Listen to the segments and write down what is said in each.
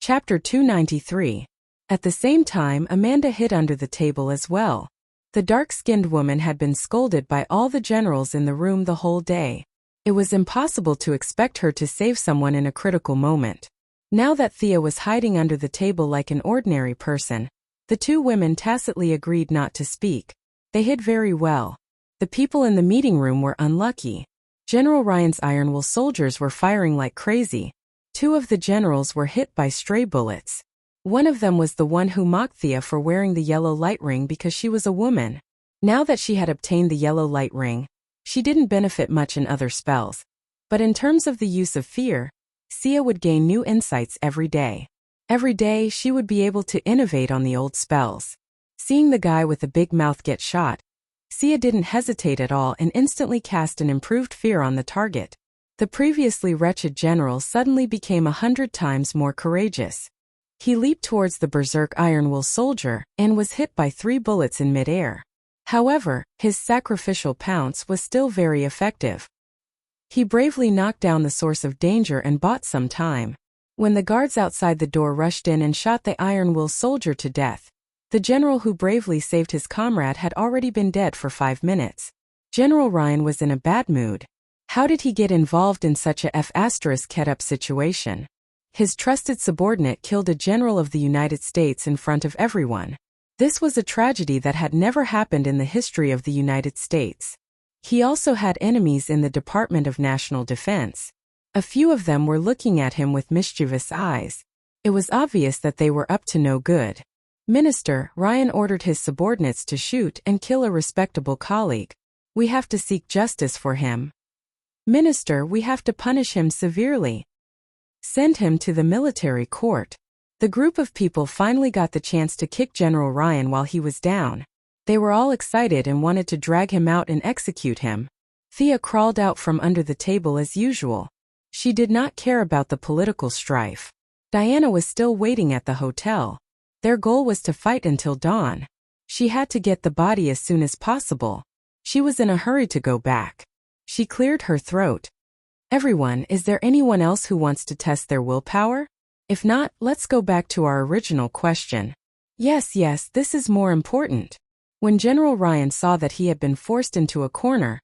Chapter 293. At the same time, Amanda hid under the table as well. The dark-skinned woman had been scolded by all the generals in the room the whole day. It was impossible to expect her to save someone in a critical moment. Now that Thea was hiding under the table like an ordinary person, the two women tacitly agreed not to speak. They hid very well. The people in the meeting room were unlucky. General Ryan's Iron Will soldiers were firing like crazy. Two of the generals were hit by stray bullets. One of them was the one who mocked Thea for wearing the yellow light ring because she was a woman. Now that she had obtained the yellow light ring, she didn't benefit much in other spells. But in terms of the use of fear, Thea would gain new insights every day. Every day she would be able to innovate on the old spells. Seeing the guy with the big mouth get shot, Thea didn't hesitate at all and instantly cast an improved fear on the target. The previously wretched general suddenly became 100 times more courageous. He leaped towards the berserk Iron Will soldier and was hit by 3 bullets in midair. However, his sacrificial pounce was still very effective. He bravely knocked down the source of danger and bought some time. When the guards outside the door rushed in and shot the Iron Will soldier to death, the general who bravely saved his comrade had already been dead for 5 minutes. General Ryan was in a bad mood. How did he get involved in such a F***-up situation? His trusted subordinate killed a general of the United States in front of everyone. This was a tragedy that had never happened in the history of the United States. He also had enemies in the Department of National Defense. A few of them were looking at him with mischievous eyes. It was obvious that they were up to no good. Minister, Ryan ordered his subordinates to shoot and kill a respectable colleague. We have to seek justice for him. Minister, we have to punish him severely. Send him to the military court. The group of people finally got the chance to kick General Ryan while he was down. They were all excited and wanted to drag him out and execute him. Thea crawled out from under the table as usual. She did not care about the political strife. Diana was still waiting at the hotel. Their goal was to fight until dawn. She had to get the body as soon as possible. She was in a hurry to go back. She cleared her throat. Everyone, is there anyone else who wants to test their willpower? If not, let's go back to our original question. Yes, this is more important. When General Ryan saw that he had been forced into a corner,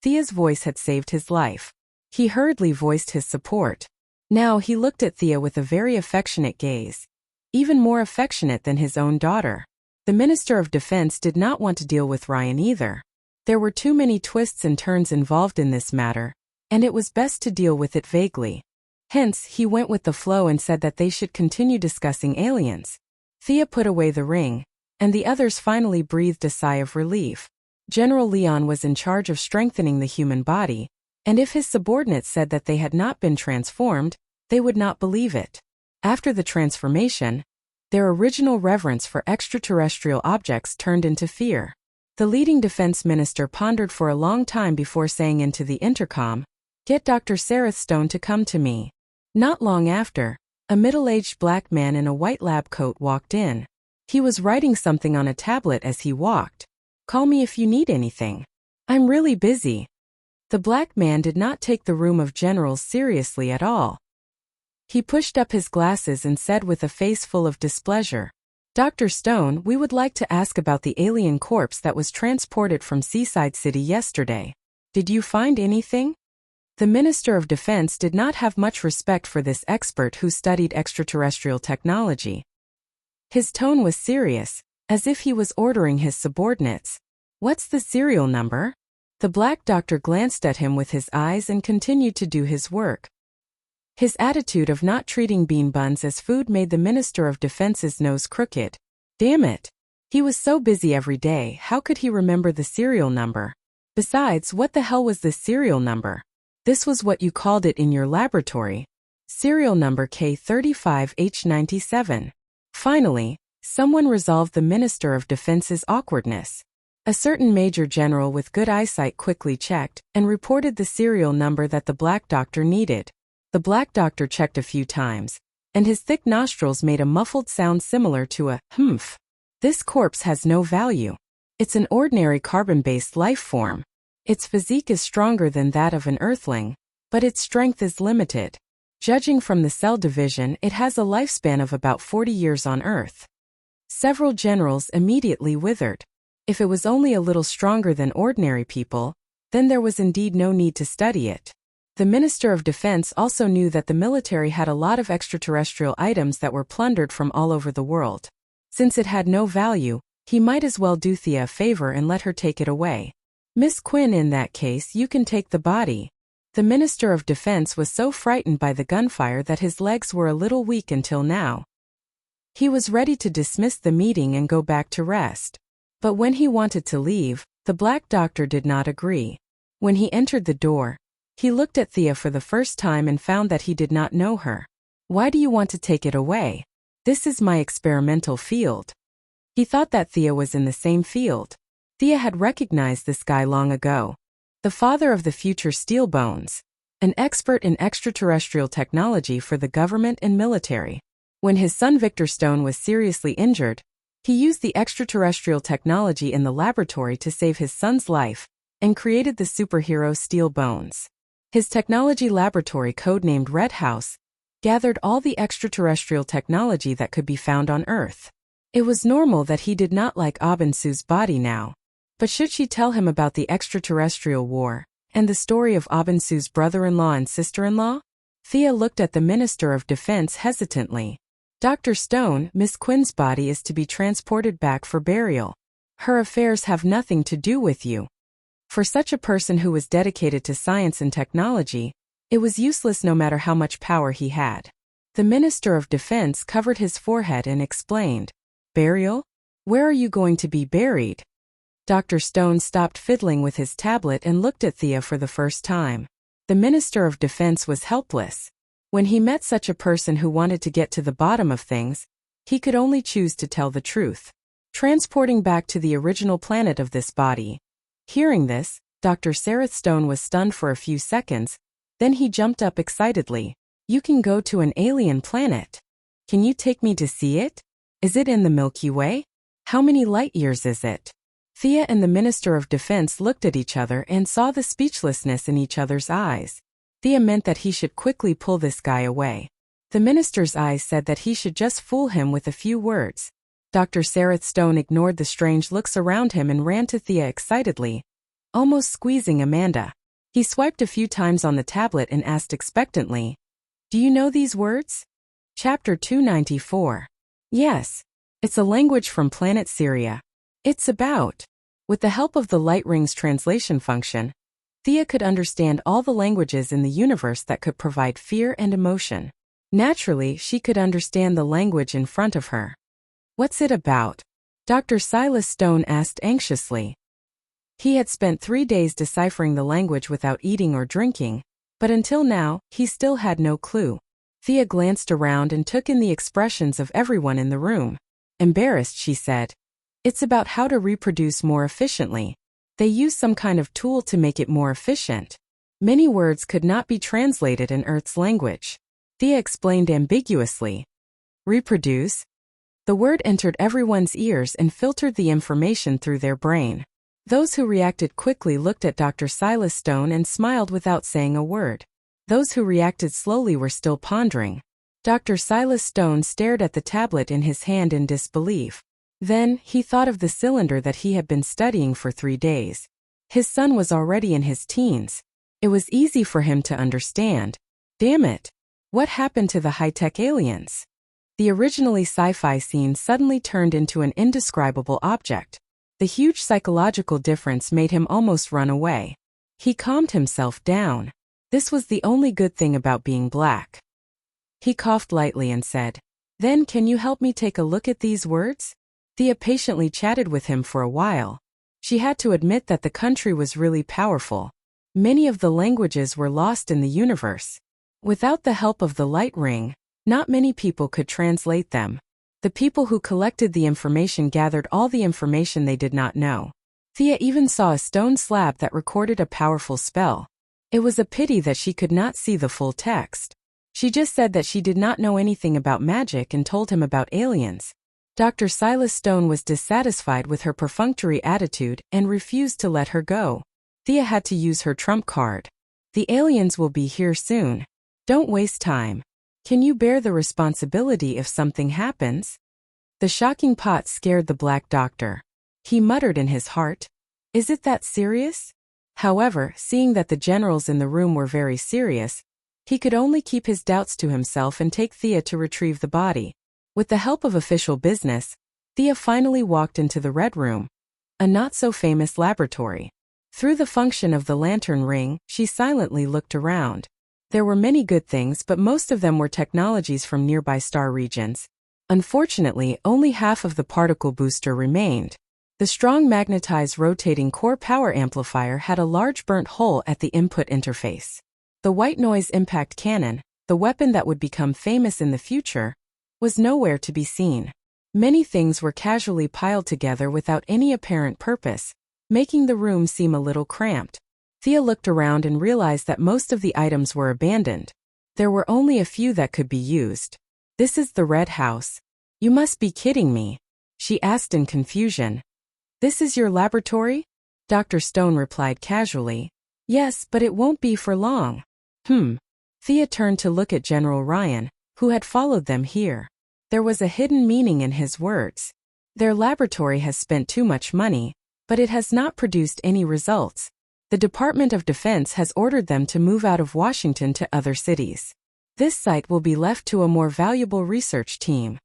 Thea's voice had saved his life. He hurriedly voiced his support. Now he looked at Thea with a very affectionate gaze. Even more affectionate than his own daughter. The Minister of Defense did not want to deal with Ryan either. There were too many twists and turns involved in this matter, and it was best to deal with it vaguely. Hence, he went with the flow and said that they should continue discussing aliens. Thea put away the ring, and the others finally breathed a sigh of relief. General Leon was in charge of strengthening the human body, and if his subordinates said that they had not been transformed, they would not believe it. After the transformation, their original reverence for extraterrestrial objects turned into fear. The leading defense minister pondered for a long time before saying into the intercom, "Get Dr. Sareth Stone to come to me." Not long after, a middle-aged black man in a white lab coat walked in. He was writing something on a tablet as he walked. "Call me if you need anything. I'm really busy." The black man did not take the room of generals seriously at all. He pushed up his glasses and said with a face full of displeasure, "Dr. Stone, we would like to ask about the alien corpse that was transported from Seaside City yesterday. Did you find anything?" The Minister of Defense did not have much respect for this expert who studied extraterrestrial technology. His tone was serious, as if he was ordering his subordinates. "What's the serial number?" The black doctor glanced at him with his eyes and continued to do his work. His attitude of not treating bean buns as food made the Minister of Defense's nose crooked. Damn it! He was so busy every day, how could he remember the serial number? Besides, what the hell was this serial number? This was what you called it in your laboratory. Serial number K35H97. Finally, someone resolved the Minister of Defense's awkwardness. A certain major general with good eyesight quickly checked and reported the serial number that the black doctor needed. The black doctor checked a few times, and his thick nostrils made a muffled sound similar to a humph. This corpse has no value. It's an ordinary carbon-based life form. Its physique is stronger than that of an earthling, but its strength is limited. Judging from the cell division, it has a lifespan of about 40 years on Earth. Several generals immediately withered. If it was only a little stronger than ordinary people, then there was indeed no need to study it. The Minister of Defense also knew that the military had a lot of extraterrestrial items that were plundered from all over the world. Since it had no value, he might as well do Thea a favor and let her take it away. Miss Quinn, in that case, you can take the body. The Minister of Defense was so frightened by the gunfire that his legs were a little weak until now. He was ready to dismiss the meeting and go back to rest. But when he wanted to leave, the Black Doctor did not agree. When he entered the door, he looked at Thea for the first time and found that he did not know her. Why do you want to take it away? This is my experimental field. He thought that Thea was in the same field. Thea had recognized this guy long ago. The father of the future Steelbones, an expert in extraterrestrial technology for the government and military. When his son Victor Stone was seriously injured, he used the extraterrestrial technology in the laboratory to save his son's life and created the superhero Steelbones. His technology laboratory, codenamed Red House, gathered all the extraterrestrial technology that could be found on Earth. It was normal that he did not like Abinsu's body now. But should she tell him about the extraterrestrial war and the story of Abinsu's brother-in-law and sister-in-law? Thea looked at the Minister of Defense hesitantly. Dr. Stone, Miss Quinn's body is to be transported back for burial. Her affairs have nothing to do with you. For such a person who was dedicated to science and technology, it was useless no matter how much power he had. The Minister of Defense covered his forehead and explained, "Burial? Where are you going to be buried?" Dr. Stone stopped fiddling with his tablet and looked at Thea for the first time. The Minister of Defense was helpless. When he met such a person who wanted to get to the bottom of things, he could only choose to tell the truth. Transporting back to the original planet of this body. Hearing this, Dr. Sareth Stone was stunned for a few seconds, then he jumped up excitedly. "You can go to an alien planet. Can you take me to see it? Is it in the Milky Way? How many light years is it?" Thea and the Minister of Defense looked at each other and saw the speechlessness in each other's eyes. Thea meant that he should quickly pull this guy away. The minister's eyes said that he should just fool him with a few words. Dr. Sareth Stone ignored the strange looks around him and ran to Thea excitedly, almost squeezing Amanda. He swiped a few times on the tablet and asked expectantly, "Do you know these words?" Chapter 294. Yes. It's a language from planet Syria. It's about. With the help of the Light Ring's translation function, Thea could understand all the languages in the universe that could provide fear and emotion. Naturally, she could understand the language in front of her. "What's it about?" Dr. Silas Stone asked anxiously. He had spent 3 days deciphering the language without eating or drinking, but until now, he still had no clue. Thea glanced around and took in the expressions of everyone in the room. Embarrassed, she said, "It's about how to reproduce more efficiently. They use some kind of tool to make it more efficient. Many words could not be translated in Earth's language." Thea explained ambiguously. "Reproduce?" The word entered everyone's ears and filtered the information through their brain. Those who reacted quickly looked at Dr. Silas Stone and smiled without saying a word. Those who reacted slowly were still pondering. Dr. Silas Stone stared at the tablet in his hand in disbelief. Then, he thought of the cylinder that he had been studying for 3 days. His son was already in his teens. It was easy for him to understand. Damn it! What happened to the high-tech aliens? The originally sci-fi scene suddenly turned into an indescribable object. The huge psychological difference made him almost run away. He calmed himself down. This was the only good thing about being black. He coughed lightly and said, "Then can you help me take a look at these words?" Thea patiently chatted with him for a while. She had to admit that the country was really powerful. Many of the languages were lost in the universe. Without the help of the Light Ring, not many people could translate them. The people who collected the information gathered all the information they did not know. Thea even saw a stone slab that recorded a powerful spell. It was a pity that she could not see the full text. She just said that she did not know anything about magic and told him about aliens. Dr. Silas Stone was dissatisfied with her perfunctory attitude and refused to let her go. Thea had to use her trump card. "The aliens will be here soon. Don't waste time. Can you bear the responsibility if something happens? The shocking pot scared the Black Doctor. He muttered in his heart, "Is it that serious?" However, seeing that the generals in the room were very serious, he could only keep his doubts to himself and take Thea to retrieve the body. With the help of official business, Thea finally walked into the Red Room, a not-so-famous laboratory. Through the function of the lantern ring, she silently looked around. There were many good things, but most of them were technologies from nearby star regions. Unfortunately, only half of the particle booster remained. The strong magnetized rotating core power amplifier had a large burnt hole at the input interface. The white noise impact cannon, the weapon that would become famous in the future, was nowhere to be seen. Many things were casually piled together without any apparent purpose, making the room seem a little cramped. Thea looked around and realized that most of the items were abandoned. There were only a few that could be used. "This is the Red House. You must be kidding me," she asked in confusion. "This is your laboratory?" Dr. Stone replied casually. "Yes, but it won't be for long." Thea turned to look at General Ryan, who had followed them here. There was a hidden meaning in his words. Their laboratory has spent too much money, but it has not produced any results. The Department of Defense has ordered them to move out of Washington to other cities. This site will be left to a more valuable research team.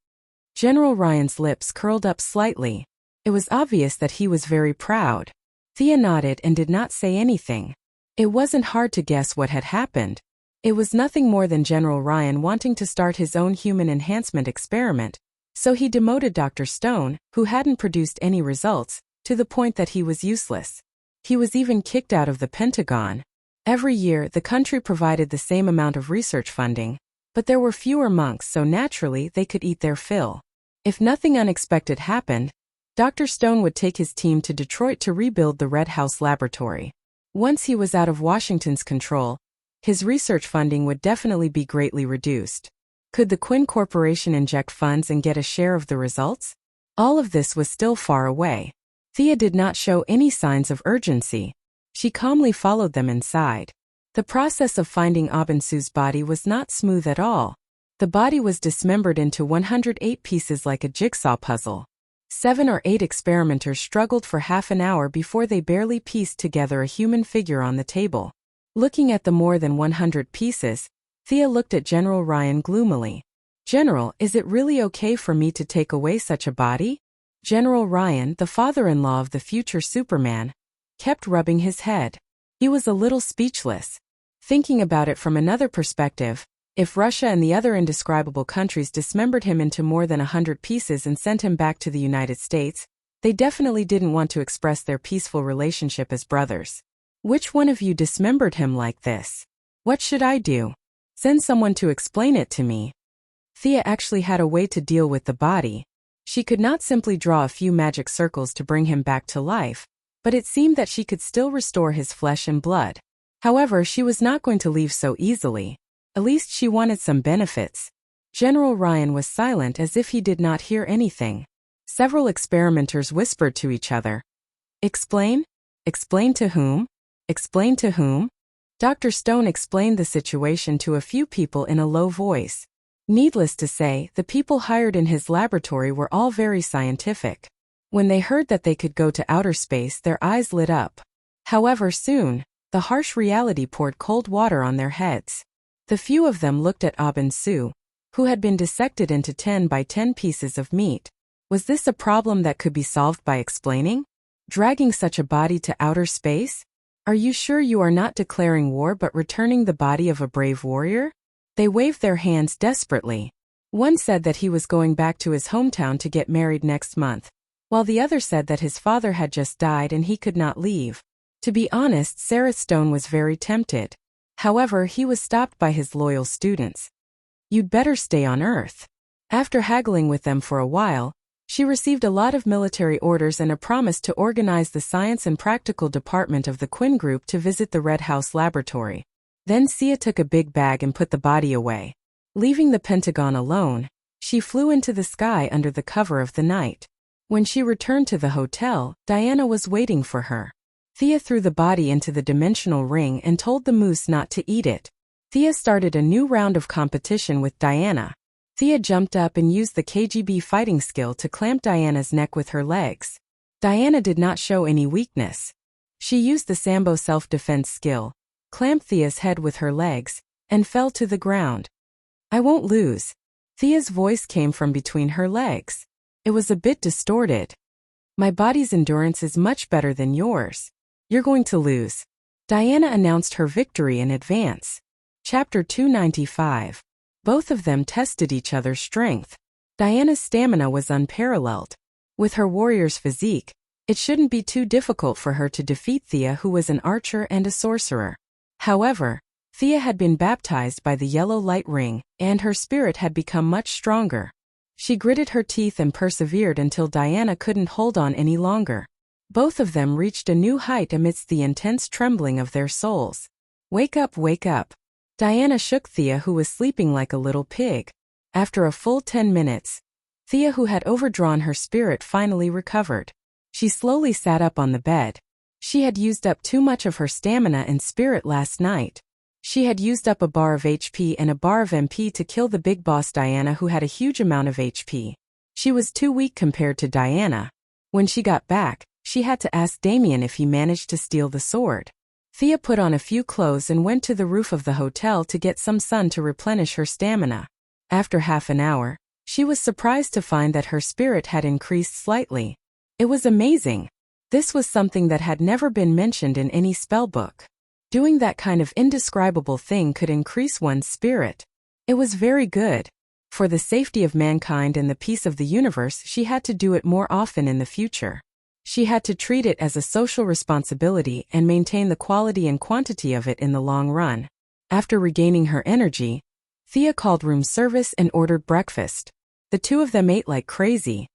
General Ryan's lips curled up slightly. It was obvious that he was very proud. Thea nodded and did not say anything. It wasn't hard to guess what had happened. It was nothing more than General Ryan wanting to start his own human enhancement experiment, so he demoted Dr. Stone, who hadn't produced any results, to the point that he was useless. He was even kicked out of the Pentagon. Every year, the country provided the same amount of research funding, but there were fewer monks, so naturally they could eat their fill. If nothing unexpected happened, Dr. Stone would take his team to Detroit to rebuild the Red House laboratory. Once he was out of Washington's control, his research funding would definitely be greatly reduced. Could the Quinn Corporation inject funds and get a share of the results? All of this was still far away. Thea did not show any signs of urgency. She calmly followed them inside. The process of finding Abinsu's body was not smooth at all. The body was dismembered into 108 pieces like a jigsaw puzzle. 7 or 8 experimenters struggled for half an hour before they barely pieced together a human figure on the table. Looking at the more than 100 pieces, Thea looked at General Ryan gloomily. "General, is it really okay for me to take away such a body?" General Ryan, the father-in-law of the future Superman, kept rubbing his head. He was a little speechless. Thinking about it from another perspective, if Russia and the other indescribable countries dismembered him into more than 100 pieces and sent him back to the United States, they definitely didn't want to express their peaceful relationship as brothers. "Which one of you dismembered him like this? What should I do? Send someone to explain it to me." Thea actually had a way to deal with the body. She could not simply draw a few magic circles to bring him back to life, but it seemed that she could still restore his flesh and blood. However, she was not going to leave so easily. At least she wanted some benefits. General Ryan was silent as if he did not hear anything. Several experimenters whispered to each other. "Explain? Explain to whom? Explain to whom?" Dr. Stone explained the situation to a few people in a low voice. Needless to say, the people hired in his laboratory were all very scientific. When they heard that they could go to outer space, their eyes lit up. However, soon, the harsh reality poured cold water on their heads. The few of them looked at Abinsu, who had been dissected into 10 by 10 pieces of meat. Was this a problem that could be solved by explaining? Dragging such a body to outer space? "Are you sure you are not declaring war but returning the body of a brave warrior?" They waved their hands desperately. One said that he was going back to his hometown to get married next month, while the other said that his father had just died and he could not leave. To be honest, Sarah Stone was very tempted. However, he was stopped by his loyal students. "You'd better stay on Earth." After haggling with them for a while, she received a lot of military orders and a promise to organize the science and practical department of the Quinn Group to visit the Red House laboratory. Then Sia took a big bag and put the body away. Leaving the Pentagon alone, she flew into the sky under the cover of the night. When she returned to the hotel, Diana was waiting for her. Thea threw the body into the dimensional ring and told the moose not to eat it. Thea started a new round of competition with Diana. Thea jumped up and used the KGB fighting skill to clamp Diana's neck with her legs. Diana did not show any weakness. She used the Sambo self-defense skill, clamped Thea's head with her legs, and fell to the ground. "I won't lose." Thea's voice came from between her legs. It was a bit distorted. "My body's endurance is much better than yours. You're going to lose." Diana announced her victory in advance. Chapter 295. Both of them tested each other's strength. Diana's stamina was unparalleled. With her warrior's physique, it shouldn't be too difficult for her to defeat Thea, who was an archer and a sorcerer. However, Thea had been baptized by the yellow light ring, and her spirit had become much stronger. She gritted her teeth and persevered until Diana couldn't hold on any longer. Both of them reached a new height amidst the intense trembling of their souls. "Wake up, wake up." Diana shook Thea, who was sleeping like a little pig. After a full 10 minutes, Thea, who had overdrawn her spirit, finally recovered. She slowly sat up on the bed. She had used up too much of her stamina and spirit last night. She had used up a bar of HP and a bar of MP to kill the big boss Diana, who had a huge amount of HP. She was too weak compared to Diana. When she got back, she had to ask Damien if he managed to steal the sword. Thea put on a few clothes and went to the roof of the hotel to get some sun to replenish her stamina. After half an hour, she was surprised to find that her spirit had increased slightly. It was amazing. This was something that had never been mentioned in any spellbook. Doing that kind of indescribable thing could increase one's spirit. It was very good. For the safety of mankind and the peace of the universe, she had to do it more often in the future. She had to treat it as a social responsibility and maintain the quality and quantity of it in the long run. After regaining her energy, Thea called room service and ordered breakfast. The two of them ate like crazy.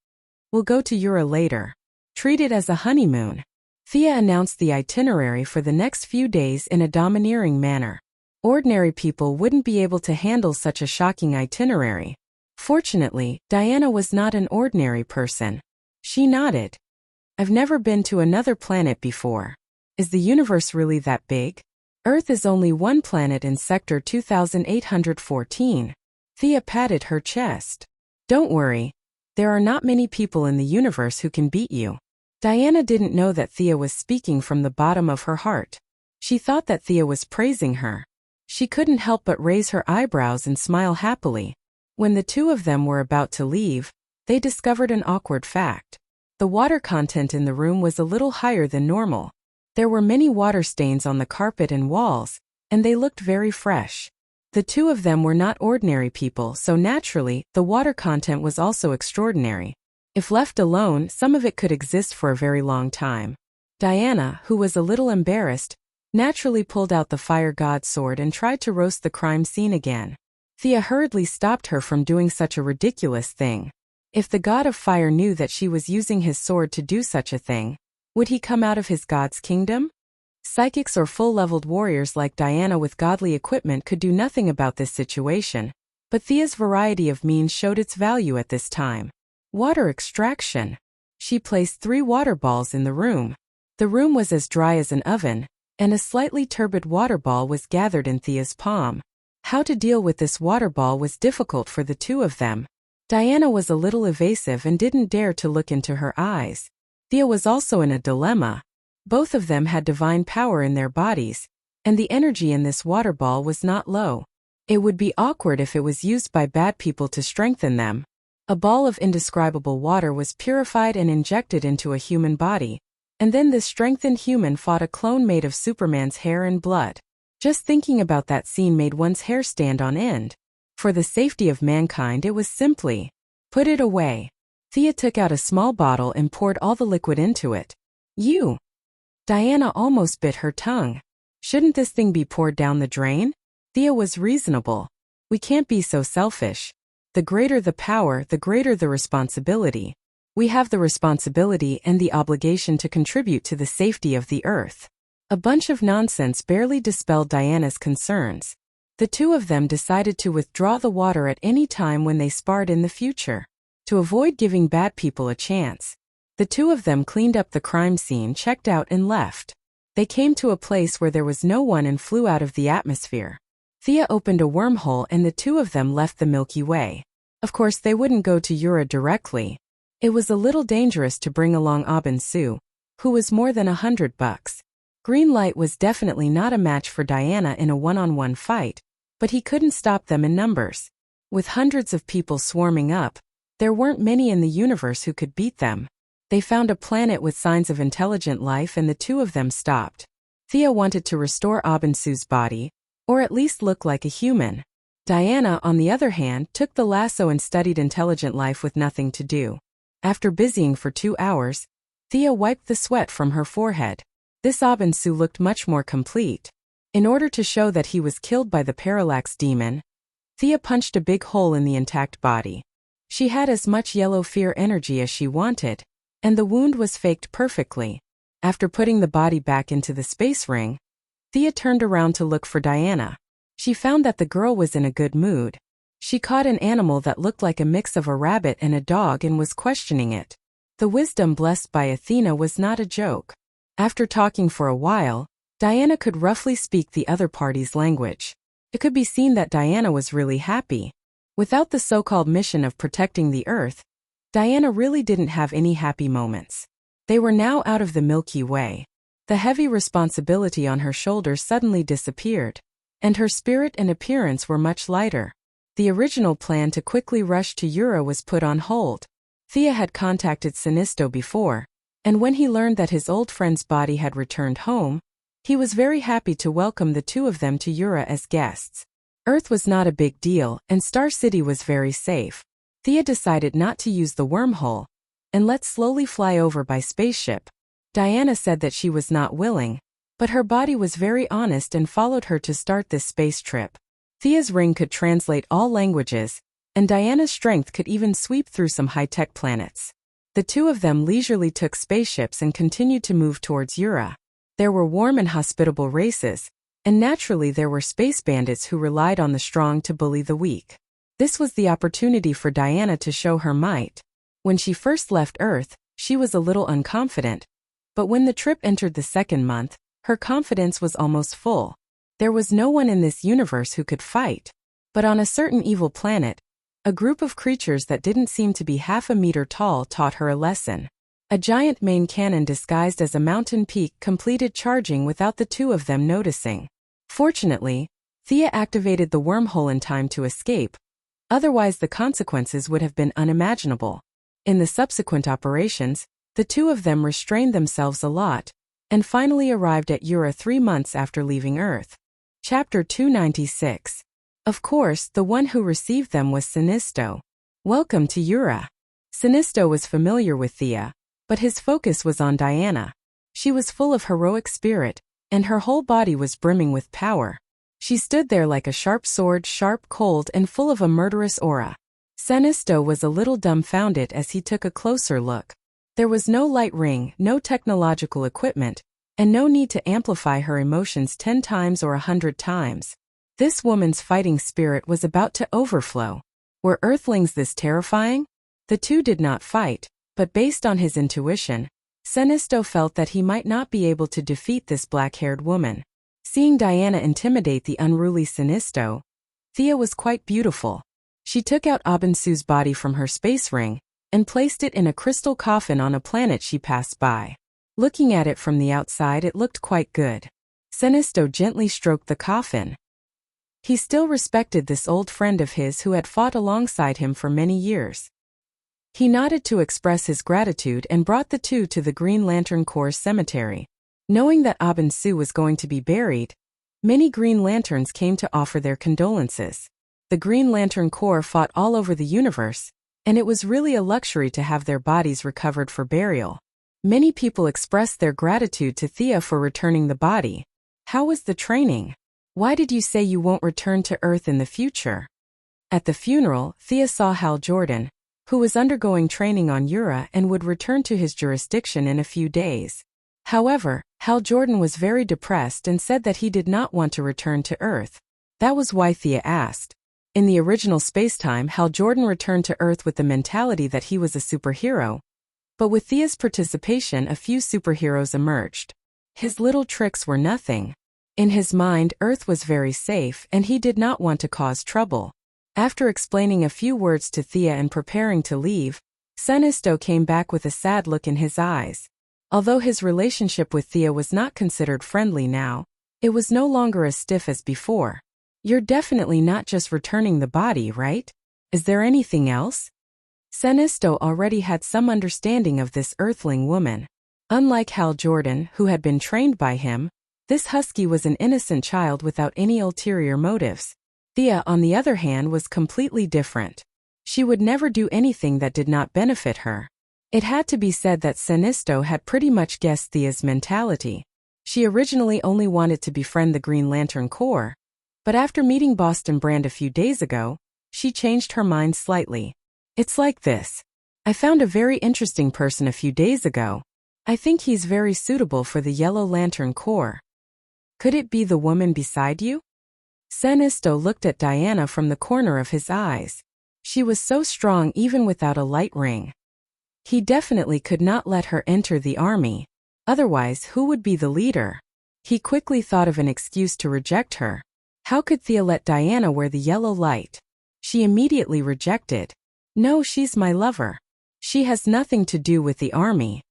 "We'll go to Ura later. Treat it as a honeymoon." Thea announced the itinerary for the next few days in a domineering manner. Ordinary people wouldn't be able to handle such a shocking itinerary. Fortunately, Diana was not an ordinary person. She nodded. "I've never been to another planet before. Is the universe really that big? Earth is only one planet in Sector 2814. Thea patted her chest. "Don't worry. There are not many people in the universe who can beat you." Diana didn't know that Thea was speaking from the bottom of her heart. She thought that Thea was praising her. She couldn't help but raise her eyebrows and smile happily. When the two of them were about to leave, they discovered an awkward fact. The water content in the room was a little higher than normal. There were many water stains on the carpet and walls, and they looked very fresh. The two of them were not ordinary people, so naturally, the water content was also extraordinary. If left alone, some of it could exist for a very long time. Diana, who was a little embarrassed, naturally pulled out the fire god's sword and tried to roast the crime scene again. Thea hurriedly stopped her from doing such a ridiculous thing. If the god of fire knew that she was using his sword to do such a thing, would he come out of his god's kingdom? Psychics or full-leveled warriors like Diana with godly equipment could do nothing about this situation, but Thea's variety of means showed its value at this time. Water extraction. She placed 3 water balls in the room. The room was as dry as an oven, and a slightly turbid water ball was gathered in Thea's palm. How to deal with this water ball was difficult for the two of them. Diana was a little evasive and didn't dare to look into her eyes. Thea was also in a dilemma. Both of them had divine power in their bodies, and the energy in this water ball was not low. It would be awkward if it was used by bad people to strengthen them. A ball of indescribable water was purified and injected into a human body, and then this strengthened human fought a clone made of Superman's hair and blood. Just thinking about that scene made one's hair stand on end. For the safety of mankind, it was simply, "Put it away." Thea took out a small bottle and poured all the liquid into it. "You." Diana almost bit her tongue. "Shouldn't this thing be poured down the drain?" Thea was reasonable. "We can't be so selfish. The greater the power, the greater the responsibility. We have the responsibility and the obligation to contribute to the safety of the Earth." A bunch of nonsense barely dispelled Diana's concerns. The two of them decided to withdraw the water at any time when they sparred in the future. To avoid giving bad people a chance, the two of them cleaned up the crime scene, checked out, and left. They came to a place where there was no one and flew out of the atmosphere. Thea opened a wormhole and the two of them left the Milky Way. Of course, they wouldn't go to Ura directly. It was a little dangerous to bring along Abin Su, who was more than $100. Green Light was definitely not a match for Diana in a one-on-one fight, but he couldn't stop them in numbers. With hundreds of people swarming up, there weren't many in the universe who could beat them. They found a planet with signs of intelligent life and the two of them stopped. Thea wanted to restore Abin Su's body, or at least look like a human. Diana, on the other hand, took the lasso and studied intelligent life with nothing to do. After busying for 2 hours, Thea wiped the sweat from her forehead. This Abin Su looked much more complete. In order to show that he was killed by the parallax demon, Thea punched a big hole in the intact body. She had as much yellow fear energy as she wanted, and the wound was faked perfectly. After putting the body back into the space ring, Thea turned around to look for Diana. She found that the girl was in a good mood. She caught an animal that looked like a mix of a rabbit and a dog and was questioning it. The wisdom blessed by Athena was not a joke. After talking for a while, Diana could roughly speak the other party's language. It could be seen that Diana was really happy. Without the so-called mission of protecting the Earth, Diana really didn't have any happy moments. They were now out of the Milky Way. The heavy responsibility on her shoulders suddenly disappeared, and her spirit and appearance were much lighter. The original plan to quickly rush to Ura was put on hold. Thea had contacted Sinisto before, and when he learned that his old friend's body had returned home, he was very happy to welcome the two of them to Ura as guests. Earth was not a big deal, and Star City was very safe. Thea decided not to use the wormhole, and let slowly fly over by spaceship. Diana said that she was not willing, but her body was very honest and followed her to start this space trip. Thea's ring could translate all languages, and Diana's strength could even sweep through some high-tech planets. The two of them leisurely took spaceships and continued to move towards Ura. There were warm and hospitable races, and naturally there were space bandits who relied on the strong to bully the weak. This was the opportunity for Diana to show her might. When she first left Earth, she was a little unconfident, but when the trip entered the second month, her confidence was almost full. There was no one in this universe who could fight. But on a certain evil planet, a group of creatures that didn't seem to be half a meter tall taught her a lesson. A giant main cannon disguised as a mountain peak completed charging without the two of them noticing. Fortunately, Thea activated the wormhole in time to escape, otherwise the consequences would have been unimaginable. In the subsequent operations, the two of them restrained themselves a lot, and finally arrived at Ura 3 months after leaving Earth. Chapter 296. Of course, the one who received them was Sinisto. Welcome to Ura. Sinisto was familiar with Thea, but his focus was on Diana. She was full of heroic spirit, and her whole body was brimming with power. She stood there like a sharp sword, sharp, cold, and full of a murderous aura. Sinisto was a little dumbfounded as he took a closer look. There was no light ring, no technological equipment, and no need to amplify her emotions 10 times or 100 times. This woman's fighting spirit was about to overflow. Were Earthlings this terrifying? The two did not fight, but based on his intuition, Sinisto felt that he might not be able to defeat this black-haired woman. Seeing Diana intimidate the unruly Sinisto, Thea was quite beautiful. She took out Abin Su's body from her space ring, and placed it in a crystal coffin on a planet she passed by. Looking at it from the outside, it looked quite good. Sinisto gently stroked the coffin. He still respected this old friend of his who had fought alongside him for many years. He nodded to express his gratitude and brought the two to the Green Lantern Corps cemetery. Knowing that Abin Su was going to be buried, many Green Lanterns came to offer their condolences. The Green Lantern Corps fought all over the universe, and it was really a luxury to have their bodies recovered for burial. Many people expressed their gratitude to Thea for returning the body. How was the training? Why did you say you won't return to Earth in the future? At the funeral, Thea saw Hal Jordan, who was undergoing training on Ura and would return to his jurisdiction in a few days. However, Hal Jordan was very depressed and said that he did not want to return to Earth. That was why Thea asked. In the original spacetime, Hal Jordan returned to Earth with the mentality that he was a superhero. But with Thea's participation, a few superheroes emerged. His little tricks were nothing. In his mind, Earth was very safe and he did not want to cause trouble. After explaining a few words to Thea and preparing to leave, Senisto came back with a sad look in his eyes. Although his relationship with Thea was not considered friendly now, it was no longer as stiff as before. You're definitely not just returning the body, right? Is there anything else? Senisto already had some understanding of this Earthling woman. Unlike Hal Jordan, who had been trained by him, this husky was an innocent child without any ulterior motives. Thea, on the other hand, was completely different. She would never do anything that did not benefit her. It had to be said that Senisto had pretty much guessed Thea's mentality. She originally only wanted to befriend the Green Lantern Corps, but after meeting Boston Brand a few days ago, she changed her mind slightly. It's like this. I found a very interesting person a few days ago. I think he's very suitable for the Yellow Lantern Corps. Could it be the woman beside you? Senisto looked at Diana from the corner of his eyes. She was so strong even without a light ring. He definitely could not let her enter the army. Otherwise, who would be the leader? He quickly thought of an excuse to reject her. How could Thea let Diana wear the yellow light? She immediately rejected. No, she's my lover. She has nothing to do with the army.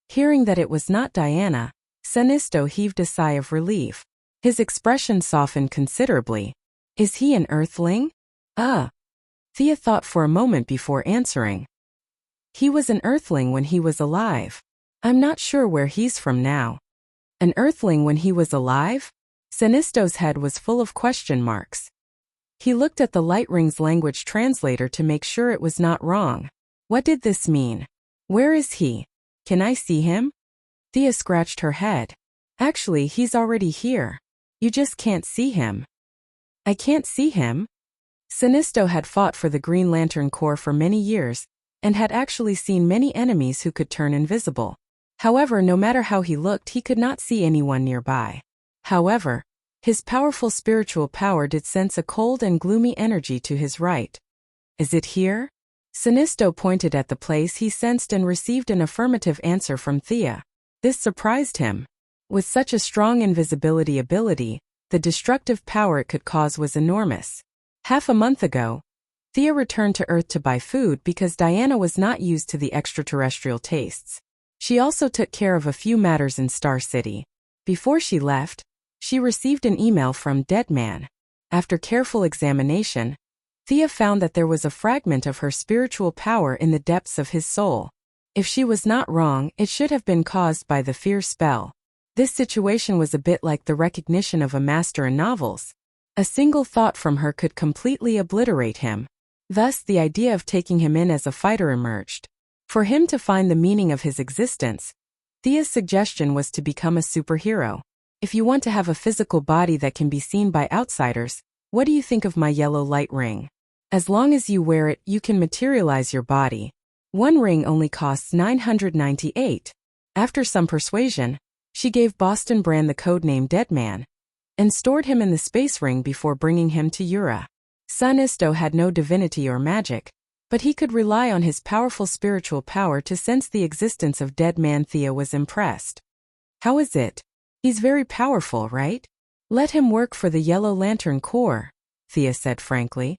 Hearing that it was not Diana, Senisto heaved a sigh of relief. His expression softened considerably. Is he an Earthling? Thea thought for a moment before answering. He was an Earthling when he was alive. I'm not sure where he's from now. An Earthling when he was alive? Senisto's head was full of question marks. He looked at the Light Ring's language translator to make sure it was not wrong. What did this mean? Where is he? Can I see him? Thea scratched her head. Actually, he's already here. You just can't see him. I can't see him? Senisto had fought for the Green Lantern Corps for many years, and had actually seen many enemies who could turn invisible. However, no matter how he looked, he could not see anyone nearby. However, his powerful spiritual power did sense a cold and gloomy energy to his right. Is it here? Senisto pointed at the place he sensed and received an affirmative answer from Thea. This surprised him. With such a strong invisibility ability, the destructive power it could cause was enormous. Half a month ago, Thea returned to Earth to buy food because Diana was not used to the extraterrestrial tastes. She also took care of a few matters in Star City. Before she left, she received an email from Deadman. After careful examination, Thea found that there was a fragment of her spiritual power in the depths of his soul. If she was not wrong, it should have been caused by the fear spell. This situation was a bit like the recognition of a master in novels. A single thought from her could completely obliterate him. Thus, the idea of taking him in as a fighter emerged. For him to find the meaning of his existence, Thea's suggestion was to become a superhero. If you want to have a physical body that can be seen by outsiders, what do you think of my yellow light ring? As long as you wear it, you can materialize your body. One ring only costs 998. After some persuasion, she gave Boston Brand the codename Deadman, and stored him in the space ring before bringing him to Ura. Senisto had no divinity or magic, but he could rely on his powerful spiritual power to sense the existence of Deadman. Thea was impressed. How is it? He's very powerful, right? Let him work for the Yellow Lantern Corps, Thea said frankly.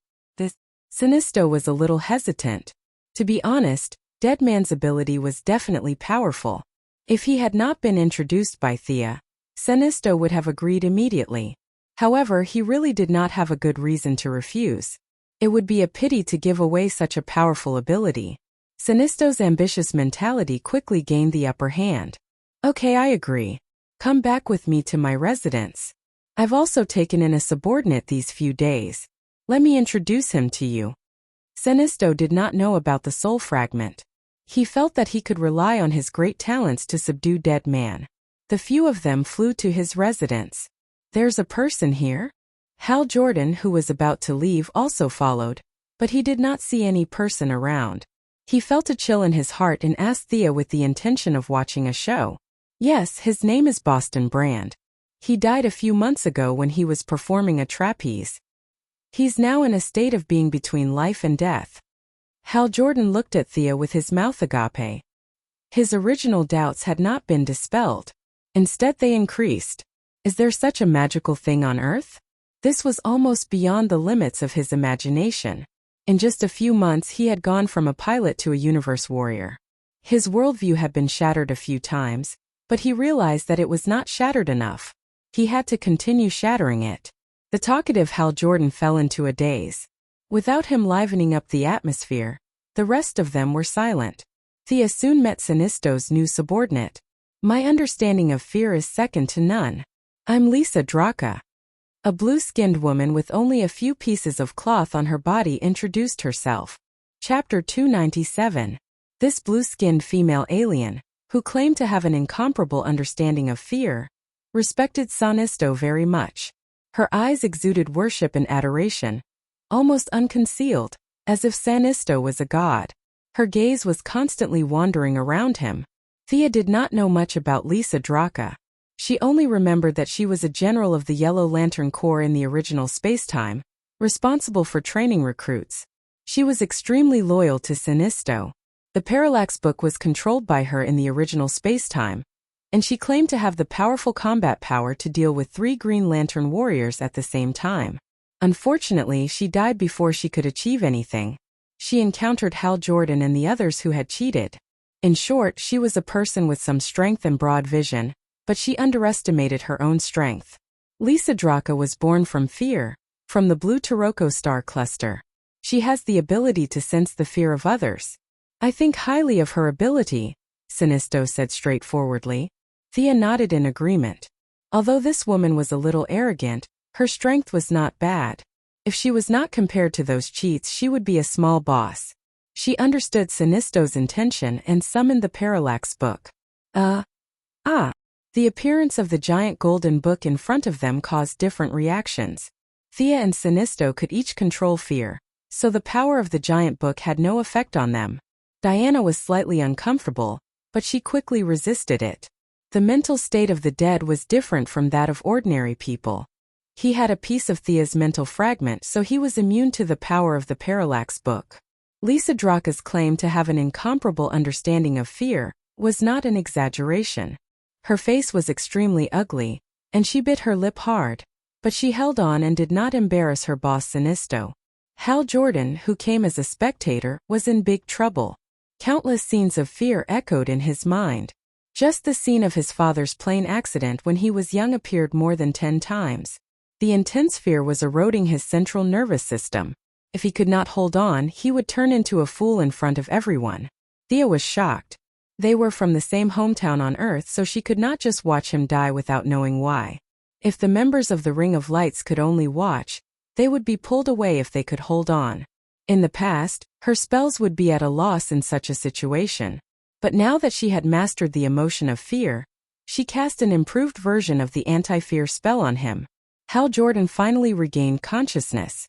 Senisto was a little hesitant. To be honest, Deadman's ability was definitely powerful. If he had not been introduced by Thea, Senisto would have agreed immediately. However, he really did not have a good reason to refuse. It would be a pity to give away such a powerful ability. Senisto's ambitious mentality quickly gained the upper hand. Okay, I agree. Come back with me to my residence. I've also taken in a subordinate these few days. Let me introduce him to you. Senisto did not know about the soul fragment. He felt that he could rely on his great talents to subdue Deadman. The few of them flew to his residence. There's a person here? Hal Jordan, who was about to leave, also followed, but he did not see any person around. He felt a chill in his heart and asked Thea with the intention of watching a show. Yes, his name is Boston Brand. He died a few months ago when he was performing a trapeze. He's now in a state of being between life and death. Hal Jordan looked at Thea with his mouth agape. His original doubts had not been dispelled. Instead, they increased. Is there such a magical thing on Earth? This was almost beyond the limits of his imagination. In just a few months he had gone from a pilot to a universe warrior. His worldview had been shattered a few times, but he realized that it was not shattered enough. He had to continue shattering it. The talkative Hal Jordan fell into a daze. Without him livening up the atmosphere, the rest of them were silent. Thea soon met Sinisto's new subordinate. My understanding of fear is second to none. I'm Lisa Draka. A blue-skinned woman with only a few pieces of cloth on her body introduced herself. Chapter 297. This blue-skinned female alien, who claimed to have an incomparable understanding of fear, respected Sinisto very much. Her eyes exuded worship and adoration, almost unconcealed, as if Sinisto was a god. Her gaze was constantly wandering around him. Thea did not know much about Lisa Draka. She only remembered that she was a general of the Yellow Lantern Corps in the original spacetime, responsible for training recruits. She was extremely loyal to Sinisto. The Parallax Book was controlled by her in the original spacetime, and she claimed to have the powerful combat power to deal with 3 Green Lantern warriors at the same time. Unfortunately, she died before she could achieve anything. She encountered Hal Jordan and the others who had cheated. In short, she was a person with some strength and broad vision, but she underestimated her own strength. Lisa Draka was born from fear, from the blue Taroko star cluster. She has the ability to sense the fear of others. I think highly of her ability, Sinisto said straightforwardly. Thea nodded in agreement. Although this woman was a little arrogant, her strength was not bad. If she was not compared to those cheats, she would be a small boss. She understood Sinisto's intention and summoned the Parallax Book. The appearance of the giant golden book in front of them caused different reactions. Thea and Sinisto could each control fear, so the power of the giant book had no effect on them. Diana was slightly uncomfortable, but she quickly resisted it. The mental state of the dead was different from that of ordinary people. He had a piece of Thea's mental fragment, so he was immune to the power of the Parallax Book. Lisa Draka's claim to have an incomparable understanding of fear was not an exaggeration. Her face was extremely ugly, and she bit her lip hard, but she held on and did not embarrass her boss Sinisto. Hal Jordan, who came as a spectator, was in big trouble. Countless scenes of fear echoed in his mind. Just the scene of his father's plane accident when he was young appeared more than 10 times. The intense fear was eroding his central nervous system. If he could not hold on, he would turn into a fool in front of everyone. Thea was shocked. They were from the same hometown on Earth, so she could not just watch him die without knowing why. If the members of the Ring of Lights could only watch, they would be pulled away if they could hold on. In the past, her spells would be at a loss in such a situation. But now that she had mastered the emotion of fear, she cast an improved version of the anti-fear spell on him. Hal Jordan finally regained consciousness.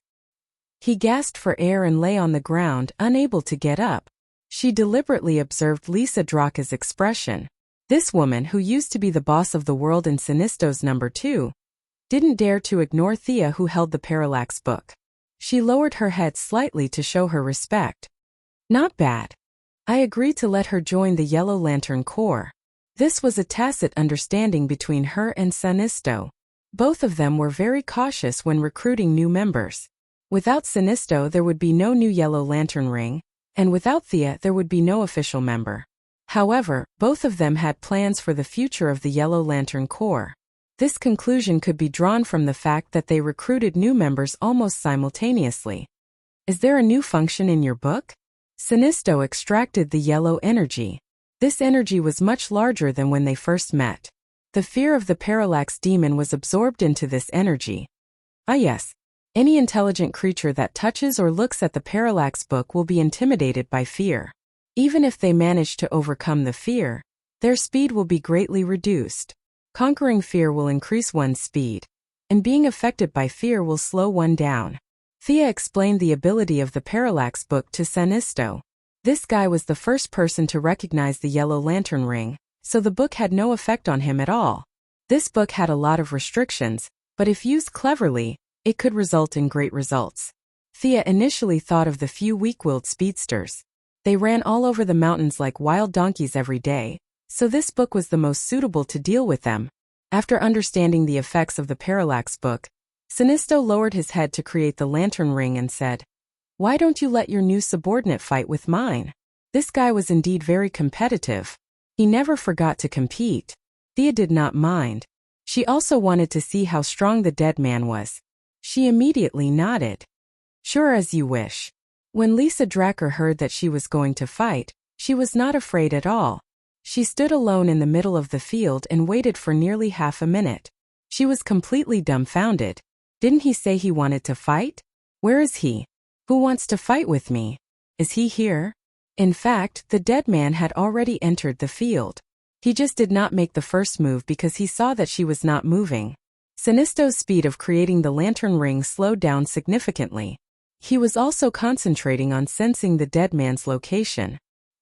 He gasped for air and lay on the ground, unable to get up. She deliberately observed Lisa Draka's expression. This woman, who used to be the boss of the world in Sinisto's number 2, didn't dare to ignore Thea, who held the Parallax Book. She lowered her head slightly to show her respect. Not bad. I agreed to let her join the Yellow Lantern Corps. This was a tacit understanding between her and Sinisto. Both of them were very cautious when recruiting new members. Without Sinisto, there would be no new Yellow Lantern Ring, and without Thea, there would be no official member. However, both of them had plans for the future of the Yellow Lantern Corps. This conclusion could be drawn from the fact that they recruited new members almost simultaneously. Is there a new function in your book? Sinisto extracted the yellow energy. This energy was much larger than when they first met. The fear of the Parallax Demon was absorbed into this energy. Ah yes. Any intelligent creature that touches or looks at the Parallax Book will be intimidated by fear. Even if they manage to overcome the fear, their speed will be greatly reduced. Conquering fear will increase one's speed, and being affected by fear will slow one down. Thea explained the ability of the Parallax Book to Sinisto. This guy was the first person to recognize the Yellow Lantern Ring, so the book had no effect on him at all. This book had a lot of restrictions, but if used cleverly, it could result in great results. Thea initially thought of the few weak-willed speedsters. They ran all over the mountains like wild donkeys every day, so this book was the most suitable to deal with them. After understanding the effects of the parallax book, Sinisto lowered his head to create the lantern ring and said, "Why don't you let your new subordinate fight with mine?" This guy was indeed very competitive. He never forgot to compete. Thea did not mind. She also wanted to see how strong the dead man was. She immediately nodded. "Sure, as you wish." When Lisa Dracker heard that she was going to fight, she was not afraid at all. She stood alone in the middle of the field and waited for nearly half a minute. She was completely dumbfounded. Didn't he say he wanted to fight? Where is he? Who wants to fight with me? Is he here? In fact, the dead man had already entered the field. He just did not make the first move because he saw that she was not moving. Sinisto's speed of creating the lantern ring slowed down significantly. He was also concentrating on sensing the dead man's location.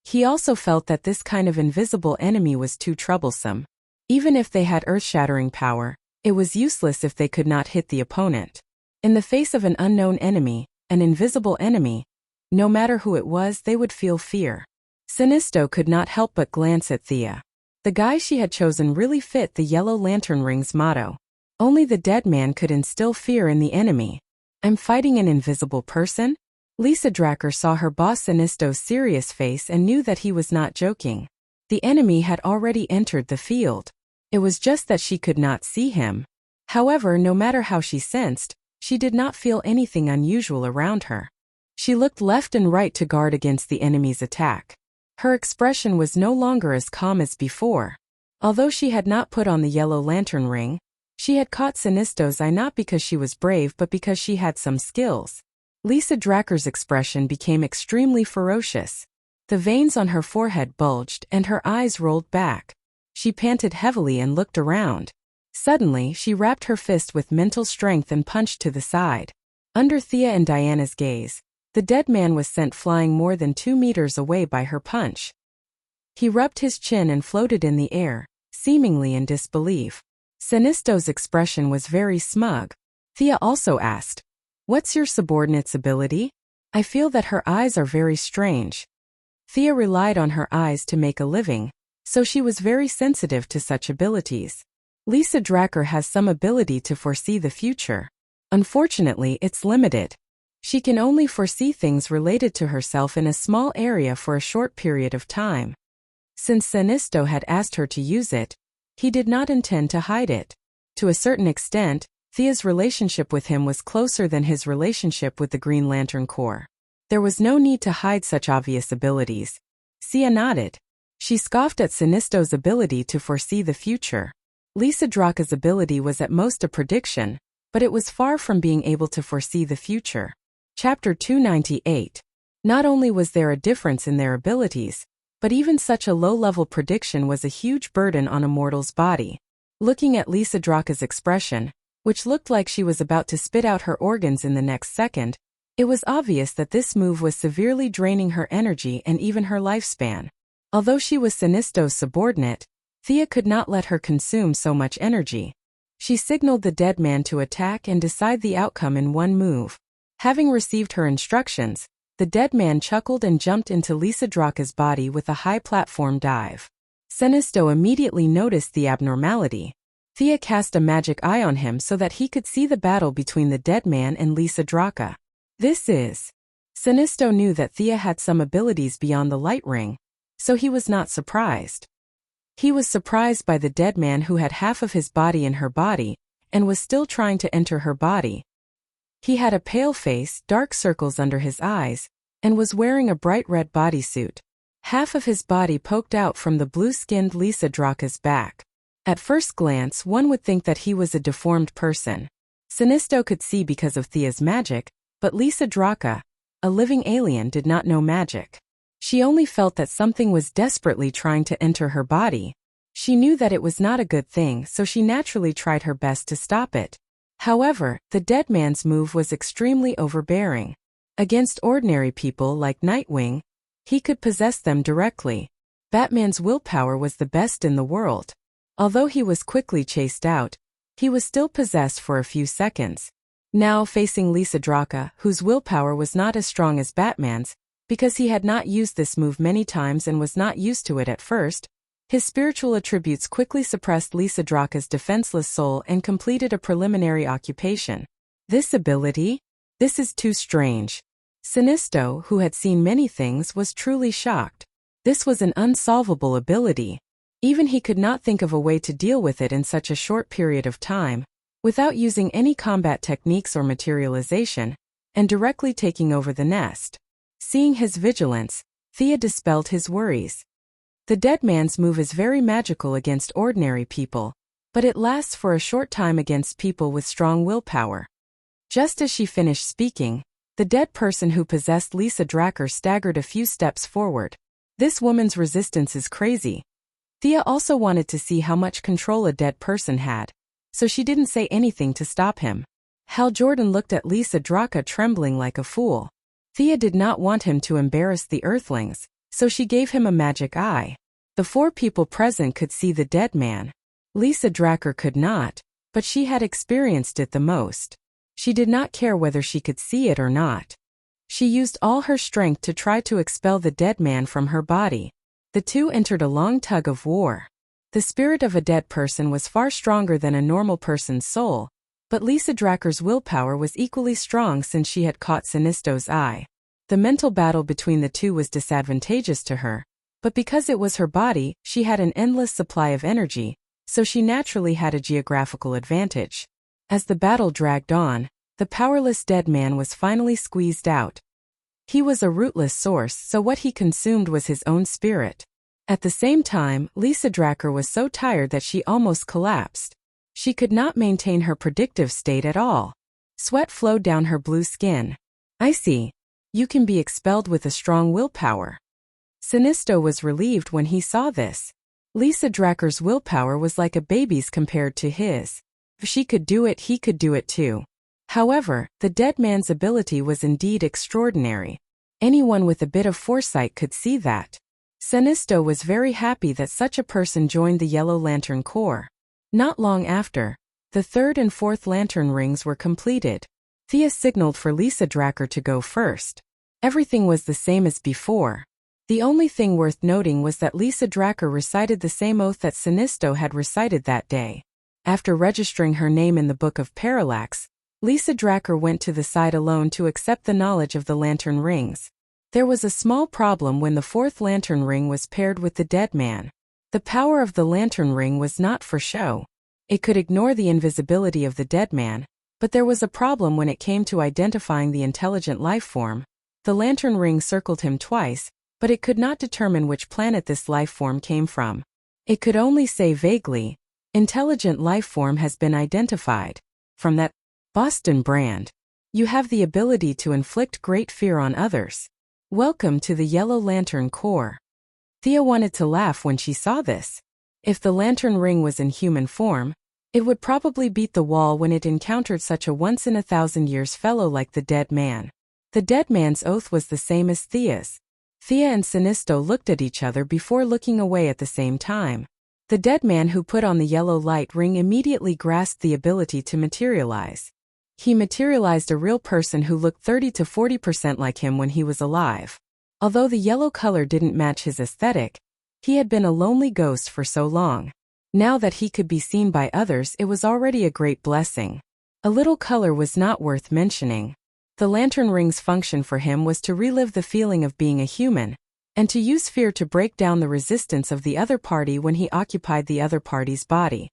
He also felt that this kind of invisible enemy was too troublesome. Even if they had earth-shattering power, it was useless if they could not hit the opponent. In the face of an unknown enemy, an invisible enemy, no matter who it was, they would feel fear. Sinisto could not help but glance at Thea. The guy she had chosen really fit the Yellow Lantern Ring's motto. Only the dead man could instill fear in the enemy. "I'm fighting an invisible person?" Lisa Dracker saw her boss Sinisto's serious face and knew that he was not joking. The enemy had already entered the field. It was just that she could not see him. However, no matter how she sensed, she did not feel anything unusual around her. She looked left and right to guard against the enemy's attack. Her expression was no longer as calm as before. Although she had not put on the Yellow Lantern Ring, she had caught Sinisto's eye not because she was brave but because she had some skills. Lisa Dracker's expression became extremely ferocious. The veins on her forehead bulged and her eyes rolled back. She panted heavily and looked around. Suddenly, she wrapped her fist with mental strength and punched to the side. Under Thea and Diana's gaze, the dead man was sent flying more than 2 meters away by her punch. He rubbed his chin and floated in the air, seemingly in disbelief. Sinisto's expression was very smug. Thea also asked, "What's your subordinate's ability? I feel that her eyes are very strange." Thea relied on her eyes to make a living, so she was very sensitive to such abilities. Lisa Dracker has some ability to foresee the future. Unfortunately, it's limited. She can only foresee things related to herself in a small area for a short period of time. Since Sinisto had asked her to use it, he did not intend to hide it. To a certain extent, Thea's relationship with him was closer than his relationship with the Green Lantern Corps. There was no need to hide such obvious abilities. Thea nodded. She scoffed at Sinisto's ability to foresee the future. Lisa Dracker's ability was at most a prediction, but it was far from being able to foresee the future. Chapter 298. Not only was there a difference in their abilities, but even such a low-level prediction was a huge burden on a mortal's body. Looking at Lisa Dracker's expression, which looked like she was about to spit out her organs in the next second, it was obvious that this move was severely draining her energy and even her lifespan. Although she was Sinisto's subordinate, Thea could not let her consume so much energy. She signaled the dead man to attack and decide the outcome in one move. Having received her instructions, the dead man chuckled and jumped into Lisa Dracker's body with a high platform dive. Sinisto immediately noticed the abnormality. Thea cast a magic eye on him so that he could see the battle between the dead man and Lisa Dracker. Sinisto knew that Thea had some abilities beyond the light ring, so he was not surprised. He was surprised by the dead man who had half of his body in her body, and was still trying to enter her body. He had a pale face, dark circles under his eyes, and was wearing a bright red bodysuit. Half of his body poked out from the blue-skinned Lisa Dracker's back. At first glance, one would think that he was a deformed person. Sinisto could see because of Thea's magic, but Lisa Dracker, a living alien, did not know magic. She only felt that something was desperately trying to enter her body. She knew that it was not a good thing, so she naturally tried her best to stop it. However, the dead man's move was extremely overbearing. Against ordinary people like Nightwing, he could possess them directly. Batman's willpower was the best in the world. Although he was quickly chased out, he was still possessed for a few seconds. Now facing Lisa Dracker, whose willpower was not as strong as Batman's, because he had not used this move many times and was not used to it at first, His spiritual attributes quickly suppressed Lisa Draka's defenseless soul and completed a preliminary occupation. This ability? This is too strange. Sinisto, who had seen many things, was truly shocked. This was an unsolvable ability. Even he could not think of a way to deal with it in such a short period of time, without using any combat techniques or materialization, and directly taking over the nest. Seeing his vigilance, Thea dispelled his worries. The dead man's move is very magical against ordinary people, but it lasts for a short time against people with strong willpower. Just as she finished speaking, the dead person who possessed Lisa Dracker staggered a few steps forward. This woman's resistance is crazy. Thea also wanted to see how much control a dead person had, so she didn't say anything to stop him. Hal Jordan looked at Lisa Draka trembling like a fool. Thea did not want him to embarrass the Earthlings, so she gave him a magic eye. The 4 people present could see the dead man. Lisa Dracker could not, but she had experienced it the most. She did not care whether she could see it or not. She used all her strength to try to expel the dead man from her body. The two entered a long tug of war. The spirit of a dead person was far stronger than a normal person's soul, but Lisa Dracker's willpower was equally strong since she had caught Sinisto's eye. The mental battle between the two was disadvantageous to her, but because it was her body, she had an endless supply of energy, so she naturally had a geographical advantage. As the battle dragged on, the powerless dead man was finally squeezed out. He was a rootless source, so what he consumed was his own spirit. At the same time, Lisa Dracker was so tired that she almost collapsed. She could not maintain her predictive state at all. Sweat flowed down her blue skin. I see. You can be expelled with a strong willpower. Sinisto was relieved when he saw this. Lisa Dracker's willpower was like a baby's compared to his. If she could do it, he could do it too. However, the dead man's ability was indeed extraordinary. Anyone with a bit of foresight could see that. Sinisto was very happy that such a person joined the Yellow Lantern Corps. Not long after, the 3rd and 4th lantern rings were completed. Thea signaled for Lisa Dracker to go first. Everything was the same as before. The only thing worth noting was that Lisa Dracker recited the same oath that Sinisto had recited that day. After registering her name in the Book of Parallax, Lisa Dracker went to the side alone to accept the knowledge of the lantern rings. There was a small problem when the 4th lantern ring was paired with the dead man. The power of the lantern ring was not for show. It could ignore the invisibility of the dead man, but there was a problem when it came to identifying the intelligent life form. The lantern ring circled him twice, but it could not determine which planet this life form came from. It could only say vaguely, "Intelligent life form has been identified. From that Boston brand. You have the ability to inflict great fear on others. Welcome to the Yellow Lantern Corps." Thea wanted to laugh when she saw this. If the lantern ring was in human form, it would probably beat the wall when it encountered such a once-in-a-thousand-years fellow like the dead man. The dead man's oath was the same as Thea's. Thea and Sinisto looked at each other before looking away at the same time. The dead man who put on the yellow light ring immediately grasped the ability to materialize. He materialized a real person who looked 30 to 40% like him when he was alive. Although the yellow color didn't match his aesthetic, he had been a lonely ghost for so long. Now that he could be seen by others, it was already a great blessing. A little color was not worth mentioning. The lantern ring's function for him was to relive the feeling of being a human, and to use fear to break down the resistance of the other party when he occupied the other party's body.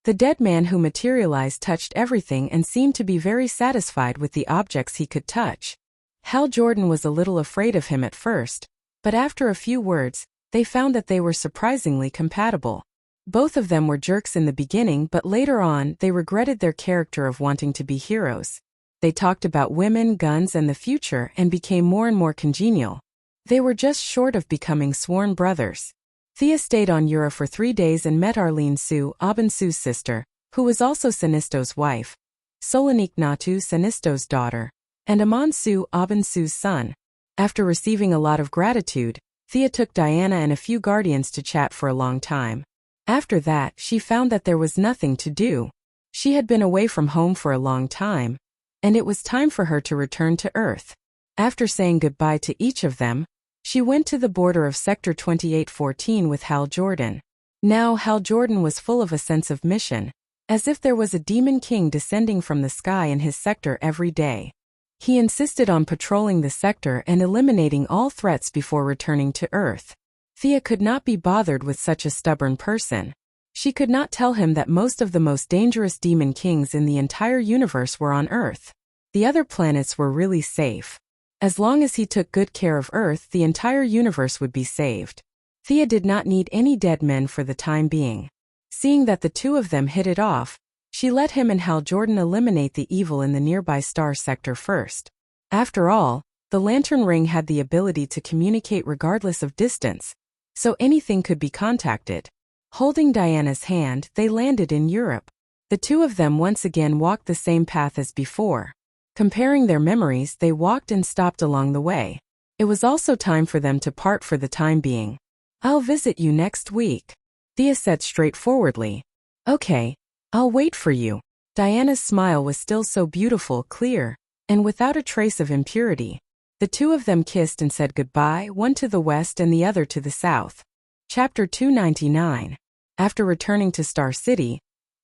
The dead man who materialized touched everything and seemed to be very satisfied with the objects he could touch. Hal Jordan was a little afraid of him at first, but after a few words, they found that they were surprisingly compatible. Both of them were jerks in the beginning, but later on they regretted their character of wanting to be heroes. They talked about women, guns, and the future and became more and more congenial. They were just short of becoming sworn brothers. Thea stayed on Yura for 3 days and met Arlene Sue, Aben Sue's sister, who was also Sinisto's wife, Solonique Natu, Sinisto's daughter, and Amon Sue, Aben Sue's son. After receiving a lot of gratitude, Thea took Diana and a few guardians to chat for a long time. After that, she found that there was nothing to do. She had been away from home for a long time, and it was time for her to return to Earth. After saying goodbye to each of them, she went to the border of Sector 2814 with Hal Jordan. Now Hal Jordan was full of a sense of mission, as if there was a demon king descending from the sky in his sector every day. He insisted on patrolling the sector and eliminating all threats before returning to Earth. Thea could not be bothered with such a stubborn person. She could not tell him that most of the most dangerous demon kings in the entire universe were on Earth. The other planets were really safe. As long as he took good care of Earth, the entire universe would be saved. Thea did not need any dead men for the time being. Seeing that the two of them hit it off, she let him and Hal Jordan eliminate the evil in the nearby star sector first. After all, the lantern ring had the ability to communicate regardless of distance, so anything could be contacted. Holding Diana's hand, they landed in Europe. The two of them once again walked the same path as before. Comparing their memories, they walked and stopped along the way. It was also time for them to part for the time being. "I'll visit you next week," Thea said straightforwardly. "Okay, I'll wait for you." Diana's smile was still so beautiful, clear, and without a trace of impurity. The two of them kissed and said goodbye, one to the west and the other to the south. Chapter 299. After returning to Star City,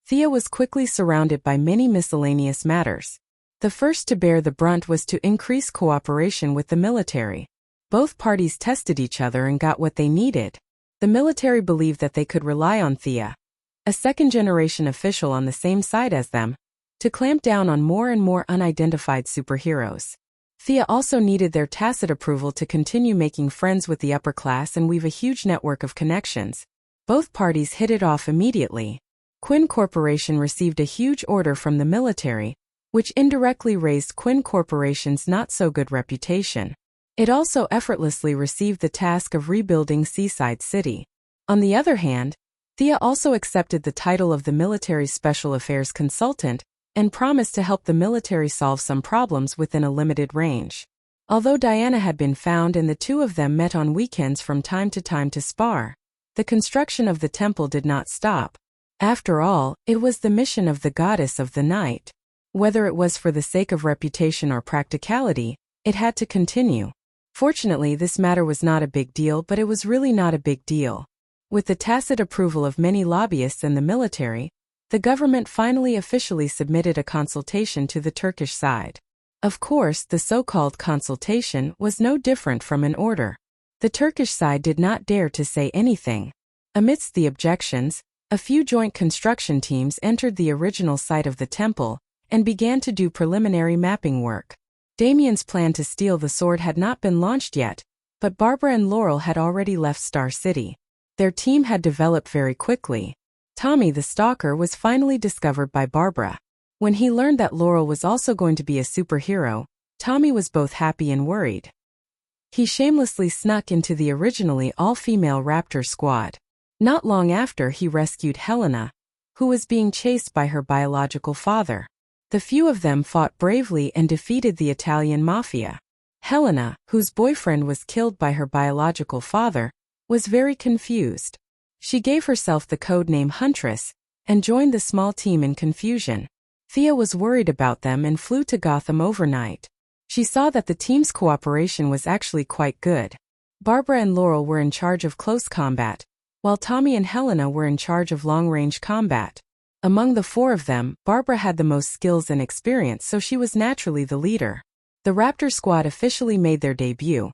Thea was quickly surrounded by many miscellaneous matters. The first to bear the brunt was to increase cooperation with the military. Both parties tested each other and got what they needed. The military believed that they could rely on Thea, a second-generation official on the same side as them, to clamp down on more and more unidentified superheroes. Thea also needed their tacit approval to continue making friends with the upper class and weave a huge network of connections. Both parties hit it off immediately. Quinn Corporation received a huge order from the military, which indirectly raised Quinn Corporation's not-so-good reputation. It also effortlessly received the task of rebuilding Seaside City. On the other hand, Thea also accepted the title of the military's special affairs consultant and promised to help the military solve some problems within a limited range. Although Diana had been found and the two of them met on weekends from time to spar, the construction of the temple did not stop. After all, it was the mission of the goddess of the night. Whether it was for the sake of reputation or practicality, it had to continue. Fortunately, this matter was not a big deal, but it was really not a big deal. With the tacit approval of many lobbyists and the military, the government finally officially submitted a consultation to the Turkish side. Of course, the so-called consultation was no different from an order. The Turkish side did not dare to say anything. Amidst the objections, a few joint construction teams entered the original site of the temple and began to do preliminary mapping work. Damien's plan to steal the sword had not been launched yet, but Barbara and Laurel had already left Star City. Their team had developed very quickly. Tommy the Stalker was finally discovered by Barbara. When he learned that Laurel was also going to be a superhero, Tommy was both happy and worried. He shamelessly snuck into the originally all-female Raptor squad. Not long after, he rescued Helena, who was being chased by her biological father. The few of them fought bravely and defeated the Italian mafia. Helena, whose boyfriend was killed by her biological father, was very confused. She gave herself the code name Huntress and joined the small team in confusion. Thea was worried about them and flew to Gotham overnight. She saw that the team's cooperation was actually quite good. Barbara and Laurel were in charge of close combat, while Tommy and Helena were in charge of long-range combat. Among the four of them, Barbara had the most skills and experience, so she was naturally the leader. The Raptor squad officially made their debut,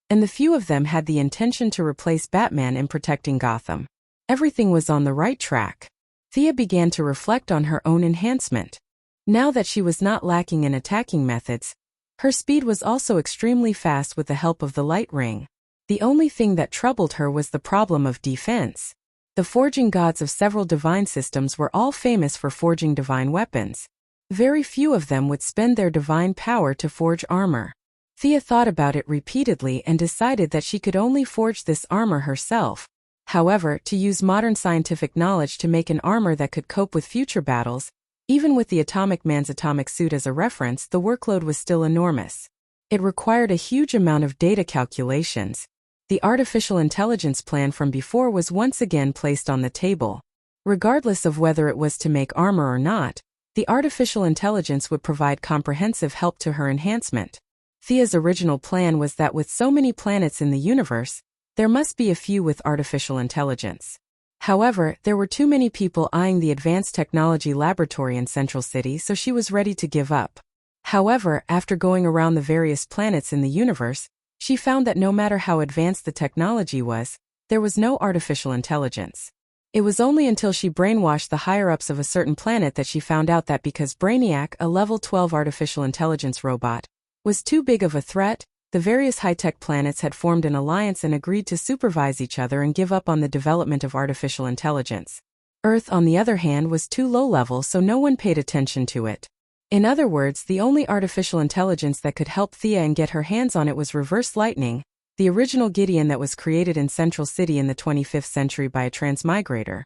and the few of them had the intention to replace Batman in protecting Gotham. Everything was on the right track. Thea began to reflect on her own enhancement. Now that she was not lacking in attacking methods, her speed was also extremely fast with the help of the light ring. The only thing that troubled her was the problem of defense. The forging gods of several divine systems were all famous for forging divine weapons. Very few of them would spend their divine power to forge armor. Thea thought about it repeatedly and decided that she could only forge this armor herself. However, to use modern scientific knowledge to make an armor that could cope with future battles, even with the Atomic Man's atomic suit as a reference, the workload was still enormous. It required a huge amount of data calculations. The artificial intelligence plan from before was once again placed on the table. Regardless of whether it was to make armor or not, the artificial intelligence would provide comprehensive help to her enhancement. Thea's original plan was that with so many planets in the universe, there must be a few with artificial intelligence. However, there were too many people eyeing the Advanced Technology Laboratory in Central City, so she was ready to give up. However, after going around the various planets in the universe, she found that no matter how advanced the technology was, there was no artificial intelligence. It was only until she brainwashed the higher-ups of a certain planet that she found out that because Brainiac, a level 12 artificial intelligence robot, was too big of a threat, the various high-tech planets had formed an alliance and agreed to supervise each other and give up on the development of artificial intelligence. Earth, on the other hand, was too low-level, so no one paid attention to it. In other words, the only artificial intelligence that could help Thea and get her hands on it was Reverse Lightning, the original Gideon that was created in Central City in the 25th century by a transmigrator.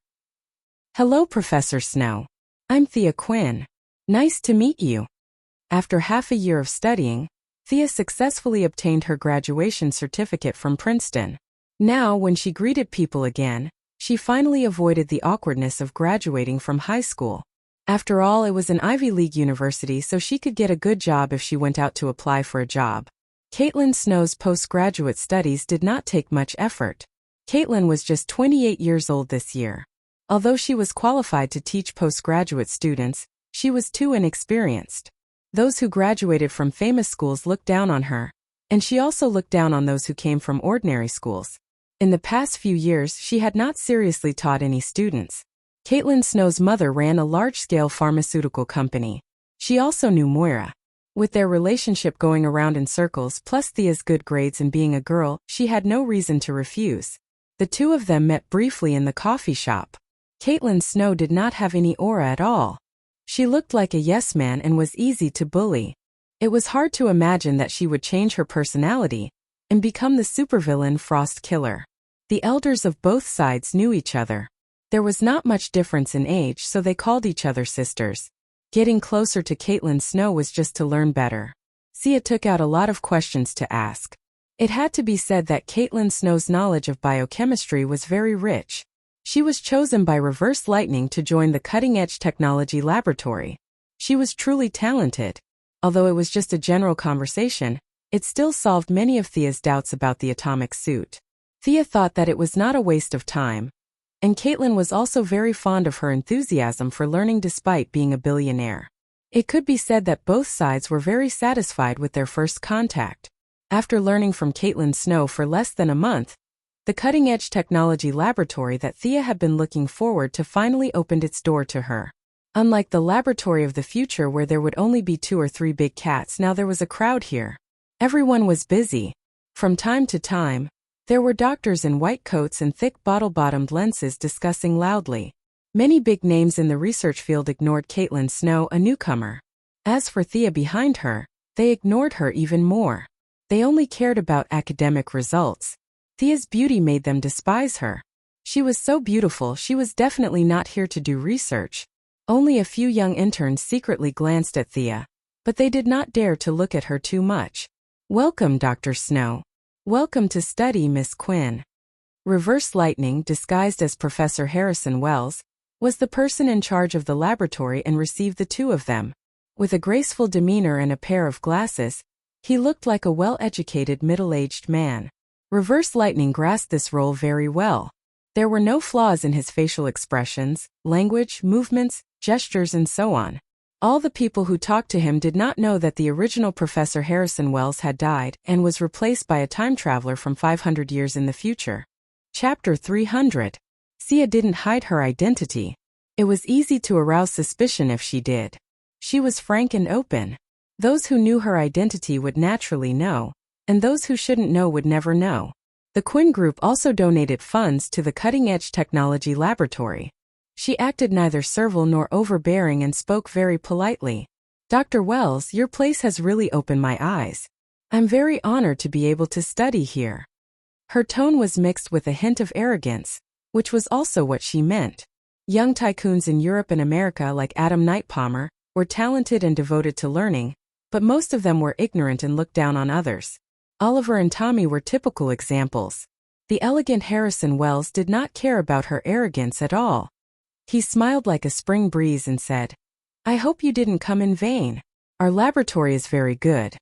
Hello, Professor Snow. I'm Thea Quinn. Nice to meet you. After half a year of studying, Thea successfully obtained her graduation certificate from Princeton. Now, when she greeted people again, she finally avoided the awkwardness of graduating from high school. After all, it was an Ivy League university, so she could get a good job if she went out to apply for a job. Caitlin Snow's postgraduate studies did not take much effort. Caitlin was just 28 years old this year. Although she was qualified to teach postgraduate students, she was too inexperienced. Those who graduated from famous schools looked down on her, and she also looked down on those who came from ordinary schools. In the past few years, she had not seriously taught any students. Caitlin Snow's mother ran a large-scale pharmaceutical company. She also knew Moira. With their relationship going around in circles plus Thea's good grades and being a girl, she had no reason to refuse. The two of them met briefly in the coffee shop. Caitlin Snow did not have any aura at all. She looked like a yes-man and was easy to bully. It was hard to imagine that she would change her personality and become the supervillain Frost Killer. The elders of both sides knew each other. There was not much difference in age, so they called each other sisters. Getting closer to Caitlin Snow was just to learn better. Thea took out a lot of questions to ask. It had to be said that Caitlin Snow's knowledge of biochemistry was very rich. She was chosen by Reverse Lightning to join the cutting-edge technology laboratory. She was truly talented. Although it was just a general conversation, it still solved many of Thea's doubts about the atomic suit. Thea thought that it was not a waste of time. And Caitlin was also very fond of her enthusiasm for learning despite being a billionaire. It could be said that both sides were very satisfied with their first contact. After learning from Caitlin Snow for less than a month, the cutting-edge technology laboratory that Thea had been looking forward to finally opened its door to her. Unlike the laboratory of the future where there would only be 2 or 3 big cats, now there was a crowd here. Everyone was busy. From time to time, there were doctors in white coats and thick bottle-bottomed lenses discussing loudly. Many big names in the research field ignored Caitlin Snow, a newcomer. As for Thea behind her, they ignored her even more. They only cared about academic results. Thea's beauty made them despise her. She was so beautiful, she was definitely not here to do research. Only a few young interns secretly glanced at Thea, but they did not dare to look at her too much. Welcome, Dr. Snow. Welcome to study, Miss Quinn. Reverse Lightning, disguised as Professor Harrison Wells, was the person in charge of the laboratory and received the two of them. With a graceful demeanor and a pair of glasses, he looked like a well-educated middle-aged man. Reverse Lightning grasped this role very well. There were no flaws in his facial expressions, language, movements, gestures, and so on. All the people who talked to him did not know that the original Professor Harrison Wells had died and was replaced by a time traveler from 500 years in the future. Chapter 300. Thea didn't hide her identity. It was easy to arouse suspicion if she did. She was frank and open. Those who knew her identity would naturally know, and those who shouldn't know would never know. The Quinn Group also donated funds to the cutting-edge technology laboratory. She acted neither servile nor overbearing and spoke very politely. Dr. Wells, your place has really opened my eyes. I'm very honored to be able to study here. Her tone was mixed with a hint of arrogance, which was also what she meant. Young tycoons in Europe and America like Adam Nightpalmer were talented and devoted to learning, but most of them were ignorant and looked down on others. Oliver and Tommy were typical examples. The elegant Harrison Wells did not care about her arrogance at all. He smiled like a spring breeze and said, I hope you didn't come in vain. Our laboratory is very good.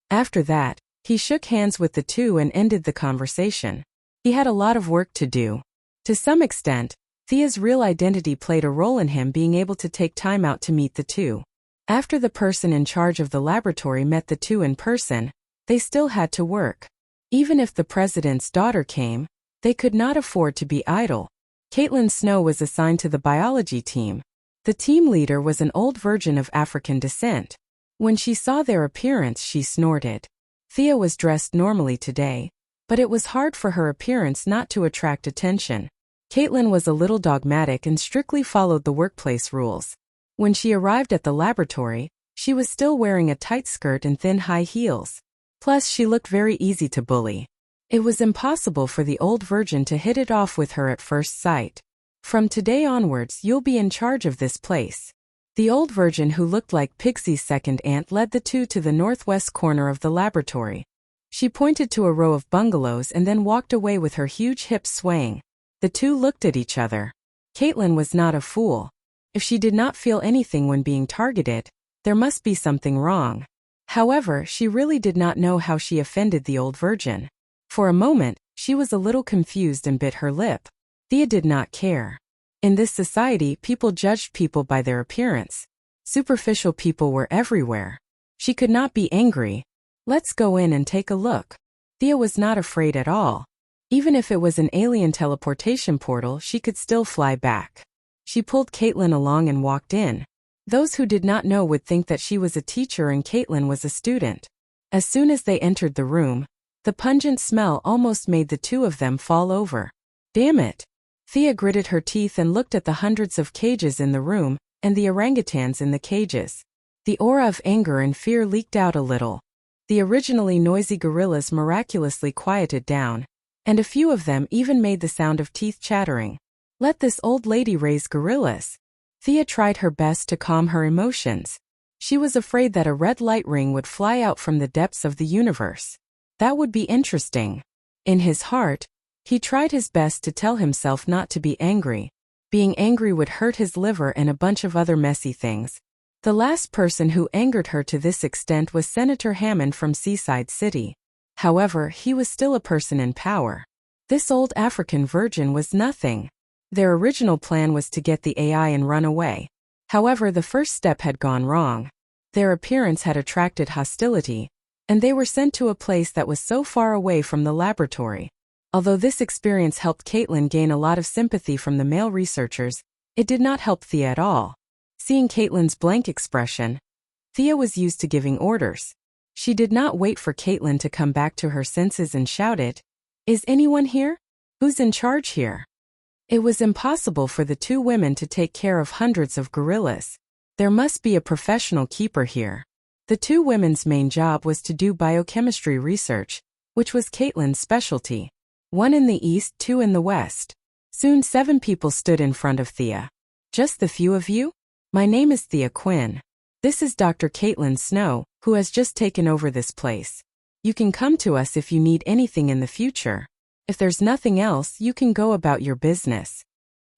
After that, he shook hands with the two and ended the conversation. He had a lot of work to do. To some extent, Thea's real identity played a role in him being able to take time out to meet the two. After the person in charge of the laboratory met the two in person, they still had to work. Even if the president's daughter came, they could not afford to be idle. Caitlin Snow was assigned to the biology team. The team leader was an old virgin of African descent. When she saw their appearance, she snorted. Thea was dressed normally today, but it was hard for her appearance not to attract attention. Caitlin was a little dogmatic and strictly followed the workplace rules. When she arrived at the laboratory, she was still wearing a tight skirt and thin high heels. Plus, she looked very easy to bully. It was impossible for the old virgin to hit it off with her at first sight. From today onwards, you'll be in charge of this place. The old virgin, who looked like Pixie's second aunt, led the two to the northwest corner of the laboratory. She pointed to a row of bungalows and then walked away with her huge hips swaying. The two looked at each other. Caitlin was not a fool. If she did not feel anything when being targeted, there must be something wrong. However, she really did not know how she offended the old virgin. For a moment, she was a little confused and bit her lip. Thea did not care. In this society, people judged people by their appearance. Superficial people were everywhere. She could not be angry. Let's go in and take a look. Thea was not afraid at all. Even if it was an alien teleportation portal, she could still fly back. She pulled Caitlin along and walked in. Those who did not know would think that she was a teacher and Caitlin was a student. As soon as they entered the room, the pungent smell almost made the two of them fall over. Damn it! Thea gritted her teeth and looked at the hundreds of cages in the room, and the orangutans in the cages. The aura of anger and fear leaked out a little. The originally noisy gorillas miraculously quieted down, and a few of them even made the sound of teeth chattering. Let this old lady raise gorillas. Thea tried her best to calm her emotions. She was afraid that a red light ring would fly out from the depths of the universe. That would be interesting. In his heart, he tried his best to tell himself not to be angry. Being angry would hurt his liver and a bunch of other messy things. The last person who angered her to this extent was Senator Hammond from Seaside City. However, he was still a person in power. This old African virgin was nothing. Their original plan was to get the AI and run away. However, the first step had gone wrong. Their appearance had attracted hostility, and they were sent to a place that was so far away from the laboratory. Although this experience helped Caitlin gain a lot of sympathy from the male researchers, it did not help Thea at all. Seeing Caitlin's blank expression, Thea was used to giving orders. She did not wait for Caitlin to come back to her senses and shouted, "Is anyone here? Who's in charge here?" It was impossible for the two women to take care of hundreds of gorillas. There must be a professional keeper here. The two women's main job was to do biochemistry research, which was Caitlin's specialty. One in the east, two in the west. Soon 7 people stood in front of Thea. "Just the few of you? My name is Thea Quinn. This is Dr. Caitlin Snow, who has just taken over this place. You can come to us if you need anything in the future. If there's nothing else, you can go about your business."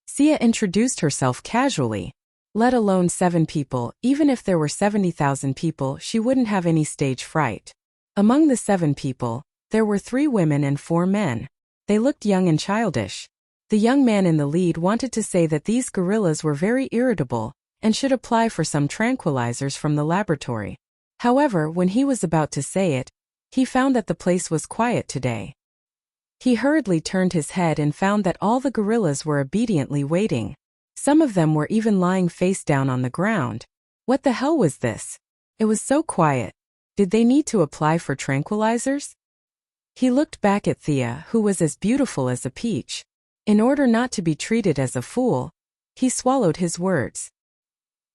Thea introduced herself casually. Let alone 7 people, even if there were 70,000 people, she wouldn't have any stage fright. Among the 7 people, there were 3 women and 4 men. They looked young and childish. The young man in the lead wanted to say that these gorillas were very irritable and should apply for some tranquilizers from the laboratory. However, when he was about to say it, he found that the place was quiet today. He hurriedly turned his head and found that all the gorillas were obediently waiting. Some of them were even lying face down on the ground. What the hell was this? It was so quiet. Did they need to apply for tranquilizers? He looked back at Thea, who was as beautiful as a peach. In order not to be treated as a fool, he swallowed his words.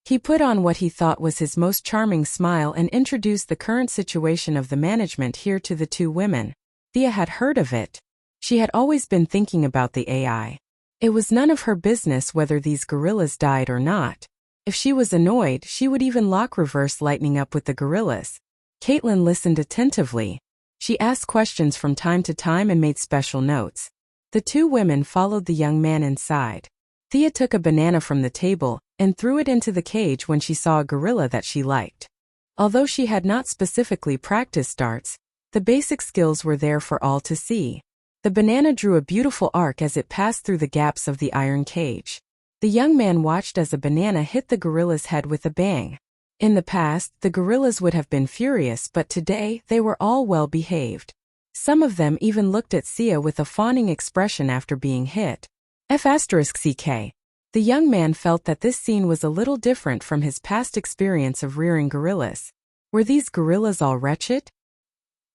He put on what he thought was his most charming smile and introduced the current situation of the management here to the 2 women. Thea had heard of it. She had always been thinking about the AI. It was none of her business whether these gorillas died or not. If she was annoyed, she would even lock reverse lightning up with the gorillas. Caitlin listened attentively. She asked questions from time to time and made special notes. The 2 women followed the young man inside. Thea took a banana from the table and threw it into the cage when she saw a gorilla that she liked. Although she had not specifically practiced darts, the basic skills were there for all to see. The banana drew a beautiful arc as it passed through the gaps of the iron cage. The young man watched as a banana hit the gorilla's head with a bang. In the past, the gorillas would have been furious, but today, they were all well behaved. Some of them even looked at Thea with a fawning expression after being hit. F***ck. The young man felt that this scene was a little different from his past experience of rearing gorillas. Were these gorillas all wretched?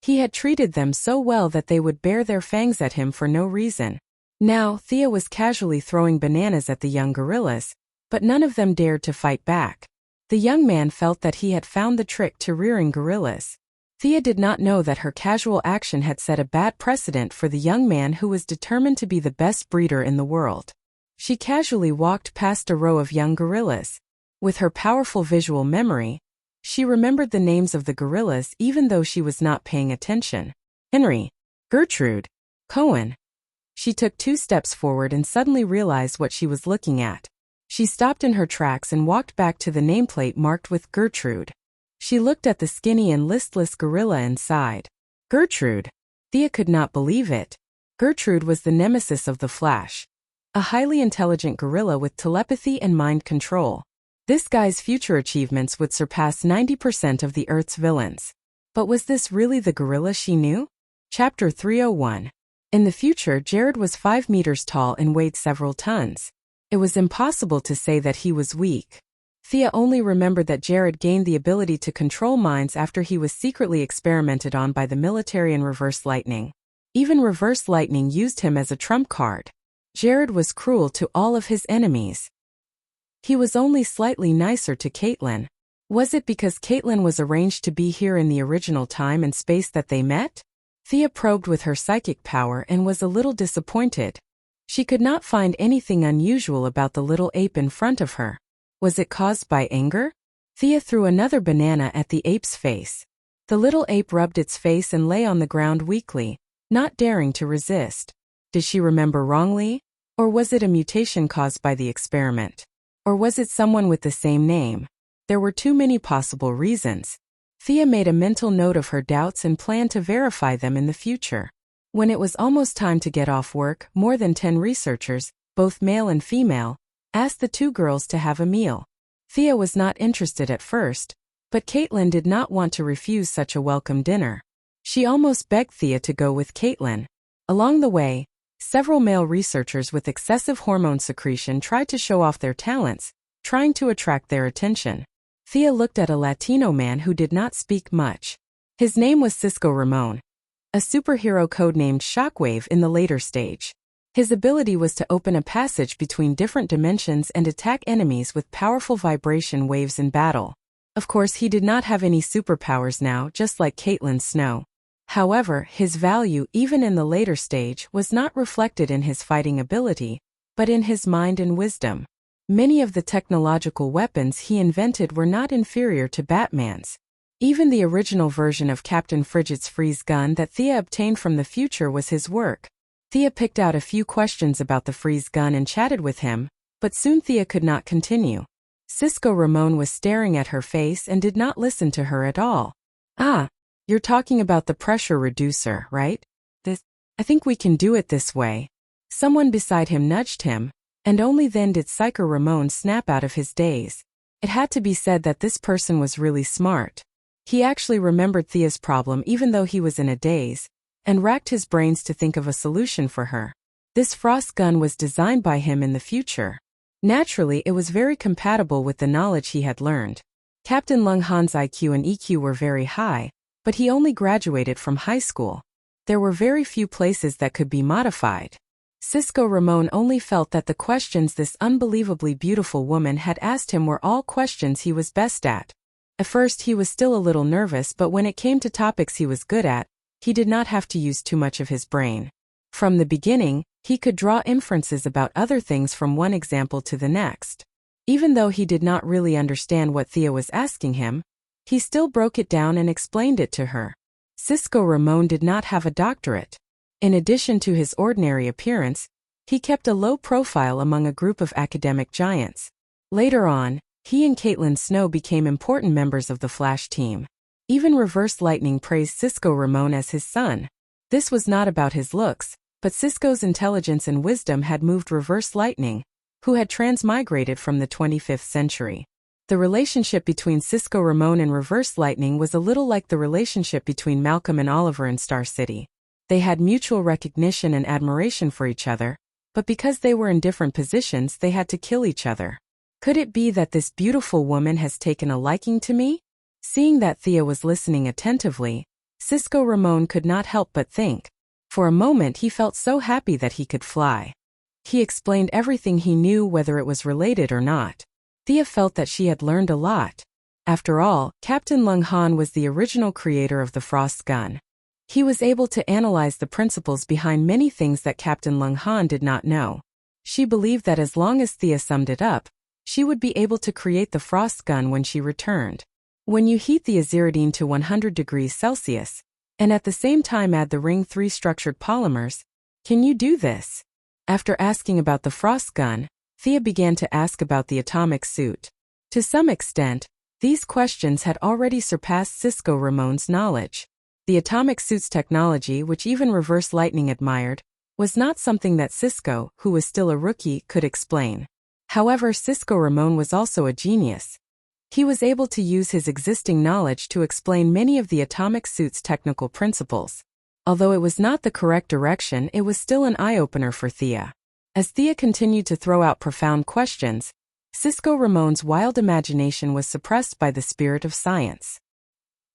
He had treated them so well that they would bare their fangs at him for no reason. Now, Thea was casually throwing bananas at the young gorillas, but none of them dared to fight back. The young man felt that he had found the trick to rearing gorillas. Thea did not know that her casual action had set a bad precedent for the young man who was determined to be the best breeder in the world. She casually walked past a row of young gorillas. With her powerful visual memory, she remembered the names of the gorillas even though she was not paying attention. Henry, Gertrude, Cohen. She took 2 steps forward and suddenly realized what she was looking at. She stopped in her tracks and walked back to the nameplate marked with Gertrude. She looked at the skinny and listless gorilla and sighed. Gertrude. Thea could not believe it. Gertrude was the nemesis of the Flash. A highly intelligent gorilla with telepathy and mind control. This guy's future achievements would surpass 90% of the Earth's villains. But was this really the gorilla she knew? Chapter 301. In the future, Jared was 5 meters tall and weighed several tons. It was impossible to say that he was weak. Thea only remembered that Jared gained the ability to control minds after he was secretly experimented on by the military and Reverse Lightning. Even Reverse Lightning used him as a trump card. Jared was cruel to all of his enemies. He was only slightly nicer to Caitlin. Was it because Caitlin was arranged to be here in the original time and space that they met? Thea probed with her psychic power and was a little disappointed. She could not find anything unusual about the little ape in front of her. Was it caused by anger? Thea threw another banana at the ape's face. The little ape rubbed its face and lay on the ground weakly, not daring to resist. Did she remember wrongly? Or was it a mutation caused by the experiment? Or was it someone with the same name? There were too many possible reasons. Thea made a mental note of her doubts and planned to verify them in the future. When it was almost time to get off work, more than 10 researchers, both male and female, asked the 2 girls to have a meal. Thea was not interested at first, but Caitlin did not want to refuse such a welcome dinner. She almost begged Thea to go with Caitlin. Along the way, several male researchers with excessive hormone secretion tried to show off their talents, trying to attract their attention. Thea looked at a Latino man who did not speak much. His name was Cisco Ramon, a superhero codenamed Shockwave in the later stage. His ability was to open a passage between different dimensions and attack enemies with powerful vibration waves in battle. Of course, he did not have any superpowers now, just like Caitlin Snow. However, his value, even in the later stage, was not reflected in his fighting ability, but in his mind and wisdom. Many of the technological weapons he invented were not inferior to Batman's. Even the original version of Captain Frigid's freeze gun that Thea obtained from the future was his work. Thea picked out a few questions about the freeze gun and chatted with him, but soon Thea could not continue. Cisco Ramon was staring at her face and did not listen to her at all. Ah, you're talking about the pressure reducer, right? I think we can do it this way. Someone beside him nudged him, and only then did Psycho Ramon snap out of his daze. It had to be said that this person was really smart. He actually remembered Thea's problem even though he was in a daze, and racked his brains to think of a solution for her. This frost gun was designed by him in the future. Naturally, it was very compatible with the knowledge he had learned. Captain Lung Han's IQ and EQ were very high, but he only graduated from high school. There were very few places that could be modified. Cisco Ramon only felt that the questions this unbelievably beautiful woman had asked him were all questions he was best at. At first he was still a little nervous, but when it came to topics he was good at, he did not have to use too much of his brain. From the beginning, he could draw inferences about other things from one example to the next. Even though he did not really understand what Thea was asking him, he still broke it down and explained it to her. Cisco Ramon did not have a doctorate. In addition to his ordinary appearance, he kept a low profile among a group of academic giants. Later on, he and Caitlin Snow became important members of the Flash team. Even Reverse Lightning praised Cisco Ramon as his son. This was not about his looks, but Sisko's intelligence and wisdom had moved Reverse Lightning, who had transmigrated from the 25th century. The relationship between Sisko Ramon and Reverse Lightning was a little like the relationship between Malcolm and Oliver in Star City. They had mutual recognition and admiration for each other, but because they were in different positions they had to kill each other. Could it be that this beautiful woman has taken a liking to me? Seeing that Thea was listening attentively, Sisko Ramon could not help but think. For a moment he felt so happy that he could fly. He explained everything he knew, whether it was related or not. Thea felt that she had learned a lot. After all, Captain Lung Han was the original creator of the Frost gun. He was able to analyze the principles behind many things that Captain Lung Han did not know. She believed that as long as Thea summed it up, she would be able to create the Frost gun when she returned. When you heat the aziridine to 100 degrees Celsius, and at the same time add the Ring 3 structured polymers, can you do this? After asking about the Frost gun, Thea began to ask about the atomic suit. To some extent, these questions had already surpassed Sisko Ramon's knowledge. The atomic suit's technology, which even Reverse Lightning admired, was not something that Sisko, who was still a rookie, could explain. However, Sisko Ramon was also a genius. He was able to use his existing knowledge to explain many of the atomic suit's technical principles. Although it was not the correct direction, it was still an eye-opener for Thea. As Thea continued to throw out profound questions, Sisko Ramon's wild imagination was suppressed by the spirit of science.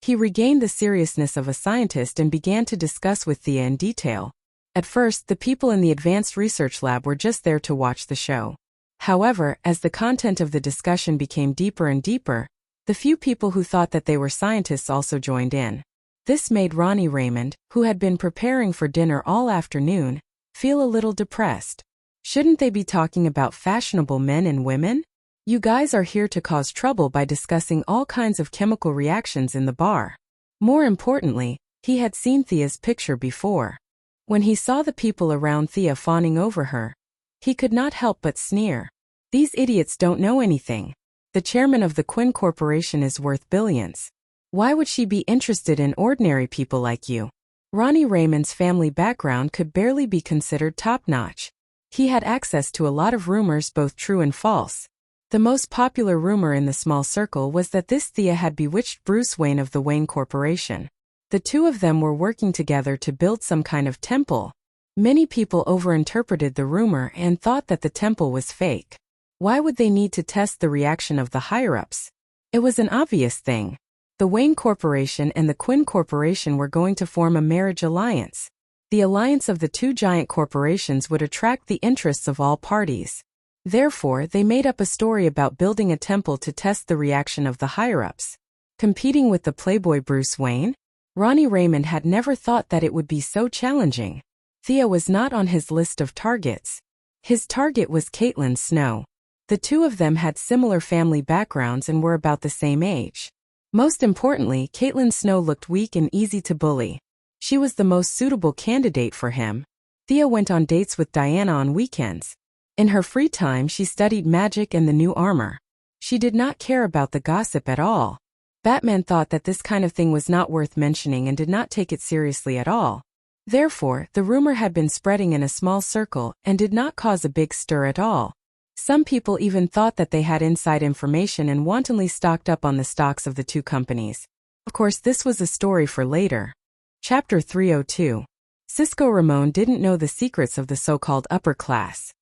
He regained the seriousness of a scientist and began to discuss with Thea in detail. At first, the people in the advanced research lab were just there to watch the show. However, as the content of the discussion became deeper and deeper, the few people who thought that they were scientists also joined in. This made Ronnie Raymond, who had been preparing for dinner all afternoon, feel a little depressed. Shouldn't they be talking about fashionable men and women? You guys are here to cause trouble by discussing all kinds of chemical reactions in the bar. More importantly, he had seen Thea's picture before. When he saw the people around Thea fawning over her, he could not help but sneer. These idiots don't know anything. The chairman of the Quinn Corporation is worth billions. Why would she be interested in ordinary people like you? Ronnie Raymond's family background could barely be considered top-notch. He had access to a lot of rumors, both true and false. The most popular rumor in the small circle was that this Thea had bewitched Bruce Wayne of the Wayne Corporation. The two of them were working together to build some kind of temple. Many people overinterpreted the rumor and thought that the temple was fake. Why would they need to test the reaction of the higher-ups? It was an obvious thing. The Wayne Corporation and the Quinn Corporation were going to form a marriage alliance. The alliance of the two giant corporations would attract the interests of all parties. Therefore, they made up a story about building a temple to test the reaction of the higher-ups. Competing with the playboy Bruce Wayne? Ronnie Raymond had never thought that it would be so challenging. Thea was not on his list of targets. His target was Caitlin Snow. The two of them had similar family backgrounds and were about the same age. Most importantly, Caitlin Snow looked weak and easy to bully. She was the most suitable candidate for him. Thea went on dates with Diana on weekends. In her free time, she studied magic and the new armor. She did not care about the gossip at all. Batman thought that this kind of thing was not worth mentioning and did not take it seriously at all. Therefore, the rumor had been spreading in a small circle and did not cause a big stir at all. Some people even thought that they had inside information and wantonly stocked up on the stocks of the two companies. Of course, this was a story for later. Chapter 302. Sisko Ramon didn't know the secrets of the so-called upper class.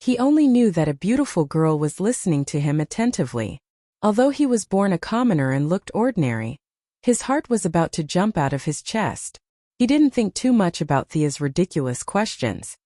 He only knew that a beautiful girl was listening to him attentively. Although he was born a commoner and looked ordinary, his heart was about to jump out of his chest. He didn't think too much about Thea's ridiculous questions.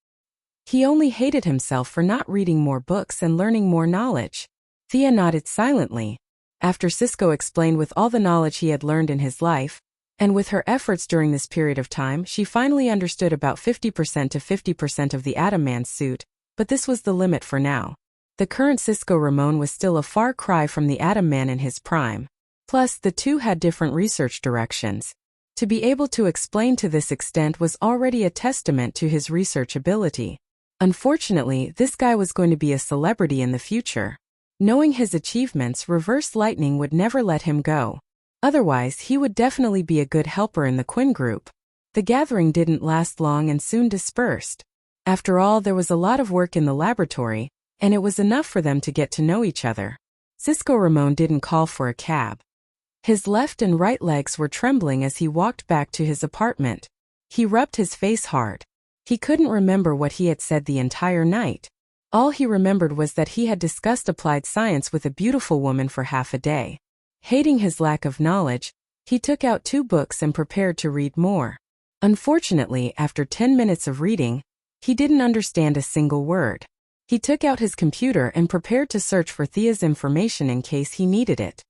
He only hated himself for not reading more books and learning more knowledge. Thea nodded silently. After Sisko explained with all the knowledge he had learned in his life, and with her efforts during this period of time, she finally understood about 50% to 50% of the Atom Man's suit, but this was the limit for now. The current Sisko Ramon was still a far cry from the Atom Man in his prime. Plus, the two had different research directions. To be able to explain to this extent was already a testament to his research ability. Unfortunately, this guy was going to be a celebrity in the future. Knowing his achievements, Reverse Lightning would never let him go. Otherwise, he would definitely be a good helper in the Quinn group. The gathering didn't last long and soon dispersed. After all, there was a lot of work in the laboratory, and it was enough for them to get to know each other. Cisco Ramon didn't call for a cab. His left and right legs were trembling as he walked back to his apartment. He rubbed his face hard. He couldn't remember what he had said the entire night. All he remembered was that he had discussed applied science with a beautiful woman for half a day. Hating his lack of knowledge, he took out 2 books and prepared to read more. Unfortunately, after 10 minutes of reading, he didn't understand a single word. He took out his computer and prepared to search for Thea's information in case he needed it.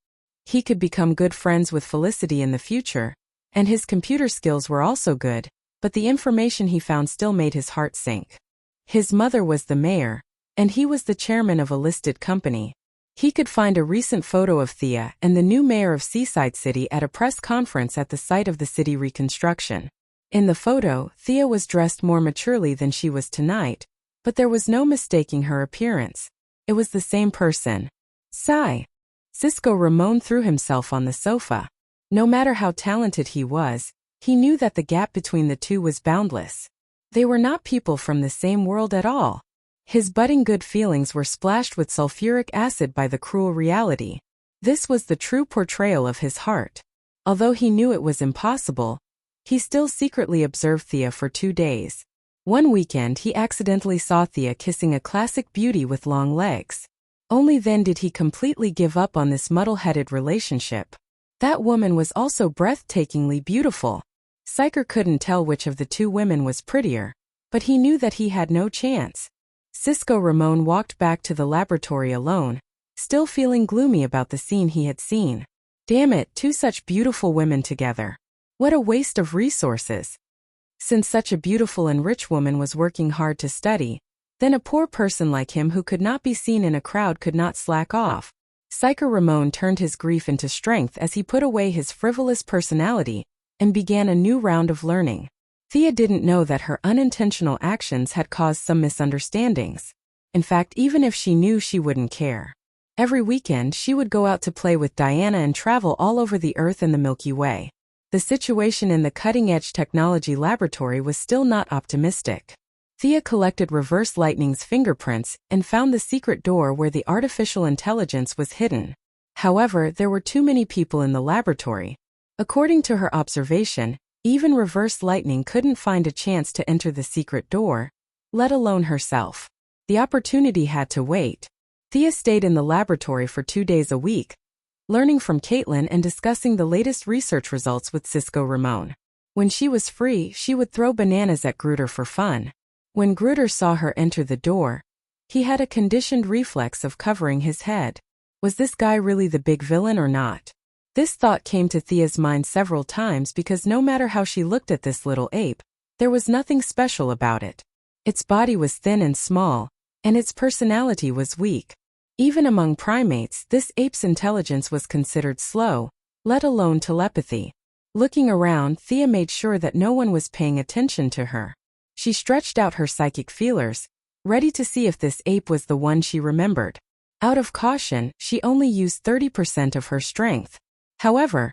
He could become good friends with Felicity in the future, and his computer skills were also good, but the information he found still made his heart sink. His mother was the mayor, and he was the chairman of a listed company. He could find a recent photo of Thea and the new mayor of Seaside City at a press conference at the site of the city reconstruction. In the photo, Thea was dressed more maturely than she was tonight, but there was no mistaking her appearance. It was the same person. Sigh. Cisco Ramon threw himself on the sofa. No matter how talented he was, he knew that the gap between the two was boundless. They were not people from the same world at all. His budding good feelings were splashed with sulfuric acid by the cruel reality. This was the true portrayal of his heart. Although he knew it was impossible, he still secretly observed Thea for 2 days. One weekend he accidentally saw Thea kissing a classic beauty with long legs. Only then did he completely give up on this muddle-headed relationship. That woman was also breathtakingly beautiful. Psyker couldn't tell which of the 2 women was prettier, but he knew that he had no chance. Cisco Ramon walked back to the laboratory alone, still feeling gloomy about the scene he had seen. Damn it, 2 such beautiful women together. What a waste of resources. Since such a beautiful and rich woman was working hard to study, then a poor person like him who could not be seen in a crowd could not slack off. Psyker Ramon turned his grief into strength as he put away his frivolous personality and began a new round of learning. Thea didn't know that her unintentional actions had caused some misunderstandings. In fact, even if she knew, she wouldn't care. Every weekend she would go out to play with Diana and travel all over the Earth and the Milky Way. The situation in the cutting-edge technology laboratory was still not optimistic. Thea collected Reverse Lightning's fingerprints and found the secret door where the artificial intelligence was hidden. However, there were too many people in the laboratory. According to her observation, even Reverse Lightning couldn't find a chance to enter the secret door, let alone herself. The opportunity had to wait. Thea stayed in the laboratory for 2 days a week, learning from Caitlin and discussing the latest research results with Cisco Ramon. When she was free, she would throw bananas at Gruder for fun. When Gruder saw her enter the door, he had a conditioned reflex of covering his head. Was this guy really the big villain or not? This thought came to Thea's mind several times because no matter how she looked at this little ape, there was nothing special about it. Its body was thin and small, and its personality was weak. Even among primates, this ape's intelligence was considered slow, let alone telepathy. Looking around, Thea made sure that no one was paying attention to her. She stretched out her psychic feelers, ready to see if this ape was the one she remembered. Out of caution, she only used 30% of her strength. However,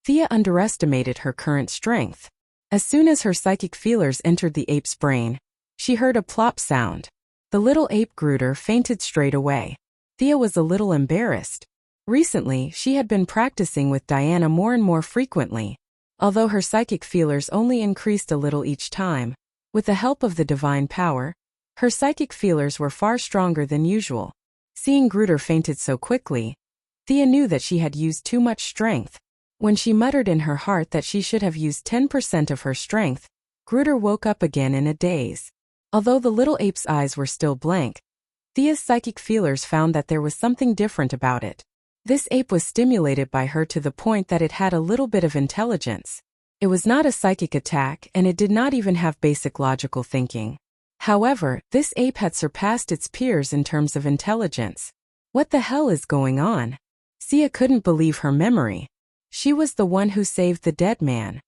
Thea underestimated her current strength. As soon as her psychic feelers entered the ape's brain, she heard a plop sound. The little ape Gruder fainted straight away. Thea was a little embarrassed. Recently, she had been practicing with Diana more and more frequently, although her psychic feelers only increased a little each time. With the help of the divine power, her psychic feelers were far stronger than usual. Seeing Gruder fainted so quickly, Thea knew that she had used too much strength. When she muttered in her heart that she should have used 10% of her strength, Gruder woke up again in a daze. Although the little ape's eyes were still blank, Thea's psychic feelers found that there was something different about it. This ape was stimulated by her to the point that it had a little bit of intelligence. It was not a psychic attack, and it did not even have basic logical thinking. However, this ape had surpassed its peers in terms of intelligence. What the hell is going on? Thea couldn't believe her memory. She was the one who saved the dead man.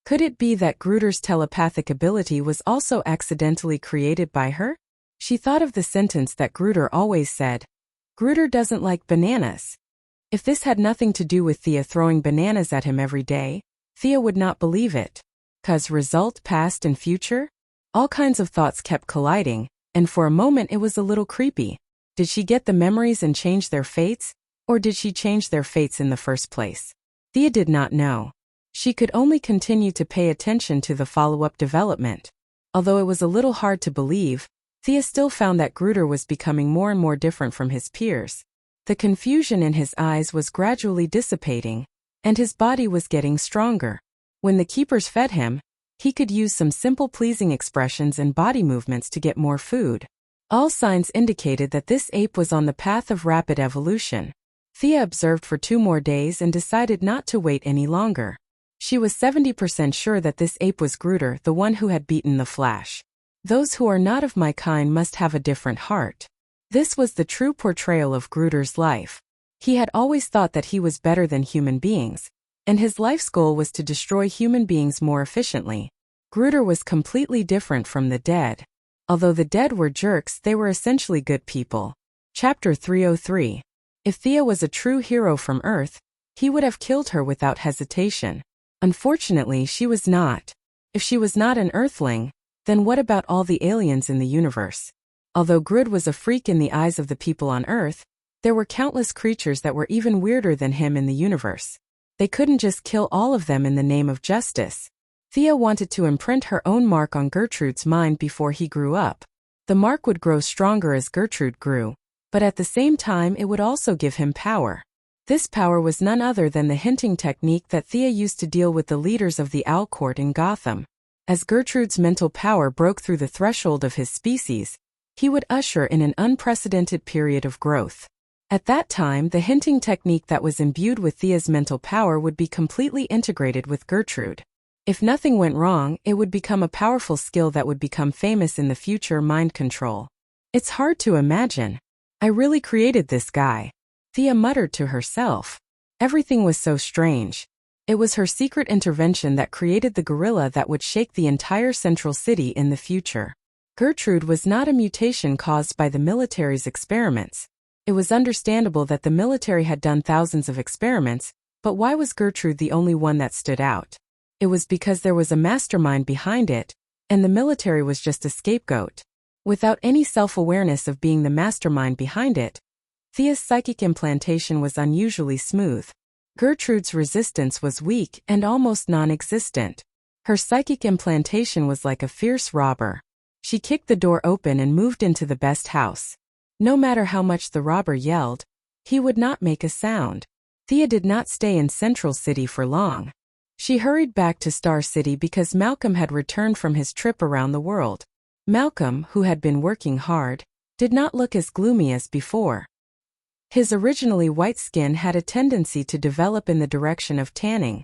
Could it be that Gruder's telepathic ability was also accidentally created by her? She thought of the sentence that Gruder always said, "Gruder doesn't like bananas." If this had nothing to do with Thea throwing bananas at him every day, Thea would not believe it. 'Cause result, past and future? All kinds of thoughts kept colliding, and for a moment it was a little creepy. Did she get the memories and change their fates? Or did she change their fates in the first place? Thea did not know. She could only continue to pay attention to the follow-up development. Although it was a little hard to believe, Thea still found that Gruder was becoming more and more different from his peers. The confusion in his eyes was gradually dissipating, and his body was getting stronger. When the keepers fed him, he could use some simple pleasing expressions and body movements to get more food. All signs indicated that this ape was on the path of rapid evolution. Thea observed for 2 more days and decided not to wait any longer. She was 70% sure that this ape was Gruder, the one who had beaten the Flash. Those who are not of my kind must have a different heart. This was the true portrayal of Gruder's life. He had always thought that he was better than human beings, and his life's goal was to destroy human beings more efficiently. Gruder was completely different from the dead. Although the dead were jerks, they were essentially good people. Chapter 303. If Thea was a true hero from Earth, he would have killed her without hesitation. Unfortunately, she was not. If she was not an Earthling, then what about all the aliens in the universe? Although Grud was a freak in the eyes of the people on Earth, there were countless creatures that were even weirder than him in the universe. They couldn't just kill all of them in the name of justice. Thea wanted to imprint her own mark on Gertrude's mind before he grew up. The mark would grow stronger as Gertrude grew, but at the same time it would also give him power. This power was none other than the hinting technique that Thea used to deal with the leaders of the Owl Court in Gotham. As Gertrude's mental power broke through the threshold of his species, he would usher in an unprecedented period of growth. At that time, the hinting technique that was imbued with Thea's mental power would be completely integrated with Gertrude. If nothing went wrong, it would become a powerful skill that would become famous in the future: mind control. It's hard to imagine. I really created this guy, Thea muttered to herself. Everything was so strange. It was her secret intervention that created the gorilla that would shake the entire central city in the future. Gertrude was not a mutation caused by the military's experiments. It was understandable that the military had done thousands of experiments, but why was Gertrude the only one that stood out? It was because there was a mastermind behind it, and the military was just a scapegoat. Without any self-awareness of being the mastermind behind it, Thea's psychic implantation was unusually smooth. Gertrude's resistance was weak and almost non-existent. Her psychic implantation was like a fierce robber. She kicked the door open and moved into the best house. No matter how much the robber yelled, he would not make a sound. Thea did not stay in Central City for long. She hurried back to Star City because Malcolm had returned from his trip around the world. Malcolm, who had been working hard, did not look as gloomy as before. His originally white skin had a tendency to develop in the direction of tanning.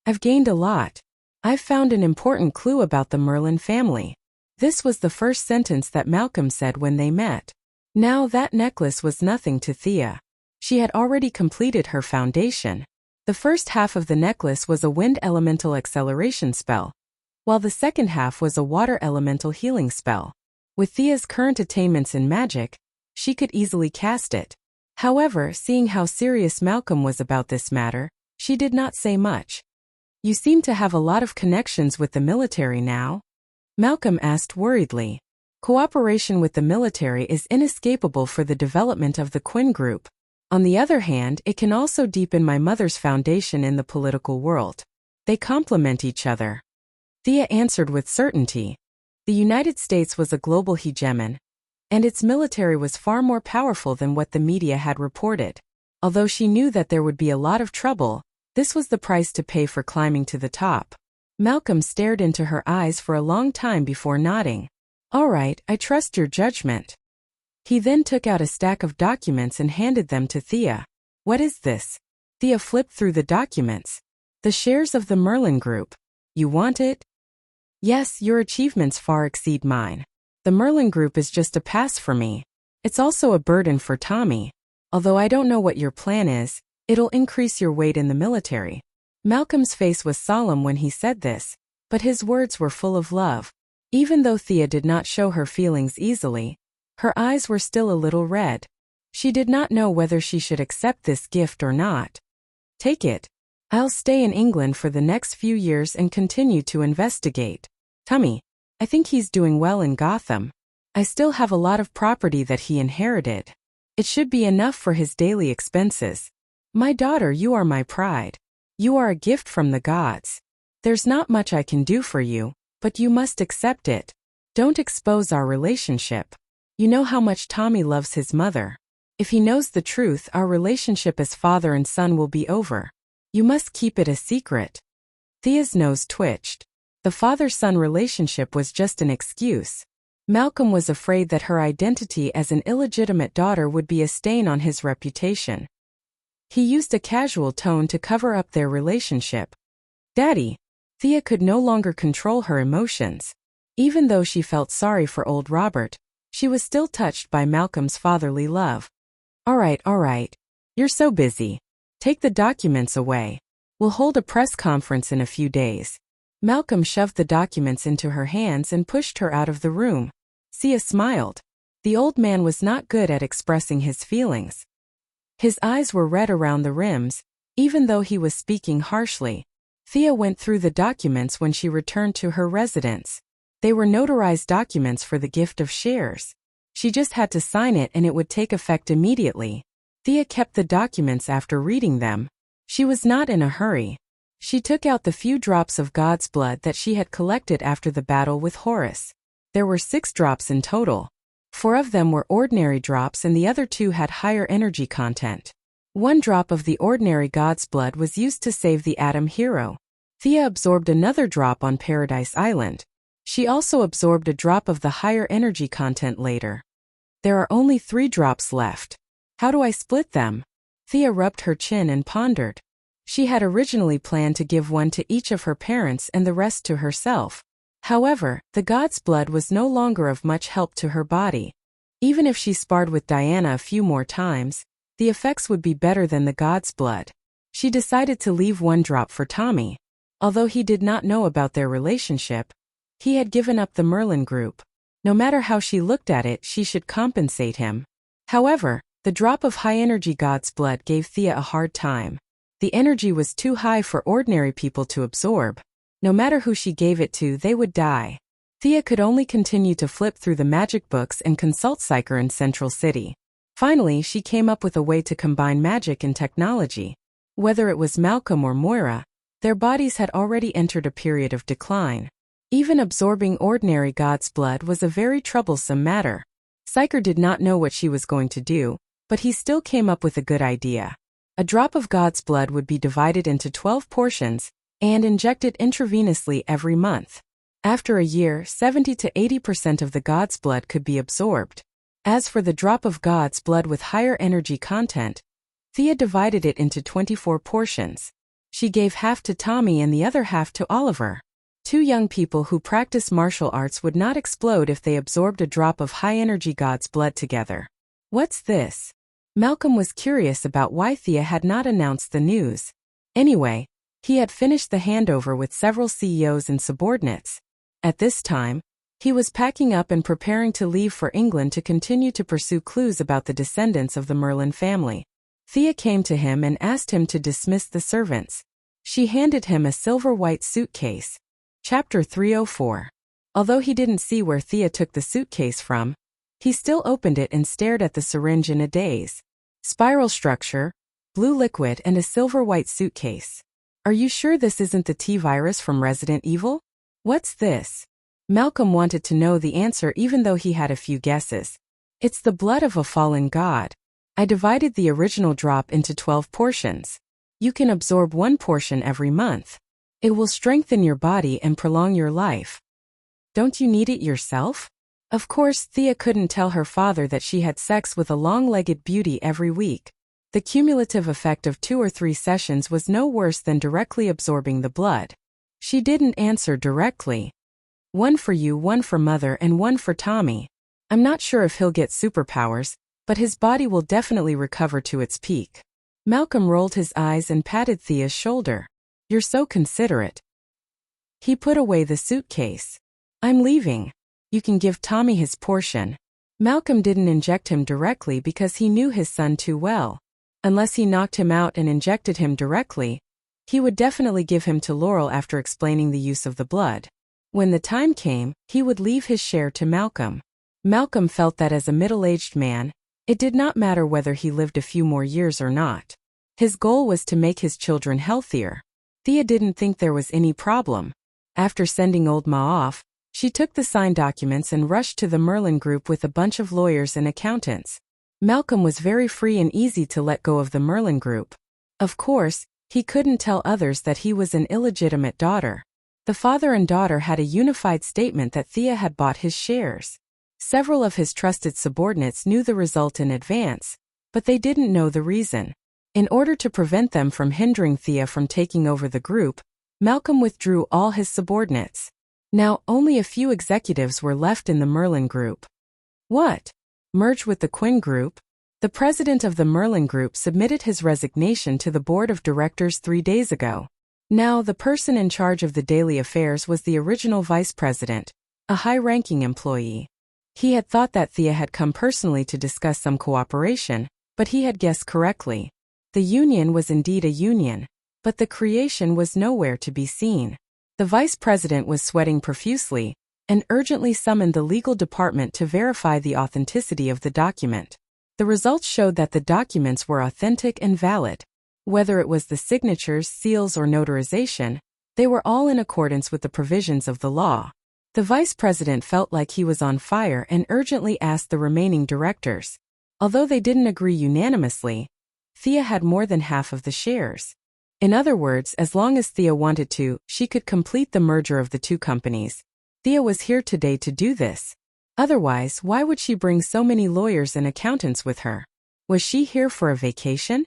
I've gained a lot. I've found an important clue about the Merlin family. This was the first sentence that Malcolm said when they met. Now that necklace was nothing to Thea. She had already completed her foundation. The first half of the necklace was a wind elemental acceleration spell, while the second half was a water elemental healing spell. With Thea's current attainments in magic, she could easily cast it. However, seeing how serious Malcolm was about this matter, she did not say much. You seem to have a lot of connections with the military now? Malcolm asked worriedly. Cooperation with the military is inescapable for the development of the Quinn Group. On the other hand, it can also deepen my mother's foundation in the political world. They complement each other. Thea answered with certainty. The United States was a global hegemon, and its military was far more powerful than what the media had reported. Although she knew that there would be a lot of trouble, this was the price to pay for climbing to the top. Malcolm stared into her eyes for a long time before nodding. All right, I trust your judgment. He then took out a stack of documents and handed them to Thea. What is this? Thea flipped through the documents. The shares of the Merlin Group. You want it? Yes, your achievements far exceed mine. The Merlin Group is just a pass for me. It's also a burden for Tommy. Although I don't know what your plan is, it'll increase your weight in the military. Malcolm's face was solemn when he said this, but his words were full of love. Even though Thea did not show her feelings easily, her eyes were still a little red. She did not know whether she should accept this gift or not. Take it. I'll stay in England for the next few years and continue to investigate. Tommy, I think he's doing well in Gotham. I still have a lot of property that he inherited. It should be enough for his daily expenses. My daughter, you are my pride. You are a gift from the gods. There's not much I can do for you, but you must accept it. Don't expose our relationship. You know how much Tommy loves his mother. If he knows the truth, our relationship as father and son will be over. You must keep it a secret. Thea's nose twitched. The father-son relationship was just an excuse. Malcolm was afraid that her identity as an illegitimate daughter would be a stain on his reputation. He used a casual tone to cover up their relationship. Daddy. Thea could no longer control her emotions. Even though she felt sorry for old Robert, she was still touched by Malcolm's fatherly love. All right. You're so busy. Take the documents away. We'll hold a press conference in a few days. Malcolm shoved the documents into her hands and pushed her out of the room. Thea smiled. The old man was not good at expressing his feelings. His eyes were red around the rims, even though he was speaking harshly. Thea went through the documents when she returned to her residence. They were notarized documents for the gift of shares. She just had to sign it and it would take effect immediately. Thea kept the documents after reading them. She was not in a hurry. She took out the few drops of God's blood that she had collected after the battle with Horus. There were 6 drops in total. 4 of them were ordinary drops and the other 2 had higher energy content. 1 drop of the ordinary God's blood was used to save the Atom hero. Thea absorbed another drop on Paradise Island. She also absorbed a drop of the higher energy content later. There are only 3 drops left. How do I split them? Thea rubbed her chin and pondered. She had originally planned to give 1 to each of her parents and the rest to herself. However, the God's blood was no longer of much help to her body. Even if she sparred with Diana a few more times, the effects would be better than the God's blood. She decided to leave 1 drop for Tommy. Although he did not know about their relationship, he had given up the Merlin group. No matter how she looked at it, she should compensate him. However, the drop of high-energy God's blood gave Thea a hard time. The energy was too high for ordinary people to absorb. No matter who she gave it to, they would die. Thea could only continue to flip through the magic books and consult Psyker in Central City. Finally, she came up with a way to combine magic and technology. Whether it was Malcolm or Moira, their bodies had already entered a period of decline. Even absorbing ordinary God's blood was a very troublesome matter. Psyker did not know what she was going to do, but he still came up with a good idea. A drop of God's blood would be divided into 12 portions and injected intravenously every month. After a year, 70 to 80% of the God's blood could be absorbed. As for the drop of God's blood with higher energy content, Thea divided it into 24 portions. She gave half to Tommy and the other half to Oliver. 2 young people who practice martial arts would not explode if they absorbed a drop of high-energy God's blood together. What's this? Malcolm was curious about why Thea had not announced the news. Anyway, he had finished the handover with several CEOs and subordinates. At this time, he was packing up and preparing to leave for England to continue to pursue clues about the descendants of the Merlin family. Thea came to him and asked him to dismiss the servants. She handed him a silver-white suitcase. Chapter 304. Although he didn't see where Thea took the suitcase from, he still opened it and stared at the syringe in a daze. Spiral structure, blue liquid and a silver-white suitcase. Are you sure this isn't the T-virus from Resident Evil? What's this? Malcolm wanted to know the answer even though he had a few guesses. It's the blood of a fallen god. I divided the original drop into 12 portions. You can absorb 1 portion every month. It will strengthen your body and prolong your life. Don't you need it yourself? Of course, Thea couldn't tell her father that she had sex with a long-legged beauty every week. The cumulative effect of 2 or 3 sessions was no worse than directly absorbing the blood. She didn't answer directly. 1 for you, 1 for Mother, and 1 for Tommy. I'm not sure if he'll get superpowers, but his body will definitely recover to its peak. Malcolm rolled his eyes and patted Thea's shoulder. You're so considerate. He put away the suitcase. I'm leaving. You can give Tommy his portion. Malcolm didn't inject him directly because he knew his son too well. Unless he knocked him out and injected him directly, He would definitely give him to Laurel after explaining the use of the blood. When the time came, he would leave his share to Malcolm. Malcolm felt that as a middle-aged man, it did not matter whether he lived a few more years or not. His goal was to make his children healthier. Thea didn't think there was any problem. After sending Old Ma off, she took the signed documents and rushed to the Merlin Group with a bunch of lawyers and accountants. Malcolm was very free and easy to let go of the Merlin Group. Of course, he couldn't tell others that he was an illegitimate daughter. The father and daughter had a unified statement that Thea had bought his shares. Several of his trusted subordinates knew the result in advance, but they didn't know the reason. In order to prevent them from hindering Thea from taking over the group, Malcolm withdrew all his subordinates. Now, only a few executives were left in the Merlin Group. What? Merge with the Quinn Group? The president of the Merlin Group submitted his resignation to the board of directors 3 days ago. Now, the person in charge of the daily affairs was the original vice president, a high-ranking employee. He had thought that Thea had come personally to discuss some cooperation, but he had guessed correctly. The union was indeed a union, but the creation was nowhere to be seen. The vice president was sweating profusely and urgently summoned the legal department to verify the authenticity of the document. The results showed that the documents were authentic and valid. Whether it was the signatures, seals, or notarization, they were all in accordance with the provisions of the law. The vice president felt like he was on fire and urgently asked the remaining directors. Although they didn't agree unanimously, Thea had more than half of the shares. In other words, as long as Thea wanted to, she could complete the merger of the two companies. Thea was here today to do this. Otherwise, why would she bring so many lawyers and accountants with her? Was she here for a vacation?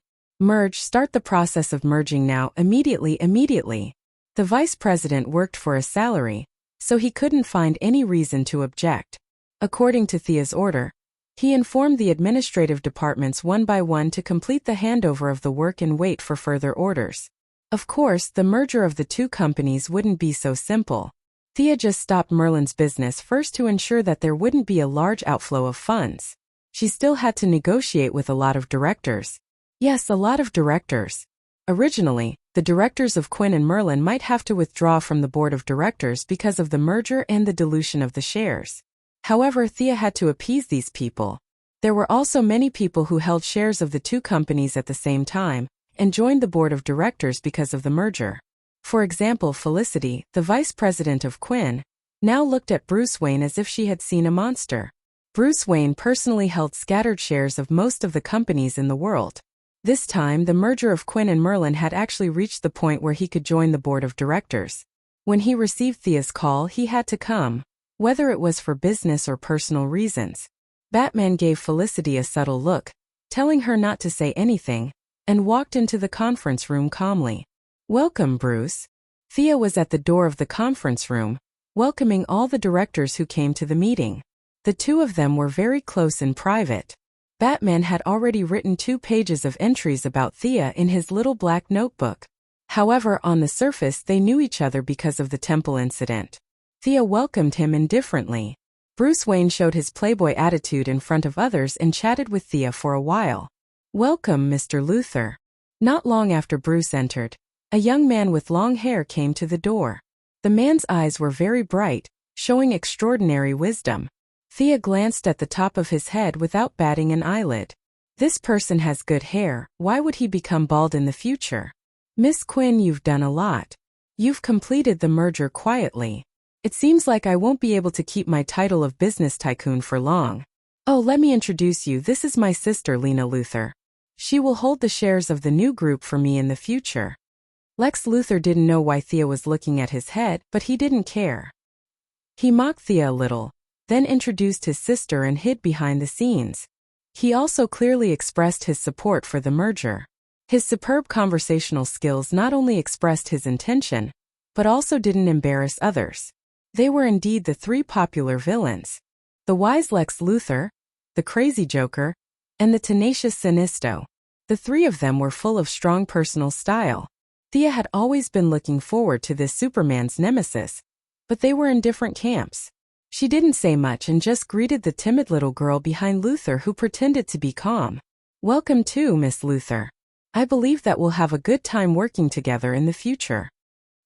Start the process of merging now, immediately. The vice president worked for a salary, so he couldn't find any reason to object. According to Thea's order, he informed the administrative departments one by one to complete the handover of the work and wait for further orders. Of course, the merger of the two companies wouldn't be so simple. Thea just stopped Merlin's business first to ensure that there wouldn't be a large outflow of funds. She still had to negotiate with a lot of directors. Yes, a lot of directors. Originally, the directors of Quinn and Merlin might have to withdraw from the board of directors because of the merger and the dilution of the shares. However, Thea had to appease these people. There were also many people who held shares of the two companies at the same time and joined the board of directors because of the merger. For example, Felicity, the vice president of Quinn, now looked at Bruce Wayne as if she had seen a monster. Bruce Wayne personally held scattered shares of most of the companies in the world. This time, the merger of Quinn and Merlin had actually reached the point where he could join the board of directors. When he received Thea's call, he had to come, whether it was for business or personal reasons. Batman gave Felicity a subtle look, telling her not to say anything, and walked into the conference room calmly. "Welcome, Bruce." Thea was at the door of the conference room, welcoming all the directors who came to the meeting. The two of them were very close in private. Batman had already written 2 pages of entries about Thea in his little black notebook. However, on the surface they knew each other because of the temple incident. Thea welcomed him indifferently. Bruce Wayne showed his playboy attitude in front of others and chatted with Thea for a while. "Welcome, Mr. Luthor." Not long after Bruce entered, a young man with long hair came to the door. The man's eyes were very bright, showing extraordinary wisdom. Thea glanced at the top of his head without batting an eyelid. This person has good hair, why would he become bald in the future? "Miss Quinn, you've done a lot. You've completed the merger quietly. It seems like I won't be able to keep my title of business tycoon for long. Oh, let me introduce you, this is my sister Lena Luthor. She will hold the shares of the new group for me in the future." Lex Luthor didn't know why Thea was looking at his head, but he didn't care. He mocked Thea a little, then introduced his sister and hid behind the scenes. He also clearly expressed his support for the merger. His superb conversational skills not only expressed his intention, but also didn't embarrass others. They were indeed the 3 popular villains: the wise Lex Luthor, the crazy Joker, and the tenacious Sinisto. The 3 of them were full of strong personal style. Thea had always been looking forward to this Superman's nemesis, but they were in different camps. She didn't say much and just greeted the timid little girl behind Luthor who pretended to be calm. "Welcome too, Miss Luthor." I believe that we'll have a good time working together in the future.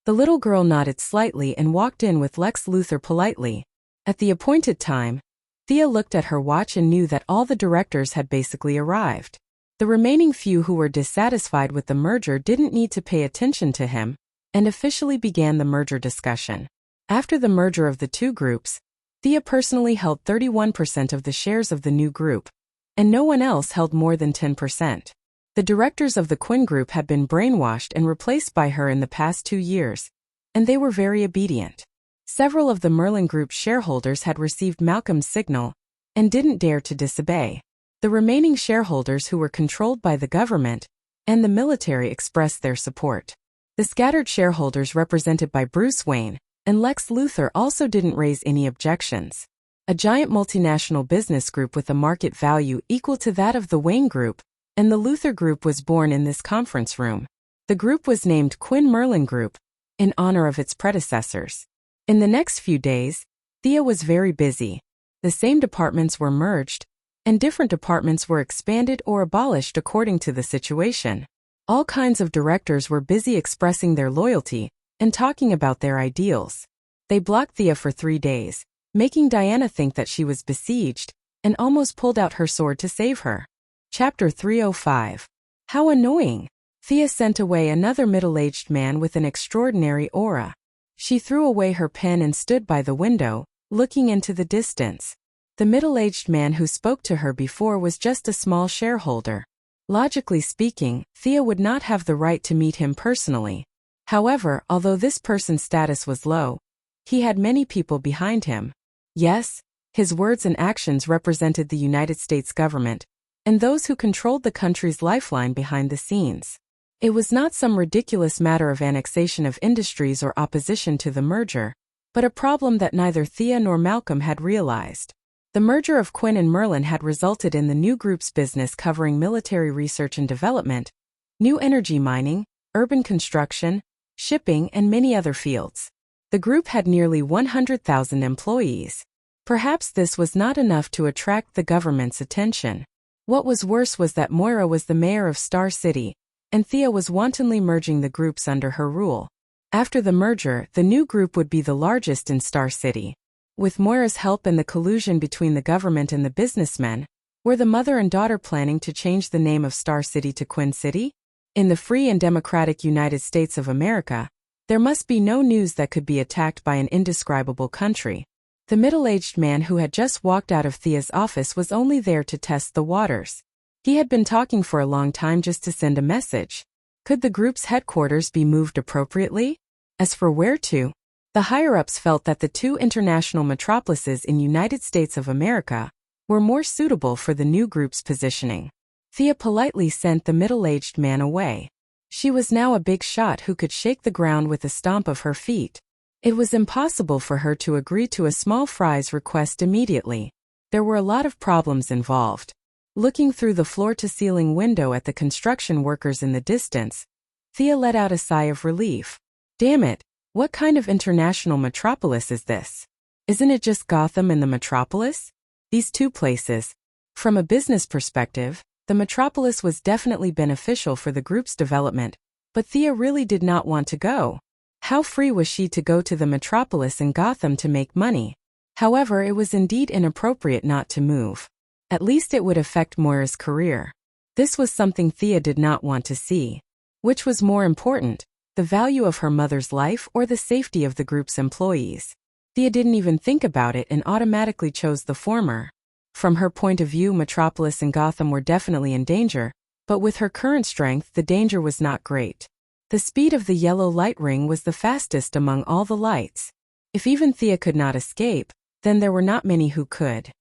The little girl nodded slightly and walked in with Lex Luthor politely. At the appointed time, Thea looked at her watch and knew that all the directors had basically arrived. The remaining few who were dissatisfied with the merger didn't need to pay attention to him, and officially began the merger discussion. After the merger of the two groups, Thea personally held 31% of the shares of the new group, and no one else held more than 10%. The directors of the Quinn Group had been brainwashed and replaced by her in the past 2 years, and they were very obedient. Several of the Merlin Group's shareholders had received Malcolm's signal and didn't dare to disobey. The remaining shareholders who were controlled by the government and the military expressed their support. The scattered shareholders represented by Bruce Wayne and Lex Luthor also didn't raise any objections. A giant multinational business group with a market value equal to that of the Wayne Group and the Luthor Group was born in this conference room. The group was named Quinn Merlin Group in honor of its predecessors. In the next few days, Thea was very busy. The same departments were merged, and different departments were expanded or abolished according to the situation. All kinds of directors were busy expressing their loyalty and talking about their ideals. They blocked Thea for 3 days, making Diana think that she was besieged, and almost pulled out her sword to save her. Chapter 305. How annoying! Thea sent away another middle-aged man with an extraordinary aura. She threw away her pen and stood by the window, looking into the distance. The middle-aged man who spoke to her before was just a small shareholder. Logically speaking, Thea would not have the right to meet him personally. However, although this person's status was low, he had many people behind him. Yes, his words and actions represented the United States government, and those who controlled the country's lifeline behind the scenes. It was not some ridiculous matter of annexation of industries or opposition to the merger, but a problem that neither Thea nor Malcolm had realized. The merger of Quinn and Merlin had resulted in the new group's business covering military research and development, new energy mining, urban construction, shipping, and many other fields. The group had nearly 100,000 employees. Perhaps this was not enough to attract the government's attention. What was worse was that Moira was the mayor of Star City, and Thea was wantonly merging the groups under her rule. After the merger, the new group would be the largest in Star City. With Moira's help and the collusion between the government and the businessmen, were the mother and daughter planning to change the name of Star City to Quinn City? In the free and democratic United States of America, there must be no news that could be attacked by an indescribable country. The middle-aged man who had just walked out of Thea's office was only there to test the waters. He had been talking for a long time just to send a message. Could the group's headquarters be moved appropriately? As for where to, the higher-ups felt that the two international metropolises in United States of America were more suitable for the new group's positioning. Thea politely sent the middle-aged man away. She was now a big shot who could shake the ground with a stomp of her feet. It was impossible for her to agree to a small fry's request immediately. There were a lot of problems involved. Looking through the floor-to-ceiling window at the construction workers in the distance, Thea let out a sigh of relief. Damn it, what kind of international metropolis is this? Isn't it just Gotham and the metropolis? These two places. From a business perspective, the metropolis was definitely beneficial for the group's development, but Thea really did not want to go. How free was she to go to the metropolis in Gotham to make money? However, it was indeed inappropriate not to move. At least it would affect Moira's career. This was something Thea did not want to see. Which was more important, the value of her mother's life or the safety of the group's employees? Thea didn't even think about it and automatically chose the former. From her point of view, Metropolis and Gotham were definitely in danger, but with her current strength, the danger was not great. The speed of the yellow light ring was the fastest among all the lights. If even Thea could not escape, then there were not many who could.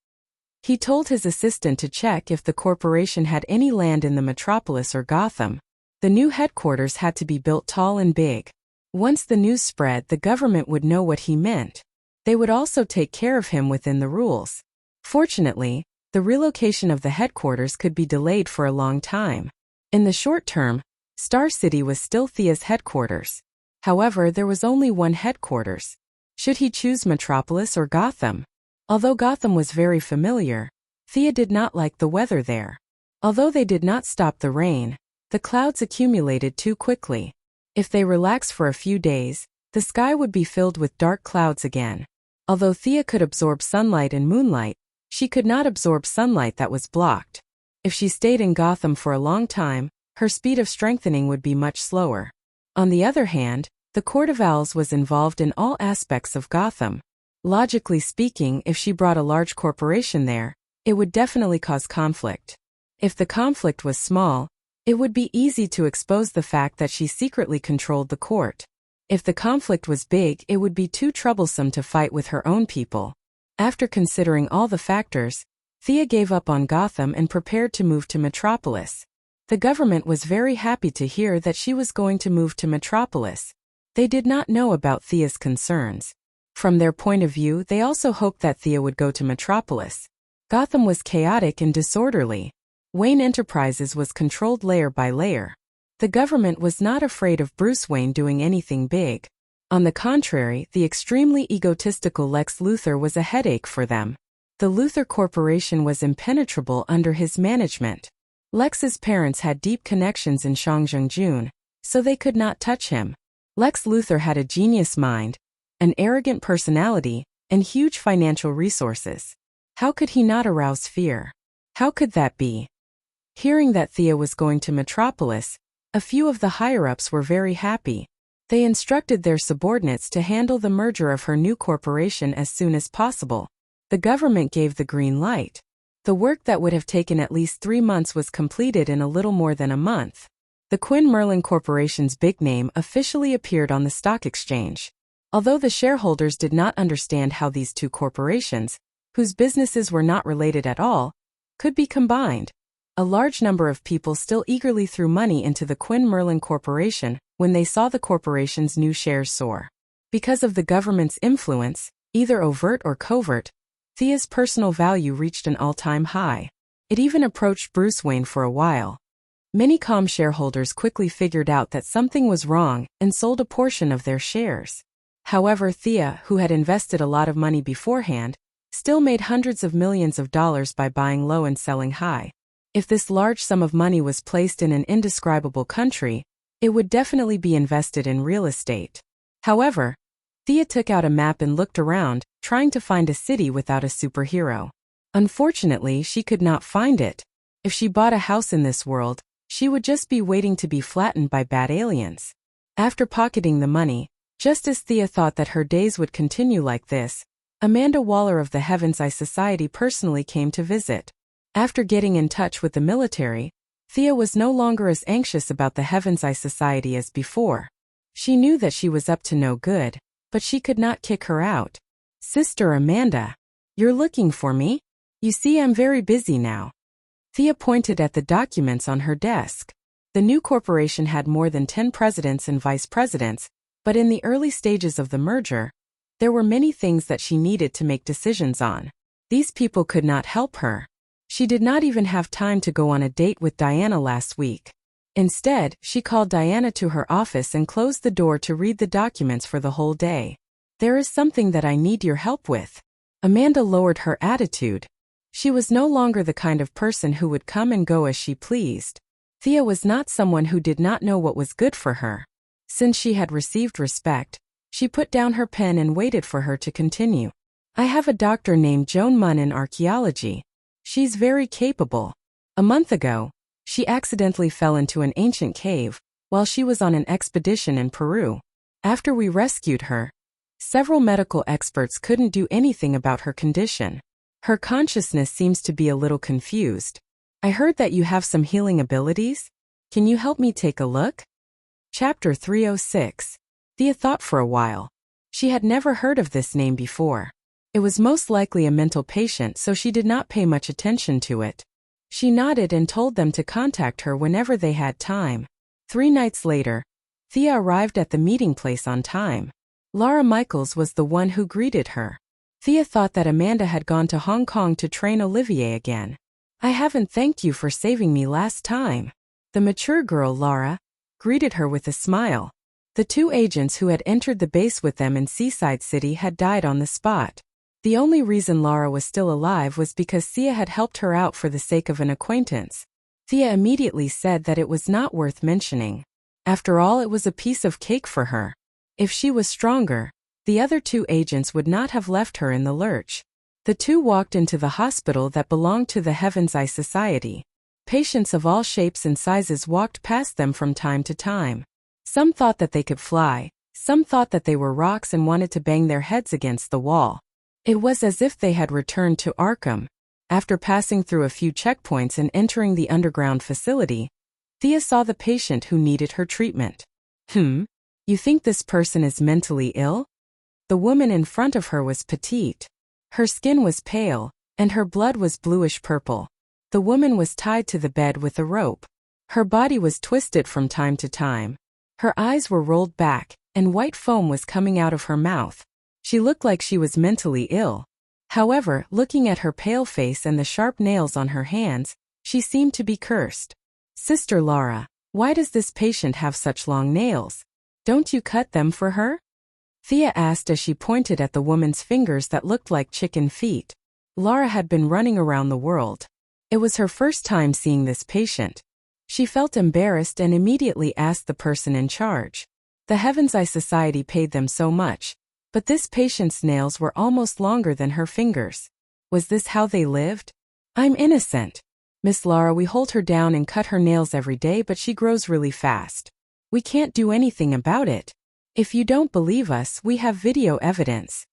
He told his assistant to check if the corporation had any land in the metropolis or Gotham. The new headquarters had to be built tall and big. Once the news spread, the government would know what he meant. They would also take care of him within the rules. Fortunately, the relocation of the headquarters could be delayed for a long time. In the short term, Star City was still Thea's headquarters. However, there was only one headquarters. Should he choose Metropolis or Gotham? Although Gotham was very familiar, Thea did not like the weather there. Although they did not stop the rain, The clouds accumulated too quickly. If they relaxed for a few days, the sky would be filled with dark clouds again. Although Thea could absorb sunlight and moonlight, she could not absorb sunlight that was blocked. If she stayed in Gotham for a long time, her speed of strengthening would be much slower. On the other hand, the Court of Owls was involved in all aspects of Gotham. Logically speaking, if she brought a large corporation there, it would definitely cause conflict. If the conflict was small, it would be easy to expose the fact that she secretly controlled the court. If the conflict was big, it would be too troublesome to fight with her own people. After considering all the factors, Thea gave up on Gotham and prepared to move to Metropolis. The government was very happy to hear that she was going to move to Metropolis. They did not know about Thea's concerns. From their point of view, they also hoped that Thea would go to Metropolis. Gotham was chaotic and disorderly. Wayne Enterprises was controlled layer by layer. The government was not afraid of Bruce Wayne doing anything big. On the contrary, the extremely egotistical Lex Luthor was a headache for them. The Luthor Corporation was impenetrable under his management. Lex's parents had deep connections in Shang-Jun, so they could not touch him. Lex Luthor had a genius mind, an arrogant personality, and huge financial resources. How could he not arouse fear? How could that be? Hearing that Thea was going to Metropolis, a few of the higher-ups were very happy. They instructed their subordinates to handle the merger of her new corporation as soon as possible. The government gave the green light. The work that would have taken at least 3 months was completed in a little more than a month. The Quinn Merlin Corporation's big name officially appeared on the stock exchange. Although the shareholders did not understand how these two corporations, whose businesses were not related at all, could be combined, a large number of people still eagerly threw money into the Quinn Merlin Corporation when they saw the corporation's new shares soar. Because of the government's influence, either overt or covert, Thea's personal value reached an all-time high. It even approached Bruce Wayne for a while. Many calm shareholders quickly figured out that something was wrong and sold a portion of their shares. However, Thea, who had invested a lot of money beforehand, still made hundreds of millions of dollars by buying low and selling high. If this large sum of money was placed in an indescribable country, it would definitely be invested in real estate. However, Thea took out a map and looked around, trying to find a city without a superhero. Unfortunately, she could not find it. If she bought a house in this world, she would just be waiting to be flattened by bad aliens. After pocketing the money, just as Thea thought that her days would continue like this, Amanda Waller of the Heaven's Eye Society personally came to visit. After getting in touch with the military, Thea was no longer as anxious about the Heaven's Eye Society as before. She knew that she was up to no good, but she could not kick her out. "Sister Amanda, you're looking for me? You see, I'm very busy now." Thea pointed at the documents on her desk. The new corporation had more than 10 presidents and vice presidents, but in the early stages of the merger, there were many things that she needed to make decisions on. These people could not help her. She did not even have time to go on a date with Diana last week. Instead, she called Diana to her office and closed the door to read the documents for the whole day. "There is something that I need your help with." Amanda lowered her attitude. She was no longer the kind of person who would come and go as she pleased. Thea was not someone who did not know what was good for her. Since she had received respect, she put down her pen and waited for her to continue. "I have a doctor named Joan Munn in archaeology. She's very capable. A month ago, she accidentally fell into an ancient cave while she was on an expedition in Peru. After we rescued her, several medical experts couldn't do anything about her condition. Her consciousness seems to be a little confused. I heard that you have some healing abilities. Can you help me take a look?" Chapter 306. Thea thought for a while. She had never heard of this name before. It was most likely a mental patient, so she did not pay much attention to it. She nodded and told them to contact her whenever they had time. 3 nights later, Thea arrived at the meeting place on time. Laura Michaels was the one who greeted her. Thea thought that Amanda had gone to Hong Kong to train Olivier again. "I haven't thanked you for saving me last time." The mature girl, Laura, greeted her with a smile. The 2 agents who had entered the base with them in Seaside City had died on the spot. The only reason Laura was still alive was because Thea had helped her out for the sake of an acquaintance. Thea immediately said that it was not worth mentioning. After all, it was a piece of cake for her. If she was stronger, the other two agents would not have left her in the lurch. The two walked into the hospital that belonged to the Heaven's Eye Society. Patients of all shapes and sizes walked past them from time to time. Some thought that they could fly, some thought that they were rocks and wanted to bang their heads against the wall. It was as if they had returned to Arkham. After passing through a few checkpoints and entering the underground facility, Thea saw the patient who needed her treatment. You think this person is mentally ill? The woman in front of her was petite. Her skin was pale, and her blood was bluish-purple. The woman was tied to the bed with a rope. Her body was twisted from time to time. Her eyes were rolled back, and white foam was coming out of her mouth. She looked like she was mentally ill. However, looking at her pale face and the sharp nails on her hands, she seemed to be cursed. Sister Laura, why does this patient have such long nails? Don't you cut them for her? Thea asked as she pointed at the woman's fingers that looked like chicken feet. Laura had been running around the world. It was her first time seeing this patient. She felt embarrassed and immediately asked the person in charge. The Heaven's Eye Society paid them so much, but this patient's nails were almost longer than her fingers. Was this how they lived? I'm innocent. Miss Laura, we hold her down and cut her nails every day, but she grows really fast. We can't do anything about it. If you don't believe us, we have video evidence.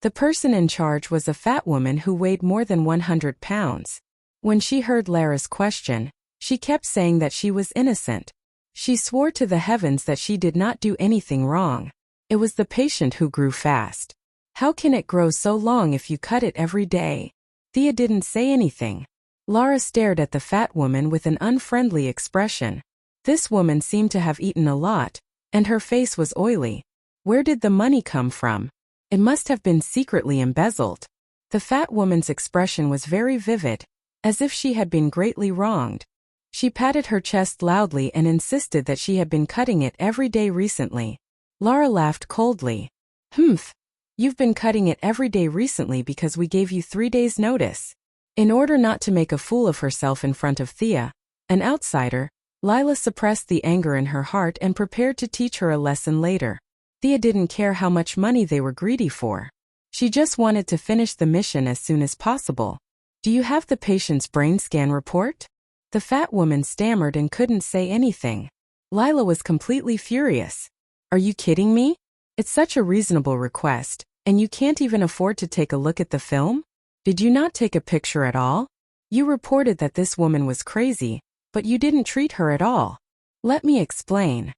The person in charge was a fat woman who weighed more than 100 pounds. When she heard Lara's question, she kept saying that she was innocent. She swore to the heavens that she did not do anything wrong. It was the patient who grew fast. How can it grow so long if you cut it every day? Thea didn't say anything. Lara stared at the fat woman with an unfriendly expression. This woman seemed to have eaten a lot, and her face was oily. Where did the money come from? It must have been secretly embezzled. The fat woman's expression was very vivid, as if she had been greatly wronged. She patted her chest loudly and insisted that she had been cutting it every day recently. Lara laughed coldly. You've been cutting it every day recently because we gave you 3 days' notice. In order not to make a fool of herself in front of Thea, an outsider, Lila suppressed the anger in her heart and prepared to teach her a lesson later. Thea didn't care how much money they were greedy for. She just wanted to finish the mission as soon as possible. Do you have the patient's brain scan report? The fat woman stammered and couldn't say anything. Lila was completely furious. Are you kidding me? It's such a reasonable request, and you can't even afford to take a look at the film? Did you not take a picture at all? You reported that this woman was crazy, but you didn't treat her at all. Let me explain.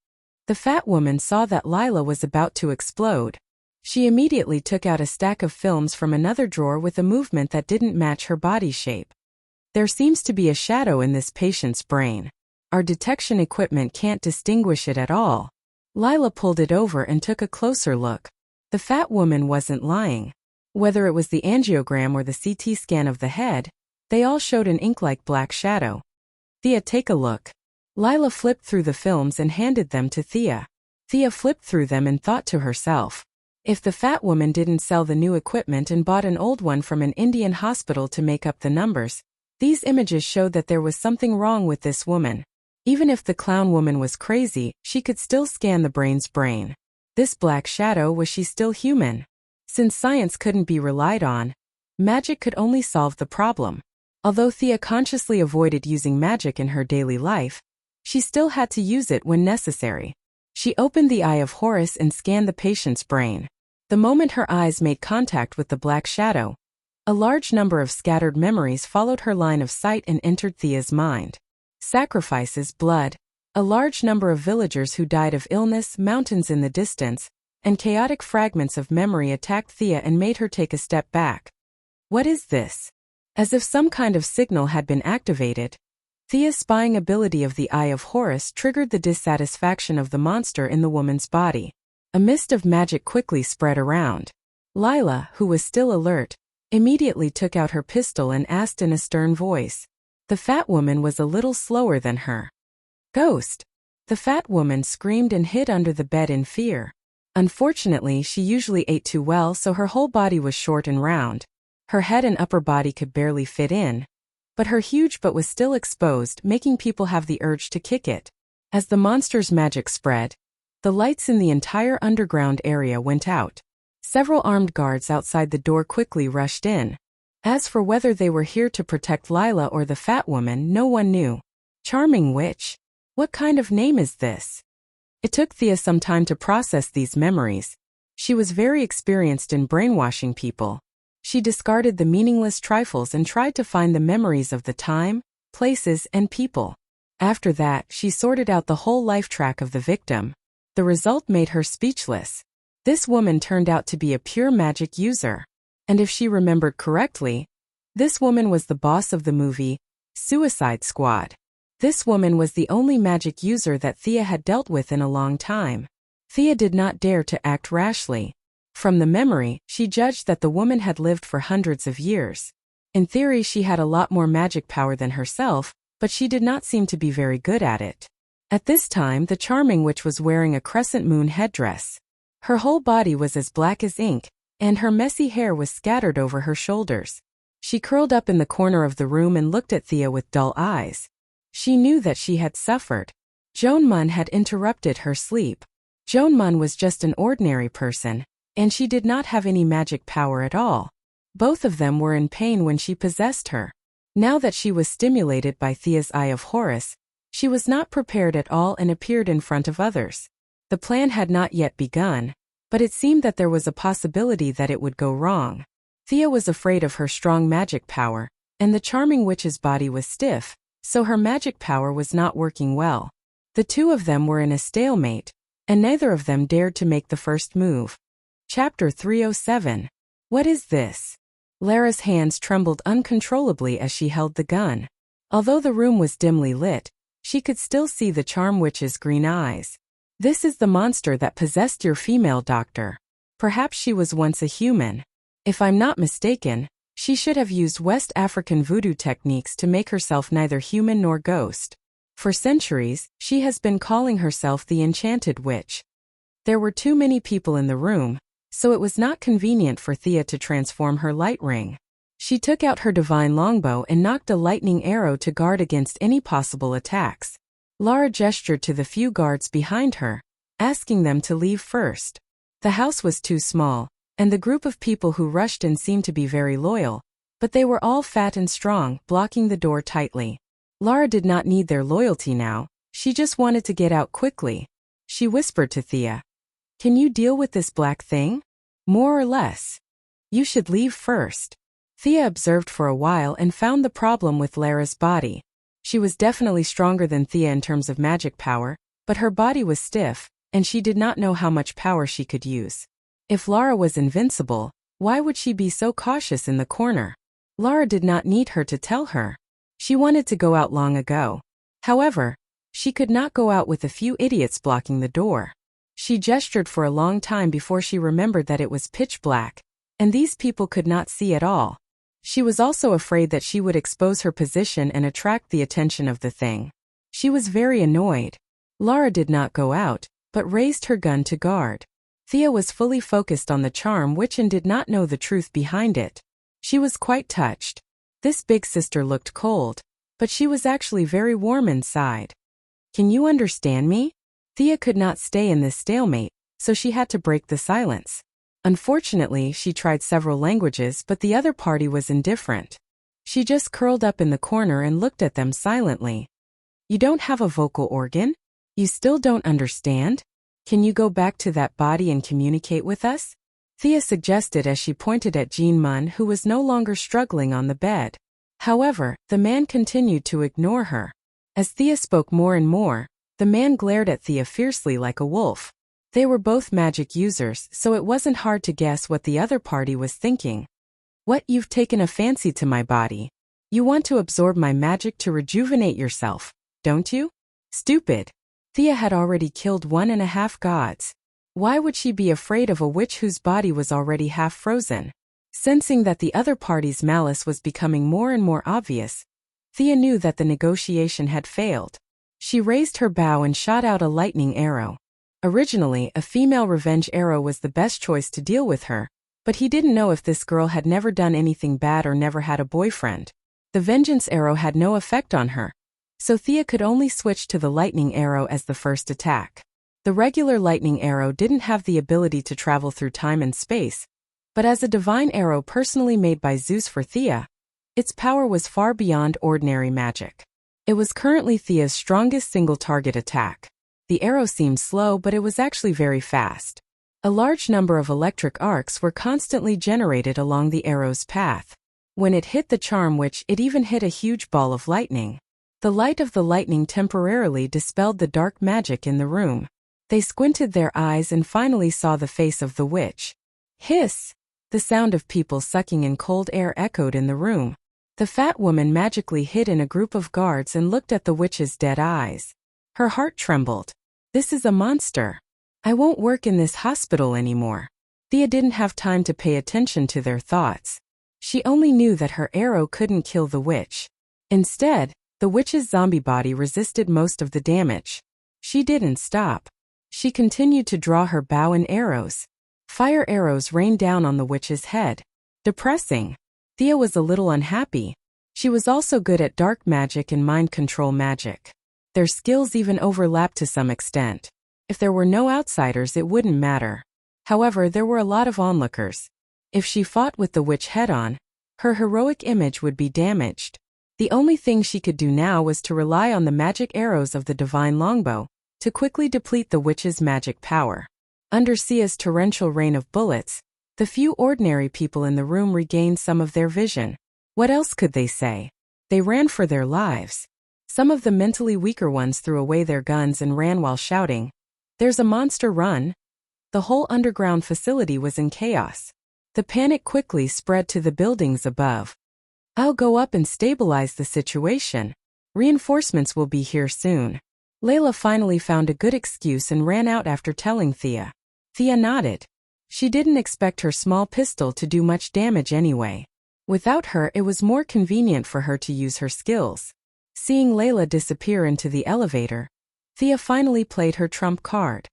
The fat woman saw that Lila was about to explode. She immediately took out a stack of films from another drawer with a movement that didn't match her body shape. There seems to be a shadow in this patient's brain. Our detection equipment can't distinguish it at all. Lila pulled it over and took a closer look. The fat woman wasn't lying. Whether it was the angiogram or the CT scan of the head, they all showed an ink-like black shadow. Thea, take a look. Lila flipped through the films and handed them to Thea. Thea flipped through them and thought to herself, if the fat woman didn't sell the new equipment and bought an old one from an Indian hospital to make up the numbers, these images showed that there was something wrong with this woman. Even if the clown woman was crazy, she could still scan the brain's brain. This black shadow, was she still human? Since science couldn't be relied on, magic could only solve the problem. Although Thea consciously avoided using magic in her daily life, she still had to use it when necessary. She opened the Eye of Horus and scanned the patient's brain. The moment her eyes made contact with the black shadow, a large number of scattered memories followed her line of sight and entered Thea's mind. Sacrifices, blood, a large number of villagers who died of illness, mountains in the distance, and chaotic fragments of memory attacked Thea and made her take a step back. What is this? As if some kind of signal had been activated, Thea's spying ability of the Eye of Horus triggered the dissatisfaction of the monster in the woman's body. A mist of magic quickly spread around. Lila, who was still alert, immediately took out her pistol and asked in a stern voice. The fat woman was a little slower than her. Ghost! The fat woman screamed and hid under the bed in fear. Unfortunately, she usually ate too well, so her whole body was short and round. Her head and upper body could barely fit in. but her huge butt was still exposed, making people have the urge to kick it. As the monster's magic spread, the lights in the entire underground area went out. Several armed guards outside the door quickly rushed in. As for whether they were here to protect Lila or the fat woman, no one knew. Charming witch? What kind of name is this? It took Thea some time to process these memories. She was very experienced in brainwashing people. She discarded the meaningless trifles and tried to find the memories of the time, places, and people. After that, she sorted out the whole life track of the victim. The result made her speechless. This woman turned out to be a pure magic user. And if she remembered correctly, this woman was the boss of the movie, Suicide Squad. This woman was the only magic user that Thea had dealt with in a long time. Thea did not dare to act rashly. From the memory, she judged that the woman had lived for hundreds of years. In theory, she had a lot more magic power than herself, but she did not seem to be very good at it. At this time, the charming witch was wearing a crescent moon headdress. Her whole body was as black as ink, and her messy hair was scattered over her shoulders. She curled up in the corner of the room and looked at Thea with dull eyes. She knew that she had suffered. Joan Munn had interrupted her sleep. Joan Munn was just an ordinary person, and she did not have any magic power at all. Both of them were in pain when she possessed her. Now that she was stimulated by Thea's Eye of Horus, she was not prepared at all and appeared in front of others. The plan had not yet begun, but it seemed that there was a possibility that it would go wrong. Thea was afraid of her strong magic power, and the charming witch's body was stiff, so her magic power was not working well. The two of them were in a stalemate, and neither of them dared to make the first move. Chapter 307. What is this? Lara's hands trembled uncontrollably as she held the gun. Although the room was dimly lit, she could still see the charm witch's green eyes. This is the monster that possessed your female doctor. Perhaps she was once a human. If I'm not mistaken, she should have used West African voodoo techniques to make herself neither human nor ghost. For centuries, she has been calling herself the Enchanted Witch. There were too many people in the room, so it was not convenient for Thea to transform her light ring. She took out her divine longbow and knocked a lightning arrow to guard against any possible attacks. Lara gestured to the few guards behind her, asking them to leave first. The house was too small, and the group of people who rushed in seemed to be very loyal, but they were all fat and strong, blocking the door tightly. Lara did not need their loyalty now, she just wanted to get out quickly. She whispered to Thea, "Can you deal with this black thing? More or less. You should leave first." Thea observed for a while and found the problem with Lara's body. She was definitely stronger than Thea in terms of magic power, but her body was stiff, and she did not know how much power she could use. If Lara was invincible, why would she be so cautious in the corner? Lara did not need her to tell her. She wanted to go out long ago. However, she could not go out with a few idiots blocking the door. She gestured for a long time before she remembered that it was pitch black, and these people could not see at all. She was also afraid that she would expose her position and attract the attention of the thing. She was very annoyed. Lara did not go out, but raised her gun to guard. Thea was fully focused on the charm witch and did not know the truth behind it. She was quite touched. This big sister looked cold, but she was actually very warm inside. Can you understand me? Thea could not stay in this stalemate, so she had to break the silence. Unfortunately, she tried several languages, but the other party was indifferent. She just curled up in the corner and looked at them silently. You don't have a vocal organ? You still don't understand? Can you go back to that body and communicate with us? Thea suggested as she pointed at Jean Munn, who was no longer struggling on the bed. However, the man continued to ignore her. As Thea spoke more and more, the man glared at Thea fiercely like a wolf. They were both magic users, so it wasn't hard to guess what the other party was thinking. What, you've taken a fancy to my body? You want to absorb my magic to rejuvenate yourself, don't you? Stupid. Thea had already killed 1.5 gods. Why would she be afraid of a witch whose body was already half frozen? Sensing that the other party's malice was becoming more and more obvious, Thea knew that the negotiation had failed. She raised her bow and shot out a lightning arrow. Originally, a female revenge arrow was the best choice to deal with her, but he didn't know if this girl had never done anything bad or never had a boyfriend. The vengeance arrow had no effect on her, so Thea could only switch to the lightning arrow as the first attack. The regular lightning arrow didn't have the ability to travel through time and space, but as a divine arrow personally made by Zeus for Thea, its power was far beyond ordinary magic. It was currently Thea's strongest single-target attack. The arrow seemed slow, but it was actually very fast. A large number of electric arcs were constantly generated along the arrow's path. When it hit the charm witch, it even hit a huge ball of lightning. The light of the lightning temporarily dispelled the dark magic in the room. They squinted their eyes and finally saw the face of the witch. Hiss! The sound of people sucking in cold air echoed in the room. The fat woman magically hid in a group of guards and looked at the witch's dead eyes. Her heart trembled. This is a monster. I won't work in this hospital anymore. Thea didn't have time to pay attention to their thoughts. She only knew that her arrow couldn't kill the witch. Instead, the witch's zombie body resisted most of the damage. She didn't stop. She continued to draw her bow and arrows. Fire arrows rained down on the witch's head. Depressing. Thea was a little unhappy. She was also good at dark magic and mind control magic. Their skills even overlapped to some extent. If there were no outsiders, it wouldn't matter. However, there were a lot of onlookers. If she fought with the witch head-on, her heroic image would be damaged. The only thing she could do now was to rely on the magic arrows of the divine longbow to quickly deplete the witch's magic power. Under Sia's torrential rain of bullets, the few ordinary people in the room regained some of their vision. What else could they say? They ran for their lives. Some of the mentally weaker ones threw away their guns and ran while shouting, "There's a monster, run!" The whole underground facility was in chaos. The panic quickly spread to the buildings above. "I'll go up and stabilize the situation. Reinforcements will be here soon." Layla finally found a good excuse and ran out after telling Thea. Thea nodded. She didn't expect her small pistol to do much damage anyway. Without her, it was more convenient for her to use her skills. Seeing Layla disappear into the elevator, Thea finally played her trump card.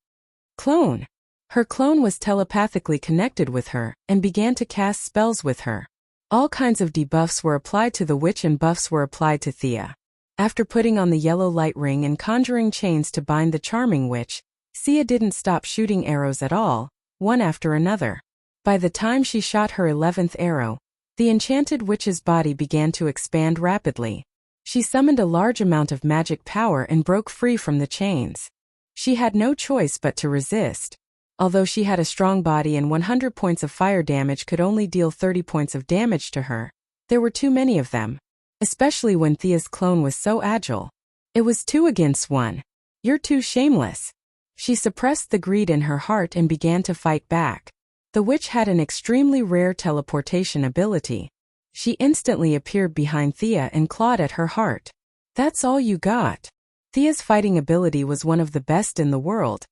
Clone. Her clone was telepathically connected with her and began to cast spells with her. All kinds of debuffs were applied to the witch and buffs were applied to Thea. After putting on the yellow light ring and conjuring chains to bind the charming witch, Sia didn't stop shooting arrows at all, one after another. By the time she shot her 11th arrow, the enchanted witch's body began to expand rapidly. She summoned a large amount of magic power and broke free from the chains. She had no choice but to resist. Although she had a strong body and 100 points of fire damage could only deal 30 points of damage to her, there were too many of them. Especially when Thea's clone was so agile. It was 2 against 1. You're too shameless. She suppressed the greed in her heart and began to fight back. The witch had an extremely rare teleportation ability. She instantly appeared behind Thea and clawed at her heart. That's all you got. Thea's fighting ability was one of the best in the world,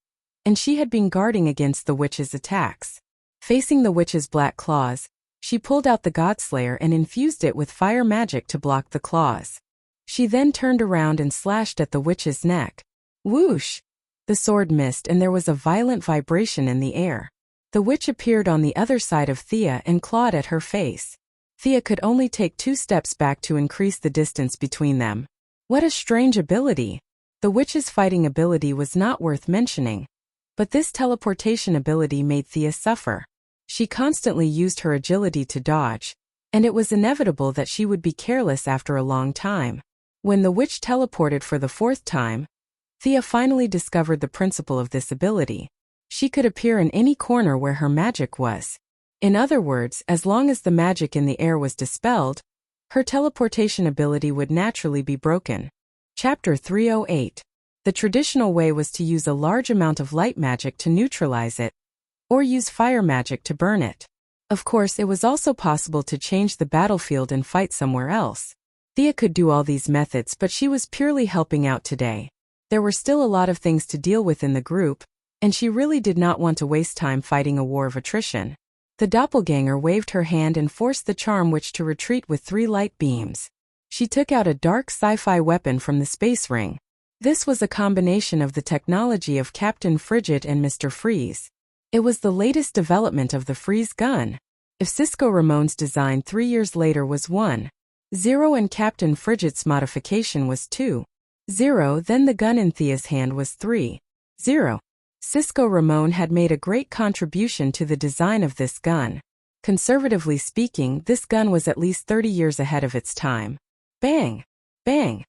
and she had been guarding against the witch's attacks. Facing the witch's black claws, she pulled out the Godslayer and infused it with fire magic to block the claws. She then turned around and slashed at the witch's neck. Whoosh! The sword missed and there was a violent vibration in the air. The witch appeared on the other side of Thea and clawed at her face. Thea could only take 2 steps back to increase the distance between them. What a strange ability! The witch's fighting ability was not worth mentioning. But this teleportation ability made Thea suffer. She constantly used her agility to dodge, and it was inevitable that she would be careless after a long time. When the witch teleported for the 4th time, Thea finally discovered the principle of this ability. She could appear in any corner where her magic was. In other words, as long as the magic in the air was dispelled, her teleportation ability would naturally be broken. Chapter 308. The traditional way was to use a large amount of light magic to neutralize it, or use fire magic to burn it. Of course, it was also possible to change the battlefield and fight somewhere else. Thea could do all these methods, but she was purely helping out today. There were still a lot of things to deal with in the group, and she really did not want to waste time fighting a war of attrition. The doppelganger waved her hand and forced the charm witch to retreat with 3 light beams. She took out a dark sci-fi weapon from the space ring. This was a combination of the technology of Captain Frigid and Mr. Freeze. It was the latest development of the Freeze gun. If Cisco Ramon's design 3 years later was one, 0 and Captain Frigid's modification was 2. 0. Then the gun in Thea's hand was 3. 0. Cisco Ramon had made a great contribution to the design of this gun. Conservatively speaking, this gun was at least 30 years ahead of its time. Bang! Bang!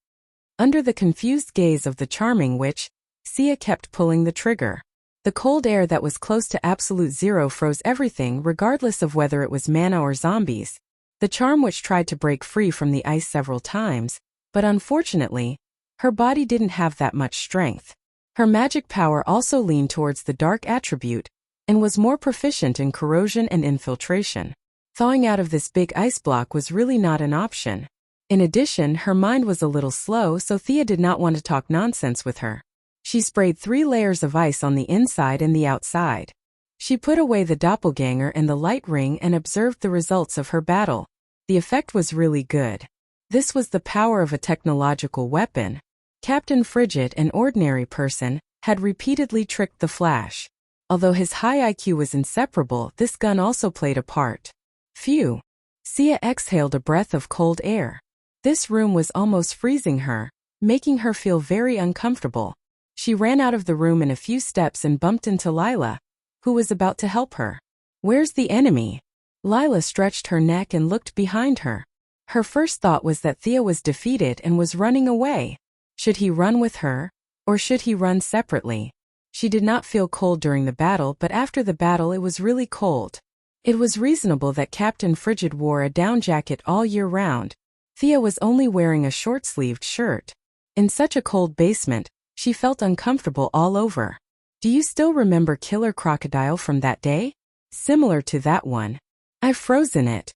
Under the confused gaze of the charming witch, Thea kept pulling the trigger. The cold air that was close to absolute zero froze everything regardless of whether it was mana or zombies. The charm witch tried to break free from the ice several times, but unfortunately, her body didn't have that much strength. Her magic power also leaned towards the dark attribute, and was more proficient in corrosion and infiltration. Thawing out of this big ice block was really not an option. In addition, her mind was a little slow, so Thea did not want to talk nonsense with her. She sprayed 3 layers of ice on the inside and the outside. She put away the doppelganger and the light ring and observed the results of her battle. The effect was really good. This was the power of a technological weapon. Captain Frigid, an ordinary person, had repeatedly tricked the Flash. Although his high IQ was inseparable, this gun also played a part. Phew! Thea exhaled a breath of cold air. This room was almost freezing her, making her feel very uncomfortable. She ran out of the room in a few steps and bumped into Lila, who was about to help her. "Where's the enemy?" Lila stretched her neck and looked behind her. Her first thought was that Thea was defeated and was running away. Should he run with her, or should he run separately? She did not feel cold during the battle, but after the battle it was really cold. It was reasonable that Captain Frigid wore a down jacket all year round. Thea was only wearing a short-sleeved shirt. In such a cold basement, she felt uncomfortable all over. "Do you still remember Killer Crocodile from that day? Similar to that one. I've frozen it."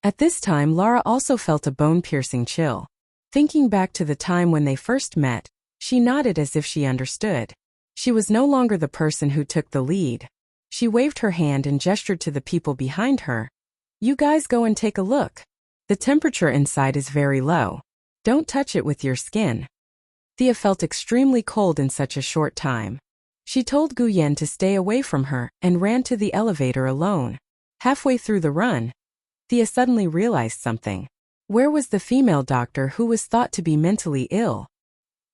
At this time, Lara also felt a bone-piercing chill. Thinking back to the time when they first met, she nodded as if she understood. She was no longer the person who took the lead. She waved her hand and gestured to the people behind her. "You guys go and take a look. The temperature inside is very low. Don't touch it with your skin." Thea felt extremely cold in such a short time. She told Guyen to stay away from her and ran to the elevator alone. Halfway through the run, Thea suddenly realized something. Where was the female doctor who was thought to be mentally ill?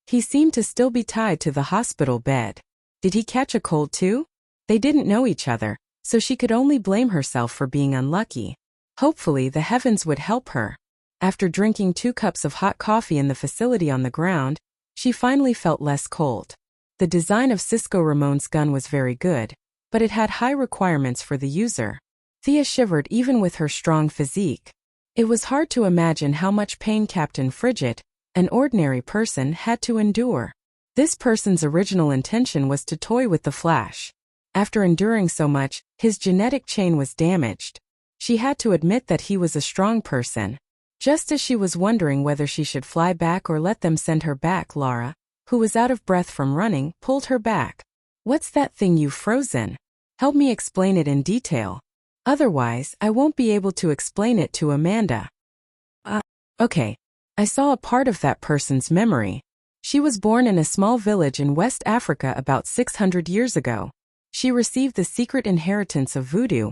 He seemed to still be tied to the hospital bed. Did he catch a cold too? They didn't know each other, so she could only blame herself for being unlucky. Hopefully the heavens would help her. After drinking 2 cups of hot coffee in the facility on the ground, she finally felt less cold. The design of Cisco Ramon's gun was very good, but it had high requirements for the user. Thea shivered even with her strong physique. It was hard to imagine how much pain Captain Frigid, an ordinary person, had to endure. This person's original intention was to toy with the Flash. After enduring so much, his genetic chain was damaged. She had to admit that he was a strong person. Just as she was wondering whether she should fly back or let them send her back, Lara, who was out of breath from running, pulled her back. "What's that thing you've frozen? Help me explain it in detail. Otherwise, I won't be able to explain it to Amanda." Okay. I saw a part of that person's memory. She was born in a small village in West Africa about 600 years ago. She received the secret inheritance of voodoo,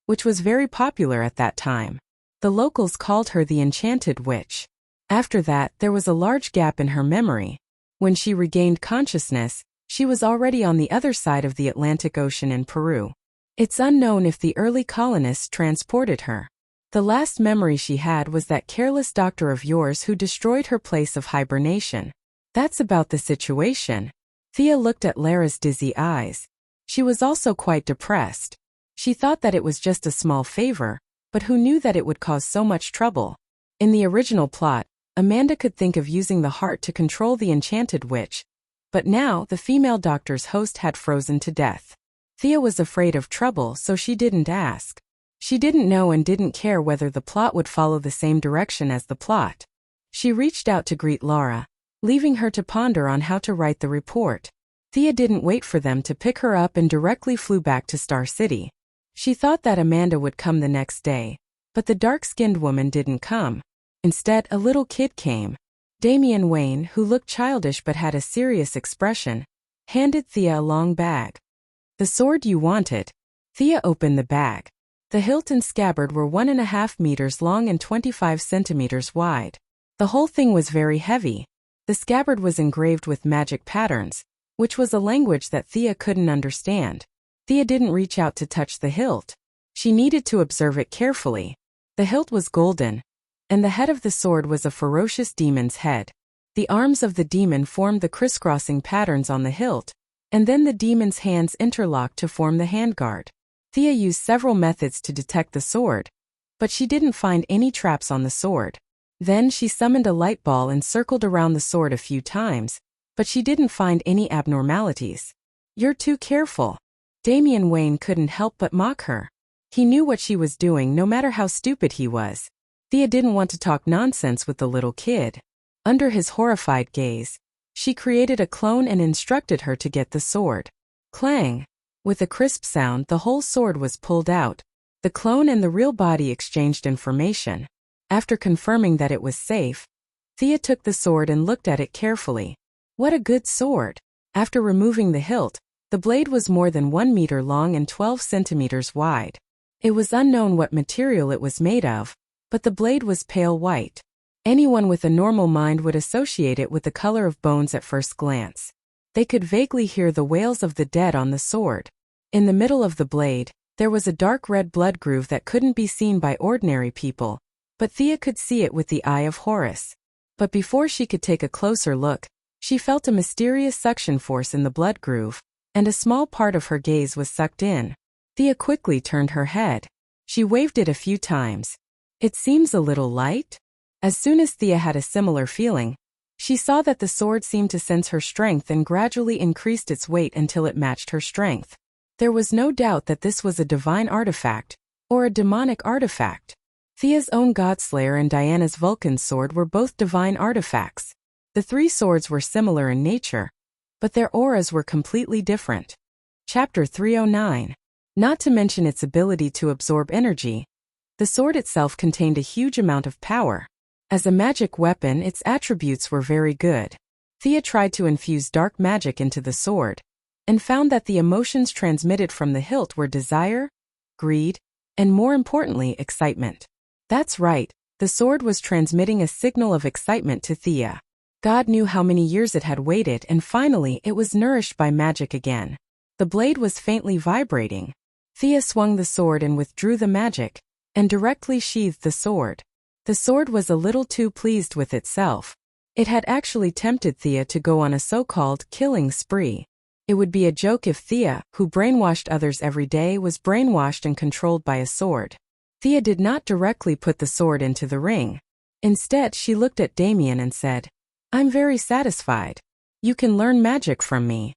which was very popular at that time. The locals called her the Enchanted Witch. After that, there was a large gap in her memory. When she regained consciousness, she was already on the other side of the Atlantic Ocean in Peru. It's unknown if the early colonists transported her. The last memory she had was that careless doctor of yours who destroyed her place of hibernation. That's about the situation. Thea looked at Lara's dizzy eyes. She was also quite depressed. She thought that it was just a small favor, but who knew that it would cause so much trouble? In the original plot, Amanda could think of using the heart to control the Enchanted Witch, but now the female doctor's host had frozen to death. Thea was afraid of trouble, so she didn't ask. She didn't know and didn't care whether the plot would follow the same direction as the plot. She reached out to greet Lara, leaving her to ponder on how to write the report. Thea didn't wait for them to pick her up and directly flew back to Star City. She thought that Amanda would come the next day, but the dark-skinned woman didn't come. Instead, a little kid came. Damian Wayne, who looked childish but had a serious expression, handed Thea a long bag. "The sword you wanted." Thea opened the bag. The hilt and scabbard were 1.5 meters long and 25 centimeters wide. The whole thing was very heavy. The scabbard was engraved with magic patterns, which was a language that Thea couldn't understand. Thea didn't reach out to touch the hilt. She needed to observe it carefully. The hilt was golden, and the head of the sword was a ferocious demon's head. The arms of the demon formed the crisscrossing patterns on the hilt, and then the demon's hands interlocked to form the handguard. Thea used several methods to detect the sword, but she didn't find any traps on the sword. Then she summoned a light ball and circled around the sword a few times, but she didn't find any abnormalities. "You're too careful." Damian Wayne couldn't help but mock her. He knew what she was doing no matter how stupid he was. Thea didn't want to talk nonsense with the little kid. Under his horrified gaze, she created a clone and instructed her to get the sword. Clang! With a crisp sound, the whole sword was pulled out. The clone and the real body exchanged information. After confirming that it was safe, Thea took the sword and looked at it carefully. What a good sword! After removing the hilt, the blade was more than 1 meter long and 12 centimeters wide. It was unknown what material it was made of, but the blade was pale white. Anyone with a normal mind would associate it with the color of bones at first glance. They could vaguely hear the wails of the dead on the sword. In the middle of the blade, there was a dark red blood groove that couldn't be seen by ordinary people, but Thea could see it with the eye of Horus. But before she could take a closer look, she felt a mysterious suction force in the blood groove, and a small part of her gaze was sucked in. Thea quickly turned her head. She waved it a few times. "It seems a little light?" As soon as Thea had a similar feeling, she saw that the sword seemed to sense her strength and gradually increased its weight until it matched her strength. There was no doubt that this was a divine artifact, or a demonic artifact. Thea's own Godslayer and Diana's Vulcan sword were both divine artifacts. The three swords were similar in nature, but their auras were completely different. Chapter 309. Not to mention its ability to absorb energy, the sword itself contained a huge amount of power. As a magic weapon, its attributes were very good. Thea tried to infuse dark magic into the sword, and found that the emotions transmitted from the hilt were desire, greed, and more importantly, excitement. That's right, the sword was transmitting a signal of excitement to Thea. God knew how many years it had waited, and finally it was nourished by magic again. The blade was faintly vibrating. Thea swung the sword and withdrew the magic, and directly sheathed the sword. The sword was a little too pleased with itself. It had actually tempted Thea to go on a so-called killing spree. It would be a joke if Thea, who brainwashed others every day, was brainwashed and controlled by a sword. Thea did not directly put the sword into the ring. Instead, she looked at Damian and said, "I'm very satisfied. You can learn magic from me."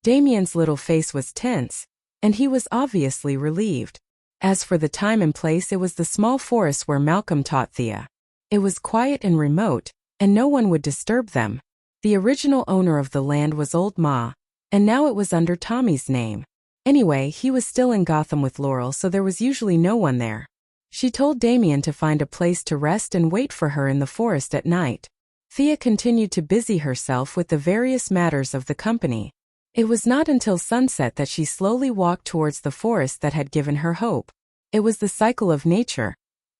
Damian's little face was tense, and he was obviously relieved. As for the time and place, it was the small forest where Malcolm taught Thea. It was quiet and remote, and no one would disturb them. The original owner of the land was Old Ma, and now it was under Tommy's name. Anyway, he was still in Gotham with Laurel, so there was usually no one there. She told Damian to find a place to rest and wait for her in the forest at night. Thea continued to busy herself with the various matters of the company. It was not until sunset that she slowly walked towards the forest that had given her hope. It was the cycle of nature,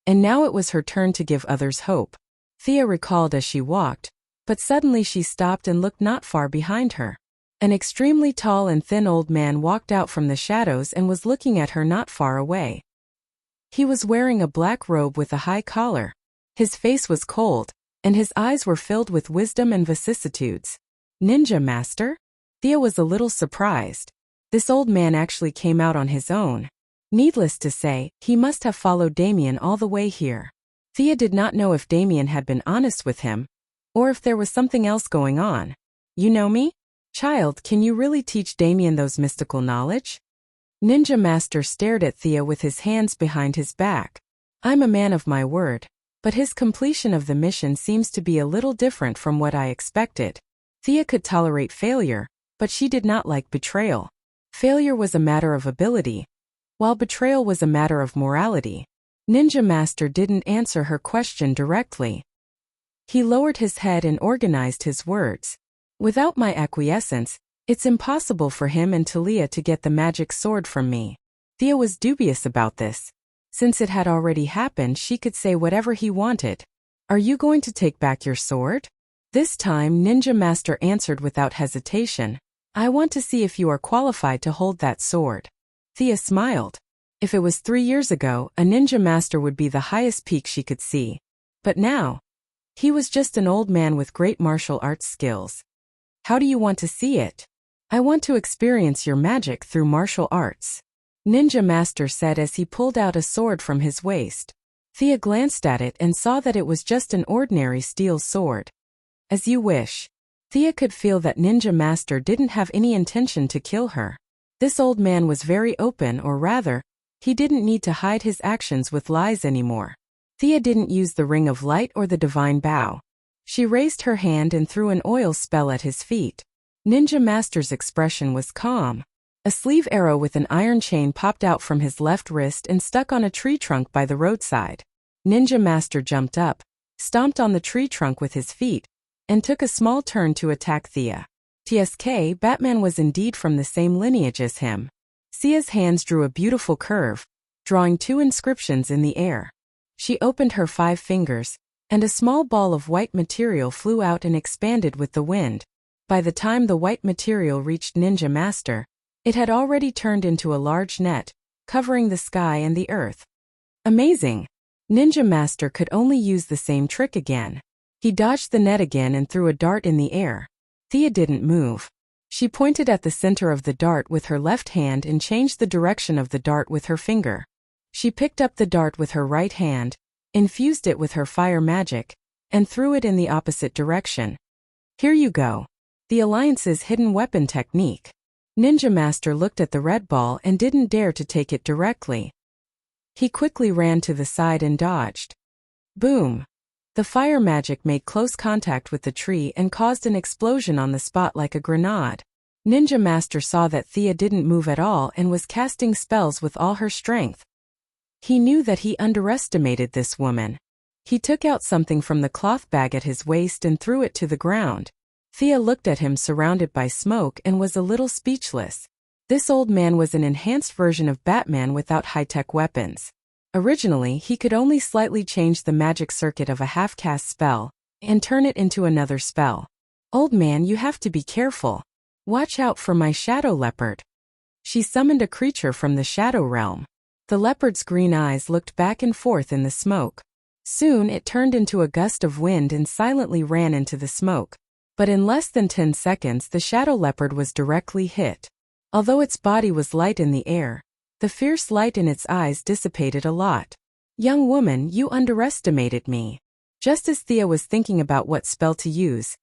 and now it was her turn to give others hope. Thea recalled as she walked, but suddenly she stopped and looked not far behind her. An extremely tall and thin old man walked out from the shadows and was looking at her not far away. He was wearing a black robe with a high collar. His face was cold, and his eyes were filled with wisdom and vicissitudes. "Ninja Master?" Thea was a little surprised. This old man actually came out on his own. Needless to say, he must have followed Damian all the way here. Thea did not know if Damian had been honest with him, or if there was something else going on. "You know me? Child, can you really teach Damian those mystical knowledge?" Ninja Master stared at Thea with his hands behind his back. "I'm a man of my word, but his completion of the mission seems to be a little different from what I expected." Thea could tolerate failure, but she did not like betrayal. Failure was a matter of ability, while betrayal was a matter of morality. Ninja Master didn't answer her question directly. He lowered his head and organized his words. "Without my acquiescence, it's impossible for him and Talia to get the magic sword from me." Thea was dubious about this. Since it had already happened, she could say whatever he wanted. Are you going to take back your sword? This time, Ninja Master answered without hesitation. I want to see if you are qualified to hold that sword. Thea smiled. If it was 3 years ago, a Ninja Master would be the highest peak she could see. But now, he was just an old man with great martial arts skills. How do you want to see it? I want to experience your magic through martial arts. Ninja Master said as he pulled out a sword from his waist. Thea glanced at it and saw that it was just an ordinary steel sword. As you wish. Thea could feel that Ninja Master didn't have any intention to kill her. This old man was very open, or rather, he didn't need to hide his actions with lies anymore. Thea didn't use the Ring of Light or the Divine Bow. She raised her hand and threw an oil spell at his feet. Ninja Master's expression was calm. A sleeve arrow with an iron chain popped out from his left wrist and stuck on a tree trunk by the roadside. Ninja Master jumped up, stomped on the tree trunk with his feet, and took a small turn to attack Thea. TSK, Batman was indeed from the same lineage as him. Thea's hands drew a beautiful curve, drawing 2 inscriptions in the air. She opened her 5 fingers, and a small ball of white material flew out and expanded with the wind. By the time the white material reached Ninja Master, it had already turned into a large net, covering the sky and the earth. Amazing! Ninja Master could only use the same trick again. He dodged the net again and threw a dart in the air. Thea didn't move. She pointed at the center of the dart with her left hand and changed the direction of the dart with her finger. She picked up the dart with her right hand, infused it with her fire magic, and threw it in the opposite direction. Here you go. The Alliance's hidden weapon technique. Ninja Master looked at the red ball and didn't dare to take it directly. He quickly ran to the side and dodged. Boom! The fire magic made close contact with the tree and caused an explosion on the spot like a grenade. Ninja Master saw that Thea didn't move at all and was casting spells with all her strength. He knew that he underestimated this woman. He took out something from the cloth bag at his waist and threw it to the ground. Thea looked at him surrounded by smoke and was a little speechless. This old man was an enhanced version of Batman without high-tech weapons. Originally, he could only slightly change the magic circuit of a half-cast spell and turn it into another spell. Old man, you have to be careful. Watch out for my shadow leopard. She summoned a creature from the shadow realm. The leopard's green eyes looked back and forth in the smoke. Soon it turned into a gust of wind and silently ran into the smoke. But in less than 10 seconds the shadow leopard was directly hit. Although its body was light in the air, the fierce light in its eyes dissipated a lot. Young woman, you underestimated me. Just as Thea was thinking about what spell to use,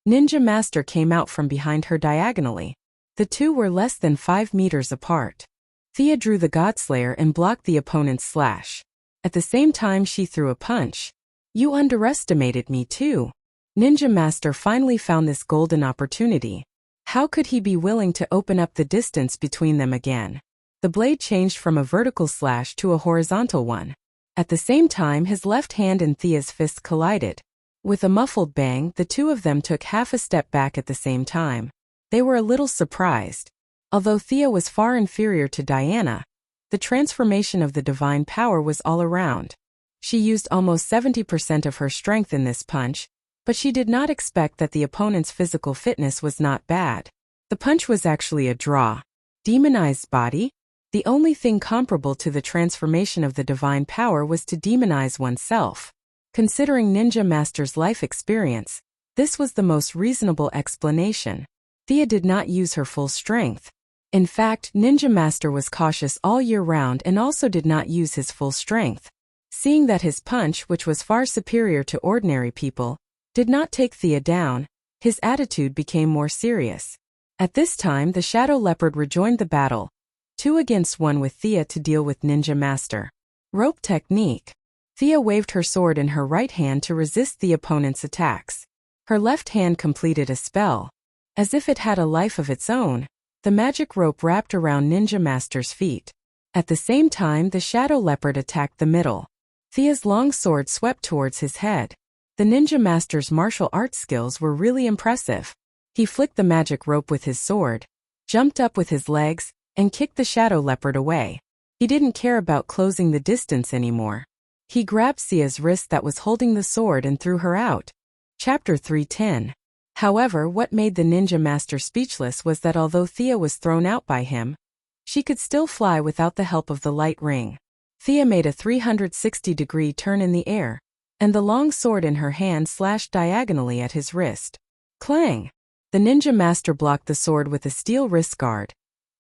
Ninja Master came out from behind her diagonally. The two were less than 5 meters apart. Thea drew the Godslayer and blocked the opponent's slash. At the same time she threw a punch. You underestimated me too. Ninja Master finally found this golden opportunity. How could he be willing to open up the distance between them again? The blade changed from a vertical slash to a horizontal one. At the same time his left hand and Thea's fist collided. With a muffled bang, the two of them took half a step back at the same time. They were a little surprised. Although Thea was far inferior to Diana, the transformation of the divine power was all around. She used almost 70% of her strength in this punch, but she did not expect that the opponent's physical fitness was not bad. The punch was actually a draw. Demonized body? The only thing comparable to the transformation of the divine power was to demonize oneself. Considering Ninja Master's life experience, this was the most reasonable explanation. Thea did not use her full strength. In fact, Ninja Master was cautious all year round and also did not use his full strength. Seeing that his punch, which was far superior to ordinary people, did not take Thea down, his attitude became more serious. At this time the Shadow Leopard rejoined the battle, 2 against 1 with Thea to deal with Ninja Master. Rope technique. Thea waved her sword in her right hand to resist the opponent's attacks. Her left hand completed a spell. As if it had a life of its own, the magic rope wrapped around Ninja Master's feet. At the same time the Shadow Leopard attacked the middle. Thea's long sword swept towards his head. The Ninja Master's martial arts skills were really impressive. He flicked the magic rope with his sword, jumped up with his legs, and kicked the Shadow Leopard away. He didn't care about closing the distance anymore. He grabbed Thea's wrist that was holding the sword and threw her out. Chapter 310. However, what made the ninja master speechless was that although Thea was thrown out by him, she could still fly without the help of the light ring. Thea made a 360-degree turn in the air, and the long sword in her hand slashed diagonally at his wrist. Clang! The ninja master blocked the sword with a steel wrist guard,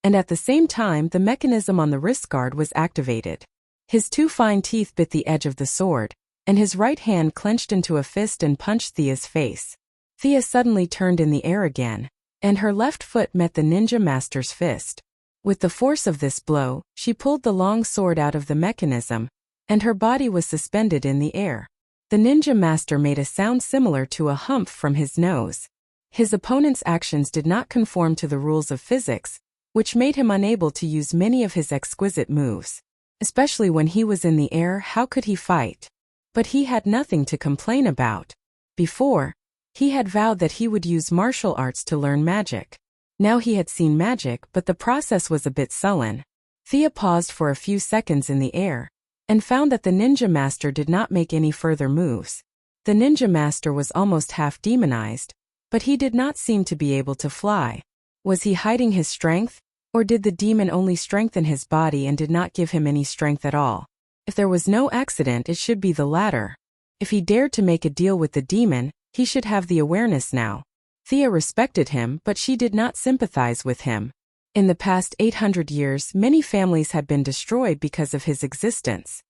and at the same time the mechanism on the wrist guard was activated. His two fine teeth bit the edge of the sword, and his right hand clenched into a fist and punched Thea's face. Thea suddenly turned in the air again, and her left foot met the ninja master's fist. With the force of this blow, she pulled the long sword out of the mechanism, and her body was suspended in the air. The ninja master made a sound similar to a humph from his nose. His opponent's actions did not conform to the rules of physics, which made him unable to use many of his exquisite moves. Especially when he was in the air, how could he fight? But he had nothing to complain about. Before, he had vowed that he would use martial arts to learn magic. Now he had seen magic, but the process was a bit sullen. Thea paused for a few seconds in the air, and found that the ninja master did not make any further moves. The ninja master was almost half demonized, but he did not seem to be able to fly. Was he hiding his strength, or did the demon only strengthen his body and did not give him any strength at all? If there was no accident, it should be the latter. If he dared to make a deal with the demon, he should have the awareness now. Thea respected him, but she did not sympathize with him. In the past 800 years, many families had been destroyed because of his existence.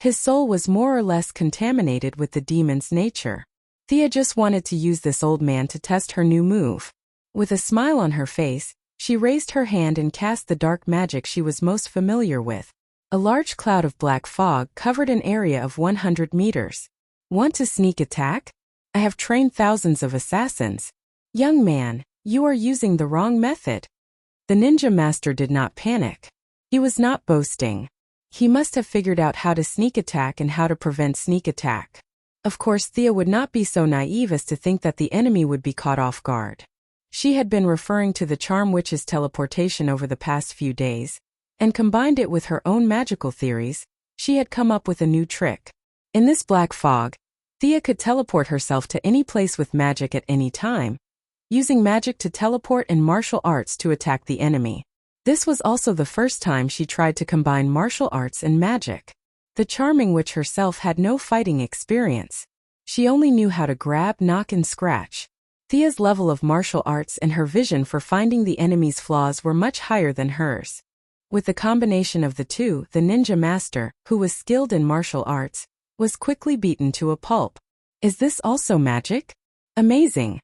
His soul was more or less contaminated with the demon's nature. Thea just wanted to use this old man to test her new move. With a smile on her face, she raised her hand and cast the dark magic she was most familiar with. A large cloud of black fog covered an area of 100 meters. Want to sneak attack? I have trained thousands of assassins. Young man, you are using the wrong method. The ninja master did not panic. He was not boasting. He must have figured out how to sneak attack and how to prevent sneak attack. Of course, Thea would not be so naive as to think that the enemy would be caught off guard. She had been referring to the charm witch's teleportation over the past few days, and combined it with her own magical theories. She had come up with a new trick. In this black fog, Thea could teleport herself to any place with magic at any time, using magic to teleport and martial arts to attack the enemy. This was also the first time she tried to combine martial arts and magic. The charming witch herself had no fighting experience. She only knew how to grab, knock, and scratch. Thea's level of martial arts and her vision for finding the enemy's flaws were much higher than hers. With the combination of the two, the ninja master, who was skilled in martial arts, was quickly beaten to a pulp. Is this also magic? Amazing!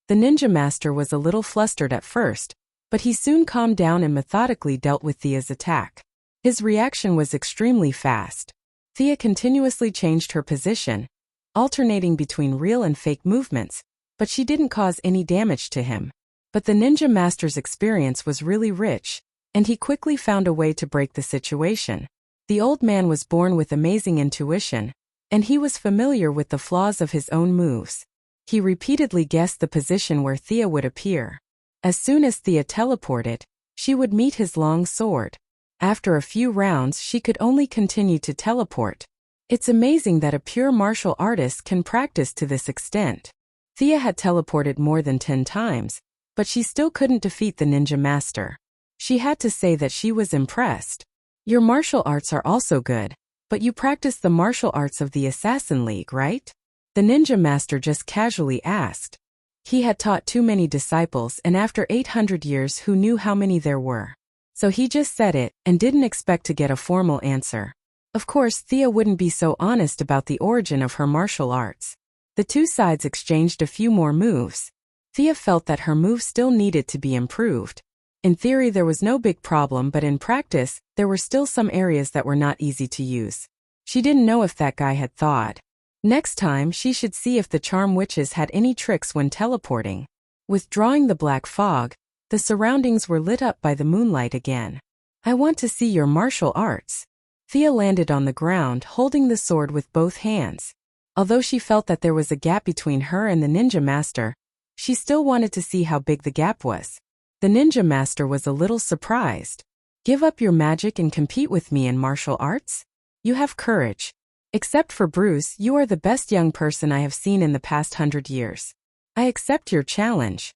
The ninja master was a little flustered at first, but he soon calmed down and methodically dealt with Thea's attack. His reaction was extremely fast. Thea continuously changed her position, alternating between real and fake movements, but she didn't cause any damage to him. But the ninja master's experience was really rich, and he quickly found a way to break the situation. The old man was born with amazing intuition, and he was familiar with the flaws of his own moves. He repeatedly guessed the position where Thea would appear. As soon as Thea teleported, she would meet his long sword. After a few rounds, she could only continue to teleport. It's amazing that a pure martial artist can practice to this extent. Thea had teleported more than 10 times, but she still couldn't defeat the ninja master. She had to say that she was impressed. Your martial arts are also good, but you practice the martial arts of the Assassin League, right? The ninja master just casually asked. He had taught too many disciples, and after 800 years, who knew how many there were? So he just said it, and didn't expect to get a formal answer. Of course, Thea wouldn't be so honest about the origin of her martial arts. The two sides exchanged a few more moves. Thea felt that her move still needed to be improved. In theory, there was no big problem, but in practice, there were still some areas that were not easy to use. She didn't know if that guy had thawed. Next time, she should see if the charm witches had any tricks when teleporting. Withdrawing the black fog, the surroundings were lit up by the moonlight again. I want to see your martial arts. Thea landed on the ground, holding the sword with both hands. Although she felt that there was a gap between her and the ninja master, she still wanted to see how big the gap was. The ninja master was a little surprised. Give up your magic and compete with me in martial arts? You have courage. Except for Bruce, you are the best young person I have seen in the past 100 years. I accept your challenge.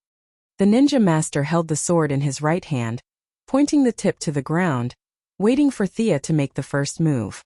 The ninja master held the sword in his right hand, pointing the tip to the ground, waiting for Thea to make the first move.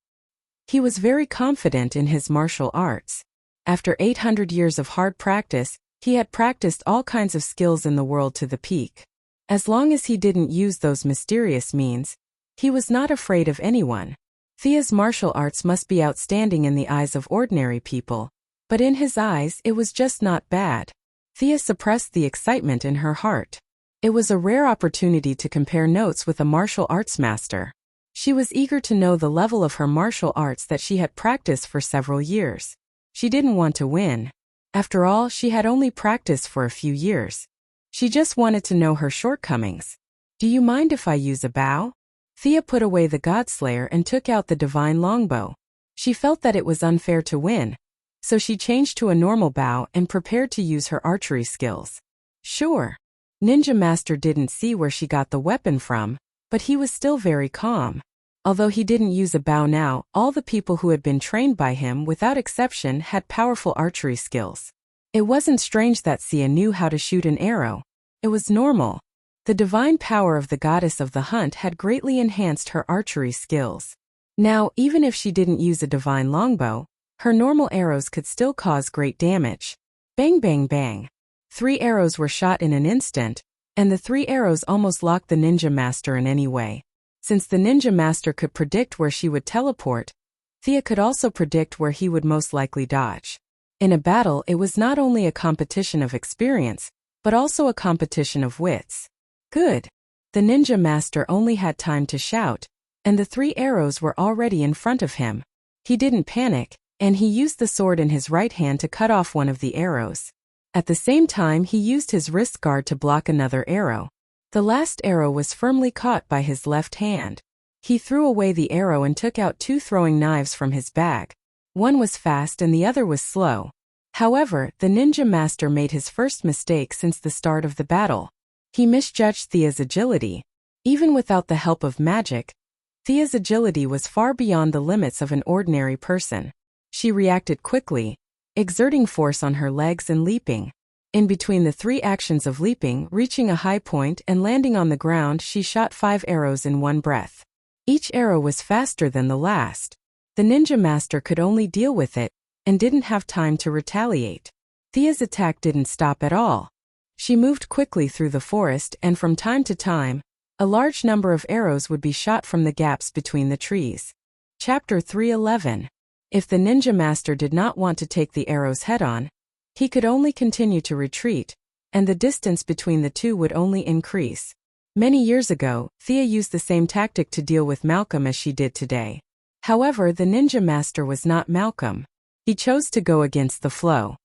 He was very confident in his martial arts. After 800 years of hard practice, he had practiced all kinds of skills in the world to the peak. As long as he didn't use those mysterious means, he was not afraid of anyone. Thea's martial arts must be outstanding in the eyes of ordinary people, but in his eyes it was just not bad. Thea suppressed the excitement in her heart. It was a rare opportunity to compare notes with a martial arts master. She was eager to know the level of her martial arts that she had practiced for several years. She didn't want to win. After all, she had only practiced for a few years. She just wanted to know her shortcomings. Do you mind if I use a bow? Thea put away the Godslayer and took out the divine longbow. She felt that it was unfair to win, so she changed to a normal bow and prepared to use her archery skills. Sure. Ninja Master didn't see where she got the weapon from, but he was still very calm. Although he didn't use a bow now, all the people who had been trained by him without exception had powerful archery skills. It wasn't strange that Thea knew how to shoot an arrow. It was normal. The divine power of the goddess of the hunt had greatly enhanced her archery skills. Now, even if she didn't use a divine longbow, her normal arrows could still cause great damage. Bang bang bang. 3 arrows were shot in an instant, and the 3 arrows almost locked the ninja master in any way. Since the ninja master could predict where she would teleport, Thea could also predict where he would most likely dodge. In a battle, it was not only a competition of experience, but also a competition of wits. Good. The ninja master only had time to shout, and the 3 arrows were already in front of him. He didn't panic, and he used the sword in his right hand to cut off one of the arrows. At the same time, he used his wrist guard to block another arrow. The last arrow was firmly caught by his left hand. He threw away the arrow and took out 2 throwing knives from his bag. One was fast and the other was slow. However, the ninja master made his first mistake since the start of the battle. He misjudged Thea's agility. Even without the help of magic, Thea's agility was far beyond the limits of an ordinary person. She reacted quickly, exerting force on her legs and leaping. In between the 3 actions of leaping, reaching a high point, and landing on the ground, she shot 5 arrows in one breath. Each arrow was faster than the last. The ninja master could only deal with it, and didn't have time to retaliate. Thea's attack didn't stop at all. She moved quickly through the forest, and from time to time, a large number of arrows would be shot from the gaps between the trees. Chapter 311. If the ninja master did not want to take the arrows head-on, he could only continue to retreat, and the distance between the two would only increase. Many years ago, Thea used the same tactic to deal with Malcolm as she did today. However, the ninja master was not Malcolm. He chose to go against the flow.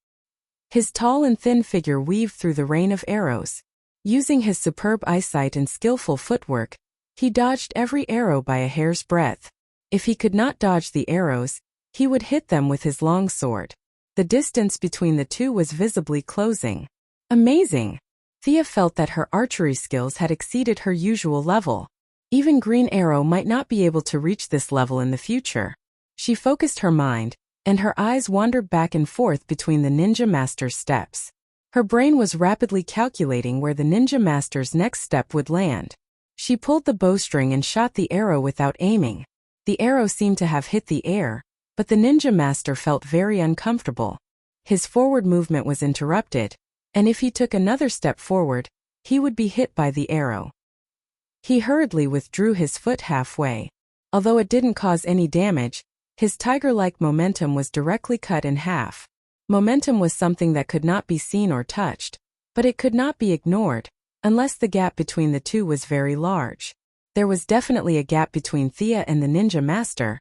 His tall and thin figure weaved through the rain of arrows. Using his superb eyesight and skillful footwork, he dodged every arrow by a hair's breadth. If he could not dodge the arrows, he would hit them with his long sword. The distance between the two was visibly closing. Amazing! Thea felt that her archery skills had exceeded her usual level. Even Green Arrow might not be able to reach this level in the future. She focused her mind, and her eyes wandered back and forth between the ninja master's steps. Her brain was rapidly calculating where the ninja master's next step would land. She pulled the bowstring and shot the arrow without aiming. The arrow seemed to have hit the air, but the ninja master felt very uncomfortable. His forward movement was interrupted, and if he took another step forward, he would be hit by the arrow. He hurriedly withdrew his foot halfway. Although it didn't cause any damage, his tiger-like momentum was directly cut in half. Momentum was something that could not be seen or touched, but it could not be ignored, unless the gap between the two was very large. There was definitely a gap between Thea and the ninja master,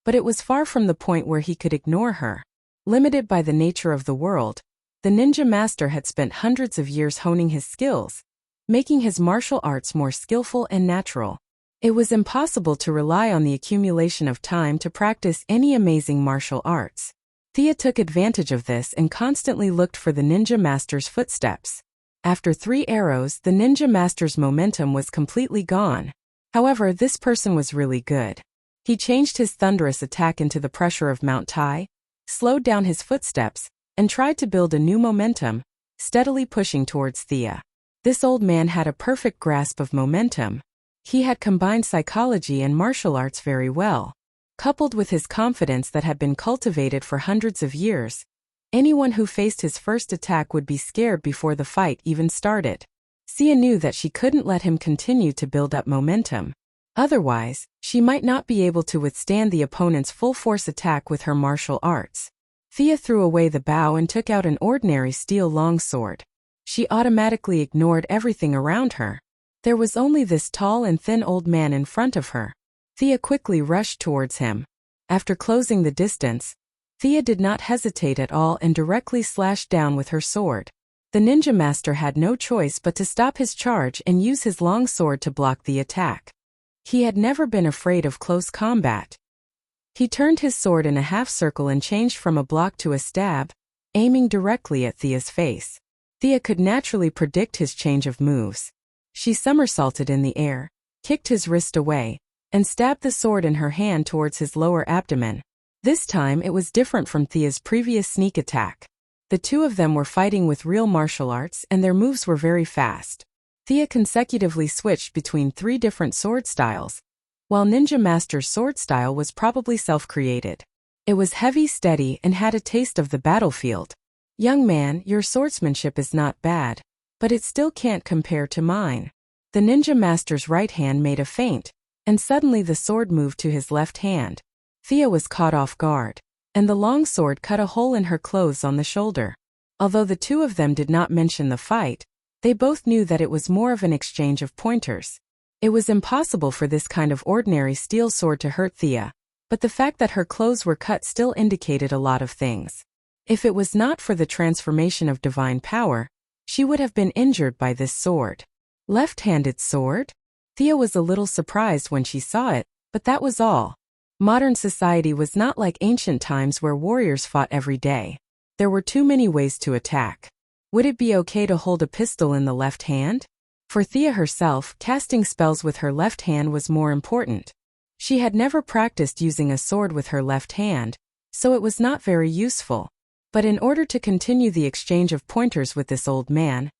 but it was far from the point where he could ignore her. Limited by the nature of the world, the ninja master had spent hundreds of years honing his skills, making his martial arts more skillful and natural. It was impossible to rely on the accumulation of time to practice any amazing martial arts. Thea took advantage of this and constantly looked for the ninja master's footsteps. After 3 arrows, the ninja master's momentum was completely gone. However, this person was really good. He changed his thunderous attack into the pressure of Mount Tai, slowed down his footsteps, and tried to build a new momentum, steadily pushing towards Thea. This old man had a perfect grasp of momentum. He had combined psychology and martial arts very well. Coupled with his confidence that had been cultivated for hundreds of years, anyone who faced his first attack would be scared before the fight even started. Thea knew that she couldn't let him continue to build up momentum. Otherwise, she might not be able to withstand the opponent's full-force attack with her martial arts. Thea threw away the bow and took out an ordinary steel longsword. She automatically ignored everything around her. There was only this tall and thin old man in front of her. Thea quickly rushed towards him. After closing the distance, Thea did not hesitate at all and directly slashed down with her sword. The ninja master had no choice but to stop his charge and use his long sword to block the attack. He had never been afraid of close combat. He turned his sword in a half circle and changed from a block to a stab, aiming directly at Thea's face. Thea could naturally predict his change of moves. She somersaulted in the air, kicked his wrist away, and stabbed the sword in her hand towards his lower abdomen. This time it was different from Thea's previous sneak attack. The two of them were fighting with real martial arts and their moves were very fast. Thea consecutively switched between 3 different sword styles, while Ninja Master's sword style was probably self-created. It was heavy, steady, and had a taste of the battlefield. "Young man, your swordsmanship is not bad, but it still can't compare to mine." The Ninja Master's right hand made a feint, and suddenly the sword moved to his left hand. Thea was caught off guard, and the long sword cut a hole in her clothes on the shoulder. Although the two of them did not mention the fight, they both knew that it was more of an exchange of pointers. It was impossible for this kind of ordinary steel sword to hurt Thea, but the fact that her clothes were cut still indicated a lot of things. If it was not for the transformation of divine power, she would have been injured by this sword. Left-handed sword? Thea was a little surprised when she saw it, but that was all. Modern society was not like ancient times where warriors fought every day. There were too many ways to attack. Would it be okay to hold a pistol in the left hand? For Thea herself, casting spells with her left hand was more important. She had never practiced using a sword with her left hand, so it was not very useful. But in order to continue the exchange of pointers with this old man,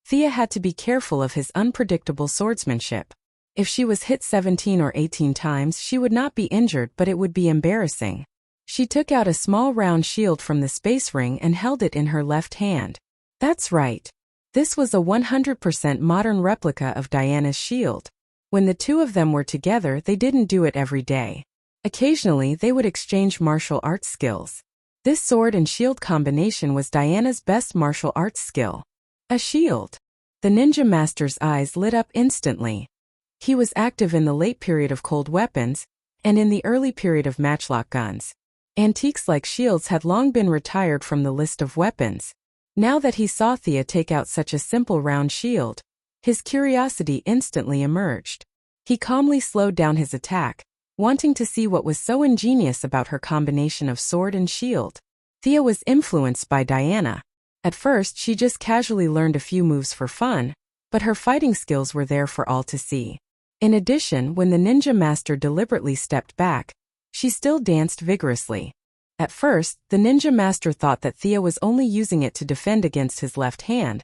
Thea had to be careful of his unpredictable swordsmanship. If she was hit 17 or 18 times, she would not be injured, but it would be embarrassing. She took out a small round shield from the space ring and held it in her left hand. That's right. This was a 100% modern replica of Diana's shield. When the two of them were together, they didn't do it every day. Occasionally, they would exchange martial arts skills. This sword and shield combination was Diana's best martial arts skill. A shield. The ninja master's eyes lit up instantly. He was active in the late period of cold weapons, and in the early period of matchlock guns. Antiques like shields had long been retired from the list of weapons. Now that he saw Thea take out such a simple round shield, his curiosity instantly emerged. He calmly slowed down his attack, wanting to see what was so ingenious about her combination of sword and shield. Thea was influenced by Diana. At first, she just casually learned a few moves for fun, but her fighting skills were there for all to see. In addition, when the ninja master deliberately stepped back, she still danced vigorously. At first, the ninja master thought that Thea was only using it to defend against his left hand,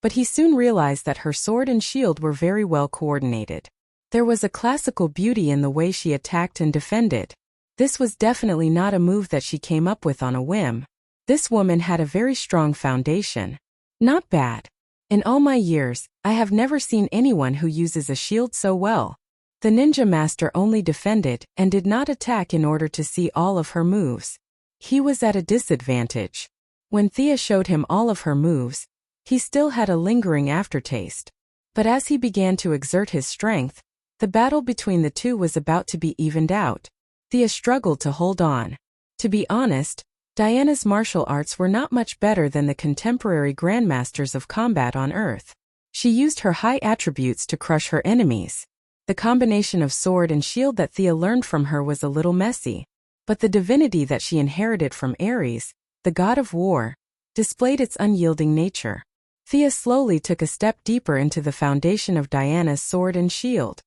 but he soon realized that her sword and shield were very well coordinated. There was a classical beauty in the way she attacked and defended. This was definitely not a move that she came up with on a whim. This woman had a very strong foundation. Not bad. In all my years, I have never seen anyone who uses a shield so well. The ninja master only defended and did not attack in order to see all of her moves. He was at a disadvantage. When Thea showed him all of her moves, he still had a lingering aftertaste. But as he began to exert his strength, the battle between the two was about to be evened out. Thea struggled to hold on. To be honest, Diana's martial arts were not much better than the contemporary grandmasters of combat on Earth. She used her high attributes to crush her enemies. The combination of sword and shield that Thea learned from her was a little messy, but the divinity that she inherited from Ares, the god of war, displayed its unyielding nature. Thea slowly took a step deeper into the foundation of Diana's sword and shield.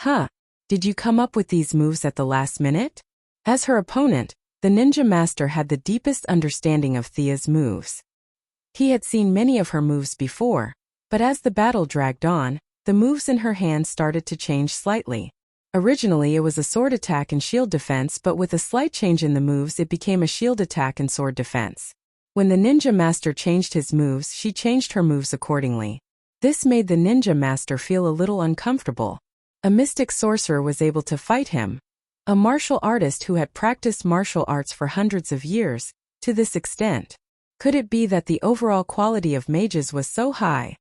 Huh, did you come up with these moves at the last minute? As her opponent, the ninja master had the deepest understanding of Thea's moves. He had seen many of her moves before, but as the battle dragged on, the moves in her hand started to change slightly. Originally it was a sword attack and shield defense, but with a slight change in the moves it became a shield attack and sword defense. When the ninja master changed his moves, she changed her moves accordingly. This made the ninja master feel a little uncomfortable. A mystic sorcerer was able to fight him. A martial artist who had practiced martial arts for hundreds of years, to this extent. Could it be that the overall quality of mages was so high?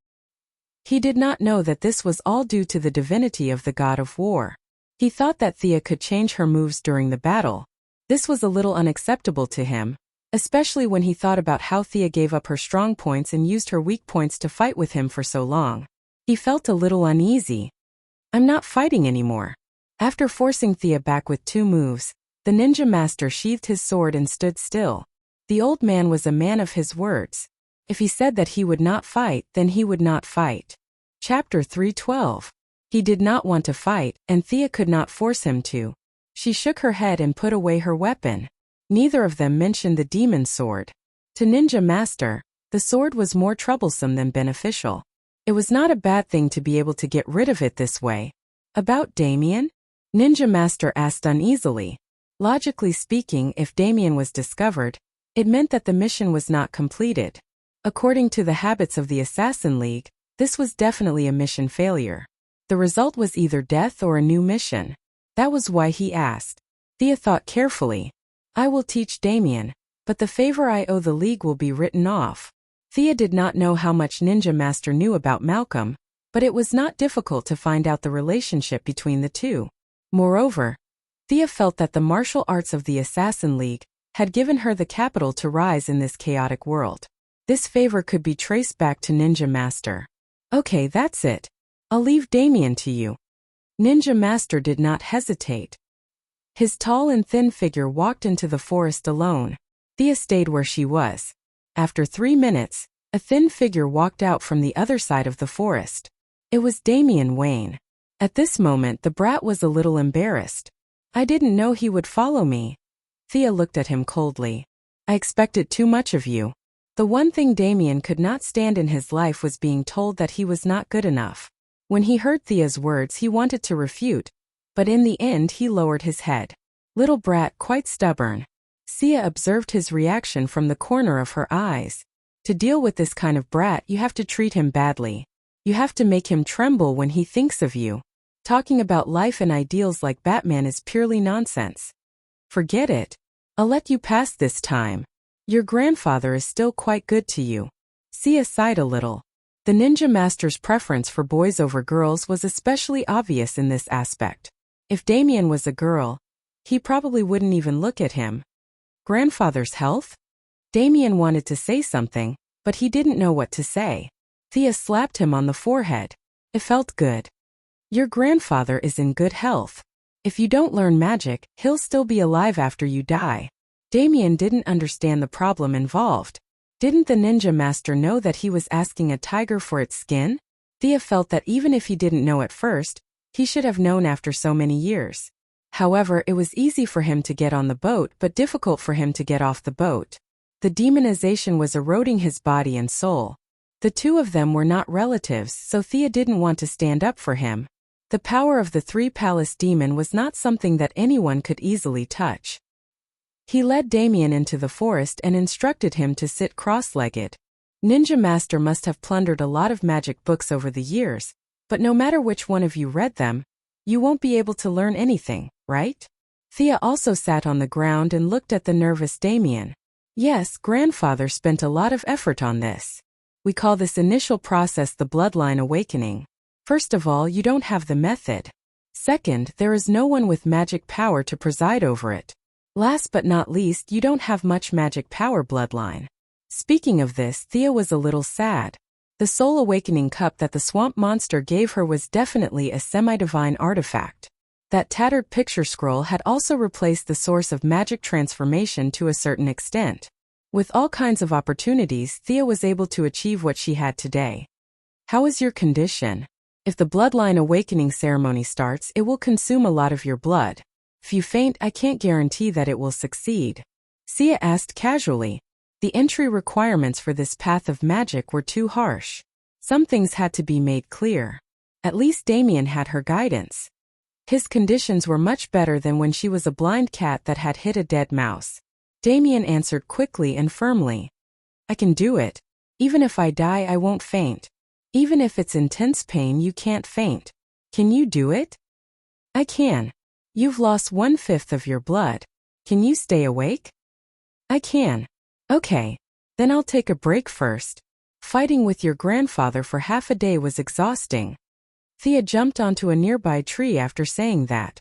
He did not know that this was all due to the divinity of the god of war. He thought that Thea could change her moves during the battle. This was a little unacceptable to him, especially when he thought about how Thea gave up her strong points and used her weak points to fight with him for so long. He felt a little uneasy. I'm not fighting anymore. After forcing Thea back with 2 moves, the ninja master sheathed his sword and stood still. The old man was a man of his words. If he said that he would not fight, then he would not fight. Chapter 3:12. He did not want to fight, and Thea could not force him to. She shook her head and put away her weapon. Neither of them mentioned the demon sword. To Ninja Master, the sword was more troublesome than beneficial. It was not a bad thing to be able to get rid of it this way. About Damien? Ninja Master asked uneasily. Logically speaking, if Damien was discovered, it meant that the mission was not completed. According to the habits of the Assassin League, this was definitely a mission failure. The result was either death or a new mission. That was why he asked. Thea thought carefully. I will teach Damien, but the favor I owe the League will be written off. Thea did not know how much Ninja Master knew about Malcolm, but it was not difficult to find out the relationship between the two. Moreover, Thea felt that the martial arts of the Assassin League had given her the capital to rise in this chaotic world. This favor could be traced back to Ninja Master. Okay, that's it. I'll leave Damien to you. Ninja Master did not hesitate. His tall and thin figure walked into the forest alone. Thea stayed where she was. After 3 minutes, a thin figure walked out from the other side of the forest. It was Damien Wayne. At this moment the brat was a little embarrassed. I didn't know he would follow me. Thea looked at him coldly. I expected too much of you. The one thing Damien could not stand in his life was being told that he was not good enough. When he heard Thea's words he wanted to refute, but in the end he lowered his head. Little brat, quite stubborn. Thea observed his reaction from the corner of her eyes. To deal with this kind of brat you have to treat him badly. You have to make him tremble when he thinks of you. Talking about life and ideals like Batman is purely nonsense. Forget it. I'll let you pass this time. Your grandfather is still quite good to you. Thea sighed a little. The Ninja Master's preference for boys over girls was especially obvious in this aspect. If Damien was a girl, he probably wouldn't even look at him. Grandfather's health? Damien wanted to say something, but he didn't know what to say. Thea slapped him on the forehead. It felt good. Your grandfather is in good health. If you don't learn magic, he'll still be alive after you die. Damien didn't understand the problem involved. Didn't the Ninja Master know that he was asking a tiger for its skin? Thea felt that even if he didn't know at first, he should have known after so many years. However, it was easy for him to get on the boat but difficult for him to get off the boat. The demonization was eroding his body and soul. The two of them were not relatives, so Thea didn't want to stand up for him. The power of the 3-Palace demon was not something that anyone could easily touch. He led Damien into the forest and instructed him to sit cross-legged. Ninja Master must have plundered a lot of magic books over the years, but no matter which one of you read them, you won't be able to learn anything, right? Thea also sat on the ground and looked at the nervous Damien. Yes, grandfather spent a lot of effort on this. We call this initial process the bloodline awakening. First of all, you don't have the method. Second, there is no one with magic power to preside over it. Last but not least, you don't have much magic power bloodline. Speaking of this, Thea was a little sad. The soul awakening cup that the swamp monster gave her was definitely a semi-divine artifact. That tattered picture scroll had also replaced the source of magic transformation to a certain extent. With all kinds of opportunities, Thea was able to achieve what she had today. How is your condition? If the bloodline awakening ceremony starts, it will consume a lot of your blood. If you faint, I can't guarantee that it will succeed. Thea asked casually. The entry requirements for this path of magic were too harsh. Some things had to be made clear. At least Damien had her guidance. His conditions were much better than when she was a blind cat that had hit a dead mouse. Damien answered quickly and firmly. I can do it. Even if I die, I won't faint. Even if it's intense pain, you can't faint. Can you do it? I can. You've lost 1/5 of your blood. Can you stay awake? I can. Okay. Then I'll take a break first. Fighting with your grandfather for half a day was exhausting. Thea jumped onto a nearby tree after saying that.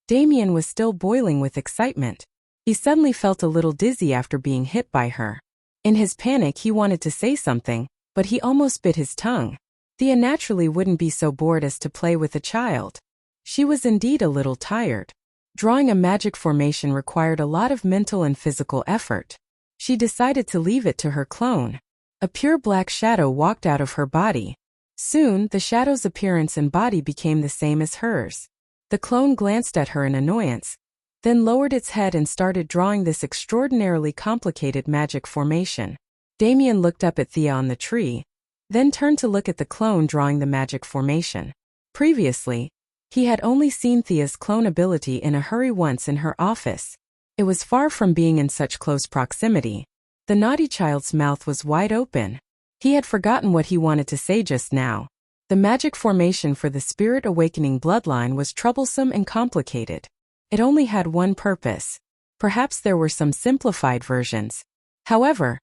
Damien was still boiling with excitement. He suddenly felt a little dizzy after being hit by her. In his panic, he wanted to say something, but he almost bit his tongue. Thea naturally wouldn't be so bored as to play with a child. She was indeed a little tired. Drawing a magic formation required a lot of mental and physical effort. She decided to leave it to her clone. A pure black shadow walked out of her body. Soon, the shadow's appearance and body became the same as hers. The clone glanced at her in annoyance, then lowered its head and started drawing this extraordinarily complicated magic formation. Damien looked up at Thea on the tree, then turned to look at the clone drawing the magic formation. Previously, he had only seen Thea's clone ability in a hurry once in her office. It was far from being in such close proximity. The naughty child's mouth was wide open. He had forgotten what he wanted to say just now. The magic formation for the Spirit Awakening bloodline was troublesome and complicated. It only had one purpose. Perhaps there were some simplified versions. However,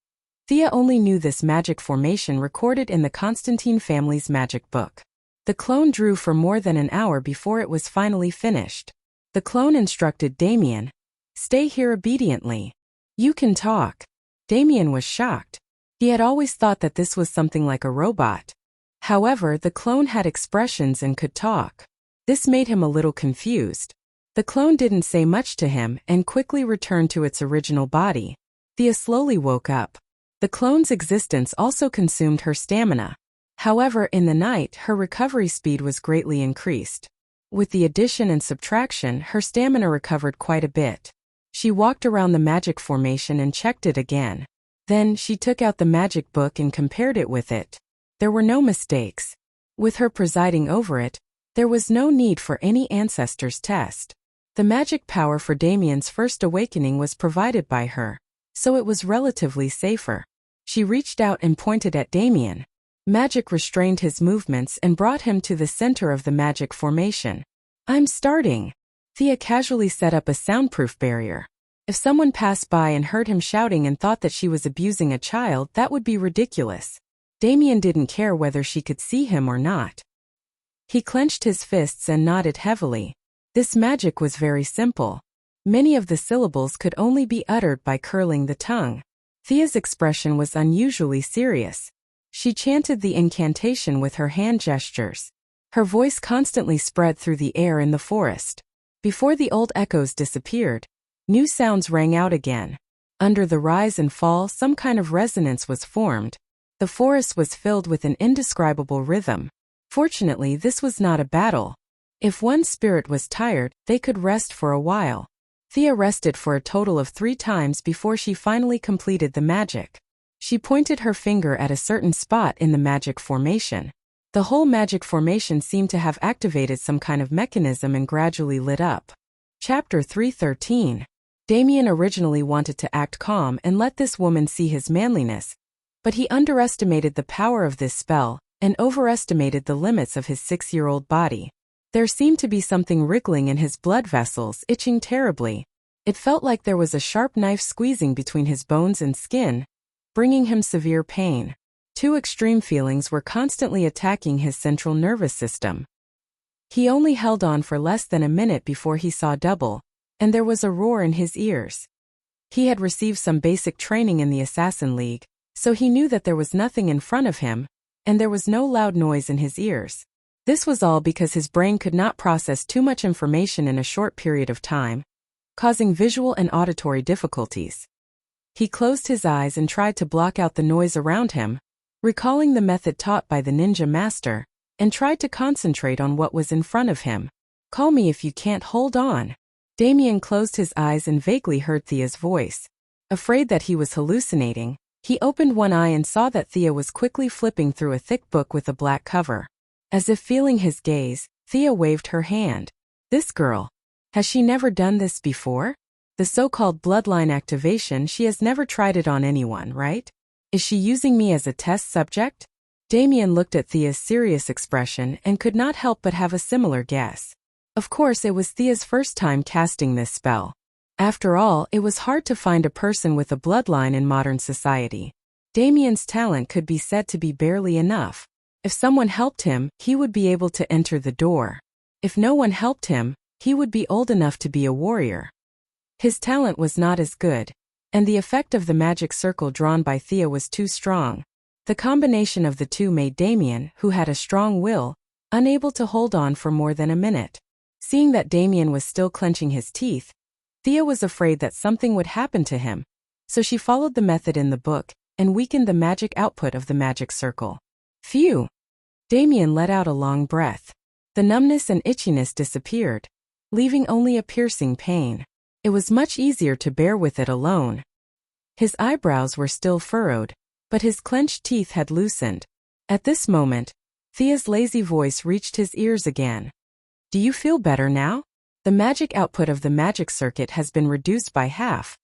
Thea only knew this magic formation recorded in the Constantine family's magic book. The clone drew for more than an hour before it was finally finished. The clone instructed Damien, "Stay here obediently. You can talk." Damien was shocked. He had always thought that this was something like a robot. However, the clone had expressions and could talk. This made him a little confused. The clone didn't say much to him and quickly returned to its original body. Thea slowly woke up. The clone's existence also consumed her stamina. However, in the night, her recovery speed was greatly increased. With the addition and subtraction, her stamina recovered quite a bit. She walked around the magic formation and checked it again. Then, she took out the magic book and compared it with it. There were no mistakes. With her presiding over it, there was no need for any ancestors test. The magic power for Damien's first awakening was provided by her, so it was relatively safer. She reached out and pointed at Damien. Magic restrained his movements and brought him to the center of the magic formation. "I'm starting." Thea casually set up a soundproof barrier. If someone passed by and heard him shouting and thought that she was abusing a child, that would be ridiculous. Damien didn't care whether she could see him or not. He clenched his fists and nodded heavily. This magic was very simple. Many of the syllables could only be uttered by curling the tongue. Thea's expression was unusually serious. She chanted the incantation with her hand gestures. Her voice constantly spread through the air in the forest. Before the old echoes disappeared, new sounds rang out again. Under the rise and fall, some kind of resonance was formed. The forest was filled with an indescribable rhythm. Fortunately, this was not a battle. If one spirit was tired, they could rest for a while. Thea rested for a total of 3 times before she finally completed the magic. She pointed her finger at a certain spot in the magic formation. The whole magic formation seemed to have activated some kind of mechanism and gradually lit up. Chapter 313. Damien originally wanted to act calm and let this woman see his manliness, but he underestimated the power of this spell and overestimated the limits of his 6-year-old body. There seemed to be something wriggling in his blood vessels, itching terribly. It felt like there was a sharp knife squeezing between his bones and skin, bringing him severe pain. 2 extreme feelings were constantly attacking his central nervous system. He only held on for less than a minute before he saw double, and there was a roar in his ears. He had received some basic training in the Assassin League, so he knew that there was nothing in front of him, and there was no loud noise in his ears. This was all because his brain could not process too much information in a short period of time, causing visual and auditory difficulties. He closed his eyes and tried to block out the noise around him, recalling the method taught by the ninja master. and tried to concentrate on what was in front of him. Call me if you can't hold on. Damien closed his eyes and vaguely heard Thea's voice. Afraid that he was hallucinating, he opened one eye and saw that Thea was quickly flipping through a thick book with a black cover. As if feeling his gaze, Thea waved her hand. This girl. Has she never done this before? The so-called bloodline activation, she has never tried it on anyone, right? Is she using me as a test subject? Damien looked at Thea's serious expression and could not help but have a similar guess. Of course, it was Thea's first time casting this spell. After all, it was hard to find a person with a bloodline in modern society. Damien's talent could be said to be barely enough. If someone helped him, he would be able to enter the door. If no one helped him, he would be old enough to be a warrior. His talent was not as good, and the effect of the magic circle drawn by Thea was too strong. The combination of the two made Damien, who had a strong will, unable to hold on for more than a minute. Seeing that Damien was still clenching his teeth, Thea was afraid that something would happen to him, so she followed the method in the book and weakened the magic output of the magic circle. Phew! Damien let out a long breath. The numbness and itchiness disappeared, leaving only a piercing pain. It was much easier to bear with it alone. His eyebrows were still furrowed, but his clenched teeth had loosened. At this moment, Thea's lazy voice reached his ears again. Do you feel better now? The magic output of the magic circuit has been reduced by half,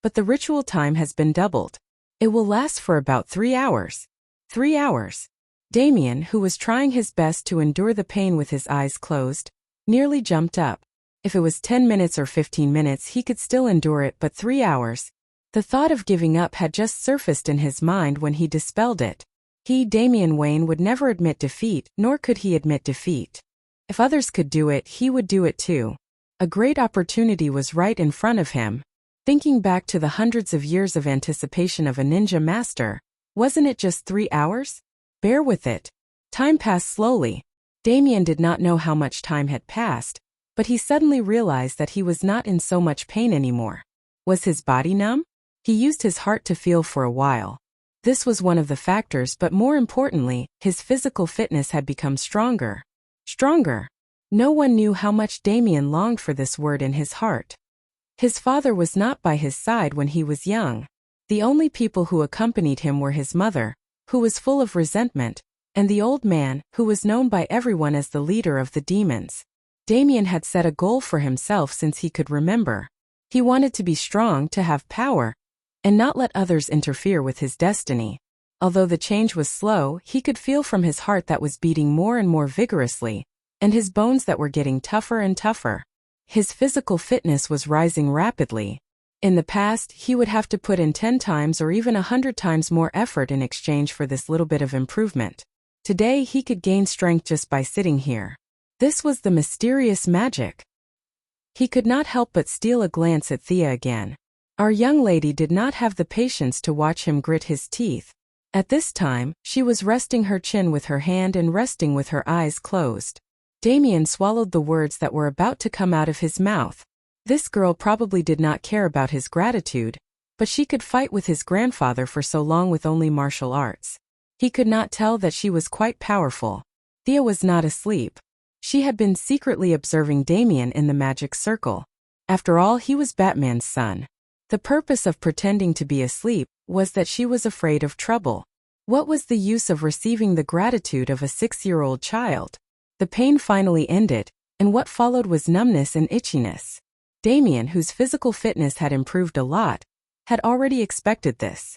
but the ritual time has been doubled. It will last for about 3 hours. 3 hours. Damien, who was trying his best to endure the pain with his eyes closed, nearly jumped up. If it was 10 minutes or 15 minutes he could still endure it, but 3 hours. The thought of giving up had just surfaced in his mind when he dispelled it. He, Damien Wayne, would never admit defeat, nor could he admit defeat. If others could do it, he would do it too. A great opportunity was right in front of him. Thinking back to the hundreds of years of anticipation of a ninja master, wasn't it just 3 hours? Bear with it. Time passed slowly. Damien did not know how much time had passed, but he suddenly realized that he was not in so much pain anymore. Was his body numb? He used his heart to feel for a while. This was one of the factors, but more importantly, his physical fitness had become stronger. Stronger. No one knew how much Damien longed for this word in his heart. His father was not by his side when he was young. The only people who accompanied him were his mother, who was full of resentment, and the old man, who was known by everyone as the leader of the demons. Damien had set a goal for himself since he could remember. He wanted to be strong, to have power, and not let others interfere with his destiny. Although the change was slow, he could feel from his heart that was beating more and more vigorously, and his bones that were getting tougher and tougher. His physical fitness was rising rapidly. In the past, he would have to put in 10 times or even 100 times more effort in exchange for this little bit of improvement. Today he could gain strength just by sitting here. This was the mysterious magic. He could not help but steal a glance at Thea again. Our young lady did not have the patience to watch him grit his teeth. At this time, she was resting her chin with her hand and resting with her eyes closed. Damien swallowed the words that were about to come out of his mouth. This girl probably did not care about his gratitude, but she could fight with his grandfather for so long with only martial arts. He could not tell that she was quite powerful. Thea was not asleep. She had been secretly observing Damien in the magic circle. After all, he was Batman's son. The purpose of pretending to be asleep was that she was afraid of trouble. What was the use of receiving the gratitude of a 6-year-old child? The pain finally ended, and what followed was numbness and itchiness. Damien, whose physical fitness had improved a lot, had already expected this.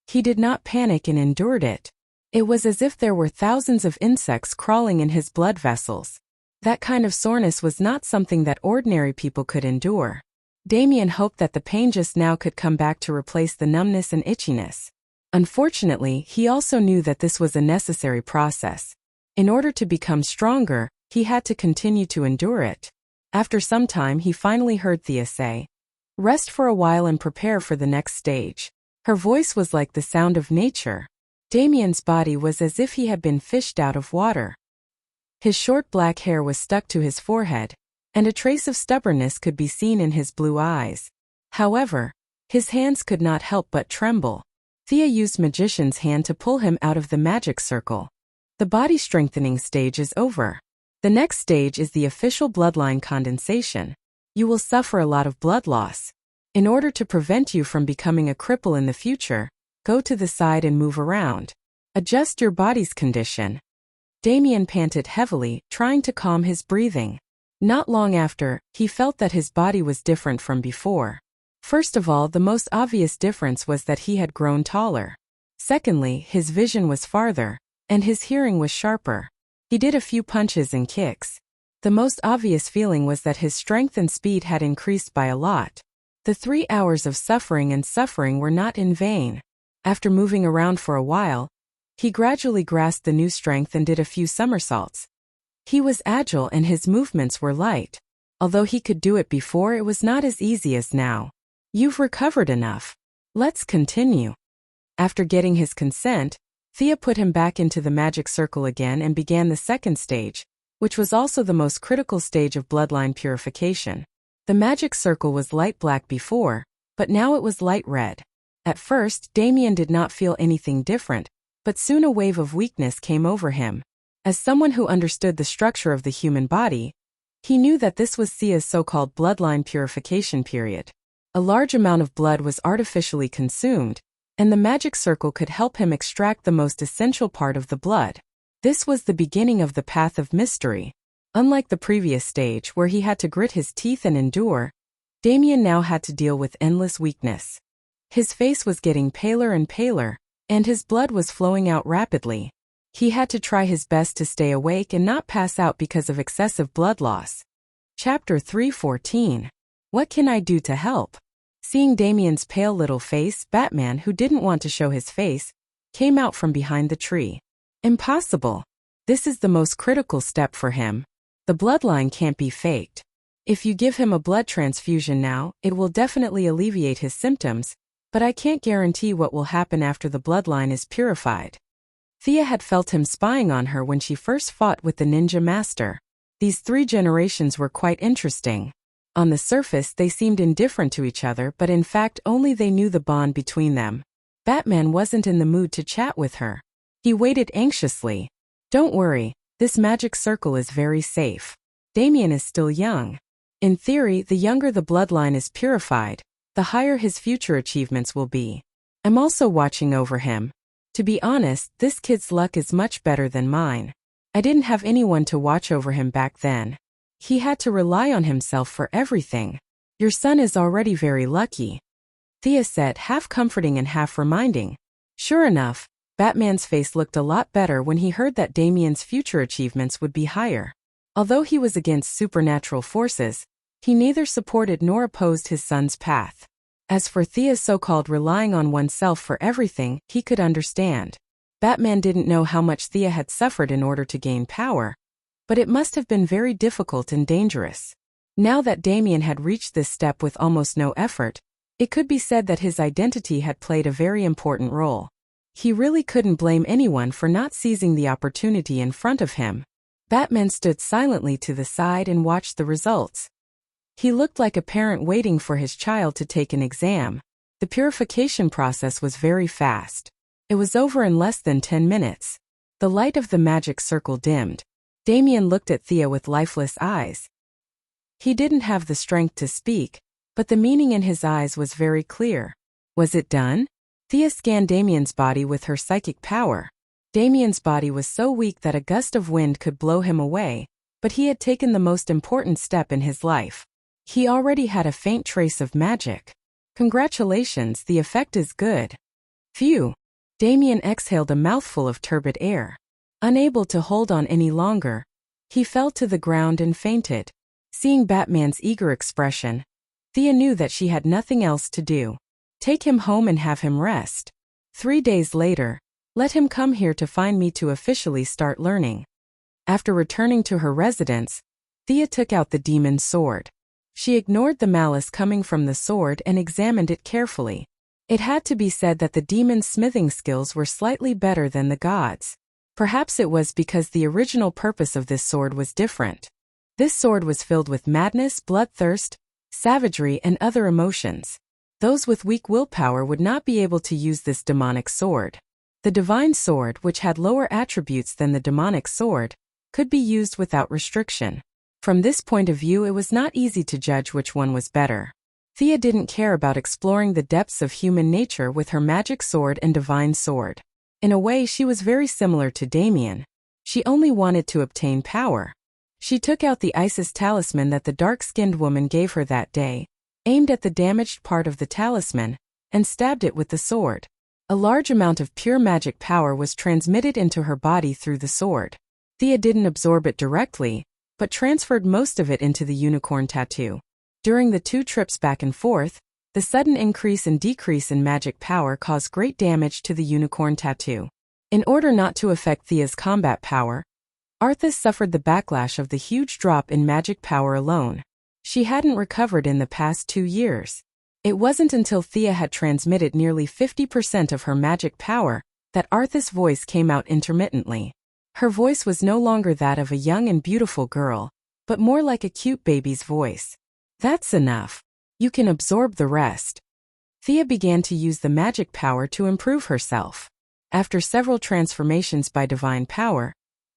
He did not panic and endured it. It was as if there were thousands of insects crawling in his blood vessels. That kind of soreness was not something that ordinary people could endure. Damien hoped that the pain just now could come back to replace the numbness and itchiness. Unfortunately, he also knew that this was a necessary process. In order to become stronger, he had to continue to endure it. After some time he finally heard Thea say, "Rest for a while and prepare for the next stage." Her voice was like the sound of nature. Damien's body was as if he had been fished out of water. His short black hair was stuck to his forehead, and a trace of stubbornness could be seen in his blue eyes. However, his hands could not help but tremble. Thea used Magician's hand to pull him out of the magic circle. The body strengthening stage is over. The next stage is the official bloodline condensation. You will suffer a lot of blood loss. In order to prevent you from becoming a cripple in the future, go to the side and move around. Adjust your body's condition. Damien panted heavily, trying to calm his breathing. Not long after, he felt that his body was different from before. First of all, the most obvious difference was that he had grown taller. Secondly, his vision was farther, and his hearing was sharper. He did a few punches and kicks. The most obvious feeling was that his strength and speed had increased by a lot. The 3 hours of suffering were not in vain. After moving around for a while, he gradually grasped the new strength and did a few somersaults. He was agile and his movements were light. Although he could do it before, it was not as easy as now. You've recovered enough. Let's continue. After getting his consent, Thea put him back into the magic circle again and began the second stage, which was also the most critical stage of bloodline purification. The magic circle was light black before, but now it was light red. At first, Damien did not feel anything different, but soon a wave of weakness came over him. As someone who understood the structure of the human body, he knew that this was Thea's so-called bloodline purification period. A large amount of blood was artificially consumed, and the magic circle could help him extract the most essential part of the blood. This was the beginning of the path of mystery. Unlike the previous stage where he had to grit his teeth and endure, Damien now had to deal with endless weakness. His face was getting paler and paler, and his blood was flowing out rapidly. He had to try his best to stay awake and not pass out because of excessive blood loss. Chapter 3:14. What can I do to help? Seeing Damien's pale little face, Batman, who didn't want to show his face, came out from behind the tree. Impossible. This is the most critical step for him. The bloodline can't be faked. If you give him a blood transfusion now, it will definitely alleviate his symptoms, but I can't guarantee what will happen after the bloodline is purified. Thea had felt him spying on her when she first fought with the ninja master. These 3 generations were quite interesting. On the surface, they seemed indifferent to each other, but in fact only they knew the bond between them. Batman wasn't in the mood to chat with her. He waited anxiously. Don't worry, this magic circle is very safe. Damien is still young. In theory, the younger the bloodline is purified, the higher his future achievements will be. I'm also watching over him. To be honest, this kid's luck is much better than mine. I didn't have anyone to watch over him back then. He had to rely on himself for everything. Your son is already very lucky, Thea said, half comforting and half reminding. Sure enough, Batman's face looked a lot better when he heard that Damien's future achievements would be higher. Although he was against supernatural forces, he neither supported nor opposed his son's path. As for Thea's so-called relying on oneself for everything, he could understand. Batman didn't know how much Thea had suffered in order to gain power, but it must have been very difficult and dangerous. Now that Damien had reached this step with almost no effort, it could be said that his identity had played a very important role. He really couldn't blame anyone for not seizing the opportunity in front of him. Batman stood silently to the side and watched the results. He looked like a parent waiting for his child to take an exam. The purification process was very fast. It was over in less than 10 minutes. The light of the magic circle dimmed. Damien looked at Thea with lifeless eyes. He didn't have the strength to speak, but the meaning in his eyes was very clear. Was it done? Thea scanned Damien's body with her psychic power. Damien's body was so weak that a gust of wind could blow him away, but he had taken the most important step in his life. He already had a faint trace of magic. Congratulations, the effect is good. Phew. Damien exhaled a mouthful of turbid air. Unable to hold on any longer, he fell to the ground and fainted. Seeing Batman's eager expression, Thea knew that she had nothing else to do. Take him home and have him rest. 3 days later, let him come here to find me to officially start learning. After returning to her residence, Thea took out the demon's sword. She ignored the malice coming from the sword and examined it carefully. It had to be said that the demon's smithing skills were slightly better than the gods'. Perhaps it was because the original purpose of this sword was different. This sword was filled with madness, bloodthirst, savagery, and other emotions. Those with weak willpower would not be able to use this demonic sword. The divine sword, which had lower attributes than the demonic sword, could be used without restriction. From this point of view, it was not easy to judge which one was better. Thea didn't care about exploring the depths of human nature with her magic sword and divine sword. In a way, she was very similar to Damien. She only wanted to obtain power. She took out the Isis talisman that the dark-skinned woman gave her that day, aimed at the damaged part of the talisman, and stabbed it with the sword. A large amount of pure magic power was transmitted into her body through the sword. Thea didn't absorb it directly, but transferred most of it into the unicorn tattoo. During the 2 trips back and forth, the sudden increase and decrease in magic power caused great damage to the unicorn tattoo. In order not to affect Thea's combat power, Arthas suffered the backlash of the huge drop in magic power alone. She hadn't recovered in the past 2 years. It wasn't until Thea had transmitted nearly 50% of her magic power that Arthas' voice came out intermittently. Her voice was no longer that of a young and beautiful girl, but more like a cute baby's voice. That's enough. You can absorb the rest. Thea began to use the magic power to improve herself. After several transformations by divine power,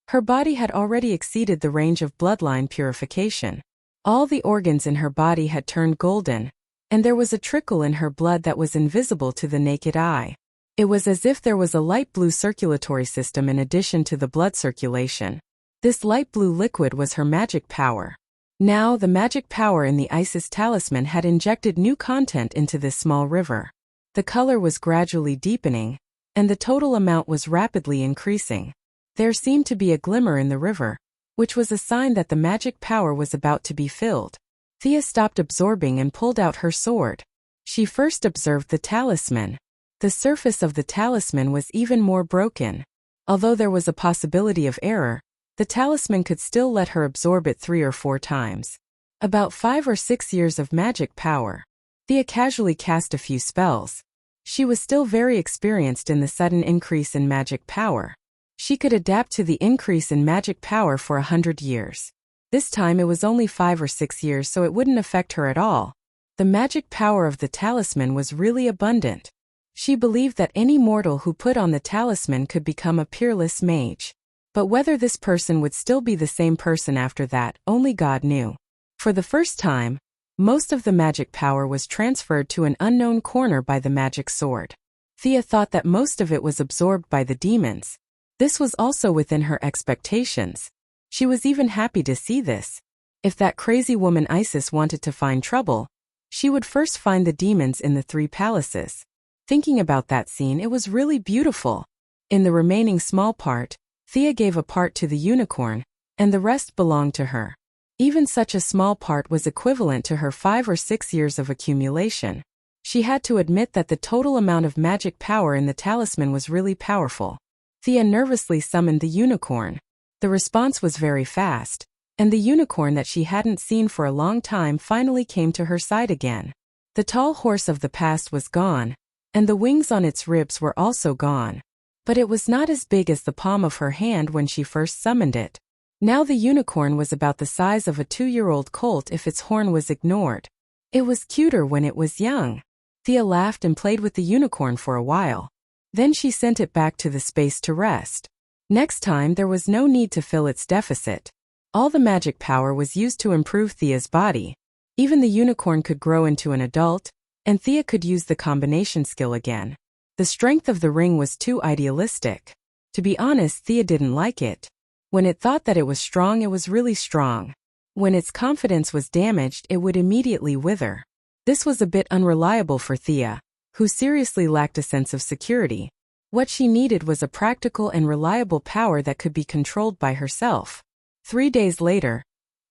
her body had already exceeded the range of bloodline purification. All the organs in her body had turned golden, and there was a trickle in her blood that was invisible to the naked eye. It was as if there was a light blue circulatory system in addition to the blood circulation. This light blue liquid was her magic power. Now, the magic power in the Isis talisman had injected new content into this small river. The color was gradually deepening, and the total amount was rapidly increasing. There seemed to be a glimmer in the river, which was a sign that the magic power was about to be filled. Thea stopped absorbing and pulled out her sword. She first observed the talisman. The surface of the talisman was even more broken. Although there was a possibility of error, the talisman could still let her absorb it 3 or 4 times. About 5 or 6 years of magic power. Thea casually cast a few spells. She was still very experienced in the sudden increase in magic power. She could adapt to the increase in magic power for 100 years. This time it was only 5 or 6 years, so it wouldn't affect her at all. The magic power of the talisman was really abundant. She believed that any mortal who put on the talisman could become a peerless mage. But whether this person would still be the same person after that, only God knew. For the first time, most of the magic power was transferred to an unknown corner by the magic sword. Thea thought that most of it was absorbed by the demons. This was also within her expectations. She was even happy to see this. If that crazy woman Isis wanted to find trouble, she would first find the demons in the 3 palaces. Thinking about that scene, it was really beautiful. In the remaining small part, Thea gave a part to the unicorn, and the rest belonged to her. Even such a small part was equivalent to her 5 or 6 years of accumulation. She had to admit that the total amount of magic power in the talisman was really powerful. Thea nervously summoned the unicorn. The response was very fast, and the unicorn that she hadn't seen for a long time finally came to her side again. The tall horse of the past was gone, and the wings on its ribs were also gone. But it was not as big as the palm of her hand when she first summoned it. Now the unicorn was about the size of a 2-year-old colt if its horn was ignored. It was cuter when it was young. Thea laughed and played with the unicorn for a while. Then she sent it back to the space to rest. Next time there was no need to fill its deficit. All the magic power was used to improve Thea's body. Even the unicorn could grow into an adult, and Thea could use the combination skill again. The strength of the ring was too idealistic. To be honest, Thea didn't like it. When it thought that it was strong, it was really strong. When its confidence was damaged, it would immediately wither. This was a bit unreliable for Thea, who seriously lacked a sense of security. What she needed was a practical and reliable power that could be controlled by herself. 3 days later,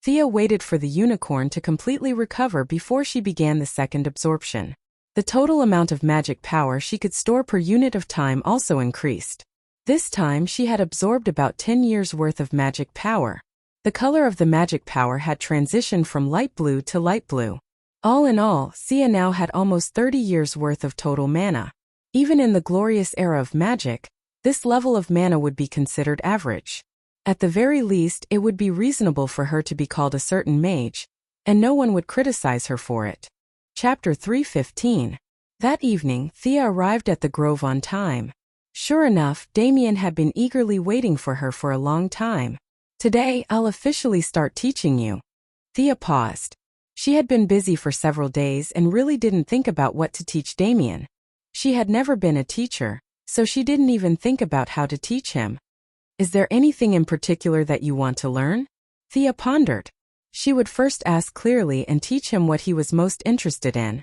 Thea waited for the unicorn to completely recover before she began the second absorption. The total amount of magic power she could store per unit of time also increased. This time she had absorbed about 10 years' worth of magic power. The color of the magic power had transitioned from light blue to light blue. All in all, Thea now had almost 30 years' worth of total mana. Even in the glorious era of magic, this level of mana would be considered average. At the very least, it would be reasonable for her to be called a certain mage, and no one would criticize her for it. Chapter 3:15. That evening, Thea arrived at the grove on time. Sure enough, Damien had been eagerly waiting for her for a long time. Today, I'll officially start teaching you. Thea paused. She had been busy for several days and really didn't think about what to teach Damien. She had never been a teacher, so she didn't even think about how to teach him. Is there anything in particular that you want to learn? Thea pondered. She would first ask clearly and teach him what he was most interested in.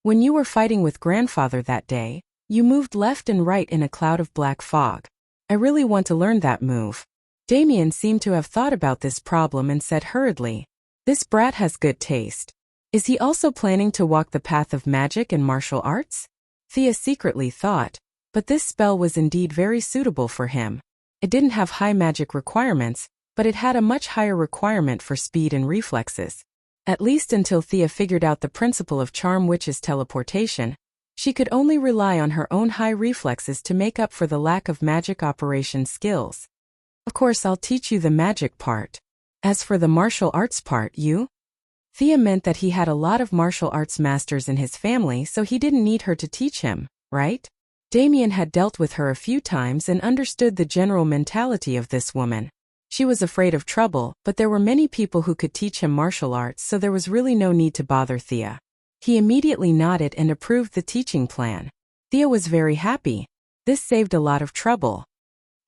When you were fighting with grandfather that day, you moved left and right in a cloud of black fog. I really want to learn that move. Damien seemed to have thought about this problem and said hurriedly, "This brat has good taste. Is he also planning to walk the path of magic and martial arts?" Thea secretly thought, but this spell was indeed very suitable for him. It didn't have high magic requirements, but it had a much higher requirement for speed and reflexes. At least until Thea figured out the principle of Charm Witch's teleportation, she could only rely on her own high reflexes to make up for the lack of magic operation skills. Of course, I'll teach you the magic part. As for the martial arts part, Thea meant that he had a lot of martial arts masters in his family, so he didn't need her to teach him, right? Damien had dealt with her a few times and understood the general mentality of this woman. She was afraid of trouble, but there were many people who could teach him martial arts, so there was really no need to bother Thea. He immediately nodded and approved the teaching plan. Thea was very happy. This saved a lot of trouble.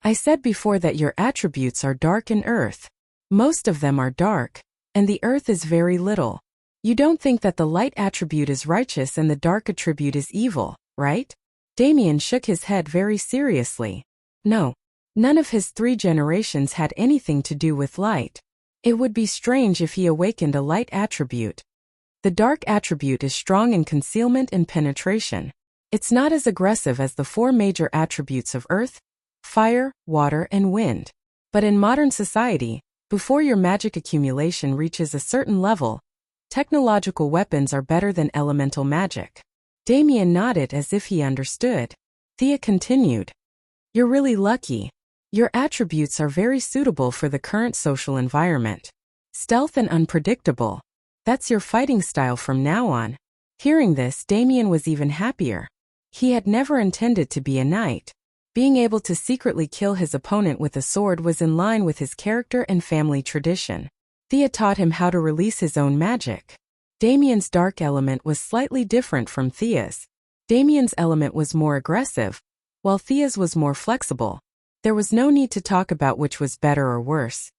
I said before that your attributes are dark and earth. Most of them are dark, and the earth is very little. You don't think that the light attribute is righteous and the dark attribute is evil, right? Damien shook his head very seriously. No. None of his 3 generations had anything to do with light. It would be strange if he awakened a light attribute. The dark attribute is strong in concealment and penetration. It's not as aggressive as the 4 major attributes of earth, fire, water, and wind. But in modern society, before your magic accumulation reaches a certain level, technological weapons are better than elemental magic. Damien nodded as if he understood. Thea continued. You're really lucky. Your attributes are very suitable for the current social environment. Stealth and unpredictable. That's your fighting style from now on. Hearing this, Damien was even happier. He had never intended to be a knight. Being able to secretly kill his opponent with a sword was in line with his character and family tradition. Thea taught him how to release his own magic. Damien's dark element was slightly different from Thea's. Damien's element was more aggressive, while Thea's was more flexible. There was no need to talk about which was better or worse.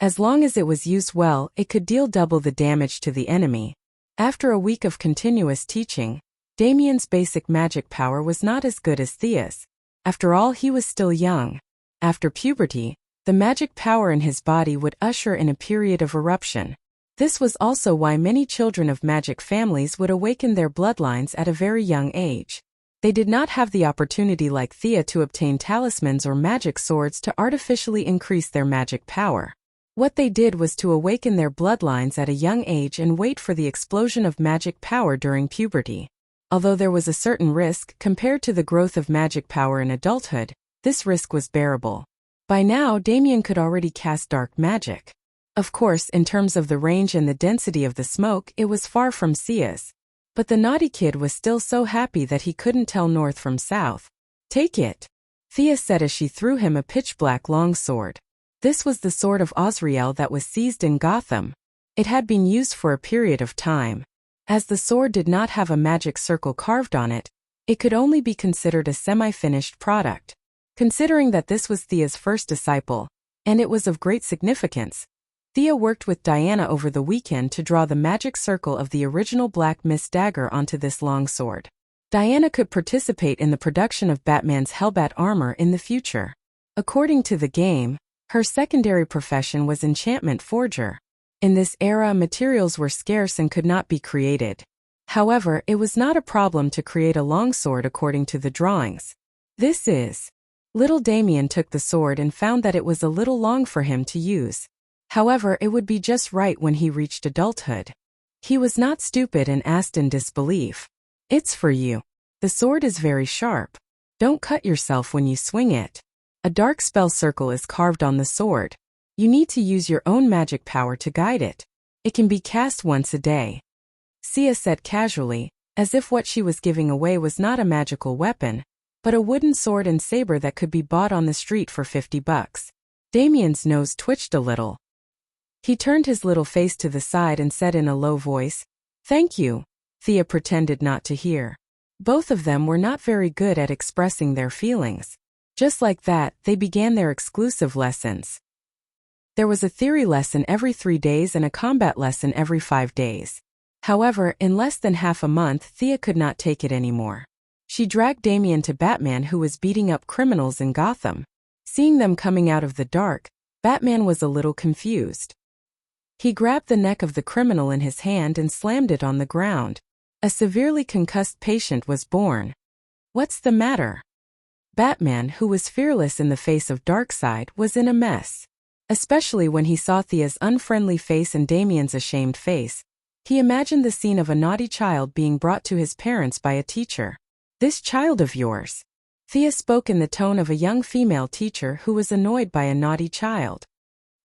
As long as it was used well, it could deal double the damage to the enemy. After a week of continuous teaching, Damien's basic magic power was not as good as Thea's. After all, he was still young. After puberty, the magic power in his body would usher in a period of eruption. This was also why many children of magic families would awaken their bloodlines at a very young age. They did not have the opportunity like Thea to obtain talismans or magic swords to artificially increase their magic power. What they did was to awaken their bloodlines at a young age and wait for the explosion of magic power during puberty. Although there was a certain risk compared to the growth of magic power in adulthood, this risk was bearable. By now, Damien could already cast dark magic. Of course, in terms of the range and the density of the smoke, it was far from Thea's. But the naughty kid was still so happy that he couldn't tell north from south. Take it, Thea said as she threw him a pitch-black longsword. This was the sword of Osriel that was seized in Gotham. It had been used for a period of time. As the sword did not have a magic circle carved on it, it could only be considered a semi-finished product. Considering that this was Thea's first disciple, and it was of great significance, Thea worked with Diana over the weekend to draw the magic circle of the original Black Mist dagger onto this longsword. Diana could participate in the production of Batman's Hellbat armor in the future. According to the game, her secondary profession was enchantment forger. In this era, materials were scarce and could not be created. However, it was not a problem to create a longsword according to the drawings. Little Damien took the sword and found that it was a little long for him to use. However, it would be just right when he reached adulthood. He was not stupid and asked in disbelief. It's for you. The sword is very sharp. Don't cut yourself when you swing it. A dark spell circle is carved on the sword. You need to use your own magic power to guide it. It can be cast once a day. Thea said casually, as if what she was giving away was not a magical weapon, but a wooden sword and saber that could be bought on the street for $50. Damien's nose twitched a little. He turned his little face to the side and said in a low voice, "Thank you." Thea pretended not to hear. Both of them were not very good at expressing their feelings. Just like that, they began their exclusive lessons. There was a theory lesson every 3 days and a combat lesson every 5 days. However, in less than half a month, Thea could not take it anymore. She dragged Damien to Batman, who was beating up criminals in Gotham. Seeing them coming out of the dark, Batman was a little confused. He grabbed the neck of the criminal in his hand and slammed it on the ground. A severely concussed patient was born. "What's the matter?" Batman, who was fearless in the face of Darkseid, was in a mess. Especially when he saw Thea's unfriendly face and Damien's ashamed face. He imagined the scene of a naughty child being brought to his parents by a teacher. "This child of yours." Thea spoke in the tone of a young female teacher who was annoyed by a naughty child.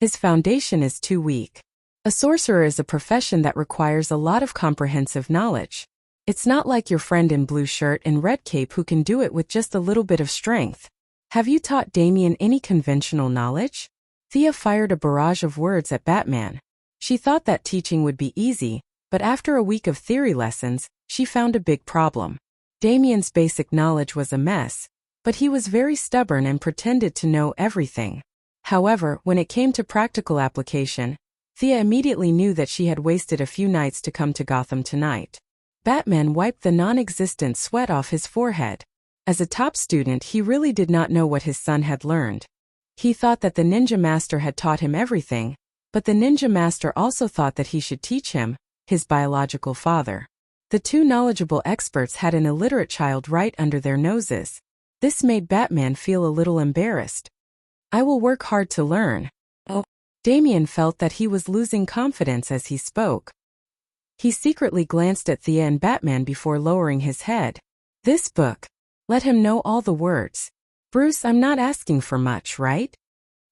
"His foundation is too weak. A sorcerer is a profession that requires a lot of comprehensive knowledge. It's not like your friend in blue shirt and red cape who can do it with just a little bit of strength. Have you taught Damien any conventional knowledge?" Thea fired a barrage of words at Batman. She thought that teaching would be easy, but after a week of theory lessons, she found a big problem. Damien's basic knowledge was a mess, but he was very stubborn and pretended to know everything. However, when it came to practical application, Thea immediately knew that she had wasted a few nights to come to Gotham tonight. Batman wiped the non-existent sweat off his forehead. As a top student, he really did not know what his son had learned. He thought that the Ninja Master had taught him everything, but the Ninja Master also thought that he should teach him, his biological father. The two knowledgeable experts had an illiterate child right under their noses. This made Batman feel a little embarrassed. "I will work hard to learn." Oh. Damien felt that he was losing confidence as he spoke. He secretly glanced at Thea and Batman before lowering his head. "This book. Let him know all the words. Bruce, I'm not asking for much, right?"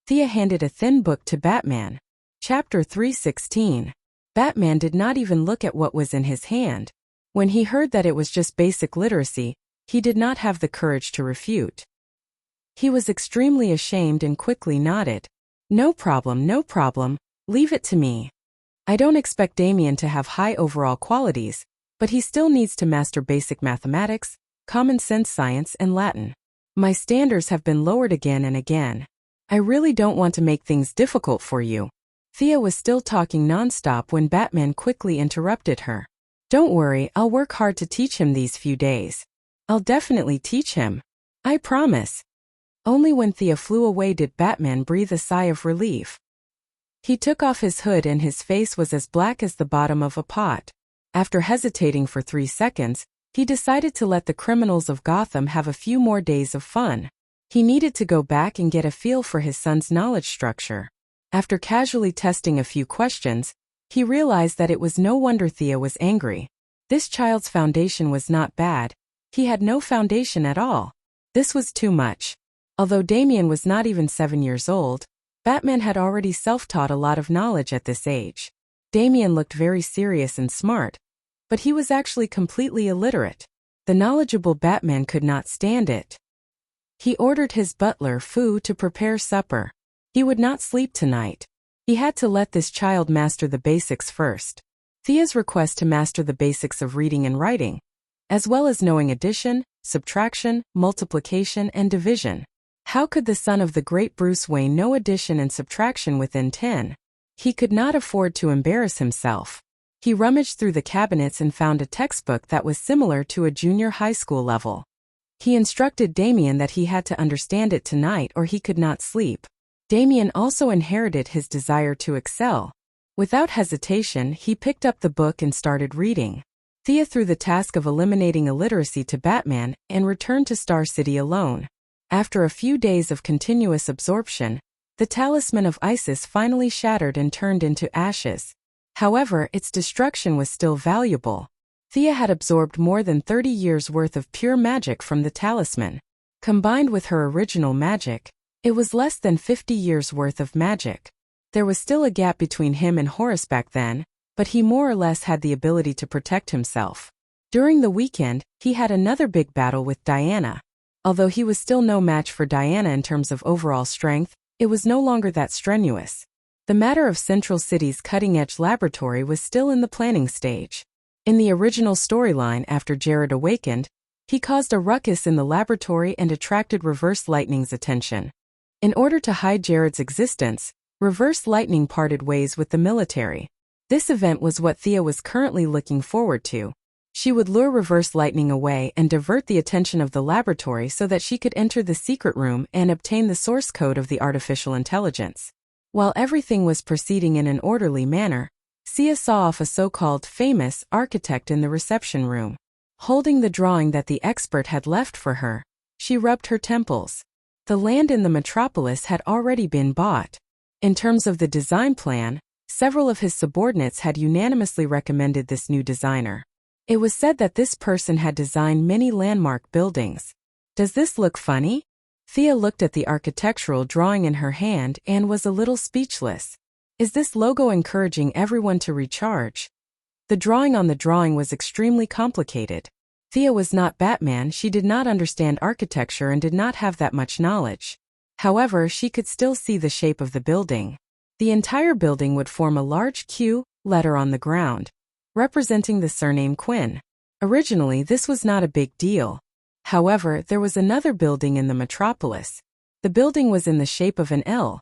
Thea handed a thin book to Batman. Chapter 316. Batman did not even look at what was in his hand. When he heard that it was just basic literacy, he did not have the courage to refute. He was extremely ashamed and quickly nodded. No problem, leave it to me. I don't expect Damien to have high overall qualities, but he still needs to master basic mathematics, common sense science, and Latin. My standards have been lowered again and again. I really don't want to make things difficult for you." Thea was still talking nonstop when Batman quickly interrupted her. "Don't worry, I'll work hard to teach him these few days. I'll definitely teach him. I promise." Only when Thea flew away did Batman breathe a sigh of relief. He took off his hood and his face was as black as the bottom of a pot. After hesitating for 3 seconds, he decided to let the criminals of Gotham have a few more days of fun. He needed to go back and get a feel for his son's knowledge structure. After casually testing a few questions, he realized that it was no wonder Thea was angry. This child's foundation was not bad. He had no foundation at all. This was too much. Although Damien was not even 7 years old, Batman had already self-taught a lot of knowledge at this age. Damien looked very serious and smart, but he was actually completely illiterate. The knowledgeable Batman could not stand it. He ordered his butler, Fu, to prepare supper. He would not sleep tonight. He had to let this child master the basics first. Thea's request to master the basics of reading and writing, as well as knowing addition, subtraction, multiplication, and division. How could the son of the great Bruce Wayne know addition and subtraction within 10? He could not afford to embarrass himself. He rummaged through the cabinets and found a textbook that was similar to a junior high school level. He instructed Damien that he had to understand it tonight or he could not sleep. Damien also inherited his desire to excel. Without hesitation, he picked up the book and started reading. Thea threw the task of eliminating illiteracy to Batman and returned to Star City alone. After a few days of continuous absorption, the talisman of Isis finally shattered and turned into ashes. However, its destruction was still valuable. Thea had absorbed more than 30 years' worth of pure magic from the talisman. Combined with her original magic, it was less than 50 years' worth of magic. There was still a gap between him and Horace back then, but he more or less had the ability to protect himself. During the weekend, he had another big battle with Diana. Although he was still no match for Diana in terms of overall strength, it was no longer that strenuous. The matter of Central City's cutting-edge laboratory was still in the planning stage. In the original storyline, after Jared awakened, he caused a ruckus in the laboratory and attracted Reverse Lightning's attention. In order to hide Jared's existence, Reverse Lightning parted ways with the military. This event was what Thea was currently looking forward to. She would lure Reverse Lightning away and divert the attention of the laboratory so that she could enter the secret room and obtain the source code of the artificial intelligence. While everything was proceeding in an orderly manner, Thea saw off a so-called famous architect in the reception room. Holding the drawing that the expert had left for her, she rubbed her temples. The land in the metropolis had already been bought. In terms of the design plan, several of his subordinates had unanimously recommended this new designer. It was said that this person had designed many landmark buildings. Does this look funny? Thea looked at the architectural drawing in her hand and was a little speechless. Is this logo encouraging everyone to recharge? The drawing on the drawing was extremely complicated. Thea was not Batman, she did not understand architecture and did not have that much knowledge. However, she could still see the shape of the building. The entire building would form a large Q letter on the ground, representing the surname Quinn. Originally, this was not a big deal. However, there was another building in the metropolis. The building was in the shape of an L,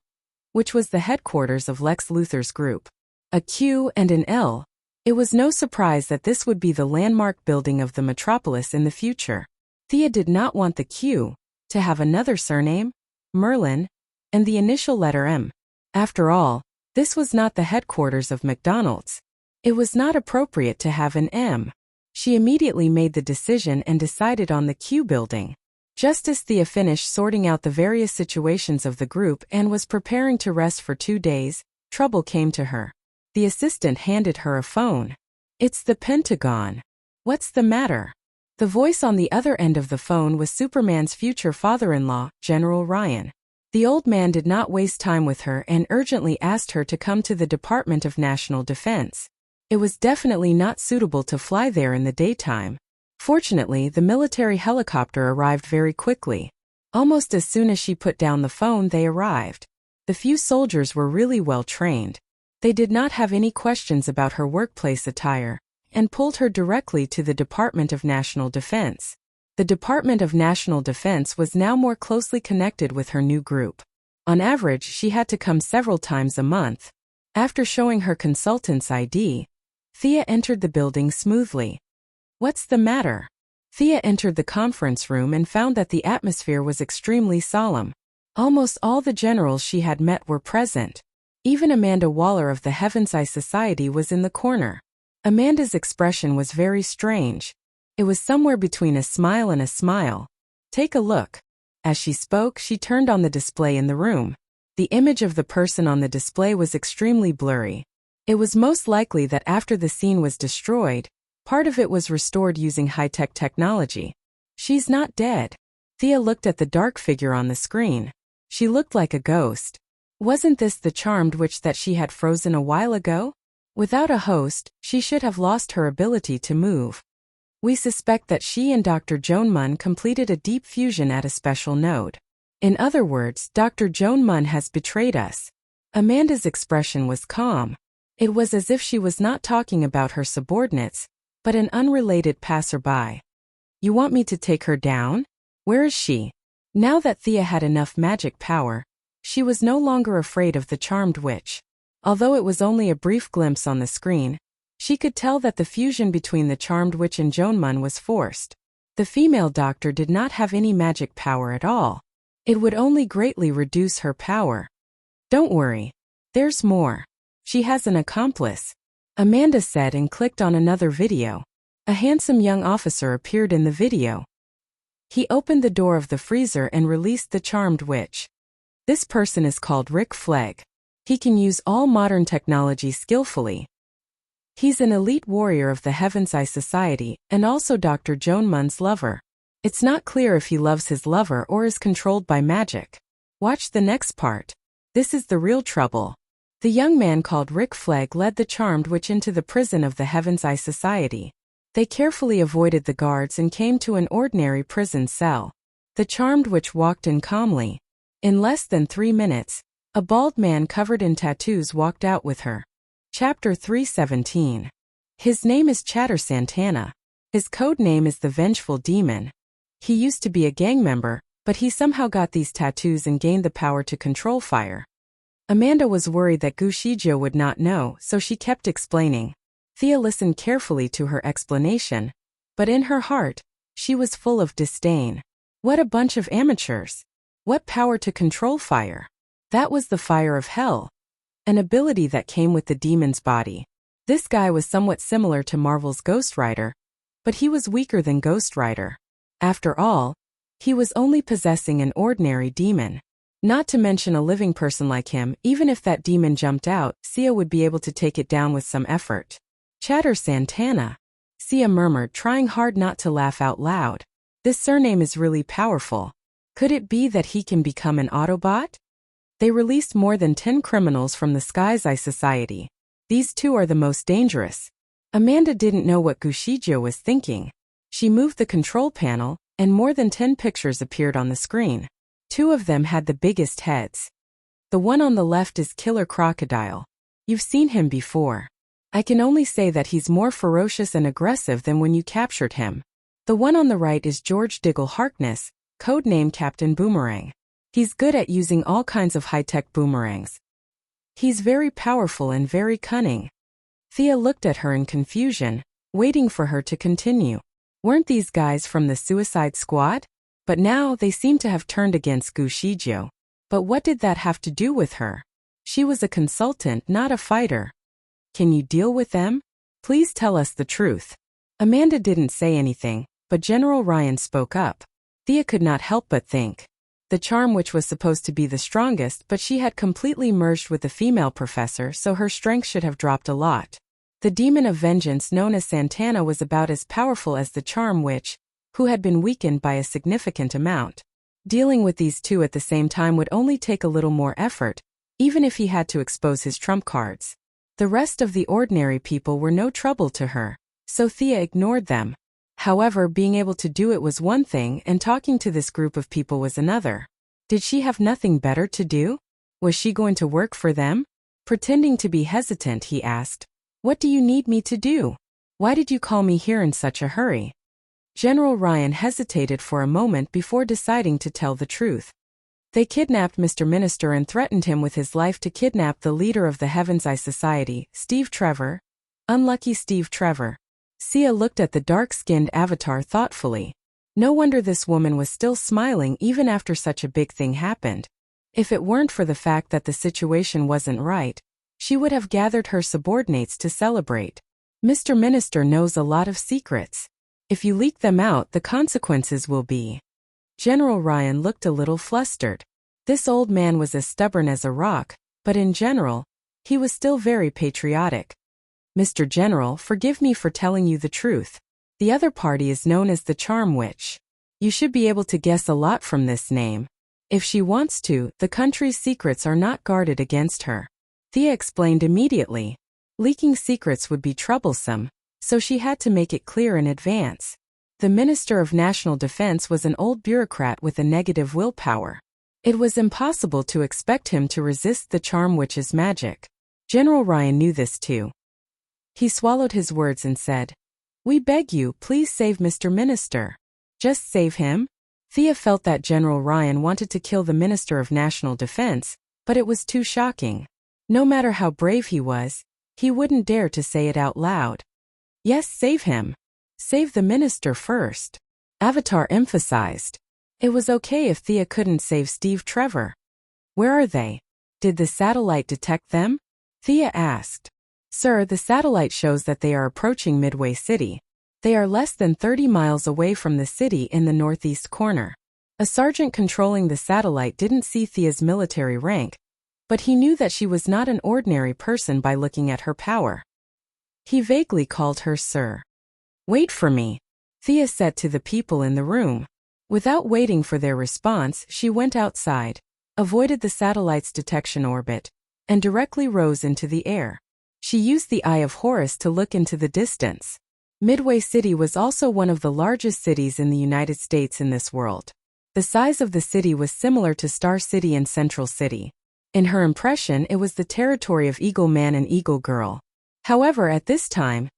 which was the headquarters of Lex Luthor's group. A Q and an L. It was no surprise that this would be the landmark building of the metropolis in the future. Thea did not want the Q to have another surname, Merlin, and the initial letter M. After all, this was not the headquarters of McDonald's. It was not appropriate to have an M. She immediately made the decision and decided on the Q building. Just as Thea finished sorting out the various situations of the group and was preparing to rest for 2 days, trouble came to her. The assistant handed her a phone. It's the Pentagon. What's the matter? The voice on the other end of the phone was Superman's future father-in-law, General Ryan. The old man did not waste time with her and urgently asked her to come to the Department of National Defense. It was definitely not suitable to fly there in the daytime. Fortunately, the military helicopter arrived very quickly. Almost as soon as she put down the phone, they arrived. The few soldiers were really well trained. They did not have any questions about her workplace attire, and pulled her directly to the Department of National Defense. The Department of National Defense was now more closely connected with her new group. On average, she had to come several times a month. After showing her consultant's ID, Thea entered the building smoothly. What's the matter? Thea entered the conference room and found that the atmosphere was extremely solemn. Almost all the generals she had met were present. Even Amanda Waller of the Heaven's Eye Society was in the corner. Amanda's expression was very strange. It was somewhere between a smile and a smile. Take a look. As she spoke, she turned on the display in the room. The image of the person on the display was extremely blurry. It was most likely that after the scene was destroyed, part of it was restored using high-tech technology. She's not dead. Thea looked at the dark figure on the screen. She looked like a ghost. Wasn't this the charmed witch that she had frozen a while ago? Without a host, she should have lost her ability to move. We suspect that she and Dr. Joan Munn completed a deep fusion at a special node. In other words, Dr. Joan Munn has betrayed us. Amanda's expression was calm. It was as if she was not talking about her subordinates, but an unrelated passerby. You want me to take her down? Where is she? Now that Thea had enough magic power, she was no longer afraid of the charmed witch. Although it was only a brief glimpse on the screen, she could tell that the fusion between the charmed witch and Joan Munn was forced. The female doctor did not have any magic power at all. It would only greatly reduce her power. Don't worry. There's more. She has an accomplice, Amanda said and clicked on another video. A handsome young officer appeared in the video. He opened the door of the freezer and released the charmed witch. This person is called Rick Flegg. He can use all modern technology skillfully. He's an elite warrior of the Heaven's Eye Society and also Dr. Joan Munn's lover. It's not clear if he loves his lover or is controlled by magic. Watch the next part. This is the real trouble. The young man called Rick Flegg led the charmed witch into the prison of the Heaven's Eye Society. They carefully avoided the guards and came to an ordinary prison cell. The charmed witch walked in calmly. In less than 3 minutes, a bald man covered in tattoos walked out with her. Chapter 317. His name is Chatter Santana. His code name is the Vengeful Demon. He used to be a gang member, but he somehow got these tattoos and gained the power to control fire. Amanda was worried that Gu Shizhou would not know, so she kept explaining. Thea listened carefully to her explanation, but in her heart, she was full of disdain. What a bunch of amateurs! What power to control fire! That was the fire of hell, an ability that came with the demon's body. This guy was somewhat similar to Marvel's Ghost Rider, but he was weaker than Ghost Rider. After all, he was only possessing an ordinary demon. Not to mention a living person like him, even if that demon jumped out, Sia would be able to take it down with some effort. Chatter Santana, Sia murmured, trying hard not to laugh out loud. This surname is really powerful. Could it be that he can become an Autobot? They released more than 10 criminals from the Sky's Eye Society. These two are the most dangerous. Amanda didn't know what Gu Shizhou was thinking. She moved the control panel, and more than 10 pictures appeared on the screen. 2 of them had the biggest heads. The one on the left is Killer Crocodile. You've seen him before. I can only say that he's more ferocious and aggressive than when you captured him. The one on the right is George Diggle Harkness, codename Captain Boomerang. He's good at using all kinds of high-tech boomerangs. He's very powerful and very cunning. Thea looked at her in confusion, waiting for her to continue. Weren't these guys from the Suicide Squad? But now they seem to have turned against Gu Shizhou. But what did that have to do with her? She was a consultant, not a fighter. Can you deal with them? Please tell us the truth. Amanda didn't say anything, but General Ryan spoke up. Thea could not help but think. The charm witch was supposed to be the strongest, but she had completely merged with the female professor, so her strength should have dropped a lot. The demon of vengeance known as Santana was about as powerful as the charm witch, who had been weakened by a significant amount. Dealing with these two at the same time would only take a little more effort, even if he had to expose his trump cards. The rest of the ordinary people were no trouble to her, so Thea ignored them. However, being able to do it was one thing, and talking to this group of people was another. Did she have nothing better to do? Was she going to work for them? Pretending to be hesitant, he asked, "What do you need me to do? Why did you call me here in such a hurry?" General Ryan hesitated for a moment before deciding to tell the truth. They kidnapped Mr. Minister and threatened him with his life to kidnap the leader of the Heaven's Eye Society, Steve Trevor. Unlucky Steve Trevor. Sia looked at the dark-skinned avatar thoughtfully. No wonder this woman was still smiling even after such a big thing happened. If it weren't for the fact that the situation wasn't right, she would have gathered her subordinates to celebrate. Mr. Minister knows a lot of secrets. If you leak them out, the consequences will be. General Ryan looked a little flustered. This old man was as stubborn as a rock, but in general, he was still very patriotic. Mr. General, forgive me for telling you the truth. The other party is known as the Charm Witch. You should be able to guess a lot from this name. If she wants to, the country's secrets are not guarded against her. Thea explained immediately. Leaking secrets would be troublesome, so she had to make it clear in advance. The Minister of National Defense was an old bureaucrat with a negative willpower. It was impossible to expect him to resist the Charm Witch's magic. General Ryan knew this too. He swallowed his words and said, "We beg you, please save Mr. Minister." Just save him? Thea felt that General Ryan wanted to kill the Minister of National Defense, but it was too shocking. No matter how brave he was, he wouldn't dare to say it out loud. Yes, save him. Save the minister first. Avatar emphasized. It was okay if Thea couldn't save Steve Trevor. Where are they? Did the satellite detect them? Thea asked. Sir, the satellite shows that they are approaching Midway City. They are less than 30 miles away from the city in the northeast corner. A sergeant controlling the satellite didn't see Thea's military rank, but he knew that she was not an ordinary person by looking at her power. He vaguely called her Sir. Wait for me, Thea said to the people in the room. Without waiting for their response, she went outside, avoided the satellite's detection orbit, and directly rose into the air. She used the Eye of Horus to look into the distance. Midway City was also one of the largest cities in the United States in this world. The size of the city was similar to Star City and Central City. In her impression, it was the territory of Eagle Man and Eagle Girl. However, at this time,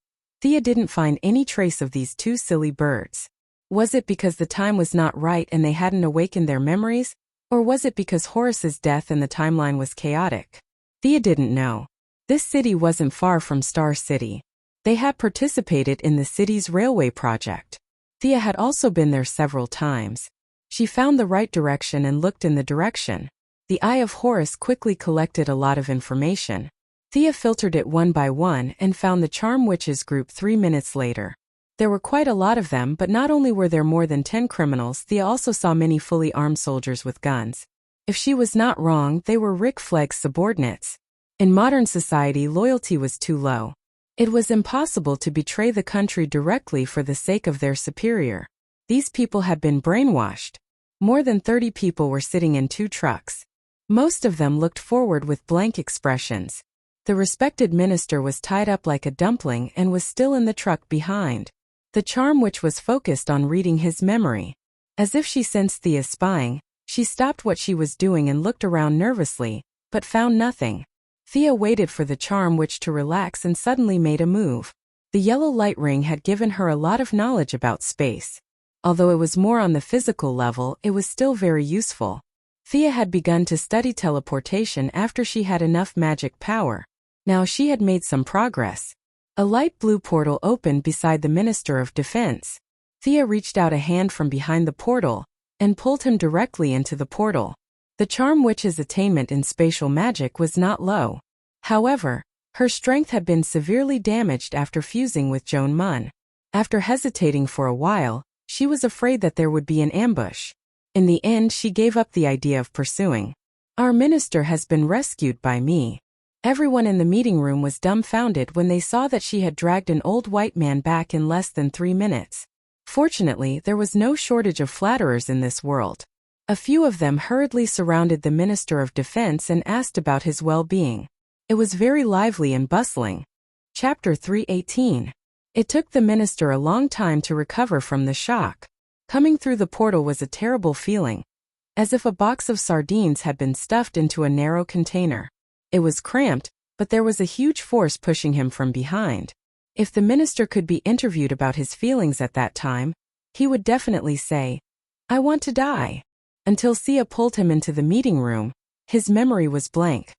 Thea didn't find any trace of these two silly birds. Was it because the time was not right and they hadn't awakened their memories? Or was it because Horace's death and the timeline was chaotic? Thea didn't know. This city wasn't far from Star City. They had participated in the city's railway project. Thea had also been there several times. She found the right direction and looked in the direction. The eye of Horace quickly collected a lot of information. Thea filtered it one by one and found the Charm Witches group 3 minutes later. There were quite a lot of them, but not only were there more than 10 criminals, Thea also saw many fully armed soldiers with guns. If she was not wrong, they were Rick Flagg's subordinates. In modern society, loyalty was too low. It was impossible to betray the country directly for the sake of their superior. These people had been brainwashed. More than 30 people were sitting in 2 trucks. Most of them looked forward with blank expressions. The respected minister was tied up like a dumpling and was still in the truck behind. The Charm Witch was focused on reading his memory. As if she sensed Thea spying, she stopped what she was doing and looked around nervously, but found nothing. Thea waited for the Charm Witch to relax and suddenly made a move. The yellow light ring had given her a lot of knowledge about space. Although it was more on the physical level, it was still very useful. Thea had begun to study teleportation after she had enough magic power. Now she had made some progress. A light blue portal opened beside the Minister of Defense. Thea reached out a hand from behind the portal and pulled him directly into the portal. The Charm Witch's attainment in spatial magic was not low. However, her strength had been severely damaged after fusing with Joan Munn. After hesitating for a while, she was afraid that there would be an ambush. In the end, she gave up the idea of pursuing. Our minister has been rescued by me. Everyone in the meeting room was dumbfounded when they saw that she had dragged an old white man back in less than 3 minutes. Fortunately, there was no shortage of flatterers in this world. A few of them hurriedly surrounded the Minister of Defense and asked about his well-being. It was very lively and bustling. Chapter 318. It took the minister a long time to recover from the shock. Coming through the portal was a terrible feeling, as if a box of sardines had been stuffed into a narrow container. It was cramped, but there was a huge force pushing him from behind. If the minister could be interviewed about his feelings at that time, he would definitely say, "I want to die." Until Thea pulled him into the meeting room, his memory was blank.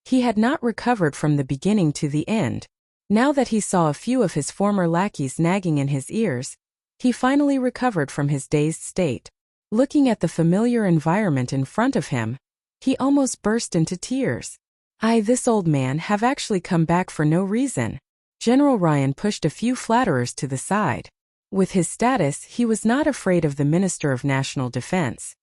He had not recovered from the beginning to the end. Now that he saw a few of his former lackeys nagging in his ears, he finally recovered from his dazed state. Looking at the familiar environment in front of him, he almost burst into tears. This old man have actually come back for no reason. General Ryan pushed a few flatterers to the side. With his status, he was not afraid of the Minister of National Defense.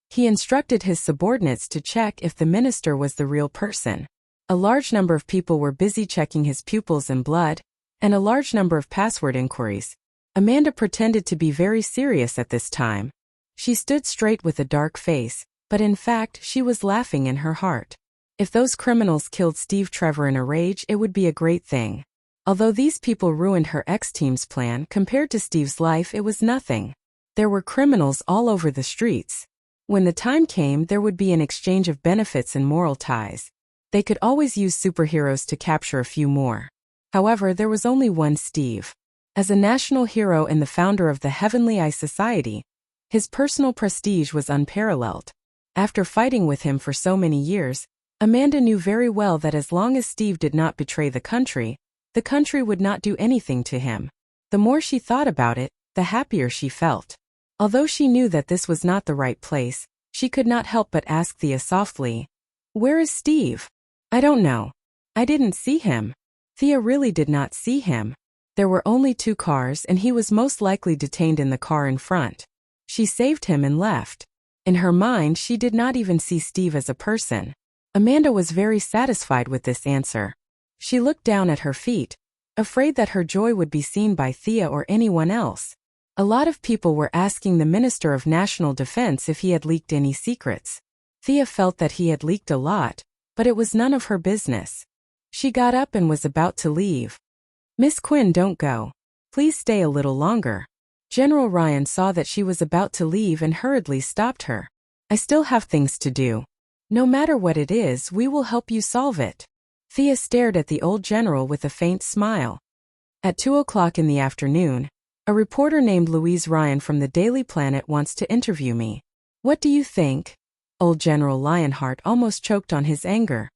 He instructed his subordinates to check if the minister was the real person. A large number of people were busy checking his pupils and blood, and a large number of password inquiries. Amanda pretended to be very serious at this time. She stood straight with a dark face, but in fact, she was laughing in her heart. If those criminals killed Steve Trevor in a rage, it would be a great thing. Although these people ruined her ex-team's plan, compared to Steve's life, it was nothing. There were criminals all over the streets. When the time came, there would be an exchange of benefits and moral ties. They could always use superheroes to capture a few more. However, there was only one Steve. As a national hero and the founder of the Heavenly Eye Society, his personal prestige was unparalleled. After fighting with him for so many years, Amanda knew very well that as long as Steve did not betray the country would not do anything to him. The more she thought about it, the happier she felt. Although she knew that this was not the right place, she could not help but ask Thea softly, "Where is Steve?" "I don't know. I didn't see him." Thea really did not see him. There were only 2 cars and he was most likely detained in the car in front. She saved him and left. In her mind, she did not even see Steve as a person. Amanda was very satisfied with this answer. She looked down at her feet, afraid that her joy would be seen by Thea or anyone else. A lot of people were asking the Minister of National Defense if he had leaked any secrets. Thea felt that he had leaked a lot, but it was none of her business. She got up and was about to leave. "Miss Quinn, don't go. Please stay a little longer." General Ryan saw that she was about to leave and hurriedly stopped her. I still have things to do. No matter what it is, we will help you solve it. Thea stared at the old general with a faint smile. At 2 o'clock in the afternoon, a reporter named Louise Ryan from the Daily Planet wants to interview me. What do you think? Old General Lionheart almost choked on his anger.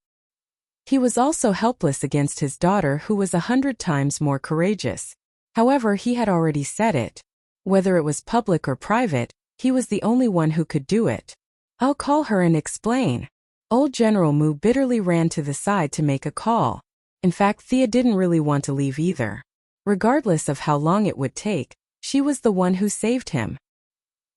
He was also helpless against his daughter, who was 100 times more courageous. However, he had already said it. Whether it was public or private, he was the only one who could do it. I'll call her and explain. Old General Mu bitterly ran to the side to make a call. In fact, Thea didn't really want to leave either. Regardless of how long it would take, she was the one who saved him.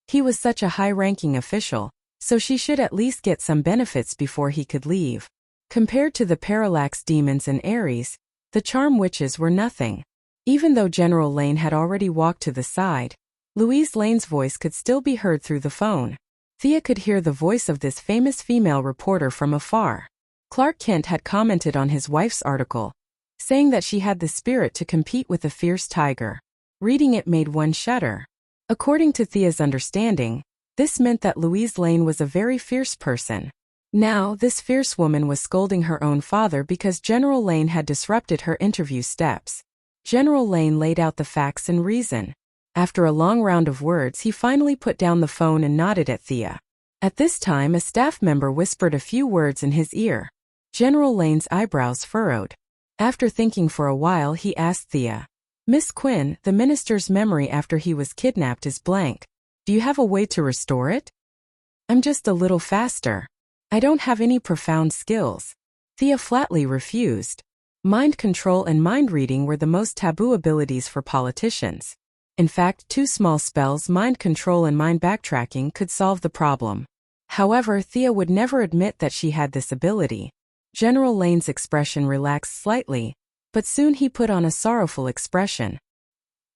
He was such a high-ranking official, so she should at least get some benefits before he could leave. Compared to the Parallax demons and Ares, the charm witches were nothing. Even though General Lane had already walked to the side, Louise Lane's voice could still be heard through the phone. Thea could hear the voice of this famous female reporter from afar. Clark Kent had commented on his wife's article, saying that she had the spirit to compete with a fierce tiger. Reading it made one shudder. According to Thea's understanding, this meant that Louise Lane was a very fierce person. Now, this fierce woman was scolding her own father because General Lane had disrupted her interview steps. General Lane laid out the facts and reason. After a long round of words, he finally put down the phone and nodded at Thea. At this time, a staff member whispered a few words in his ear. General Lane's eyebrows furrowed. After thinking for a while, he asked Thea, "Miss Quinn, the minister's memory after he was kidnapped is blank. Do you have a way to restore it?" "I'm just a little faster. I don't have any profound skills." Thea flatly refused. Mind control and mind reading were the most taboo abilities for politicians. In fact, 2 small spells, mind control and mind backtracking, could solve the problem. However, Thea would never admit that she had this ability. General Lane's expression relaxed slightly, but soon he put on a sorrowful expression.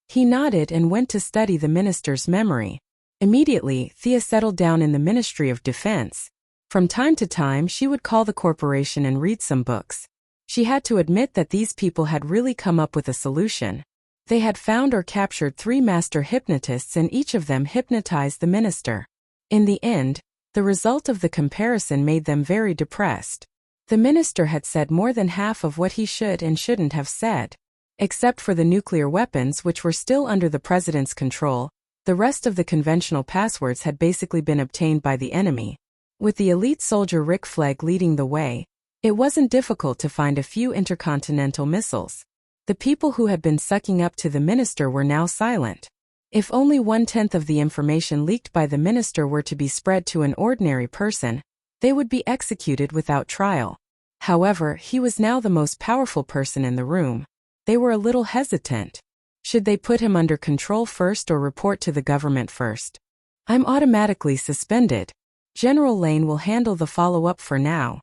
He nodded and went to study the minister's memory. Immediately, Thea settled down in the Ministry of Defense. From time to time, she would call the corporation and read some books. She had to admit that these people had really come up with a solution. They had found or captured 3 master hypnotists, and each of them hypnotized the minister. In the end, the result of the comparison made them very depressed. The minister had said more than half of what he should and shouldn't have said. Except for the nuclear weapons, which were still under the president's control, the rest of the conventional passwords had basically been obtained by the enemy. With the elite soldier Rick Flegg leading the way, it wasn't difficult to find a few intercontinental missiles. The people who had been sucking up to the minister were now silent. If only 1/10 of the information leaked by the minister were to be spread to an ordinary person, they would be executed without trial. However, he was now the most powerful person in the room. They were a little hesitant. Should they put him under control first or report to the government first? "I'm automatically suspended. General Lane will handle the follow-up for now."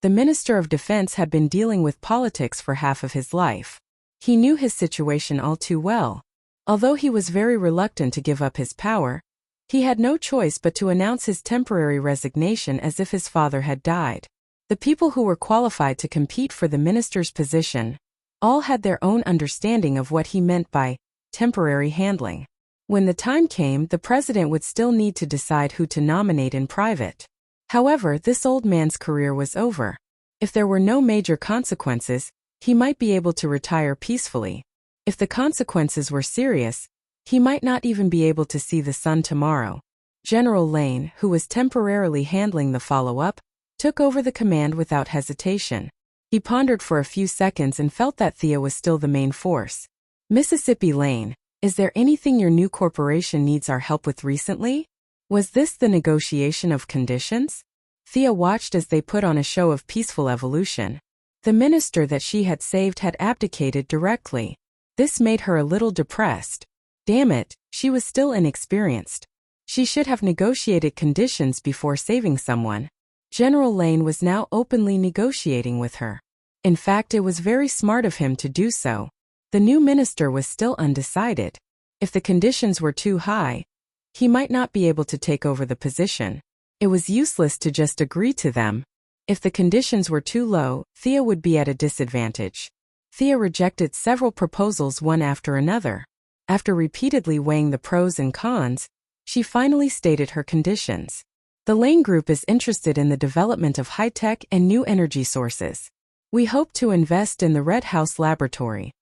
The Minister of Defense had been dealing with politics for half of his life. He knew his situation all too well. Although he was very reluctant to give up his power, he had no choice but to announce his temporary resignation as if his father had died. The people who were qualified to compete for the minister's position all had their own understanding of what he meant by temporary handling. When the time came, the president would still need to decide who to nominate in private. However, this old man's career was over. If there were no major consequences, he might be able to retire peacefully. If the consequences were serious, he might not even be able to see the sun tomorrow. General Lane, who was temporarily handling the follow-up, took over the command without hesitation. He pondered for a few seconds and felt that Thea was still the main force. "Mississippi Lane, is there anything your new corporation needs our help with recently?" Was this the negotiation of conditions? Thea watched as they put on a show of peaceful evolution. The minister that she had saved had abdicated directly. This made her a little depressed. Damn it, she was still inexperienced. She should have negotiated conditions before saving someone. General Lane was now openly negotiating with her. In fact, it was very smart of him to do so. The new minister was still undecided. If the conditions were too high, he might not be able to take over the position. It was useless to just agree to them. If the conditions were too low, Thea would be at a disadvantage. Thea rejected several proposals one after another. After repeatedly weighing the pros and cons, she finally stated her conditions. The Lane Group is interested in the development of high-tech and new energy sources. We hope to invest in the Red House Laboratory.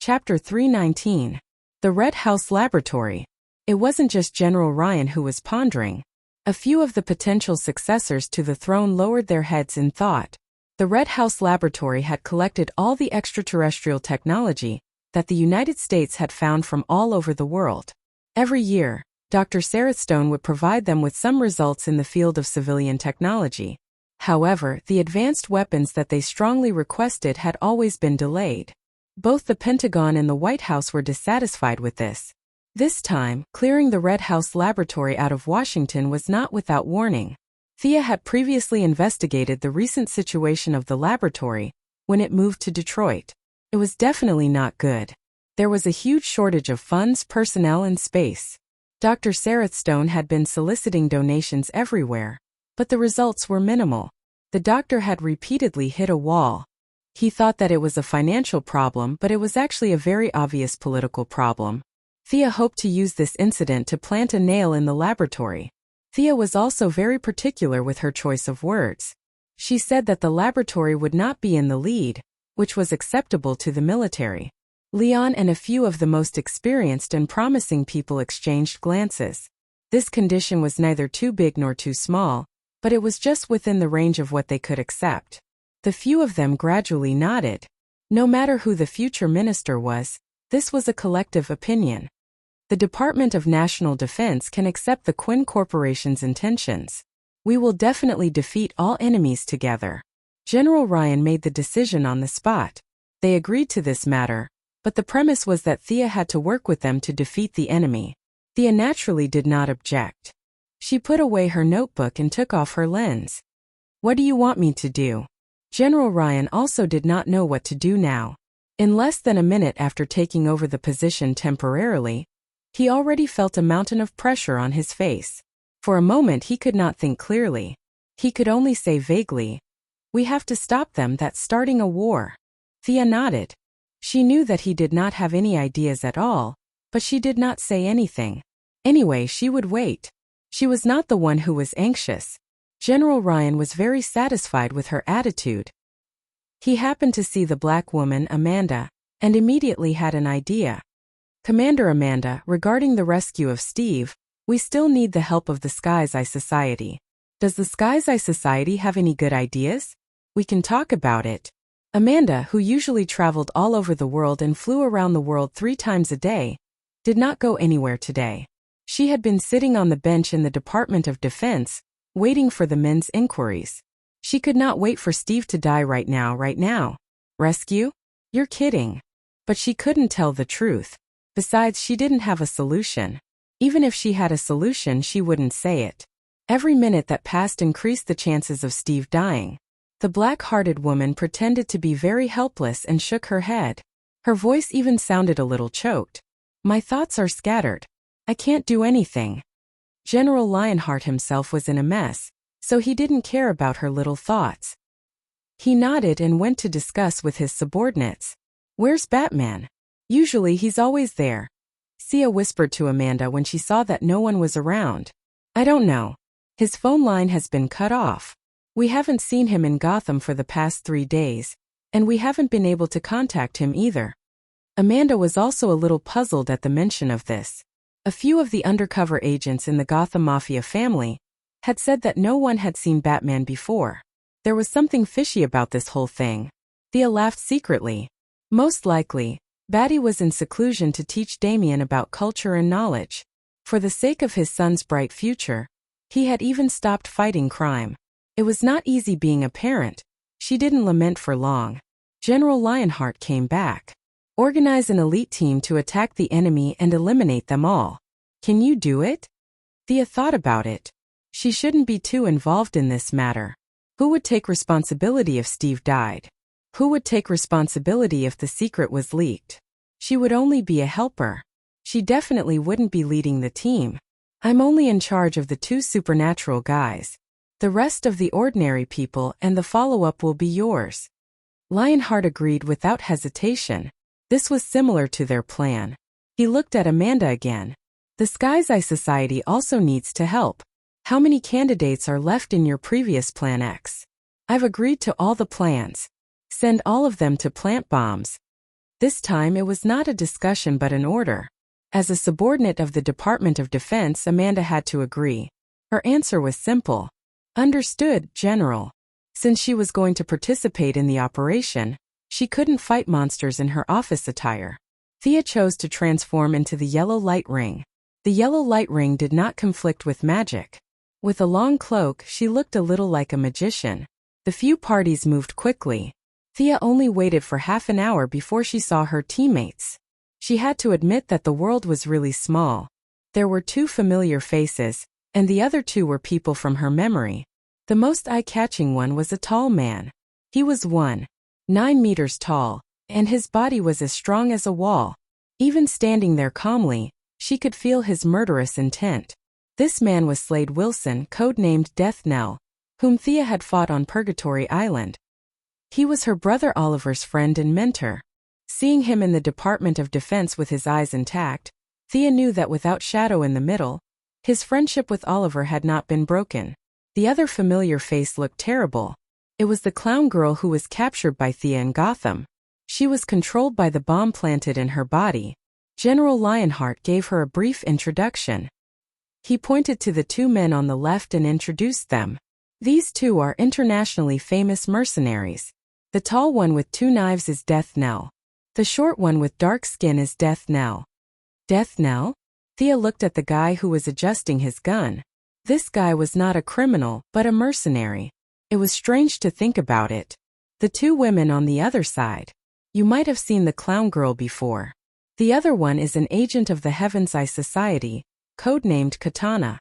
Chapter 319. The Red House Laboratory. It wasn't just General Ryan who was pondering. A few of the potential successors to the throne lowered their heads in thought. The Red House Laboratory had collected all the extraterrestrial technology that the United States had found from all over the world. Every year, Dr. Sarah Stone would provide them with some results in the field of civilian technology. However, the advanced weapons that they strongly requested had always been delayed. Both the Pentagon and the White House were dissatisfied with this. This time, clearing the Red House Laboratory out of Washington was not without warning. Thea had previously investigated the recent situation of the laboratory when it moved to Detroit. It was definitely not good. There was a huge shortage of funds, personnel, and space. Dr. Sarah Stone had been soliciting donations everywhere, but the results were minimal. The doctor had repeatedly hit a wall. He thought that it was a financial problem, but it was actually a very obvious political problem. Thea hoped to use this incident to plant a nail in the laboratory. Thea was also very particular with her choice of words. She said that the laboratory would not be in the lead, which was acceptable to the military. Leon and a few of the most experienced and promising people exchanged glances. This condition was neither too big nor too small, but it was just within the range of what they could accept. The few of them gradually nodded. No matter who the future minister was, this was a collective opinion. The Department of National Defense can accept the Quinn Corporation's intentions. We will definitely defeat all enemies together. General Ryan made the decision on the spot. They agreed to this matter, but the premise was that Thea had to work with them to defeat the enemy. Thea naturally did not object. She put away her notebook and took off her lens. What do you want me to do? General Ryan also did not know what to do now. In less than a minute after taking over the position temporarily, he already felt a mountain of pressure on his face. For a moment he could not think clearly. He could only say vaguely, "We have to stop them, that's starting a war." Thea nodded. She knew that he did not have any ideas at all, but she did not say anything. Anyway, she would wait. She was not the one who was anxious. General Ryan was very satisfied with her attitude. He happened to see the black woman, Amanda, and immediately had an idea. "Commander Amanda, regarding the rescue of Steve, we still need the help of the Sky's Eye Society. Does the Sky's Eye Society have any good ideas? We can talk about it." Amanda, who usually traveled all over the world and flew around the world 3 times a day, did not go anywhere today. She had been sitting on the bench in the Department of Defense, waiting for the men's inquiries. She could not wait for Steve to die right now. Rescue? You're kidding. But she couldn't tell the truth. Besides, she didn't have a solution. Even if she had a solution, she wouldn't say it. Every minute that passed increased the chances of Steve dying. The black-hearted woman pretended to be very helpless and shook her head. Her voice even sounded a little choked. "My thoughts are scattered. I can't do anything." General Lionheart himself was in a mess, so he didn't care about her little thoughts. He nodded and went to discuss with his subordinates. "Where's Batman? Usually he's always there." Sia whispered to Amanda when she saw that no one was around. "I don't know. His phone line has been cut off. We haven't seen him in Gotham for the past 3 days, and we haven't been able to contact him either." Amanda was also a little puzzled at the mention of this. A few of the undercover agents in the Gotham Mafia family had said that no one had seen Batman before. There was something fishy about this whole thing. Thea laughed secretly. Most likely, Batty was in seclusion to teach Damian about culture and knowledge. For the sake of his son's bright future, he had even stopped fighting crime. It was not easy being a parent. She didn't lament for long. General Lionheart came back. "Organize an elite team to attack the enemy and eliminate them all. Can you do it?" Thea thought about it. She shouldn't be too involved in this matter. Who would take responsibility if Steve died? Who would take responsibility if the secret was leaked? She would only be a helper. She definitely wouldn't be leading the team. "I'm only in charge of the 2 supernatural guys. The rest of the ordinary people and the follow-up will be yours." Lionheart agreed without hesitation. This was similar to their plan. He looked at Amanda again. The Sky's Eye Society also needs to help. How many candidates are left in your previous Plan X? I've agreed to all the plans. Send all of them to plant bombs. This time it was not a discussion but an order. As a subordinate of the Department of Defense, Amanda had to agree. Her answer was simple. Understood, General. Since she was going to participate in the operation, she couldn't fight monsters in her office attire. Thea chose to transform into the yellow light ring. The yellow light ring did not conflict with magic. With a long cloak, she looked a little like a magician. The few parties moved quickly. Thea only waited for half an hour before she saw her teammates. She had to admit that the world was really small. There were 2 familiar faces, and the other 2 were people from her memory. The most eye-catching one was a tall man. He was 1.9 meters tall, and his body was as strong as a wall. Even standing there calmly, she could feel his murderous intent. This man was Slade Wilson, codenamed Death Knell, whom Thea had fought on Purgatory Island. He was her brother Oliver's friend and mentor. Seeing him in the Department of Defense with his eyes intact, Thea knew that without Shadow in the middle, his friendship with Oliver had not been broken. The other familiar face looked terrible. It was the clown girl who was captured by Thea in Gotham. She was controlled by the bomb planted in her body. General Lionheart gave her a brief introduction. He pointed to the 2 men on the left and introduced them. These 2 are internationally famous mercenaries. The tall one with 2 knives is Death Knell. The short one with dark skin is Death Knell. Death Knell? Thea looked at the guy who was adjusting his gun. This guy was not a criminal, but a mercenary. It was strange to think about it. The 2 women on the other side. You might have seen the clown girl before. The other one is an agent of the Heaven's Eye Society, codenamed Katana.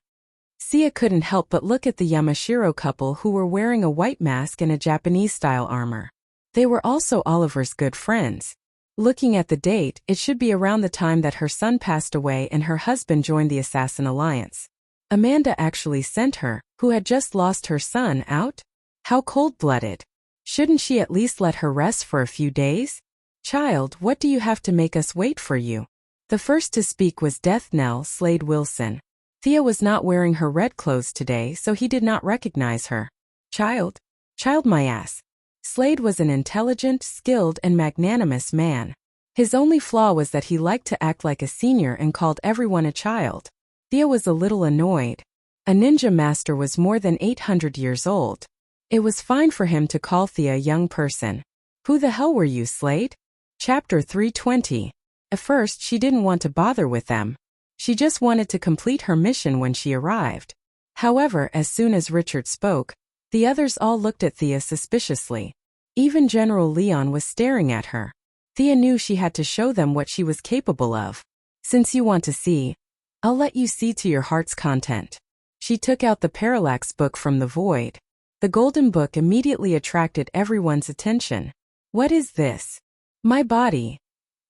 Sia couldn't help but look at the Yamashiro couple who were wearing a white mask and a Japanese-style armor. They were also Oliver's good friends. Looking at the date, it should be around the time that her son passed away and her husband joined the Assassin Alliance. Amanda actually sent her, who had just lost her son, out? How cold-blooded. Shouldn't she at least let her rest for a few days? Child, what do you have to make us wait for you? The first to speak was Death Knell, Slade Wilson. Thea was not wearing her red clothes today, so he did not recognize her. Child? Child my ass. Slade was an intelligent, skilled, and magnanimous man. His only flaw was that he liked to act like a senior and called everyone a child. Thea was a little annoyed. A ninja master was more than 800 years old. It was fine for him to call Thea a young person. Who the hell were you, Slade? Chapter 320. At first, she didn't want to bother with them. She just wanted to complete her mission when she arrived. However, as soon as Richard spoke, the others all looked at Thea suspiciously. Even General Leon was staring at her. Thea knew she had to show them what she was capable of. Since you want to see, I'll let you see to your heart's content. She took out the Parallax book from the void. The golden book immediately attracted everyone's attention. What is this? My body.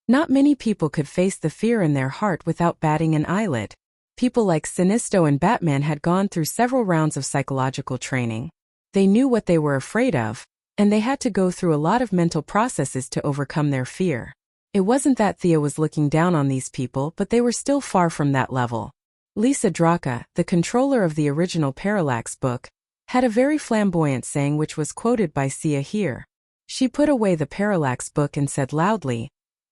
Not many people could face the fear in their heart without batting an eyelid. People like Sinisto and Batman had gone through several rounds of psychological training. They knew what they were afraid of, and they had to go through a lot of mental processes to overcome their fear. It wasn't that Thea was looking down on these people, but they were still far from that level. Lisa Draka, the controller of the original Parallax book, had a very flamboyant saying which was quoted by Sia here. She put away the Parallax book and said loudly,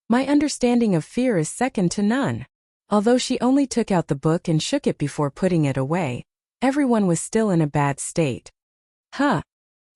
"My understanding of fear is second to none." Although she only took out the book and shook it before putting it away, everyone was still in a bad state.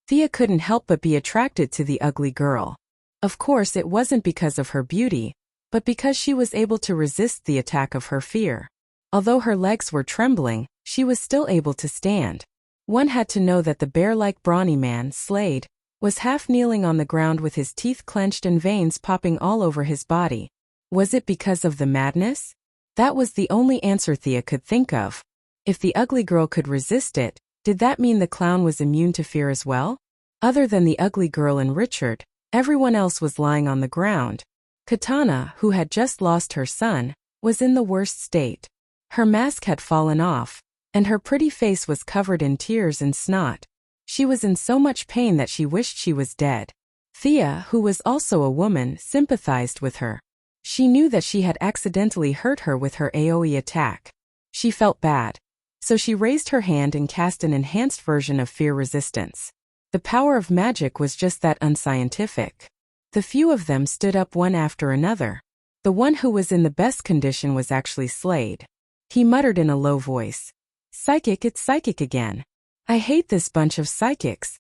Thea couldn't help but be attracted to the ugly girl. Of course, it wasn't because of her beauty, but because she was able to resist the attack of her fear. Although her legs were trembling, she was still able to stand. One had to know that the bear-like brawny man, Slade, was half kneeling on the ground with his teeth clenched and veins popping all over his body. Was it because of the madness? That was the only answer Thea could think of. If the ugly girl could resist it, did that mean the clown was immune to fear as well? Other than the ugly girl and Richard, everyone else was lying on the ground. Katana, who had just lost her son, was in the worst state. Her mask had fallen off, and her pretty face was covered in tears and snot. She was in so much pain that she wished she was dead. Thea, who was also a woman, sympathized with her. She knew that she had accidentally hurt her with her AoE attack. She felt bad. So she raised her hand and cast an enhanced version of fear resistance. The power of magic was just that unscientific. The few of them stood up one after another. The one who was in the best condition was actually Slade. He muttered in a low voice, "Psychic, it's psychic again. I hate this bunch of psychics."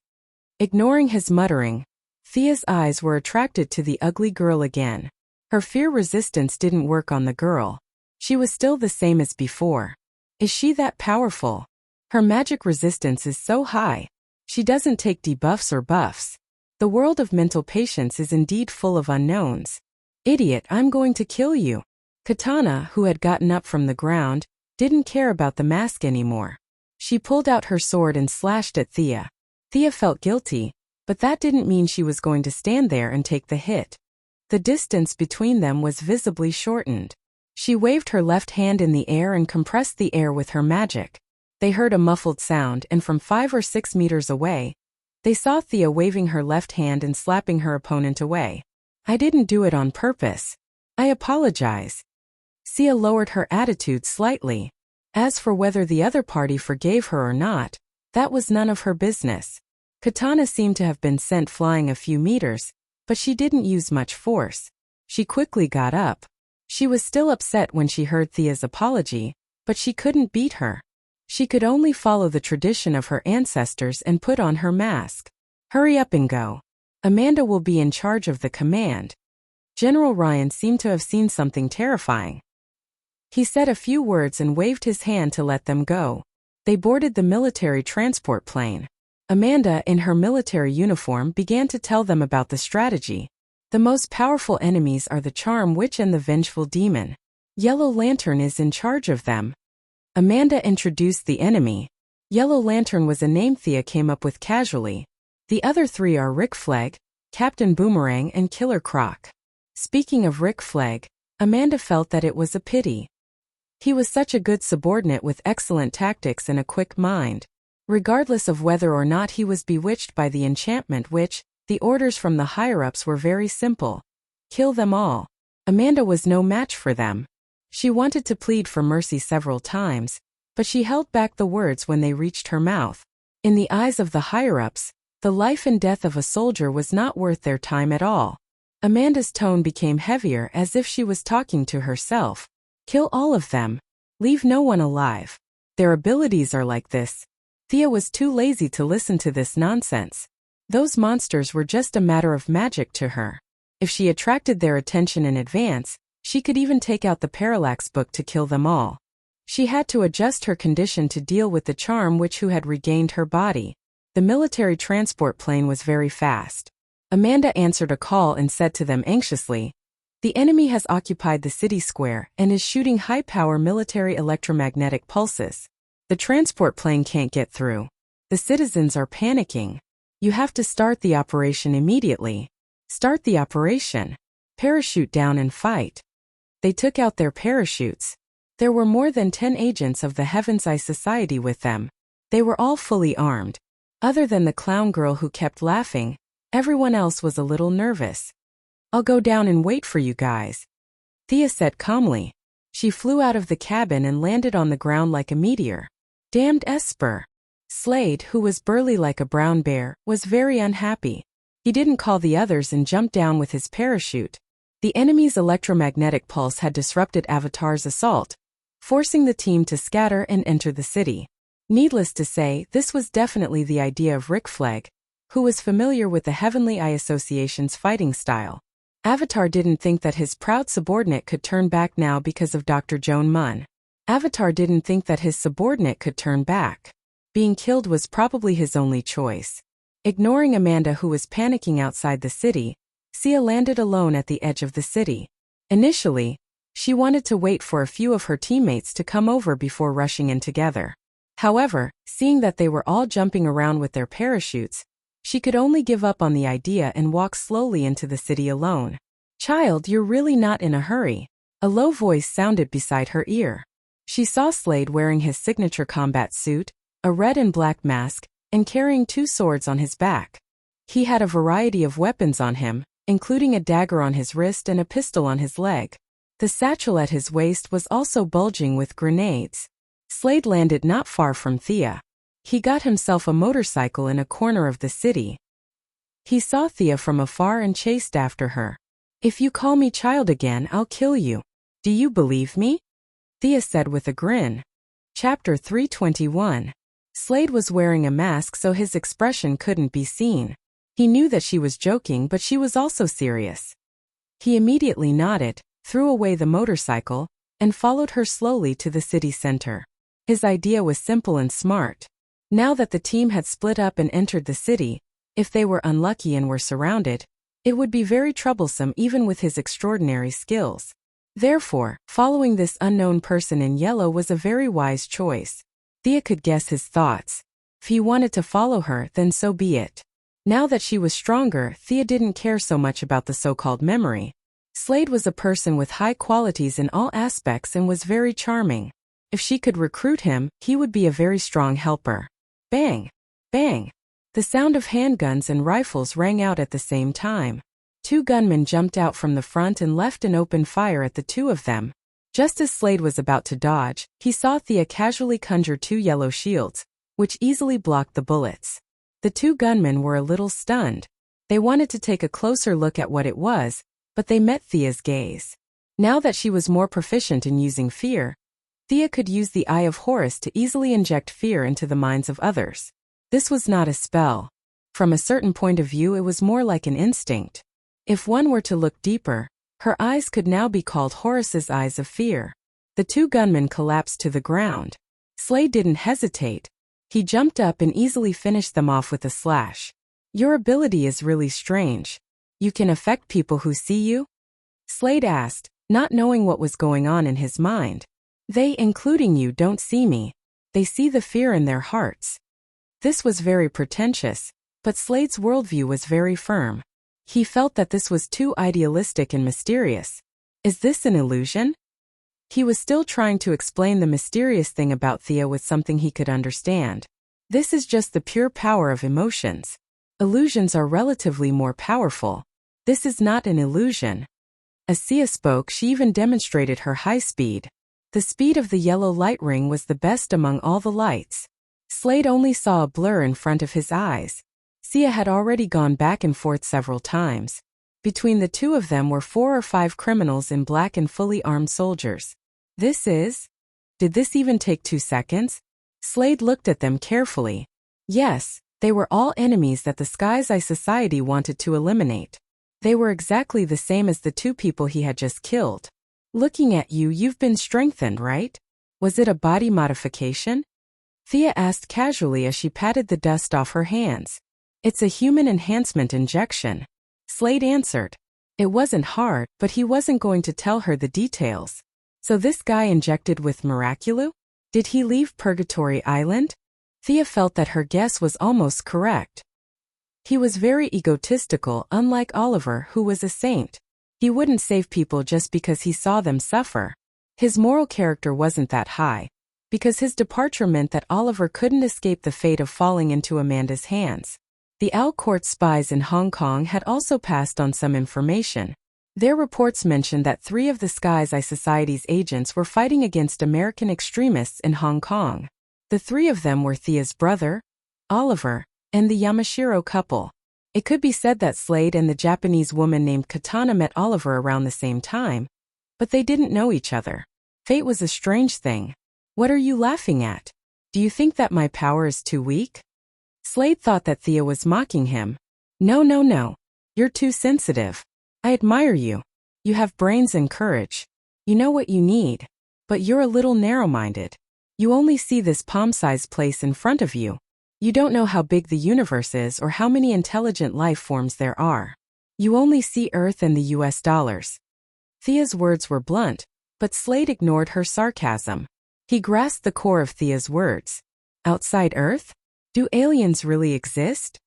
Ignoring his muttering, Thea's eyes were attracted to the ugly girl again. Her fear resistance didn't work on the girl. She was still the same as before. Is she that powerful? Her magic resistance is so high. She doesn't take debuffs or buffs. The world of mental patients is indeed full of unknowns. Idiot, I'm going to kill you. Katana, who had gotten up from the ground, didn't care about the mask anymore. She pulled out her sword and slashed at Thea. Thea felt guilty, but that didn't mean she was going to stand there and take the hit. The distance between them was visibly shortened. She waved her left hand in the air and compressed the air with her magic. They heard a muffled sound, and from 5 or 6 meters away, they saw Thea waving her left hand and slapping her opponent away. I didn't do it on purpose. I apologize. Sia lowered her attitude slightly. As for whether the other party forgave her or not, that was none of her business. Katana seemed to have been sent flying a few meters, but she didn't use much force. She quickly got up. She was still upset when she heard Thea's apology, but she couldn't beat her. She could only follow the tradition of her ancestors and put on her mask. Hurry up and go. Amanda will be in charge of the command. General Ryan seemed to have seen something terrifying. He said a few words and waved his hand to let them go. They boarded the military transport plane. Amanda, in her military uniform, began to tell them about the strategy. The most powerful enemies are the Charm Witch and the Vengeful Demon. Yellow Lantern is in charge of them. Amanda introduced the enemy. Yellow Lantern was a name Thea came up with casually. The other three are Rick Flag, Captain Boomerang, and Killer Croc. Speaking of Rick Flag, Amanda felt that it was a pity. He was such a good subordinate with excellent tactics and a quick mind. Regardless of whether or not he was bewitched by the enchantment witch, the orders from the higher-ups were very simple. Kill them all. Amanda was no match for them. She wanted to plead for mercy several times, but she held back the words when they reached her mouth. In the eyes of the higher-ups, the life and death of a soldier was not worth their time at all. Amanda's tone became heavier as if she was talking to herself. Kill all of them. Leave no one alive. Their abilities are like this. Thea was too lazy to listen to this nonsense. Those monsters were just a matter of magic to her. If she attracted their attention in advance, she could even take out the Parallax book to kill them all. She had to adjust her condition to deal with the Charm Witch who had regained her body. The military transport plane was very fast. Amanda answered a call and said to them anxiously, "The enemy has occupied the city square and is shooting high-power military electromagnetic pulses. The transport plane can't get through. The citizens are panicking. You have to start the operation immediately. Start the operation. Parachute down and fight." They took out their parachutes. There were more than 10 agents of the Heaven's Eye Society with them. They were all fully armed. Other than the clown girl who kept laughing, everyone else was a little nervous. "I'll go down and wait for you guys," Thea said calmly. She flew out of the cabin and landed on the ground like a meteor. Damned Esper. Slade, who was burly like a brown bear, was very unhappy. He didn't call the others and jumped down with his parachute. The enemy's electromagnetic pulse had disrupted Avatar's assault, forcing the team to scatter and enter the city. Needless to say, this was definitely the idea of Rick Flag, who was familiar with the Heavenly Eye Association's fighting style. Avatar didn't think that his proud subordinate could turn back now because of Dr. Joan Munn. Avatar didn't think that his subordinate could turn back. Being killed was probably his only choice. Ignoring Amanda, who was panicking outside the city, Sia landed alone at the edge of the city. Initially, she wanted to wait for a few of her teammates to come over before rushing in together. However, seeing that they were all jumping around with their parachutes, she could only give up on the idea and walk slowly into the city alone. "Child, you're really not in a hurry," a low voice sounded beside her ear. She saw Slade wearing his signature combat suit, a red and black mask, and carrying 2 swords on his back. He had a variety of weapons on him, including a dagger on his wrist and a pistol on his leg. The satchel at his waist was also bulging with grenades. Slade landed not far from Thea. He got himself a motorcycle in a corner of the city. He saw Thea from afar and chased after her. "If you call me child again, I'll kill you. Do you believe me?" Thea said with a grin. Chapter 321. Slade was wearing a mask so his expression couldn't be seen. He knew that she was joking, but she was also serious. He immediately nodded, threw away the motorcycle, and followed her slowly to the city center. His idea was simple and smart. Now that the team had split up and entered the city, if they were unlucky and were surrounded, it would be very troublesome even with his extraordinary skills. Therefore, following this unknown person in yellow was a very wise choice. Thea could guess his thoughts. If he wanted to follow her, then so be it. Now that she was stronger, Thea didn't care so much about the so-called memory. Slade was a person with high qualities in all aspects and was very charming. If she could recruit him, he would be a very strong helper. Bang! Bang! The sound of handguns and rifles rang out at the same time. Two gunmen jumped out from the front and left an open fire at the two of them. Just as Slade was about to dodge, he saw Thea casually conjure two yellow shields, which easily blocked the bullets. The two gunmen were a little stunned. They wanted to take a closer look at what it was, but they met Thea's gaze. Now that she was more proficient in using fear, Thea could use the Eye of Horus to easily inject fear into the minds of others. This was not a spell. From a certain point of view, it was more like an instinct. If one were to look deeper, her eyes could now be called Horus's eyes of fear. The two gunmen collapsed to the ground. Slade didn't hesitate. He jumped up and easily finished them off with a slash. "Your ability is really strange. You can affect people who see you?" Slade asked, not knowing what was going on in his mind. "They, including you, don't see me. They see the fear in their hearts." This was very pretentious, but Slade's worldview was very firm. He felt that this was too idealistic and mysterious. Is this an illusion? He was still trying to explain the mysterious thing about Thea with something he could understand. This is just the pure power of emotions. Illusions are relatively more powerful. This is not an illusion. As Thea spoke, she even demonstrated her high speed. The speed of the yellow light ring was the best among all the lights. Slade only saw a blur in front of his eyes. Thea had already gone back and forth several times. Between the two of them were 4 or 5 criminals in black and fully armed soldiers. Did this even take 2 seconds? Slade looked at them carefully. Yes, they were all enemies that the Sky's Eye Society wanted to eliminate. They were exactly the same as the 2 people he had just killed. "Looking at you, you've been strengthened, right? Was it a body modification?" Thea asked casually as she patted the dust off her hands. "It's a human enhancement injection." Slade answered. It wasn't hard, but he wasn't going to tell her the details. So this guy injected with Miraculu? Did he leave Purgatory Island? Thea felt that her guess was almost correct. He was very egotistical, unlike Oliver, who was a saint. He wouldn't save people just because he saw them suffer. His moral character wasn't that high, because his departure meant that Oliver couldn't escape the fate of falling into Amanda's hands. The Al Court spies in Hong Kong had also passed on some information. Their reports mentioned that 3 of the Sky's Eye Society's agents were fighting against American extremists in Hong Kong. The 3 of them were Thea's brother, Oliver, and the Yamashiro couple. It could be said that Slade and the Japanese woman named Katana met Oliver around the same time, but they didn't know each other. Fate was a strange thing. What are you laughing at? Do you think that my power is too weak? Slade thought that Thea was mocking him. No. You're too sensitive. I admire you. You have brains and courage. You know what you need. But you're a little narrow-minded. You only see this palm-sized place in front of you. You don't know how big the universe is or how many intelligent life forms there are. You only see Earth and the US dollars. Thea's words were blunt, but Slade ignored her sarcasm. He grasped the core of Thea's words. Outside Earth? Do aliens really exist?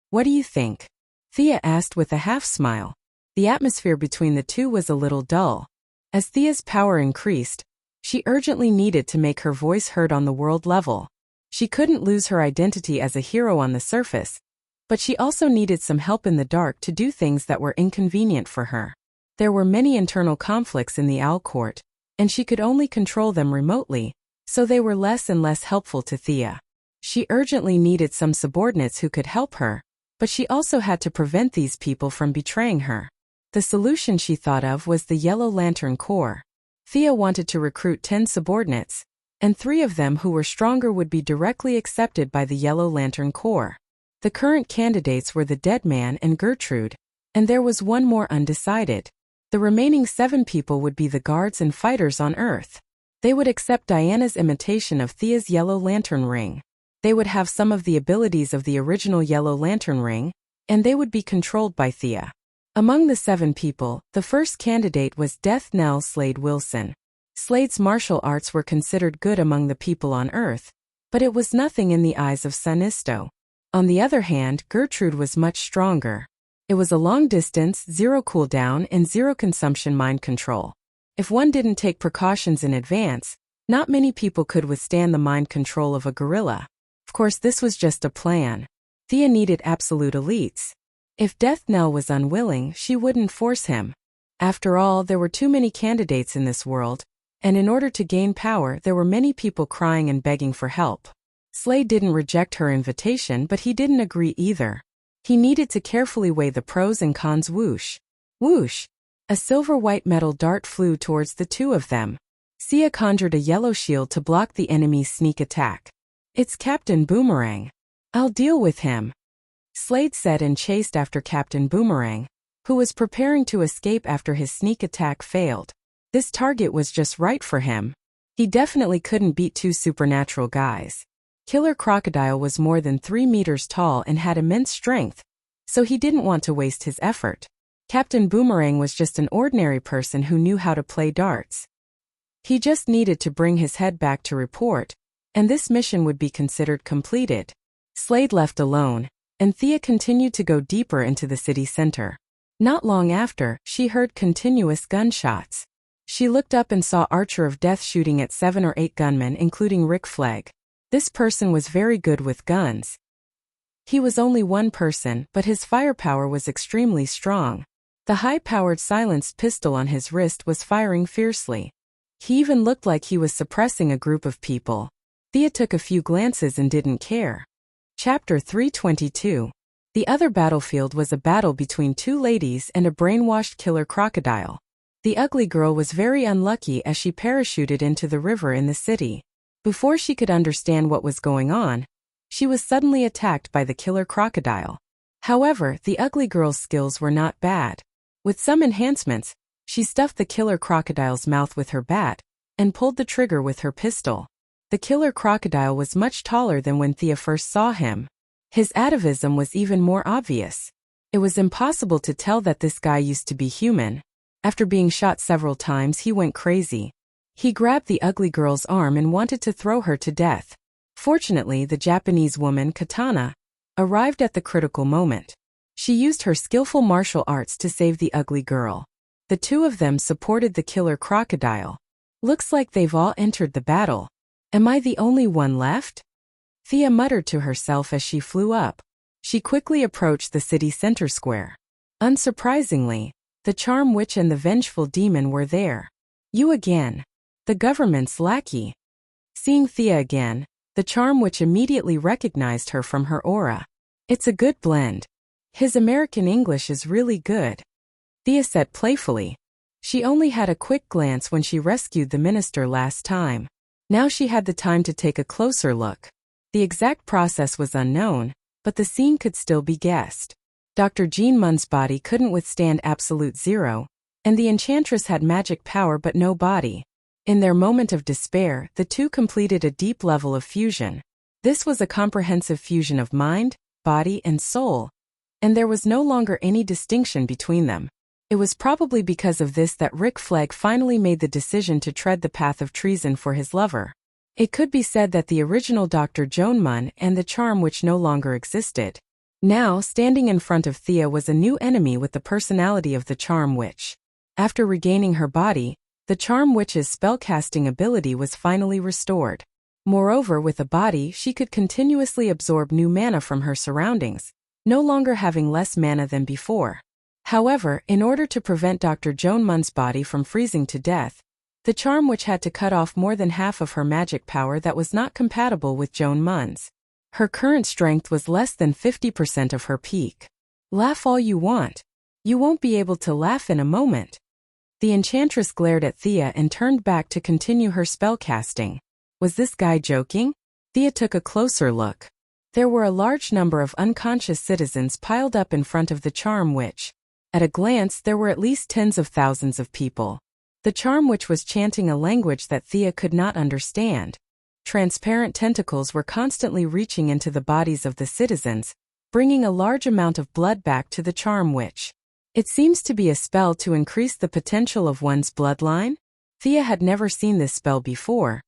What do you think? Thea asked with a half-smile. The atmosphere between the two was a little dull. As Thea's power increased, she urgently needed to make her voice heard on the world level. She couldn't lose her identity as a hero on the surface, But she also needed some help in the dark to do things that were inconvenient for her. There were many internal conflicts in the Owl Court, and she could only control them remotely, so they were less and less helpful to Thea. She urgently needed some subordinates who could help her, but she also had to prevent these people from betraying her. The solution she thought of was the Yellow Lantern Corps. Thea wanted to recruit 10 subordinates, and 3 of them who were stronger would be directly accepted by the Yellow Lantern Corps. The current candidates were the Dead Man and Gertrude, and there was one more undecided. The remaining 7 people would be the guards and fighters on Earth. They would accept Diana's imitation of Thea's Yellow Lantern ring. They would have some of the abilities of the original Yellow Lantern ring, and they would be controlled by Thea. Among the 7 people, the first candidate was Death Knell Slade Wilson. Slade's martial arts were considered good among the people on Earth, but it was nothing in the eyes of Sinisto. On the other hand, Gertrude was much stronger. It was a long distance, 0 cooldown, and 0 consumption mind control. If one didn't take precautions in advance, not many people could withstand the mind control of a gorilla. Of course, this was just a plan. Thea needed absolute elites. If Death Knell was unwilling, she wouldn't force him. After all, there were too many candidates in this world, and in order to gain power, there were many people crying and begging for help. Slade didn't reject her invitation, but he didn't agree either. He needed to carefully weigh the pros and cons. Whoosh! Whoosh! A silver-white metal dart flew towards the 2 of them. Thea conjured a yellow shield to block the enemy's sneak attack. "It's Captain Boomerang. I'll deal with him," Slade said and chased after Captain Boomerang, who was preparing to escape after his sneak attack failed. This target was just right for him. He definitely couldn't beat 2 supernatural guys. Killer Crocodile was more than 3 meters tall and had immense strength, so he didn't want to waste his effort. Captain Boomerang was just an ordinary person who knew how to play darts. He just needed to bring his head back to report, and this mission would be considered completed. Slade left alone, and Thea continued to go deeper into the city center. Not long after, she heard continuous gunshots. She looked up and saw Archer of Death shooting at 7 or 8 gunmen, including Rick Flegg. This person was very good with guns. He was only one person, but his firepower was extremely strong. The high-powered silenced pistol on his wrist was firing fiercely. He even looked like he was suppressing a group of people. Thea took a few glances and didn't care. Chapter 322. The other battlefield was a battle between 2 ladies and a brainwashed killer crocodile. The ugly girl was very unlucky as she parachuted into the river in the city. Before she could understand what was going on, she was suddenly attacked by the killer crocodile. However, the ugly girl's skills were not bad. With some enhancements, she stuffed the killer crocodile's mouth with her bat and pulled the trigger with her pistol. The killer crocodile was much taller than when Thea first saw him. His atavism was even more obvious. It was impossible to tell that this guy used to be human. After being shot several times, he went crazy. He grabbed the ugly girl's arm and wanted to throw her to death. Fortunately, the Japanese woman, Katana, arrived at the critical moment. She used her skillful martial arts to save the ugly girl. The 2 of them supported the killer crocodile. Looks like they've all entered the battle. Am I the only one left? Thea muttered to herself as she flew up. She quickly approached the city center square. Unsurprisingly, the Charm Witch and the Vengeful Demon were there. "You again. The government's lackey." Seeing Thea again, the Charm Witch immediately recognized her from her aura. "It's a good blend. His American English is really good," Thea said playfully. She only had a quick glance when she rescued the minister last time. Now she had the time to take a closer look. The exact process was unknown, but the scene could still be guessed. Dr. Jean Munn's body couldn't withstand absolute zero, and the enchantress had magic power but no body. In their moment of despair, the 2 completed a deep level of fusion. This was a comprehensive fusion of mind, body, and soul, and there was no longer any distinction between them. It was probably because of this that Rick Flegg finally made the decision to tread the path of treason for his lover. It could be said that the original Dr. Joan Munn and the Charm Witch no longer existed. Now, standing in front of Thea was a new enemy with the personality of the Charm Witch. After regaining her body, the Charm Witch's spellcasting ability was finally restored. Moreover, with a body, she could continuously absorb new mana from her surroundings, no longer having less mana than before. However, in order to prevent Dr. Joan Mun's body from freezing to death, the Charm Witch had to cut off more than half of her magic power that was not compatible with Joan Mun's. Her current strength was less than 50% of her peak. Laugh all you want. You won't be able to laugh in a moment. The enchantress glared at Thea and turned back to continue her spellcasting. Was this guy joking? Thea took a closer look. There were a large number of unconscious citizens piled up in front of the Charm Witch. At a glance, there were at least tens of thousands of people. The Charm Witch was chanting a language that Thea could not understand. Transparent tentacles were constantly reaching into the bodies of the citizens, bringing a large amount of blood back to the Charm Witch. It seems to be a spell to increase the potential of one's bloodline? Thea had never seen this spell before,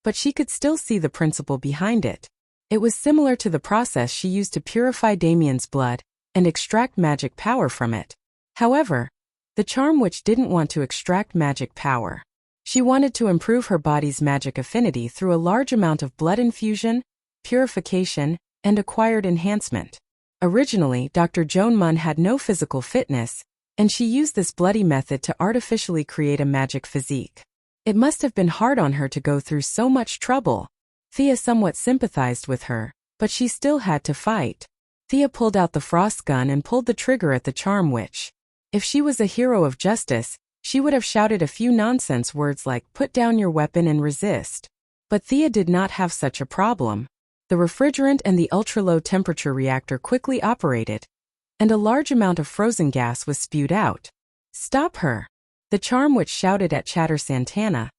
but she could still see the principle behind it. It was similar to the process she used to purify Damien's blood and extract magic power from it. However, the Charm Witch didn't want to extract magic power. She wanted to improve her body's magic affinity through a large amount of blood infusion, purification, and acquired enhancement. Originally, Dr. Joan Mun had no physical fitness, and she used this bloody method to artificially create a magic physique. It must have been hard on her to go through so much trouble. Thea somewhat sympathized with her, but she still had to fight. Thea pulled out the frost gun and pulled the trigger at the Charm Witch. If she was a hero of justice, she would have shouted a few nonsense words like, "Put down your weapon and resist." But Thea did not have such a problem. The refrigerant and the ultra-low temperature reactor quickly operated, and a large amount of frozen gas was spewed out. "Stop her!" The Charm Witch shouted at Chatter Santana,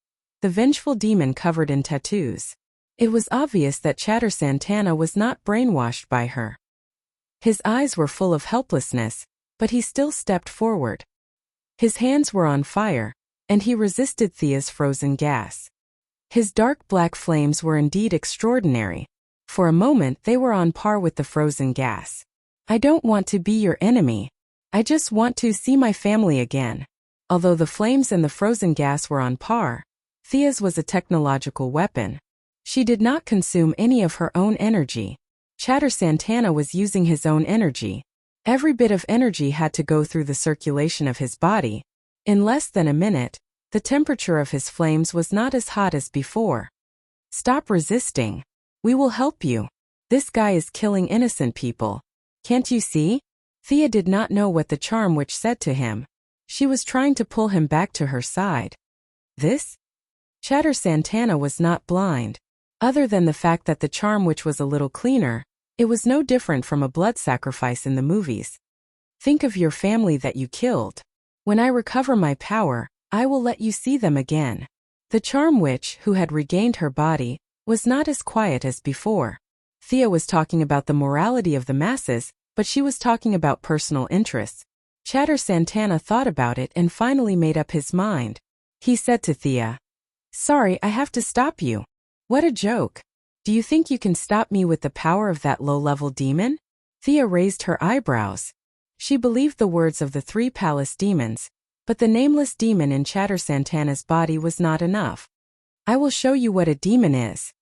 the vengeful demon covered in tattoos. It was obvious that Chatter Santana was not brainwashed by her. His eyes were full of helplessness, but he still stepped forward. His hands were on fire, and he resisted Thea's frozen gas. His dark black flames were indeed extraordinary. For a moment they were on par with the frozen gas. "I don't want to be your enemy. I just want to see my family again." Although the flames and the frozen gas were on par, Thea's was a technological weapon. She did not consume any of her own energy. Chatter Santana was using his own energy. Every bit of energy had to go through the circulation of his body. In less than a minute, the temperature of his flames was not as hot as before. "Stop resisting. We will help you. This guy is killing innocent people. Can't you see?" Thea did not know what the Charm Witch said to him. She was trying to pull him back to her side. This? Chatter Santana was not blind. Other than the fact that the Charm Witch was a little cleaner, it was no different from a blood sacrifice in the movies. "Think of your family that you killed. When I recover my power, I will let you see them again." The Charm Witch, who had regained her body, was not as quiet as before. Thea was talking about the morality of the masses, but she was talking about personal interests. Chatter Santana thought about it and finally made up his mind. He said to Thea, "Sorry, I have to stop you." "What a joke. Do you think you can stop me with the power of that low-level demon?" Thea raised her eyebrows. She believed the words of the three palace demons, but the nameless demon in Chatter Santana's body was not enough. "I will show you what a demon is."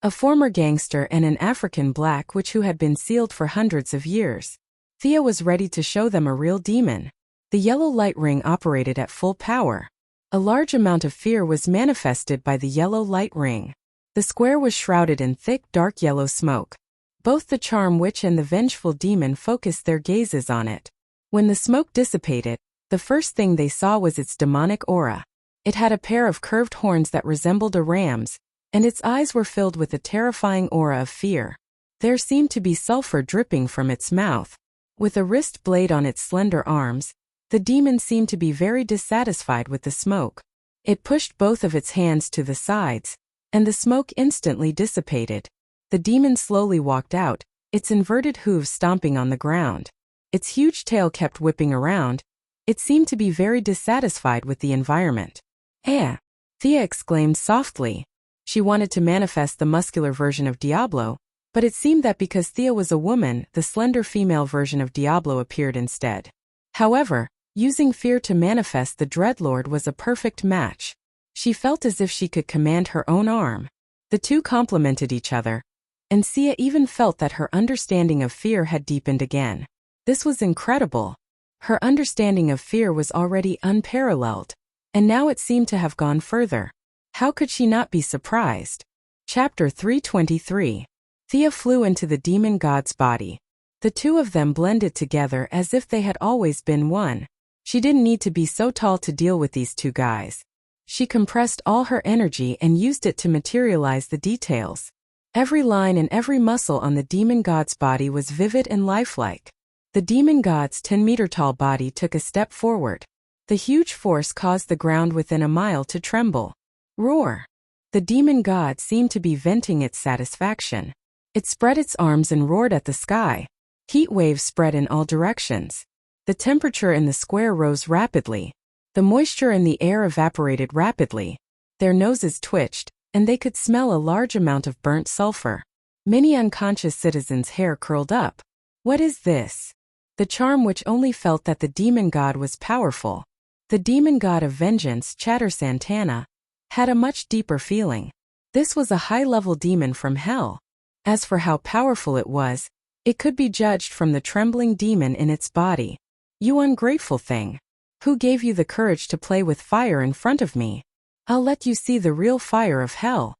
A former gangster and an African black witch who had been sealed for hundreds of years. Thea was ready to show them a real demon. The yellow light ring operated at full power. A large amount of fear was manifested by the yellow light ring. The square was shrouded in thick, dark yellow smoke. Both the Charm Witch and the vengeful demon focused their gazes on it. When the smoke dissipated, the first thing they saw was its demonic aura. It had a pair of curved horns that resembled a ram's, and its eyes were filled with a terrifying aura of fear. There seemed to be sulfur dripping from its mouth. With a wrist blade on its slender arms, the demon seemed to be very dissatisfied with the smoke. It pushed both of its hands to the sides, and the smoke instantly dissipated. The demon slowly walked out, its inverted hooves stomping on the ground. Its huge tail kept whipping around. It seemed to be very dissatisfied with the environment. "Eh!" Thea exclaimed softly. She wanted to manifest the muscular version of Diablo, but it seemed that because Thea was a woman, the slender female version of Diablo appeared instead. However, using fear to manifest the Dreadlord was a perfect match. She felt as if she could command her own arm. The two complemented each other. and Thea even felt that her understanding of fear had deepened again. This was incredible. Her understanding of fear was already unparalleled, and now it seemed to have gone further. How could she not be surprised? Chapter 323. Thea flew into the demon god's body. The two of them blended together as if they had always been one. She didn't need to be so tall to deal with these two guys. She compressed all her energy and used it to materialize the details. Every line and every muscle on the demon god's body was vivid and lifelike. The demon god's 10-meter-tall body took a step forward. The huge force caused the ground within a mile to tremble. Roar! The demon god seemed to be venting its satisfaction. It spread its arms and roared at the sky. Heat waves spread in all directions. The temperature in the square rose rapidly. The moisture in the air evaporated rapidly. Their noses twitched, and they could smell a large amount of burnt sulfur. Many unconscious citizens' hair curled up. What is this? The charm which only felt that the demon god was powerful. The demon god of vengeance, Chatter Santana, had a much deeper feeling. This was a high-level demon from hell. As for how powerful it was, it could be judged from the trembling demon in its body. You ungrateful thing. Who gave you the courage to play with fire in front of me? I'll let you see the real fire of hell.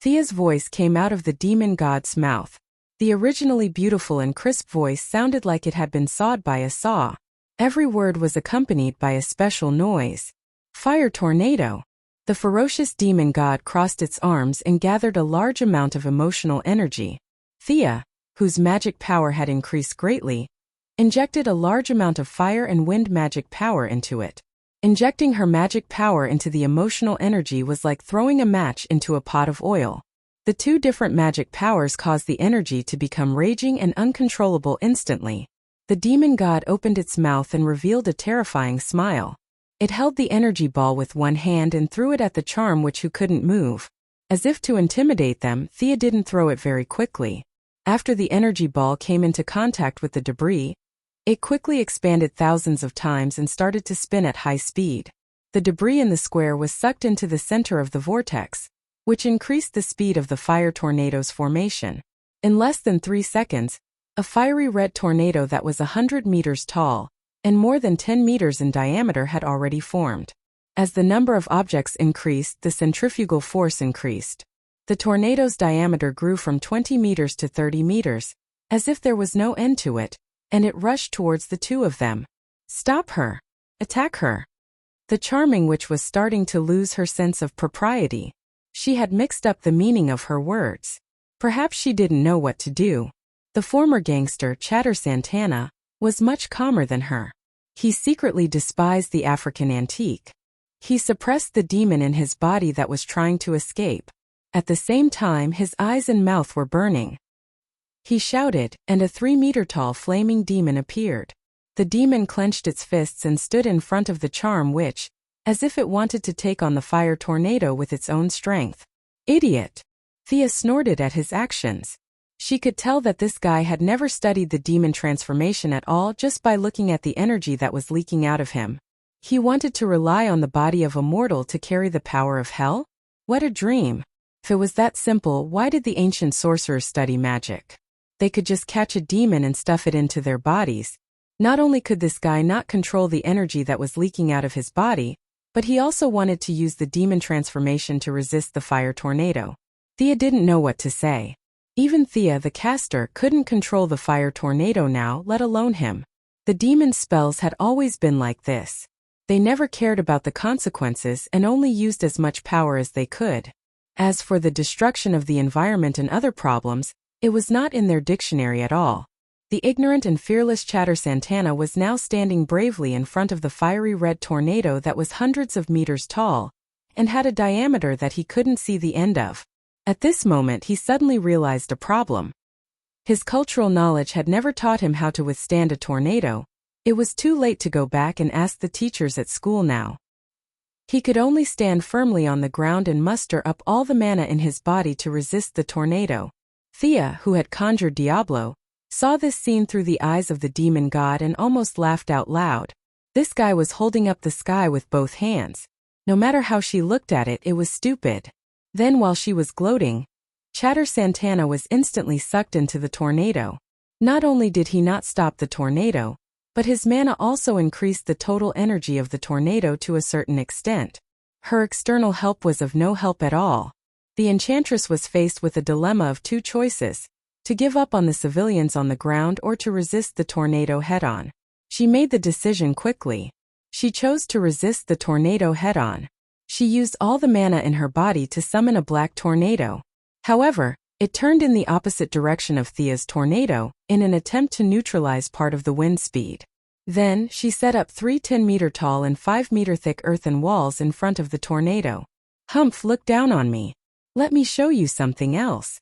Thea's voice came out of the demon god's mouth. The originally beautiful and crisp voice sounded like it had been sawed by a saw. Every word was accompanied by a special noise. Fire tornado. The ferocious demon god crossed its arms and gathered a large amount of emotional energy. Thea, whose magic power had increased greatly, injected a large amount of fire and wind magic power into it. Injecting her magic power into the emotional energy was like throwing a match into a pot of oil. The two different magic powers caused the energy to become raging and uncontrollable instantly. The demon god opened its mouth and revealed a terrifying smile. It held the energy ball with one hand and threw it at the charm who couldn't move. As if to intimidate them, Thea didn't throw it very quickly. After the energy ball came into contact with the debris, it quickly expanded thousands of times and started to spin at high speed. The debris in the square was sucked into the center of the vortex, which increased the speed of the fire tornado's formation. In less than 3 seconds, a fiery red tornado that was 100 meters tall and more than 10 meters in diameter had already formed. As the number of objects increased, the centrifugal force increased. The tornado's diameter grew from 20 meters to 30 meters, as if there was no end to it, and it rushed towards the two of them. Stop her! Attack her! The charming witch was starting to lose her sense of propriety. She had mixed up the meaning of her words. Perhaps she didn't know what to do. The former gangster, Chatter Santana, was much calmer than her. He secretly despised the African antique. He suppressed the demon in his body that was trying to escape. At the same time, his eyes and mouth were burning. He shouted, and a 3-meter-tall flaming demon appeared. The demon clenched its fists and stood in front of the charm witch, as if it wanted to take on the fire tornado with its own strength. Idiot! Thea snorted at his actions. She could tell that this guy had never studied the demon transformation at all just by looking at the energy that was leaking out of him. He wanted to rely on the body of a mortal to carry the power of hell? What a dream! If it was that simple, why did the ancient sorcerers study magic? They could just catch a demon and stuff it into their bodies. Not only could this guy not control the energy that was leaking out of his body, but he also wanted to use the demon transformation to resist the fire tornado. Thea didn't know what to say. Even Thea the caster couldn't control the fire tornado now, let alone him. The demon's spells had always been like this. They never cared about the consequences and only used as much power as they could. As for the destruction of the environment and other problems, it was not in their dictionary at all. The ignorant and fearless Chatter Santana was now standing bravely in front of the fiery red tornado that was hundreds of meters tall and had a diameter that he couldn't see the end of. At this moment he suddenly realized a problem. His cultural knowledge had never taught him how to withstand a tornado. It was too late to go back and ask the teachers at school now. He could only stand firmly on the ground and muster up all the mana in his body to resist the tornado. Thea, who had conjured Diablo, saw this scene through the eyes of the demon god and almost laughed out loud. This guy was holding up the sky with both hands. No matter how she looked at it, it was stupid. Then while she was gloating, Chatter Santana was instantly sucked into the tornado. Not only did he not stop the tornado, but his mana also increased the total energy of the tornado to a certain extent. Her external help was of no help at all. The enchantress was faced with a dilemma of two choices: to give up on the civilians on the ground or to resist the tornado head-on. She made the decision quickly. She chose to resist the tornado head-on. She used all the mana in her body to summon a black tornado. However, it turned in the opposite direction of Thea's tornado, in an attempt to neutralize part of the wind speed. Then, she set up 3 10-meter-tall and 5-meter-thick earthen walls in front of the tornado. "Humph, look down on me. Let me show you something else."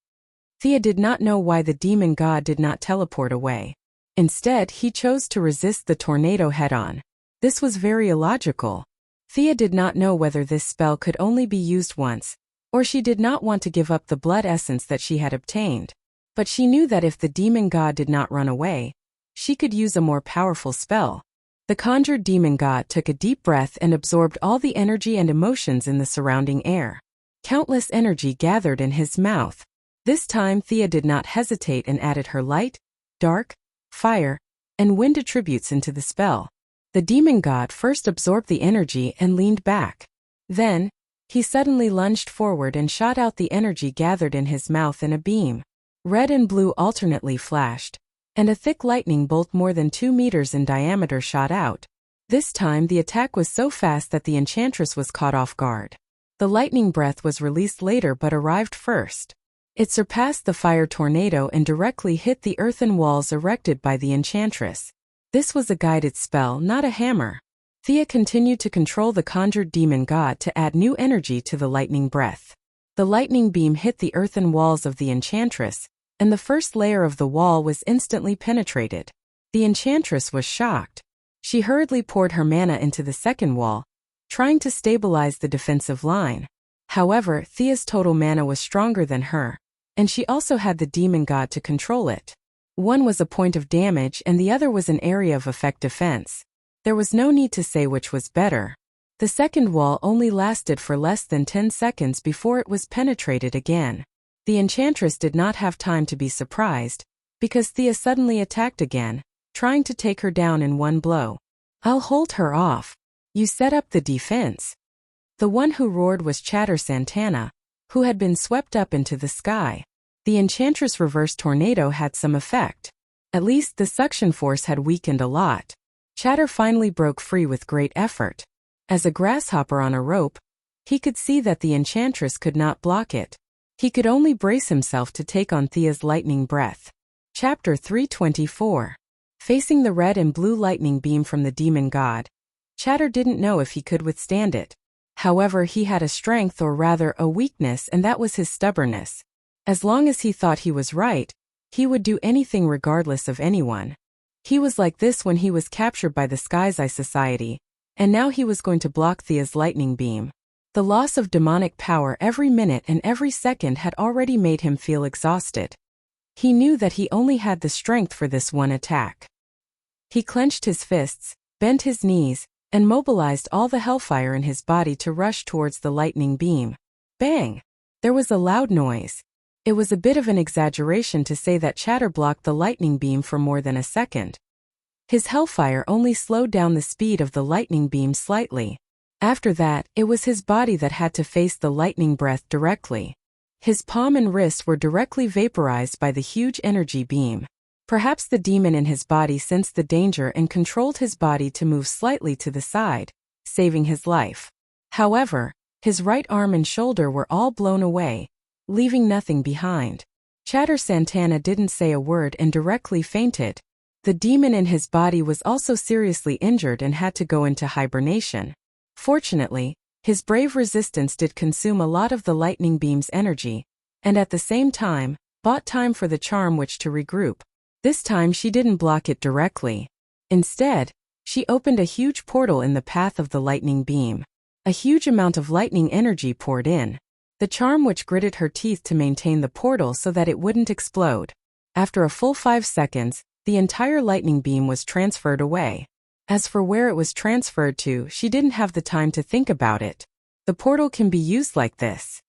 Thea did not know why the demon god did not teleport away. Instead, he chose to resist the tornado head-on. This was very illogical. Thea did not know whether this spell could only be used once, or she did not want to give up the blood essence that she had obtained. But she knew that if the demon god did not run away, she could use a more powerful spell. The conjured demon god took a deep breath and absorbed all the energy and emotions in the surrounding air. Countless energy gathered in his mouth. This time Thea did not hesitate and added her light, dark, fire, and wind attributes into the spell. The demon god first absorbed the energy and leaned back. Then, he suddenly lunged forward and shot out the energy gathered in his mouth in a beam. Red and blue alternately flashed, and a thick lightning bolt more than 2 meters in diameter shot out. This time the attack was so fast that the enchantress was caught off guard. The lightning breath was released later but arrived first. It surpassed the fire tornado and directly hit the earthen walls erected by the enchantress. This was a guided spell, not a hammer. Thea continued to control the conjured demon god to add new energy to the lightning breath. The lightning beam hit the earthen walls of the enchantress, and the first layer of the wall was instantly penetrated. The enchantress was shocked. She hurriedly poured her mana into the second wall, trying to stabilize the defensive line. However, Thea's total mana was stronger than her, and she also had the demon god to control it. One was a point of damage and the other was an area of effect defense. There was no need to say which was better. The second wall only lasted for less than 10 seconds before it was penetrated again. The enchantress did not have time to be surprised, because Thea suddenly attacked again, trying to take her down in one blow. "I'll hold her off. You set up the defense." The one who roared was Chatter Santana, who had been swept up into the sky. The enchantress' reverse tornado had some effect. At least the suction force had weakened a lot. Chatter finally broke free with great effort. As a grasshopper on a rope, he could see that the enchantress could not block it. He could only brace himself to take on Thea's lightning breath. Chapter 324. Facing the red and blue lightning beam from the demon god, Chatter didn't know if he could withstand it. However, he had a strength, or rather a weakness, and that was his stubbornness. As long as he thought he was right, he would do anything regardless of anyone. He was like this when he was captured by the Sky's Eye Society, and now he was going to block Thea's lightning beam. The loss of demonic power every minute and every second had already made him feel exhausted. He knew that he only had the strength for this one attack. He clenched his fists, bent his knees, and mobilized all the hellfire in his body to rush towards the lightning beam. Bang! There was a loud noise. It was a bit of an exaggeration to say that Chatter blocked the lightning beam for more than a second. His hellfire only slowed down the speed of the lightning beam slightly. After that, it was his body that had to face the lightning breath directly. His palm and wrist were directly vaporized by the huge energy beam. Perhaps the demon in his body sensed the danger and controlled his body to move slightly to the side, saving his life. However, his right arm and shoulder were all blown away, leaving nothing behind. Chatter Santana didn't say a word and directly fainted. The demon in his body was also seriously injured and had to go into hibernation. Fortunately, his brave resistance did consume a lot of the lightning beam's energy, and at the same time, bought time for the charm witch to regroup. This time she didn't block it directly. Instead, she opened a huge portal in the path of the lightning beam. A huge amount of lightning energy poured in. The charm witch gritted her teeth to maintain the portal so that it wouldn't explode. After a full 5 seconds, the entire lightning beam was transferred away. As for where it was transferred to, she didn't have the time to think about it. The portal can be used like this.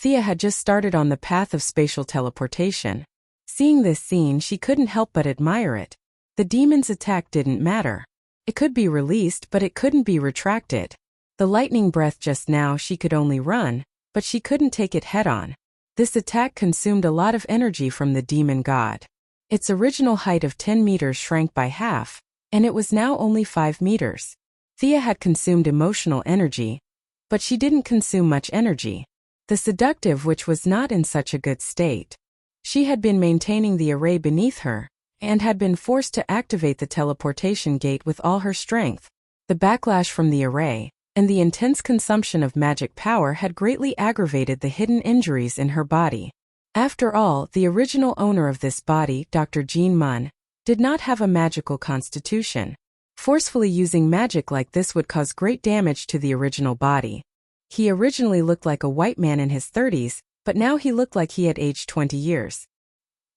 Thea had just started on the path of spatial teleportation. Seeing this scene, she couldn't help but admire it. The demon's attack didn't matter. It could be released, but it couldn't be retracted. The lightning breath just now, she could only run, but she couldn't take it head-on. This attack consumed a lot of energy from the demon god. Its original height of 10 meters shrank by half, and it was now only 5 meters. Thea had consumed emotional energy, but she didn't consume much energy. The seductive witch was not in such a good state. She had been maintaining the array beneath her, and had been forced to activate the teleportation gate with all her strength. The backlash from the array, and the intense consumption of magic power had greatly aggravated the hidden injuries in her body. After all, the original owner of this body, Dr. Jean Mun, did not have a magical constitution. Forcefully using magic like this would cause great damage to the original body. He originally looked like a white man in his 30s, but now he looked like he had aged 20 years.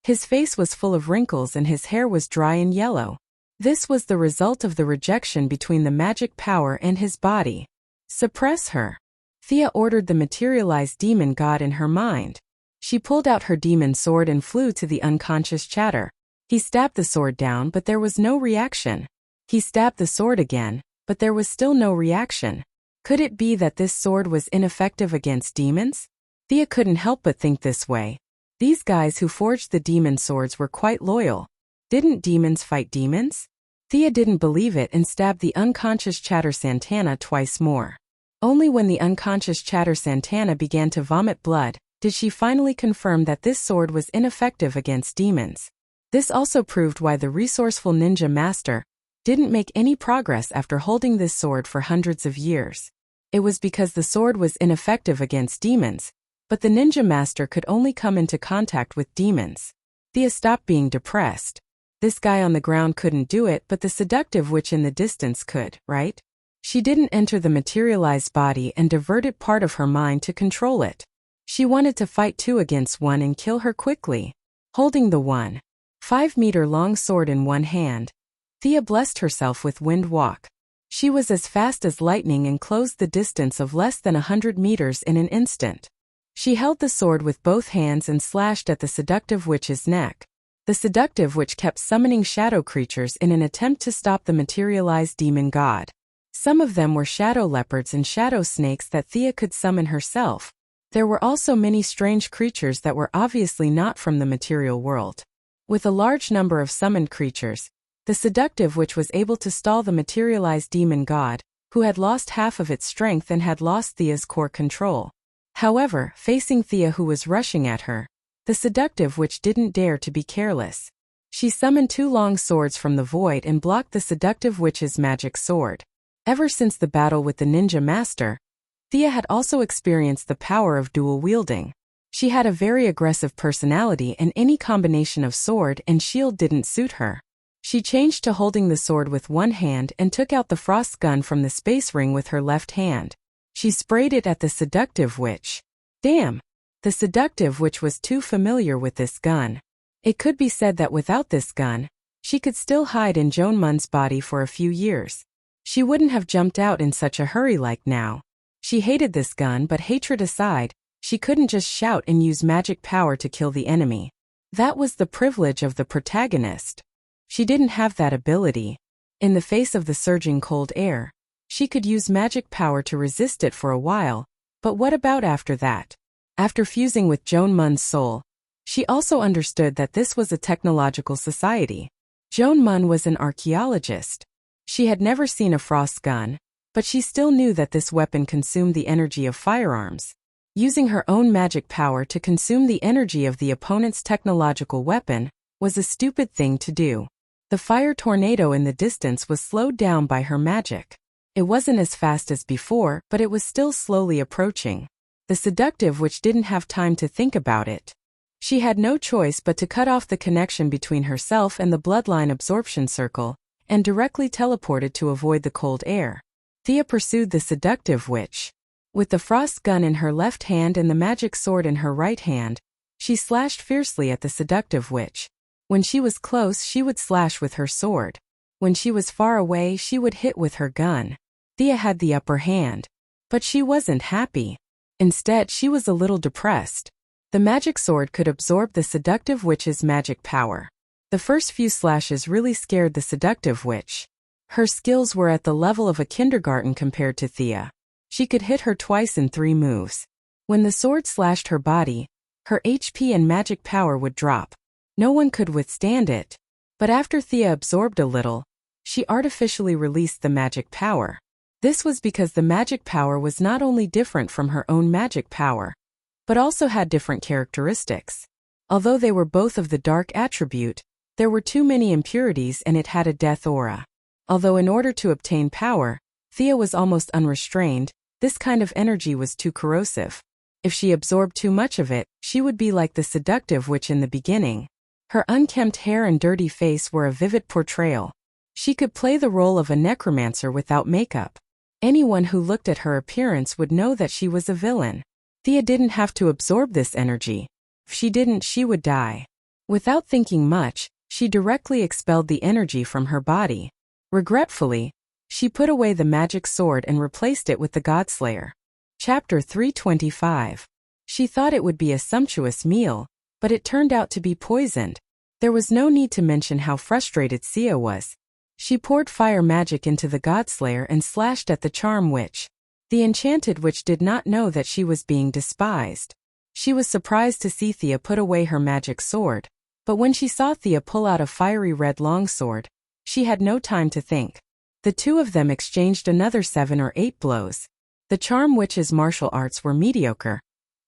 His face was full of wrinkles and his hair was dry and yellow. This was the result of the rejection between the magic power and his body. Suppress her. Thea ordered the materialized demon god in her mind. She pulled out her demon sword and flew to the unconscious Chatter. He stabbed the sword down, but there was no reaction. He stabbed the sword again, but there was still no reaction. Could it be that this sword was ineffective against demons? Thea couldn't help but think this way. These guys who forged the demon swords were quite loyal. Didn't demons fight demons? Thea didn't believe it and stabbed the unconscious Chatter Santana twice more. Only when the unconscious Chatter Santana began to vomit blood did she finally confirm that this sword was ineffective against demons. This also proved why the resourceful ninja master didn't make any progress after holding this sword for hundreds of years. It was because the sword was ineffective against demons, but the ninja master could only come into contact with demons. Thea stopped being depressed. This guy on the ground couldn't do it, but the seductive witch in the distance could, right? She didn't enter the materialized body and diverted part of her mind to control it. She wanted to fight 2 against 1 and kill her quickly. Holding the 1.5-meter-long sword in one hand, Thea blessed herself with wind walk. She was as fast as lightning and closed the distance of less than 100 meters in an instant. She held the sword with both hands and slashed at the seductive witch's neck. The seductive witch kept summoning shadow creatures in an attempt to stop the materialized demon god. Some of them were shadow leopards and shadow snakes that Thea could summon herself. There were also many strange creatures that were obviously not from the material world. With a large number of summoned creatures, the seductive witch was able to stall the materialized demon god, who had lost half of its strength and had lost Thea's core control. However, facing Thea who was rushing at her, the seductive witch didn't dare to be careless. She summoned 2 long swords from the void and blocked the seductive witch's magic sword. Ever since the battle with the ninja master, Thea had also experienced the power of dual wielding. She had a very aggressive personality and any combination of sword and shield didn't suit her. She changed to holding the sword with one hand and took out the frost gun from the space ring with her left hand. She sprayed it at the seductive witch. Damn! The seductive witch was too familiar with this gun. It could be said that without this gun, she could still hide in Joan Mun's body for a few years. She wouldn't have jumped out in such a hurry like now. She hated this gun, but hatred aside, she couldn't just shout and use magic power to kill the enemy. That was the privilege of the protagonist. She didn't have that ability. In the face of the surging cold air, she could use magic power to resist it for a while, but what about after that? After fusing with Joan Mun's soul, she also understood that this was a technological society. Joan Mun was an archaeologist. She had never seen a frost gun, but she still knew that this weapon consumed the energy of firearms. Using her own magic power to consume the energy of the opponent's technological weapon was a stupid thing to do. The fire tornado in the distance was slowed down by her magic. It wasn't as fast as before, but it was still slowly approaching. The seductive witch didn't have time to think about it. She had no choice but to cut off the connection between herself and the bloodline absorption circle, and directly teleported to avoid the cold air. Thea pursued the seductive witch. With the frost gun in her left hand and the magic sword in her right hand, she slashed fiercely at the seductive witch. When she was close, she would slash with her sword. When she was far away, she would hit with her gun. Thea had the upper hand. But she wasn't happy. Instead, she was a little depressed. The magic sword could absorb the seductive witch's magic power. The first few slashes really scared the seductive witch. Her skills were at the level of a kindergarten compared to Thea. She could hit her twice in 3 moves. When the sword slashed her body, her HP and magic power would drop. No one could withstand it. But after Thea absorbed a little, she artificially released the magic power. This was because the magic power was not only different from her own magic power, but also had different characteristics. Although they were both of the dark attribute, there were too many impurities and it had a death aura. Although in order to obtain power, Thea was almost unrestrained, this kind of energy was too corrosive. If she absorbed too much of it, she would be like the seductive witch in the beginning. Her unkempt hair and dirty face were a vivid portrayal. She could play the role of a necromancer without makeup. Anyone who looked at her appearance would know that she was a villain. Thea didn't have to absorb this energy. If she didn't, she would die. Without thinking much, she directly expelled the energy from her body. Regretfully, she put away the magic sword and replaced it with the Godslayer. Chapter 325. She thought it would be a sumptuous meal, but it turned out to be poisoned. There was no need to mention how frustrated Sia was. She poured fire magic into the Godslayer and slashed at the charm witch. The enchanted witch did not know that she was being despised. She was surprised to see Thea put away her magic sword, but when she saw Thea pull out a fiery red longsword, she had no time to think. The two of them exchanged another 7 or 8 blows. The charm witch's martial arts were mediocre,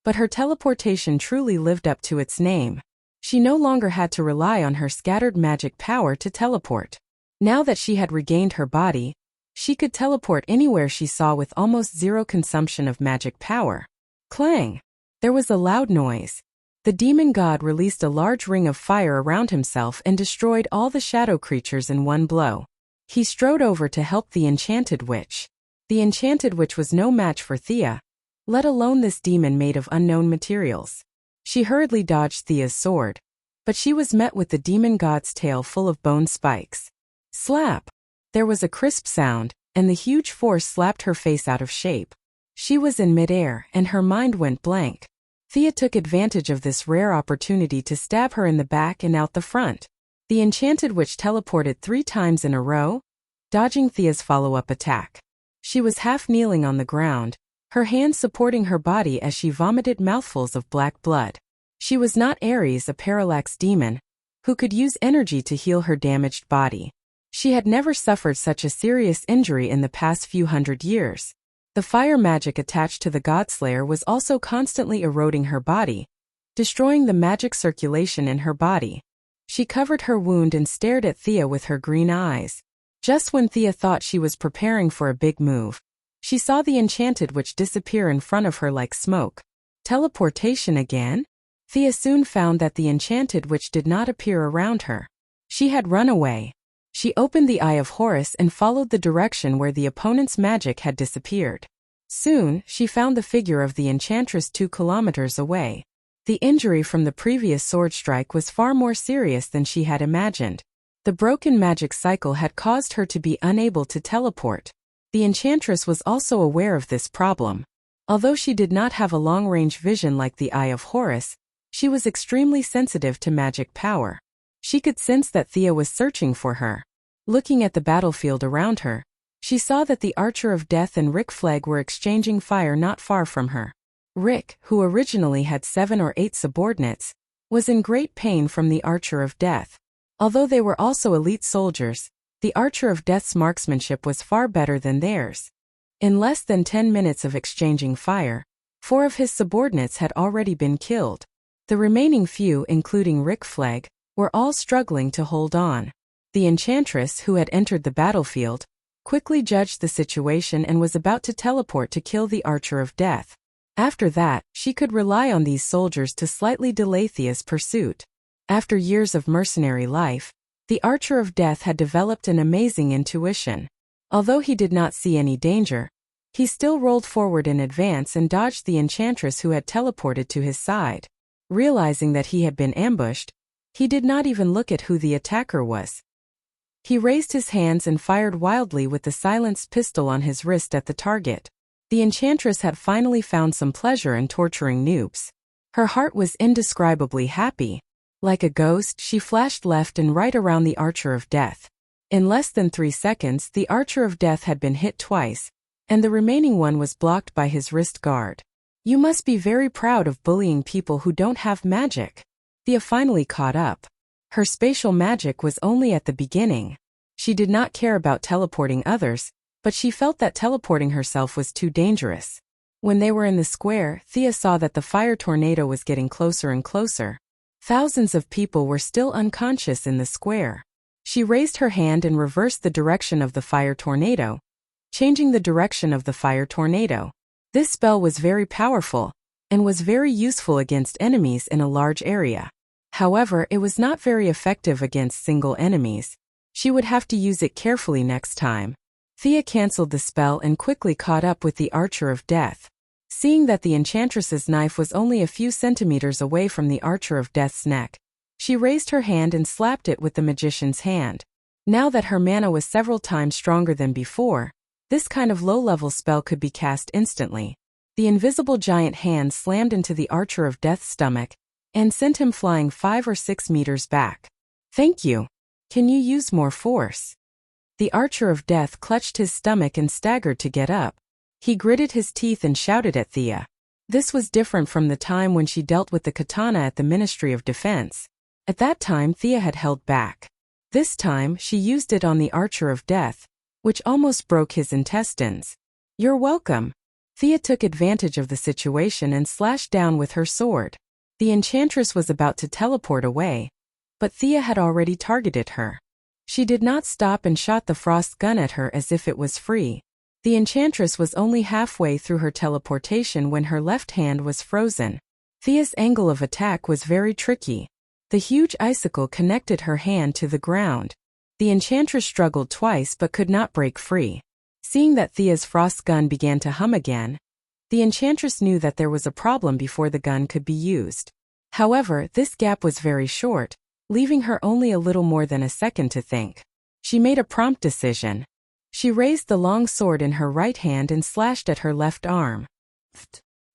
but her teleportation truly lived up to its name. She no longer had to rely on her scattered magic power to teleport. Now that she had regained her body, she could teleport anywhere she saw with almost zero consumption of magic power. Clang! There was a loud noise. The demon god released a large ring of fire around himself and destroyed all the shadow creatures in one blow. He strode over to help the enchanted witch. The enchanted witch was no match for Thea, let alone this demon made of unknown materials. She hurriedly dodged Thea's sword, but she was met with the demon god's tail full of bone spikes. Slap! There was a crisp sound, and the huge force slapped her face out of shape. She was in midair, and her mind went blank. Thea took advantage of this rare opportunity to stab her in the back and out the front. The enchanted witch teleported 3 times in a row, dodging Thea's follow-up attack. She was half kneeling on the ground, her hands supporting her body as she vomited mouthfuls of black blood. She was not Ares, a parallax demon, who could use energy to heal her damaged body. She had never suffered such a serious injury in the past few hundred years. The fire magic attached to the Godslayer was also constantly eroding her body, destroying the magic circulation in her body. She covered her wound and stared at Thea with her green eyes. Just when Thea thought she was preparing for a big move, she saw the enchanted witch disappear in front of her like smoke. Teleportation again? Thea soon found that the enchanted witch did not appear around her. She had run away. She opened the Eye of Horus and followed the direction where the opponent's magic had disappeared. Soon, she found the figure of the enchantress 2 kilometers away. The injury from the previous sword strike was far more serious than she had imagined. The broken magic cycle had caused her to be unable to teleport. The enchantress was also aware of this problem. Although she did not have a long-range vision like the Eye of Horus, she was extremely sensitive to magic power. She could sense that Thea was searching for her. Looking at the battlefield around her, she saw that the Archer of Death and Rick Flag were exchanging fire not far from her. Rick, who originally had 7 or 8 subordinates, was in great pain from the Archer of Death. Although they were also elite soldiers, the Archer of Death's marksmanship was far better than theirs. In less than 10 minutes of exchanging fire, 4 of his subordinates had already been killed. The remaining few, including Rick Flag, were all struggling to hold on. The enchantress, who had entered the battlefield, quickly judged the situation and was about to teleport to kill the Archer of Death. After that, she could rely on these soldiers to slightly delay Thea's pursuit. After years of mercenary life, the Archer of Death had developed an amazing intuition. Although he did not see any danger, he still rolled forward in advance and dodged the enchantress who had teleported to his side. Realizing that he had been ambushed, he did not even look at who the attacker was. He raised his hands and fired wildly with the silenced pistol on his wrist at the target. The enchantress had finally found some pleasure in torturing noobs. Her heart was indescribably happy. Like a ghost, she flashed left and right around the Archer of Death. In less than 3 seconds, the Archer of Death had been hit twice, and the remaining one was blocked by his wrist guard. You must be very proud of bullying people who don't have magic. Thea finally caught up. Her spatial magic was only at the beginning. She did not care about teleporting others, but she felt that teleporting herself was too dangerous. When they were in the square, Thea saw that the fire tornado was getting closer and closer. Thousands of people were still unconscious in the square. She raised her hand and reversed the direction of the fire tornado, changing the direction of the fire tornado. This spell was very powerful, and was very useful against enemies in a large area. However, it was not very effective against single enemies. She would have to use it carefully next time. Thea cancelled the spell and quickly caught up with the Archer of Death. Seeing that the enchantress's knife was only a few centimeters away from the Archer of Death's neck, she raised her hand and slapped it with the magician's hand. Now that her mana was several times stronger than before, this kind of low-level spell could be cast instantly. The invisible giant hand slammed into the Archer of Death's stomach and sent him flying 5 or 6 meters back. Thank you. Can you use more force? The Archer of Death clutched his stomach and staggered to get up. He gritted his teeth and shouted at Thea. This was different from the time when she dealt with the katana at the Ministry of Defense. At that time, Thea had held back. This time, she used it on the Archer of Death, which almost broke his intestines. You're welcome. Thea took advantage of the situation and slashed down with her sword. The enchantress was about to teleport away, but Thea had already targeted her. She did not stop and shot the frost gun at her as if it was free. The enchantress was only halfway through her teleportation when her left hand was frozen. Thea's angle of attack was very tricky. The huge icicle connected her hand to the ground. The enchantress struggled twice but could not break free. Seeing that Thea's frost gun began to hum again, the enchantress knew that there was a problem before the gun could be used. However, this gap was very short, leaving her only a little more than a second to think. She made a prompt decision. She raised the long sword in her right hand and slashed at her left arm.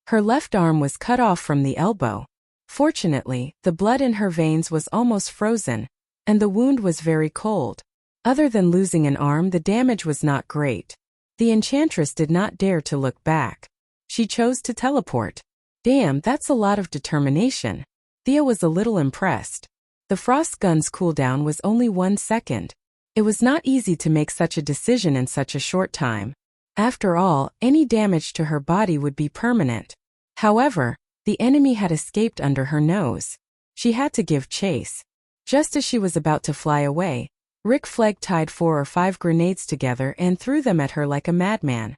Her left arm was cut off from the elbow. Fortunately, the blood in her veins was almost frozen, and the wound was very cold. Other than losing an arm, the damage was not great. The enchantress did not dare to look back. She chose to teleport. Damn, that's a lot of determination. Thea was a little impressed. The frost gun's cooldown was only 1 second. It was not easy to make such a decision in such a short time. After all, any damage to her body would be permanent. However, the enemy had escaped under her nose. She had to give chase. Just as she was about to fly away, Rick Flag tied 4 or 5 grenades together and threw them at her like a madman.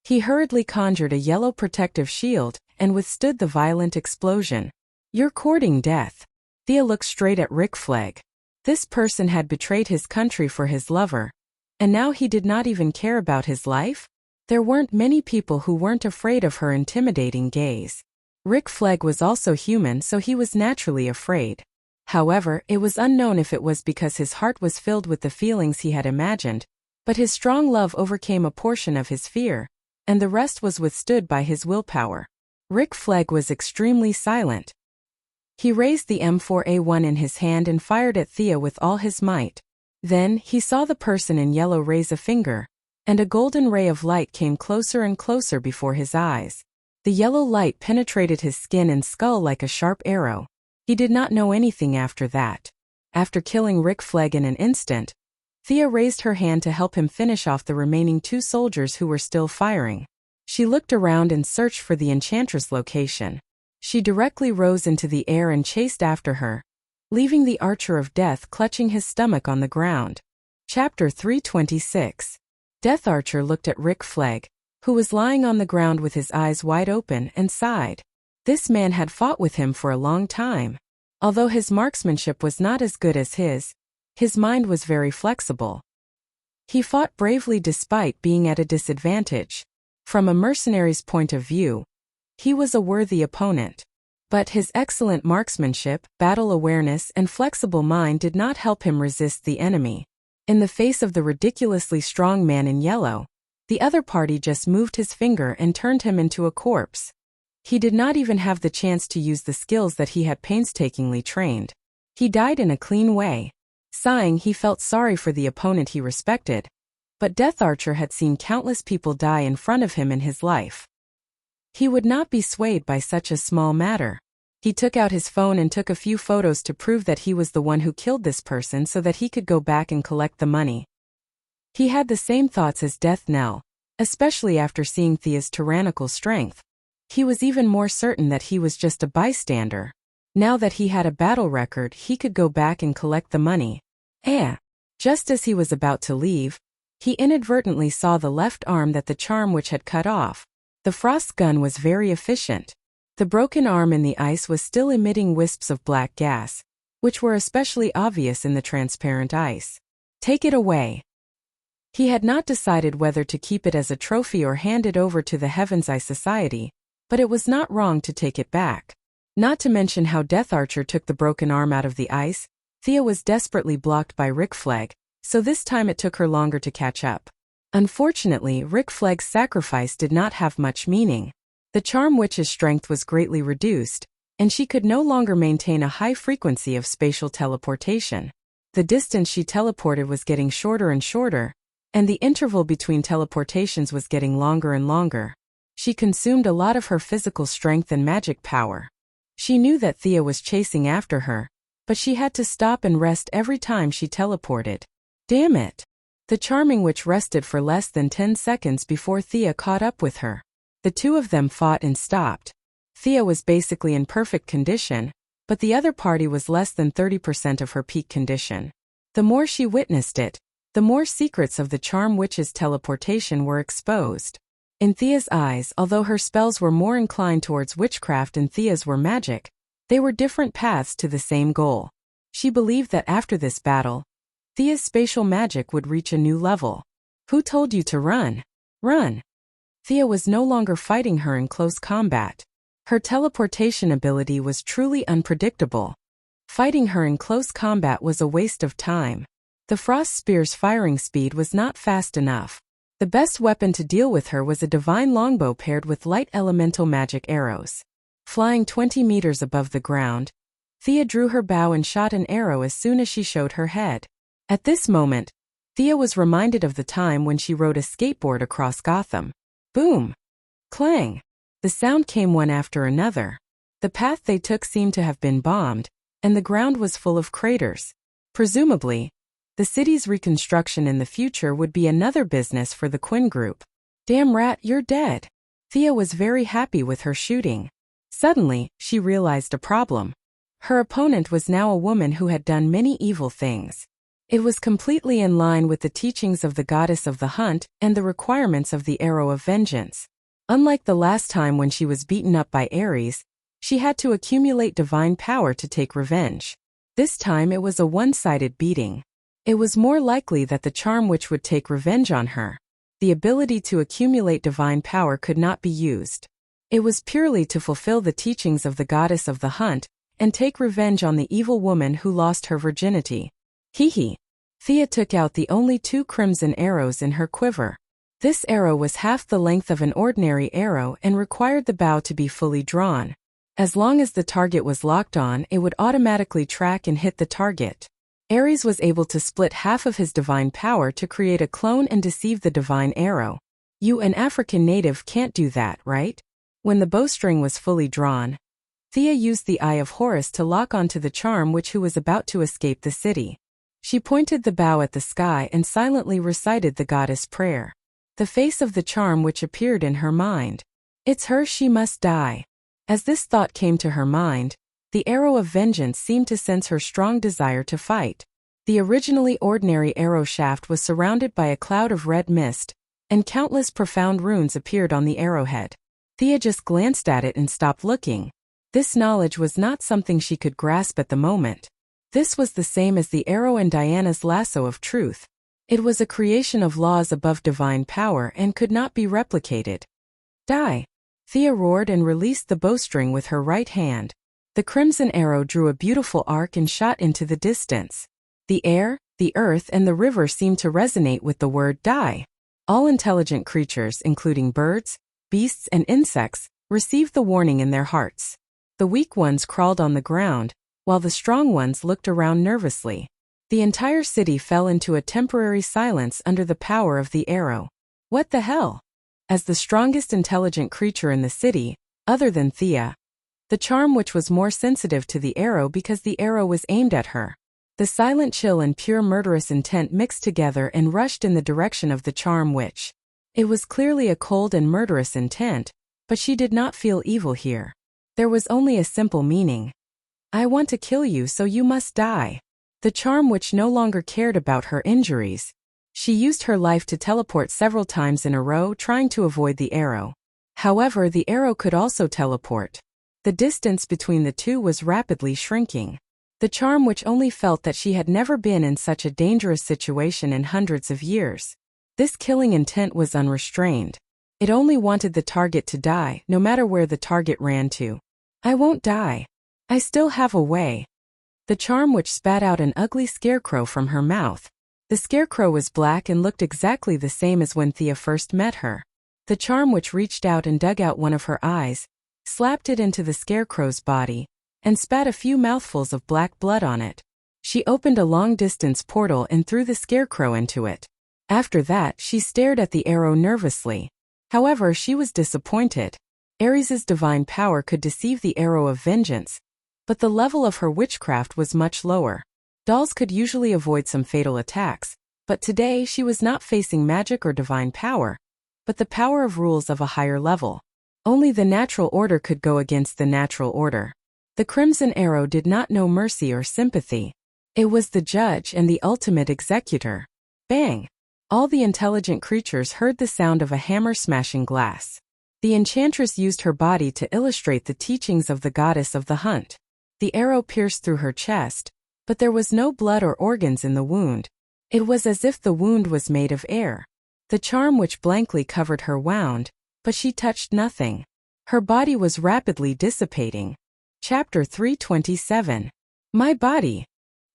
He hurriedly conjured a yellow protective shield and withstood the violent explosion. You're courting death. Thea looked straight at Rick Flag. This person had betrayed his country for his lover, and now he did not even care about his life? There weren't many people who weren't afraid of her intimidating gaze. Rick Flag was also human, so he was naturally afraid. However, it was unknown if it was because his heart was filled with the feelings he had imagined, but his strong love overcame a portion of his fear, and the rest was withstood by his willpower. Rick Flag was extremely silent. He raised the M4A1 in his hand and fired at Thea with all his might. Then, he saw the person in yellow raise a finger, and a golden ray of light came closer and closer before his eyes. The yellow light penetrated his skin and skull like a sharp arrow. He did not know anything after that. After killing Rick Flag in an instant, Thea raised her hand to help him finish off the remaining 2 soldiers who were still firing. She looked around and searched for the enchantress location. She directly rose into the air and chased after her, leaving the Archer of Death clutching his stomach on the ground. Chapter 326. Death Archer looked at Rick Flag, who was lying on the ground with his eyes wide open, and sighed. This man had fought with him for a long time. Although his marksmanship was not as good as his mind was very flexible. He fought bravely despite being at a disadvantage. From a mercenary's point of view, he was a worthy opponent. But his excellent marksmanship, battle awareness, and flexible mind did not help him resist the enemy. In the face of the ridiculously strong man in yellow, The other party just moved his finger and turned him into a corpse. He did not even have the chance to use the skills that he had painstakingly trained. He died in a clean way. Sighing, he felt sorry for the opponent he respected. But Death Archer had seen countless people die in front of him in his life. He would not be swayed by such a small matter. He took out his phone and took a few photos to prove that he was the one who killed this person so that he could go back and collect the money. He had the same thoughts as Death Knell, especially after seeing Thea's tyrannical strength. He was even more certain that he was just a bystander. Now that he had a battle record, he could go back and collect the money. Just as he was about to leave, he inadvertently saw the left arm that the charm witch had cut off. The frost gun was very efficient. The broken arm in the ice was still emitting wisps of black gas, which were especially obvious in the transparent ice. Take it away. He had not decided whether to keep it as a trophy or hand it over to the Heaven's Eye Society, but it was not wrong to take it back. Not to mention how Death Archer took the broken arm out of the ice, Thea was desperately blocked by Rick Flag, so this time it took her longer to catch up. Unfortunately, Rick Flag's sacrifice did not have much meaning. The charm witch's strength was greatly reduced, and she could no longer maintain a high frequency of spatial teleportation. The distance she teleported was getting shorter and shorter, and the interval between teleportations was getting longer and longer. She consumed a lot of her physical strength and magic power. She knew that Thea was chasing after her, but she had to stop and rest every time she teleported. Damn it! The charming witch rested for less than 10 seconds before Thea caught up with her. The two of them fought and stopped. Thea was basically in perfect condition, but the other party was less than 30% of her peak condition. The more she witnessed it, the more secrets of the charm witch's teleportation were exposed. In Thea's eyes, although her spells were more inclined towards witchcraft and Thea's were magic, they were different paths to the same goal. She believed that after this battle, Thea's spatial magic would reach a new level. Who told you to run? Run! Thea was no longer fighting her in close combat. Her teleportation ability was truly unpredictable. Fighting her in close combat was a waste of time. The Frost Spear's firing speed was not fast enough. The best weapon to deal with her was a divine longbow paired with light elemental magic arrows. Flying 20 meters above the ground, Thea drew her bow and shot an arrow as soon as she showed her head. At this moment, Thea was reminded of the time when she rode a skateboard across Gotham. Boom! Clang! The sound came one after another. The path they took seemed to have been bombed, and the ground was full of craters. Presumably, the city's reconstruction in the future would be another business for the Quinn Group. Damn rat, you're dead! Thea was very happy with her shooting. Suddenly, she realized a problem. Her opponent was now a woman who had done many evil things. It was completely in line with the teachings of the goddess of the hunt and the requirements of the Arrow of Vengeance. Unlike the last time when she was beaten up by Ares, she had to accumulate divine power to take revenge. This time it was a one-sided beating. It was more likely that the charm witch would take revenge on her. The ability to accumulate divine power could not be used. It was purely to fulfill the teachings of the goddess of the hunt and take revenge on the evil woman who lost her virginity. Hee. Thea took out the only 2 crimson arrows in her quiver. This arrow was half the length of an ordinary arrow and required the bow to be fully drawn. As long as the target was locked on, it would automatically track and hit the target. Ares was able to split half of his divine power to create a clone and deceive the divine arrow. You, an African native, can't do that, right? When the bowstring was fully drawn, Thea used the Eye of Horus to lock onto the charm witch who was about to escape the city. She pointed the bow at the sky and silently recited the goddess prayer. The face of the charm witch appeared in her mind. It's her, she must die. As this thought came to her mind, the Arrow of Vengeance seemed to sense her strong desire to fight. The originally ordinary arrow shaft was surrounded by a cloud of red mist, and countless profound runes appeared on the arrowhead. Thea just glanced at it and stopped looking. This knowledge was not something she could grasp at the moment. This was the same as the arrow in Diana's lasso of truth. It was a creation of laws above divine power and could not be replicated. Die! Thea roared and released the bowstring with her right hand. The crimson arrow drew a beautiful arc and shot into the distance. The air, the earth, and the river seemed to resonate with the word die. All intelligent creatures, including birds, beasts, and insects, received the warning in their hearts. The weak ones crawled on the ground, while the strong ones looked around nervously. The entire city fell into a temporary silence under the power of the arrow. What the hell? As the strongest intelligent creature in the city, other than Thea, the charm witch was more sensitive to the arrow because the arrow was aimed at her. The silent chill and pure murderous intent mixed together and rushed in the direction of the charm witch. It was clearly a cold and murderous intent, but she did not feel evil here. There was only a simple meaning. I want to kill you, so you must die. The charm witch no longer cared about her injuries. She used her life to teleport several times in a row, trying to avoid the arrow. However, the arrow could also teleport. The distance between the two was rapidly shrinking. The charm witch only felt that she had never been in such a dangerous situation in hundreds of years. This killing intent was unrestrained. It only wanted the target to die, no matter where the target ran to. I won't die. I still have a way. The charm witch spat out an ugly scarecrow from her mouth. The scarecrow was black and looked exactly the same as when Thea first met her. The charm witch reached out and dug out one of her eyes, slapped it into the scarecrow's body, and spat a few mouthfuls of black blood on it. She opened a long-distance portal and threw the scarecrow into it. After that, she stared at the arrow nervously. However, she was disappointed. Ares's divine power could deceive the arrow of vengeance, but the level of her witchcraft was much lower. Dolls could usually avoid some fatal attacks, but today she was not facing magic or divine power, but the power of rules of a higher level. Only the natural order could go against the natural order. The Crimson Arrow did not know mercy or sympathy. It was the judge and the ultimate executor. Bang! All the intelligent creatures heard the sound of a hammer smashing glass. The enchantress used her body to illustrate the teachings of the goddess of the hunt. The arrow pierced through her chest, but there was no blood or organs in the wound. It was as if the wound was made of air. The charm witch blankly covered her wound, but she touched nothing. Her body was rapidly dissipating. Chapter 327. My body.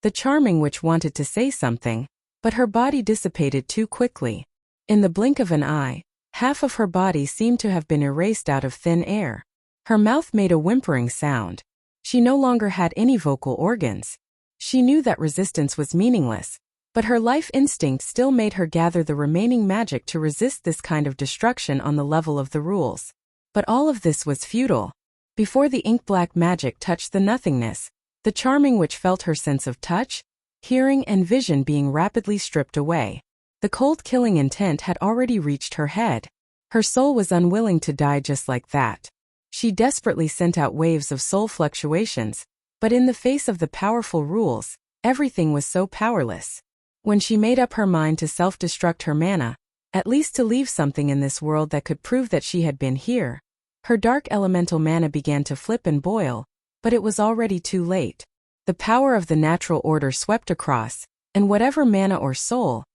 The charming witch wanted to say something, but her body dissipated too quickly. In the blink of an eye, half of her body seemed to have been erased out of thin air. Her mouth made a whimpering sound. She no longer had any vocal organs. She knew that resistance was meaningless, but her life instinct still made her gather the remaining magic to resist this kind of destruction on the level of the rules. But all of this was futile. Before the ink-black magic touched the nothingness, the charming witch felt her sense of touch, hearing, and vision being rapidly stripped away. The cold killing intent had already reached her head. Her soul was unwilling to die just like that. She desperately sent out waves of soul fluctuations, but in the face of the powerful rules, everything was so powerless. When she made up her mind to self-destruct her mana, at least to leave something in this world that could prove that she had been here, her dark elemental mana began to flip and boil, but it was already too late. The power of the natural order swept across, and whatever mana or soul,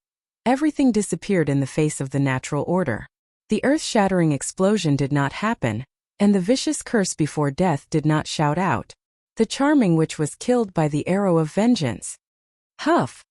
everything disappeared in the face of the natural order. The earth-shattering explosion did not happen, and the vicious curse before death did not shout out. The charming witch was killed by the arrow of vengeance. Huff!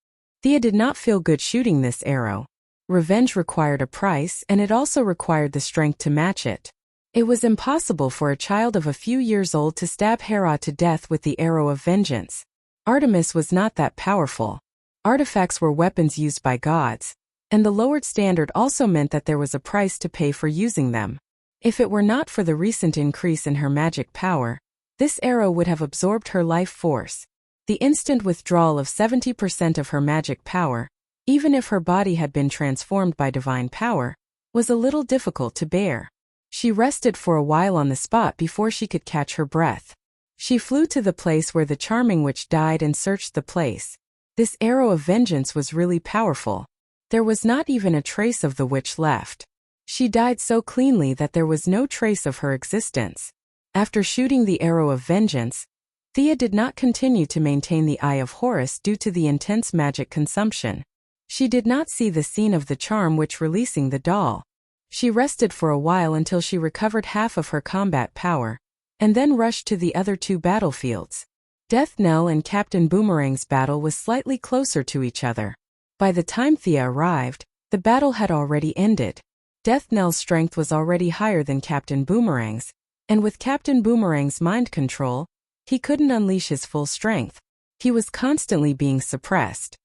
Thea did not feel good shooting this arrow. Revenge required a price, and it also required the strength to match it. It was impossible for a child of a few years old to stab Hera to death with the arrow of vengeance. Artemis was not that powerful. Artifacts were weapons used by gods, and the lowered standard also meant that there was a price to pay for using them. If it were not for the recent increase in her magic power, this arrow would have absorbed her life force. The instant withdrawal of 70% of her magic power, even if her body had been transformed by divine power, was a little difficult to bear. She rested for a while on the spot before she could catch her breath. She flew to the place where the charming witch died and searched the place. This arrow of vengeance was really powerful. There was not even a trace of the witch left. She died so cleanly that there was no trace of her existence. After shooting the arrow of vengeance, Thea did not continue to maintain the Eye of Horus due to the intense magic consumption. She did not see the scene of the charm witch releasing the doll. She rested for a while until she recovered half of her combat power, and then rushed to the other two battlefields. Death Knell and Captain Boomerang's battle was slightly closer to each other. By the time Thea arrived, The battle had already ended. Death Knell's strength was already higher than Captain Boomerang's, and with Captain Boomerang's mind control, he couldn't unleash his full strength. He was constantly being suppressed.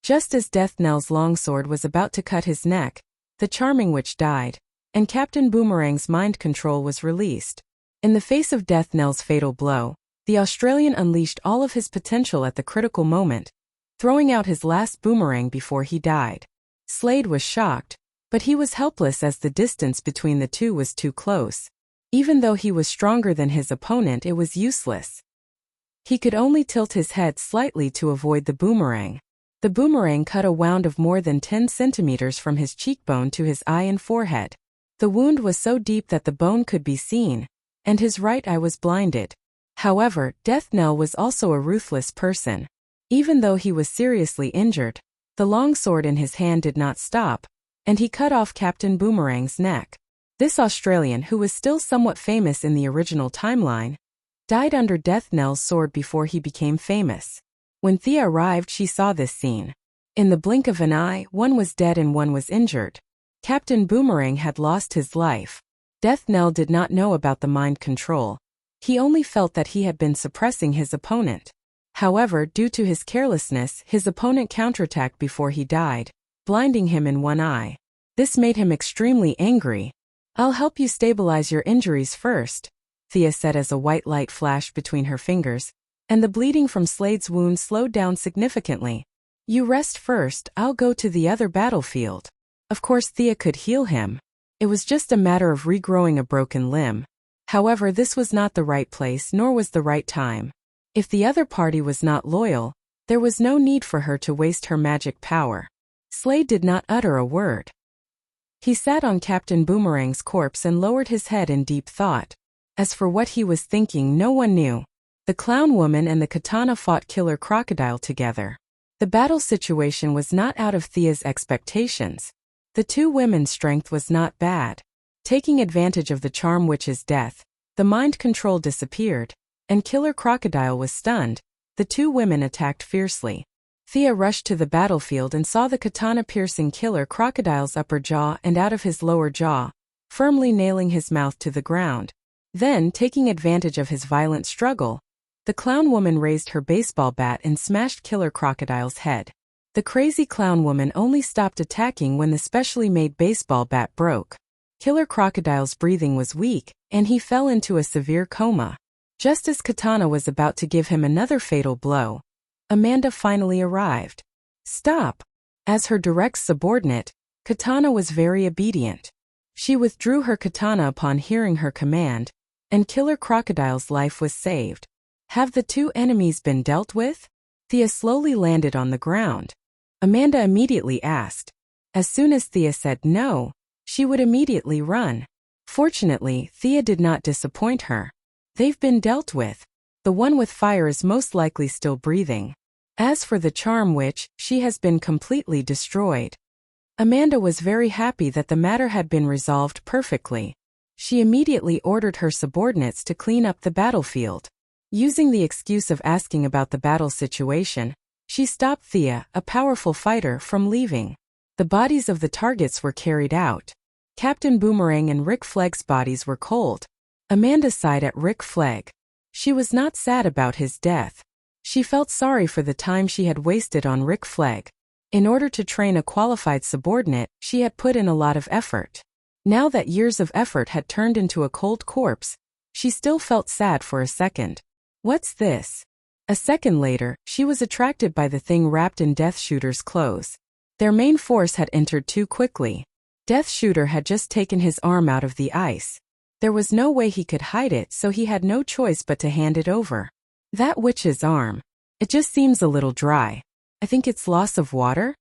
Just as Death Knell's longsword was about to cut his neck, the Charming Witch died, and Captain Boomerang's mind control was released. In the face of Death Knell's fatal blow, the Australian unleashed all of his potential at the critical moment, throwing out his last boomerang before he died. Slade was shocked, but he was helpless as the distance between the two was too close. Even though he was stronger than his opponent, it was useless. He could only tilt his head slightly to avoid the boomerang. The boomerang cut a wound of more than 10 centimeters from his cheekbone to his eye and forehead. The wound was so deep that the bone could be seen, and his right eye was blinded. However, Death Knell was also a ruthless person. Even though he was seriously injured, the longsword in his hand did not stop, and he cut off Captain Boomerang's neck. This Australian, who was still somewhat famous in the original timeline, died under Death Knell's sword before he became famous. When Thea arrived, she saw this scene. In the blink of an eye, one was dead and one was injured. Captain Boomerang had lost his life. Death Knell did not know about the mind control. He only felt that he had been suppressing his opponent. However, due to his carelessness, his opponent counterattacked before he died, blinding him in one eye. This made him extremely angry. "I'll help you stabilize your injuries first," Thea said as a white light flashed between her fingers, and the bleeding from Slade's wound slowed down significantly. "You rest first, I'll go to the other battlefield." Of course, Thea could heal him. It was just a matter of regrowing a broken limb. However, this was not the right place nor was the right time. If the other party was not loyal, there was no need for her to waste her magic power. Slade did not utter a word. He sat on Captain Boomerang's corpse and lowered his head in deep thought. As for what he was thinking, no one knew. The clown woman and the katana fought Killer Crocodile together. The battle situation was not out of Thea's expectations. The two women's strength was not bad. Taking advantage of the Charm Witch's death, the mind control disappeared, and Killer Crocodile was stunned. The two women attacked fiercely. Thea rushed to the battlefield and saw the katana piercing Killer Crocodile's upper jaw and out of his lower jaw, firmly nailing his mouth to the ground. Then, taking advantage of his violent struggle, the clown woman raised her baseball bat and smashed Killer Crocodile's head. The crazy clown woman only stopped attacking when the specially made baseball bat broke. Killer Crocodile's breathing was weak, and he fell into a severe coma. Just as Katana was about to give him another fatal blow, Amanda finally arrived. "Stop!" As her direct subordinate, Katana was very obedient. She withdrew her katana upon hearing her command, and Killer Crocodile's life was saved. "Have the two enemies been dealt with?" Thea slowly landed on the ground. Amanda immediately asked. As soon as Thea said no, she would immediately run. Fortunately, Thea did not disappoint her. "They've been dealt with. The one with fire is most likely still breathing. As for the Charm Witch, she has been completely destroyed." Amanda was very happy that the matter had been resolved perfectly. She immediately ordered her subordinates to clean up the battlefield. Using the excuse of asking about the battle situation, she stopped Thea, a powerful fighter, from leaving. The bodies of the targets were carried out. Captain Boomerang and Rick Flagg's bodies were cold. Amanda sighed at Rick Flag. She was not sad about his death. She felt sorry for the time she had wasted on Rick Flag. In order to train a qualified subordinate, she had put in a lot of effort. Now that years of effort had turned into a cold corpse, she still felt sad for a second. "What's this?" A second later, she was attracted by the thing wrapped in Death Shooter's clothes. Their main force had entered too quickly. Death Shooter had just taken his arm out of the ice. There was no way he could hide it, so he had no choice but to hand it over. "That witch's arm. It just seems a little dry. I think it's loss of water?"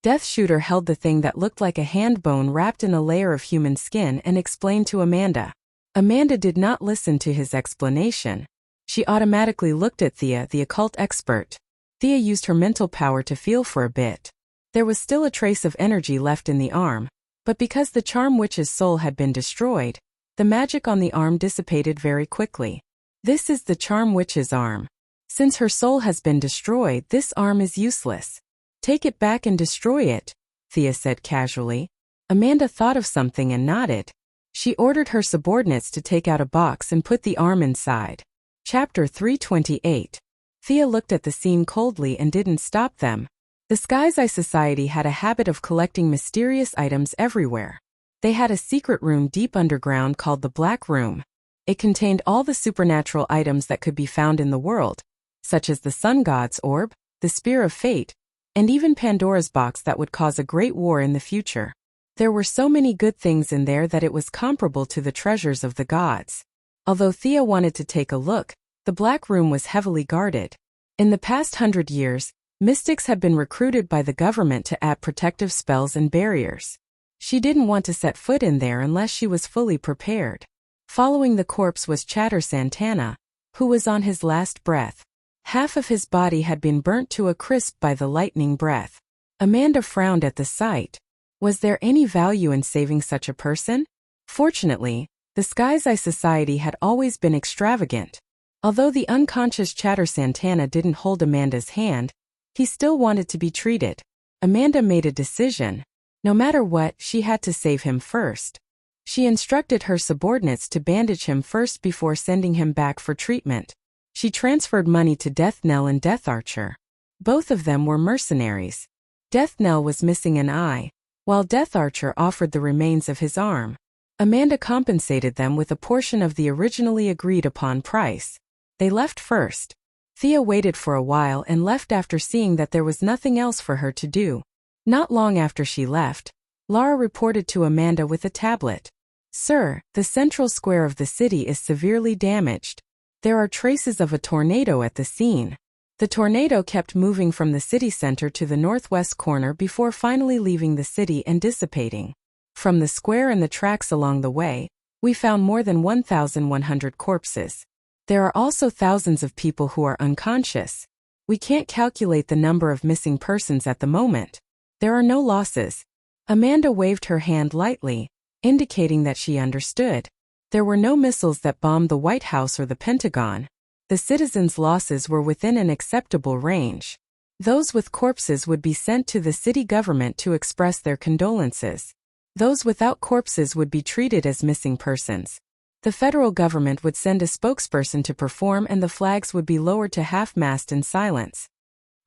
Death Shooter held the thing that looked like a hand bone wrapped in a layer of human skin and explained to Amanda. Amanda did not listen to his explanation. She automatically looked at Thea, the occult expert. Thea used her mental power to feel for a bit. There was still a trace of energy left in the arm, but because the Charm Witch's soul had been destroyed, the magic on the arm dissipated very quickly. "This is the Charm Witch's arm. Since her soul has been destroyed, this arm is useless. Take it back and destroy it," Thea said casually. Amanda thought of something and nodded. She ordered her subordinates to take out a box and put the arm inside. Chapter 328. Thea looked at the scene coldly and didn't stop them. The Sky's Eye Society had a habit of collecting mysterious items everywhere. They had a secret room deep underground called the Black Room. It contained all the supernatural items that could be found in the world, such as the Sun God's orb, the Spear of Fate, and even Pandora's box that would cause a great war in the future. There were so many good things in there that it was comparable to the treasures of the gods. Although Thea wanted to take a look, the Black Room was heavily guarded. In the past 100 years, mystics had been recruited by the government to add protective spells and barriers. She didn't want to set foot in there unless she was fully prepared. Following the corpse was Chatter Santana, who was on his last breath. Half of his body had been burnt to a crisp by the lightning breath. Amanda frowned at the sight. Was there any value in saving such a person? Fortunately, the Sky's Eye Society had always been extravagant. Although the unconscious Chatter Santana didn't hold Amanda's hand, he still wanted to be treated. Amanda made a decision. No matter what, she had to save him first. She instructed her subordinates to bandage him first before sending him back for treatment. She transferred money to Death Knell and Death Archer. Both of them were mercenaries. Death Knell was missing an eye, while Death Archer offered the remains of his arm. Amanda compensated them with a portion of the originally agreed upon price. They left first. Thea waited for a while and left after seeing that there was nothing else for her to do. Not long after she left, Lara reported to Amanda with a tablet. Sir, the central square of the city is severely damaged. There are traces of a tornado at the scene. The tornado kept moving from the city center to the northwest corner before finally leaving the city and dissipating. From the square and the tracks along the way, we found more than 1,100 corpses. There are also thousands of people who are unconscious. We can't calculate the number of missing persons at the moment. There are no losses. Amanda waved her hand lightly, indicating that she understood. There were no missiles that bombed the White House or the Pentagon. The citizens' losses were within an acceptable range. Those with corpses would be sent to the city government to express their condolences. Those without corpses would be treated as missing persons. The federal government would send a spokesperson to perform and the flags would be lowered to half-mast in silence.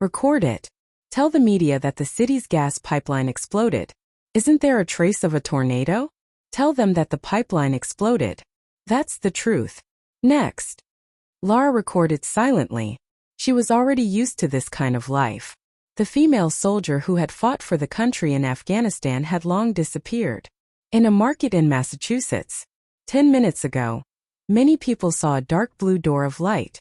Record it. Tell the media that the city's gas pipeline exploded. Isn't there a trace of a tornado? Tell them that the pipeline exploded. That's the truth. Next. Lara recorded silently. She was already used to this kind of life. The female soldier who had fought for the country in Afghanistan had long disappeared. In a market in Massachusetts, 10 minutes ago, many people saw a dark blue door of light.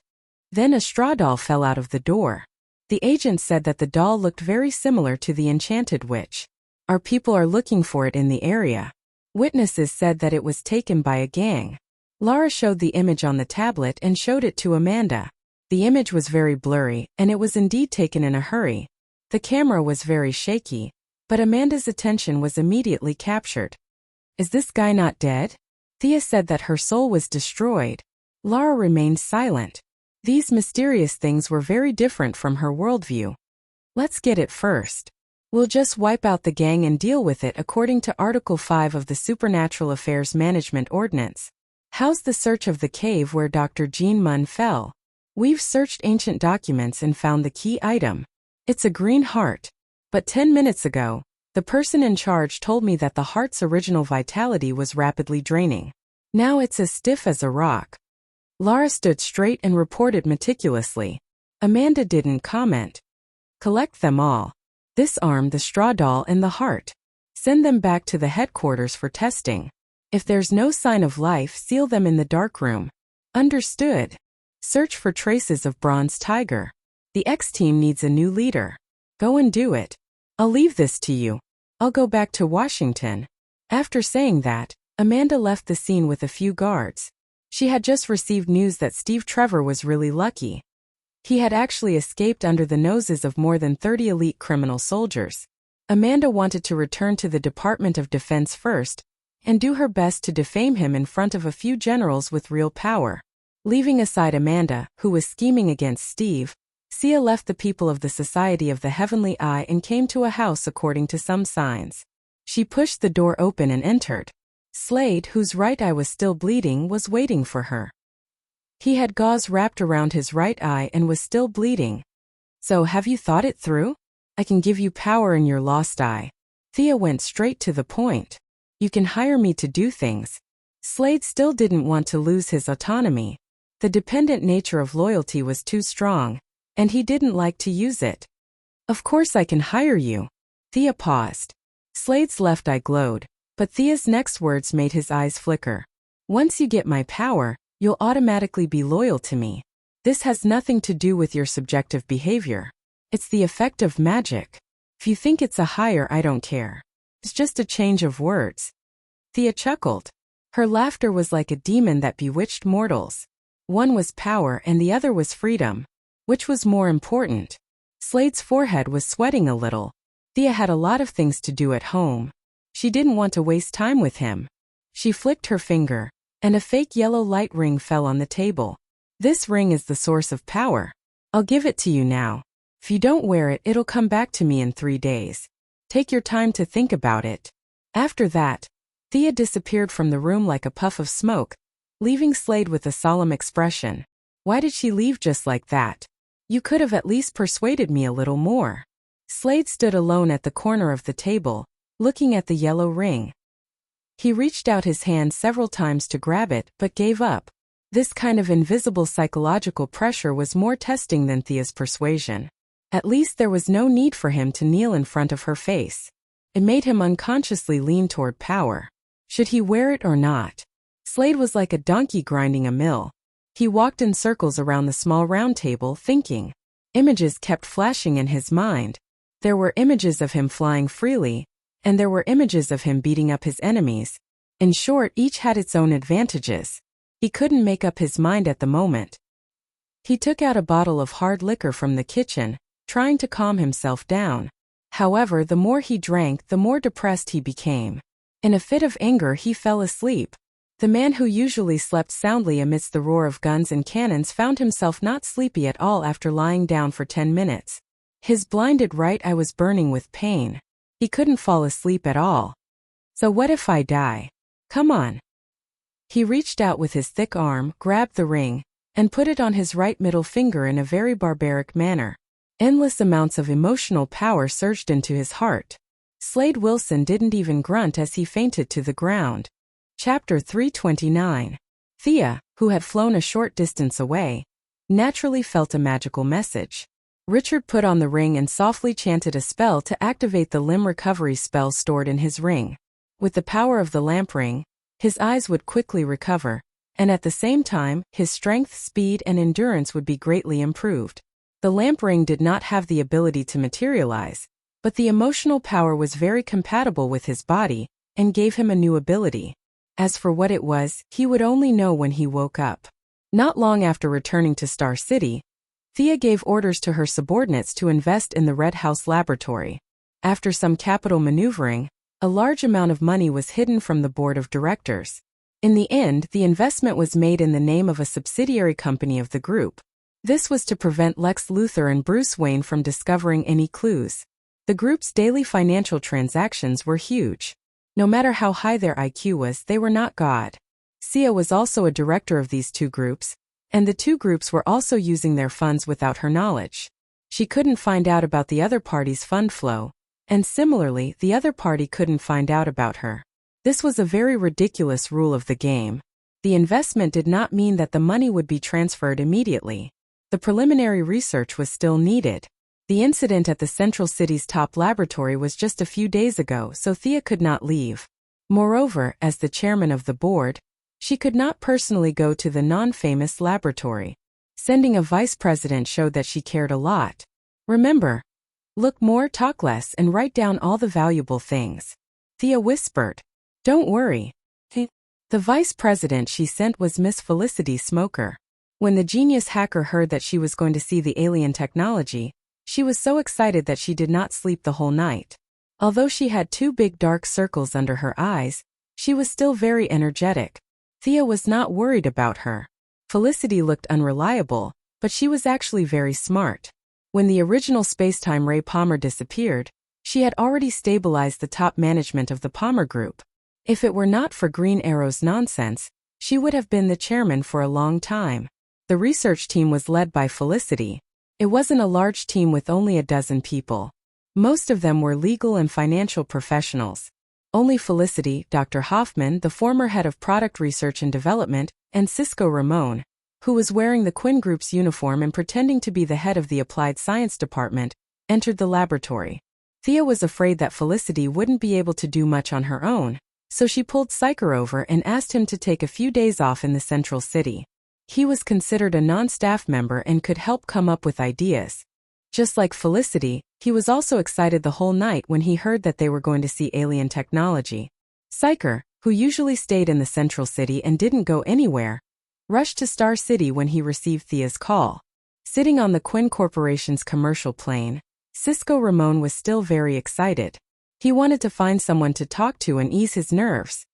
Then a straw doll fell out of the door. The agent said that the doll looked very similar to the enchanted witch. Our people are looking for it in the area. Witnesses said that it was taken by a gang. Lara showed the image on the tablet and showed it to Amanda. The image was very blurry, and it was indeed taken in a hurry. The camera was very shaky, but Amanda's attention was immediately captured. Is this guy not dead? Thea said that her soul was destroyed. Lara remained silent. These mysterious things were very different from her worldview. Let's get it first. We'll just wipe out the gang and deal with it according to Article 5 of the Supernatural Affairs Management Ordinance. How's the search of the cave where Dr. Jean Munn fell? We've searched ancient documents and found the key item. It's a green heart. But 10 minutes ago, the person in charge told me that the heart's original vitality was rapidly draining. Now it's as stiff as a rock. Lara stood straight and reported meticulously. Amanda didn't comment. Collect them all. This arm, the straw doll, and the heart. Send them back to the headquarters for testing. If there's no sign of life, seal them in the dark room. Understood. Search for traces of Bronze Tiger. The X-team needs a new leader. Go and do it. I'll leave this to you. I'll go back to Washington. After saying that, Amanda left the scene with a few guards. She had just received news that Steve Trevor was really lucky. He had actually escaped under the noses of more than 30 elite criminal soldiers. Amanda wanted to return to the Department of Defense first and do her best to defame him in front of a few generals with real power. Leaving aside Amanda, who was scheming against Steve, Sia left the people of the Society of the Heavenly Eye and came to a house according to some signs. She pushed the door open and entered. Slade, whose right eye was still bleeding, was waiting for her. He had gauze wrapped around his right eye and was still bleeding. So have you thought it through? I can give you power in your lost eye. Thea went straight to the point. You can hire me to do things. Slade still didn't want to lose his autonomy. The dependent nature of loyalty was too strong, and he didn't like to use it. Of course I can hire you. Thea paused. Slade's left eye glowed, but Thea's next words made his eyes flicker. Once you get my power, you'll automatically be loyal to me. This has nothing to do with your subjective behavior. It's the effect of magic. If you think it's a hire, I don't care. It's just a change of words. Thea chuckled. Her laughter was like a demon that bewitched mortals. One was power and the other was freedom. Which was more important? Slade's forehead was sweating a little. Thea had a lot of things to do at home. She didn't want to waste time with him. She flicked her finger, and a fake yellow light ring fell on the table. This ring is the source of power. I'll give it to you now. If you don't wear it, it'll come back to me in 3 days. Take your time to think about it. After that, Thea disappeared from the room like a puff of smoke, leaving Slade with a solemn expression. Why did she leave just like that? You could have at least persuaded me a little more. Slade stood alone at the corner of the table, looking at the yellow ring. He reached out his hand several times to grab it, but gave up. This kind of invisible psychological pressure was more testing than Thea's persuasion. At least there was no need for him to kneel in front of her face. It made him unconsciously lean toward power. Should he wear it or not? Slade was like a donkey grinding a mill. He walked in circles around the small round table, thinking. Images kept flashing in his mind. There were images of him flying freely, and there were images of him beating up his enemies. In short, each had its own advantages. He couldn't make up his mind at the moment. He took out a bottle of hard liquor from the kitchen, trying to calm himself down. However, the more he drank, the more depressed he became. In a fit of anger, he fell asleep. The man who usually slept soundly amidst the roar of guns and cannons found himself not sleepy at all after lying down for 10 minutes. His blinded right eye was burning with pain. He couldn't fall asleep at all. So what if I die? Come on. He reached out with his thick arm, grabbed the ring, and put it on his right middle finger in a very barbaric manner. Endless amounts of emotional power surged into his heart. Slade Wilson didn't even grunt as he fainted to the ground. Chapter 329. Thea, who had flown a short distance away, naturally felt a magical message. Richard put on the ring and softly chanted a spell to activate the limb recovery spell stored in his ring. With the power of the lamp ring, his eyes would quickly recover, and at the same time, his strength, speed, and endurance would be greatly improved. The lamp ring did not have the ability to materialize, but the emotional power was very compatible with his body and gave him a new ability. As for what it was, he would only know when he woke up. Not long after returning to Star City, Thea gave orders to her subordinates to invest in the Red House Laboratory. After some capital maneuvering, a large amount of money was hidden from the board of directors. In the end, the investment was made in the name of a subsidiary company of the group. This was to prevent Lex Luthor and Bruce Wayne from discovering any clues. The group's daily financial transactions were huge. No matter how high their IQ was, they were not God. Sia was also a director of these two groups, and the two groups were also using their funds without her knowledge. She couldn't find out about the other party's fund flow, and similarly, the other party couldn't find out about her. This was a very ridiculous rule of the game. The investment did not mean that the money would be transferred immediately. The preliminary research was still needed. The incident at the Central City's top laboratory was just a few days ago, so Thea could not leave. Moreover, as the chairman of the board, she could not personally go to the non-famous laboratory. Sending a vice president showed that she cared a lot. Remember, look more, talk less, and write down all the valuable things. Thea whispered. Don't worry. The vice president she sent was Miss Felicity Smoker. When the genius hacker heard that she was going to see the alien technology, she was so excited that she did not sleep the whole night. Although she had 2 big dark circles under her eyes, she was still very energetic. Thea was not worried about her. Felicity looked unreliable, but she was actually very smart. When the original spacetime Ray Palmer disappeared, she had already stabilized the top management of the Palmer Group. If it were not for Green Arrow's nonsense, she would have been the chairman for a long time. The research team was led by Felicity. It wasn't a large team with only a dozen people. Most of them were legal and financial professionals. Only Felicity, Dr. Hoffman, the former head of product research and development, and Cisco Ramon, who was wearing the Quinn Group's uniform and pretending to be the head of the applied science department, entered the laboratory. Thea was afraid that Felicity wouldn't be able to do much on her own, so she pulled Syker over and asked him to take a few days off in the central city. He was considered a non-staff member and could help come up with ideas. Just like Felicity, he was also excited the whole night when he heard that they were going to see alien technology. Syker, who usually stayed in the central city and didn't go anywhere, rushed to Star City when he received Thea's call. Sitting on the Quinn Corporation's commercial plane, Cisco Ramon was still very excited. He wanted to find someone to talk to and ease his nerves.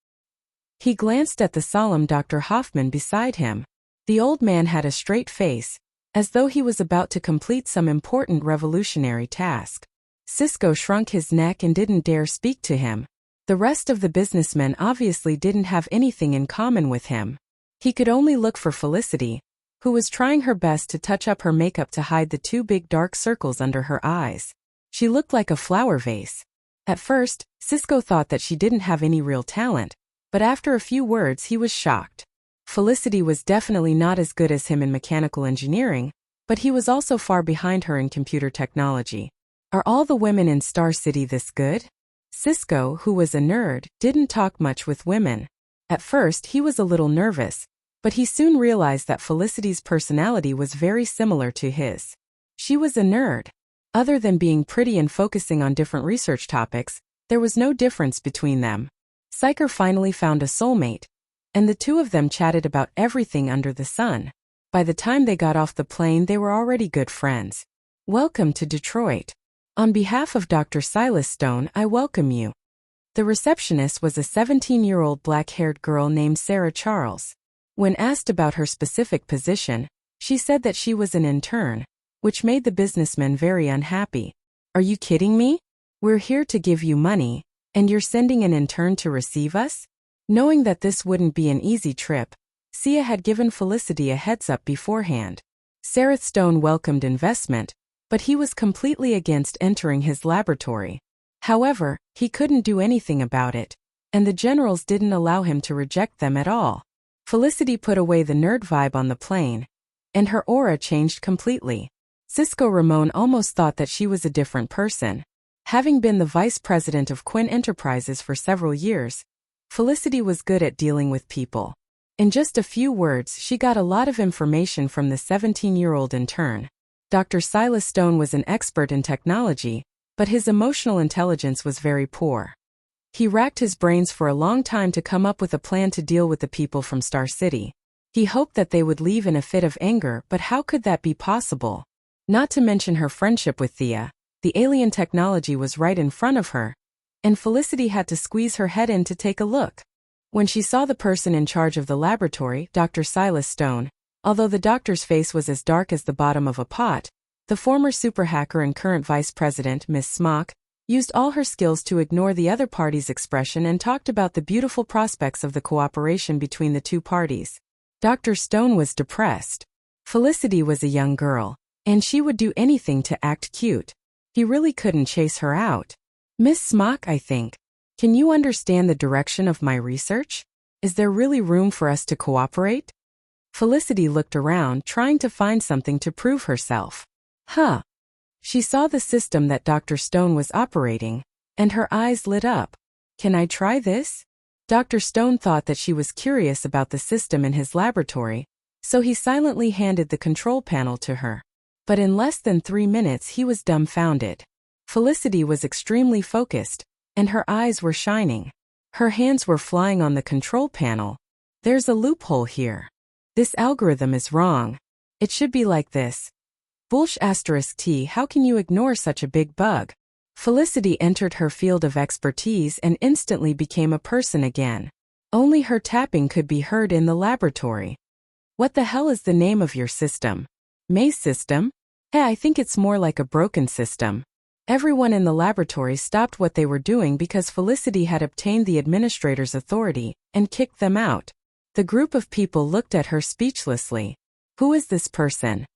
He glanced at the solemn Dr. Hoffman beside him. The old man had a straight face, as though he was about to complete some important revolutionary task. Cisco shrunk his neck and didn't dare speak to him. The rest of the businessmen obviously didn't have anything in common with him. He could only look for Felicity, who was trying her best to touch up her makeup to hide the two big dark circles under her eyes. She looked like a flower vase. At first, Cisco thought that she didn't have any real talent, but after a few words he was shocked. Felicity was definitely not as good as him in mechanical engineering, but he was also far behind her in computer technology. Are all the women in Star City this good? Cisco, who was a nerd, didn't talk much with women. At first he was a little nervous, but he soon realized that Felicity's personality was very similar to his. She was a nerd. Other than being pretty and focusing on different research topics, there was no difference between them. Syker finally found a soulmate, and the two of them chatted about everything under the sun. By the time they got off the plane, they were already good friends. Welcome to Detroit. On behalf of Dr. Silas Stone, I welcome you. The receptionist was a 17-year-old black-haired girl named Sarah Charles. When asked about her specific position, she said that she was an intern, which made the businessmen very unhappy. Are you kidding me? We're here to give you money, and you're sending an intern to receive us? Knowing that this wouldn't be an easy trip, Sia had given Felicity a heads-up beforehand. Sarah Stone welcomed investment, but he was completely against entering his laboratory. However, he couldn't do anything about it, and the generals didn't allow him to reject them at all. Felicity put away the nerd vibe on the plane, and her aura changed completely. Cisco Ramon almost thought that she was a different person. Having been the vice president of Quinn Enterprises for several years, Felicity was good at dealing with people. In just a few words, she got a lot of information from the 17-year-old intern. Dr. Silas Stone was an expert in technology, but his emotional intelligence was very poor. He racked his brains for a long time to come up with a plan to deal with the people from Star City. He hoped that they would leave in a fit of anger, but how could that be possible? Not to mention her friendship with Thea. The alien technology was right in front of her, and Felicity had to squeeze her head in to take a look. When she saw the person in charge of the laboratory, Dr. Silas Stone, although the doctor's face was as dark as the bottom of a pot, the former super hacker and current vice president, Miss Smock, used all her skills to ignore the other party's expression and talked about the beautiful prospects of the cooperation between the two parties. Dr. Stone was depressed. Felicity was a young girl, and she would do anything to act cute. He really couldn't chase her out. Miss Smock, I think. Can you understand the direction of my research? Is there really room for us to cooperate? Felicity looked around, trying to find something to prove herself. She saw the system that Dr. Stone was operating, and her eyes lit up. Can I try this? Dr. Stone thought that she was curious about the system in his laboratory, so he silently handed the control panel to her. But in less than 3 minutes he was dumbfounded. Felicity was extremely focused, and her eyes were shining. Her hands were flying on the control panel. There's a loophole here. This algorithm is wrong. It should be like this. Bullsh *T, how can you ignore such a big bug? Felicity entered her field of expertise and instantly became a person again. Only her tapping could be heard in the laboratory. What the hell is the name of your system? Maze system? Hey, I think it's more like a broken system. Everyone in the laboratory stopped what they were doing because Felicity had obtained the administrator's authority and kicked them out. The group of people looked at her speechlessly. Who is this person?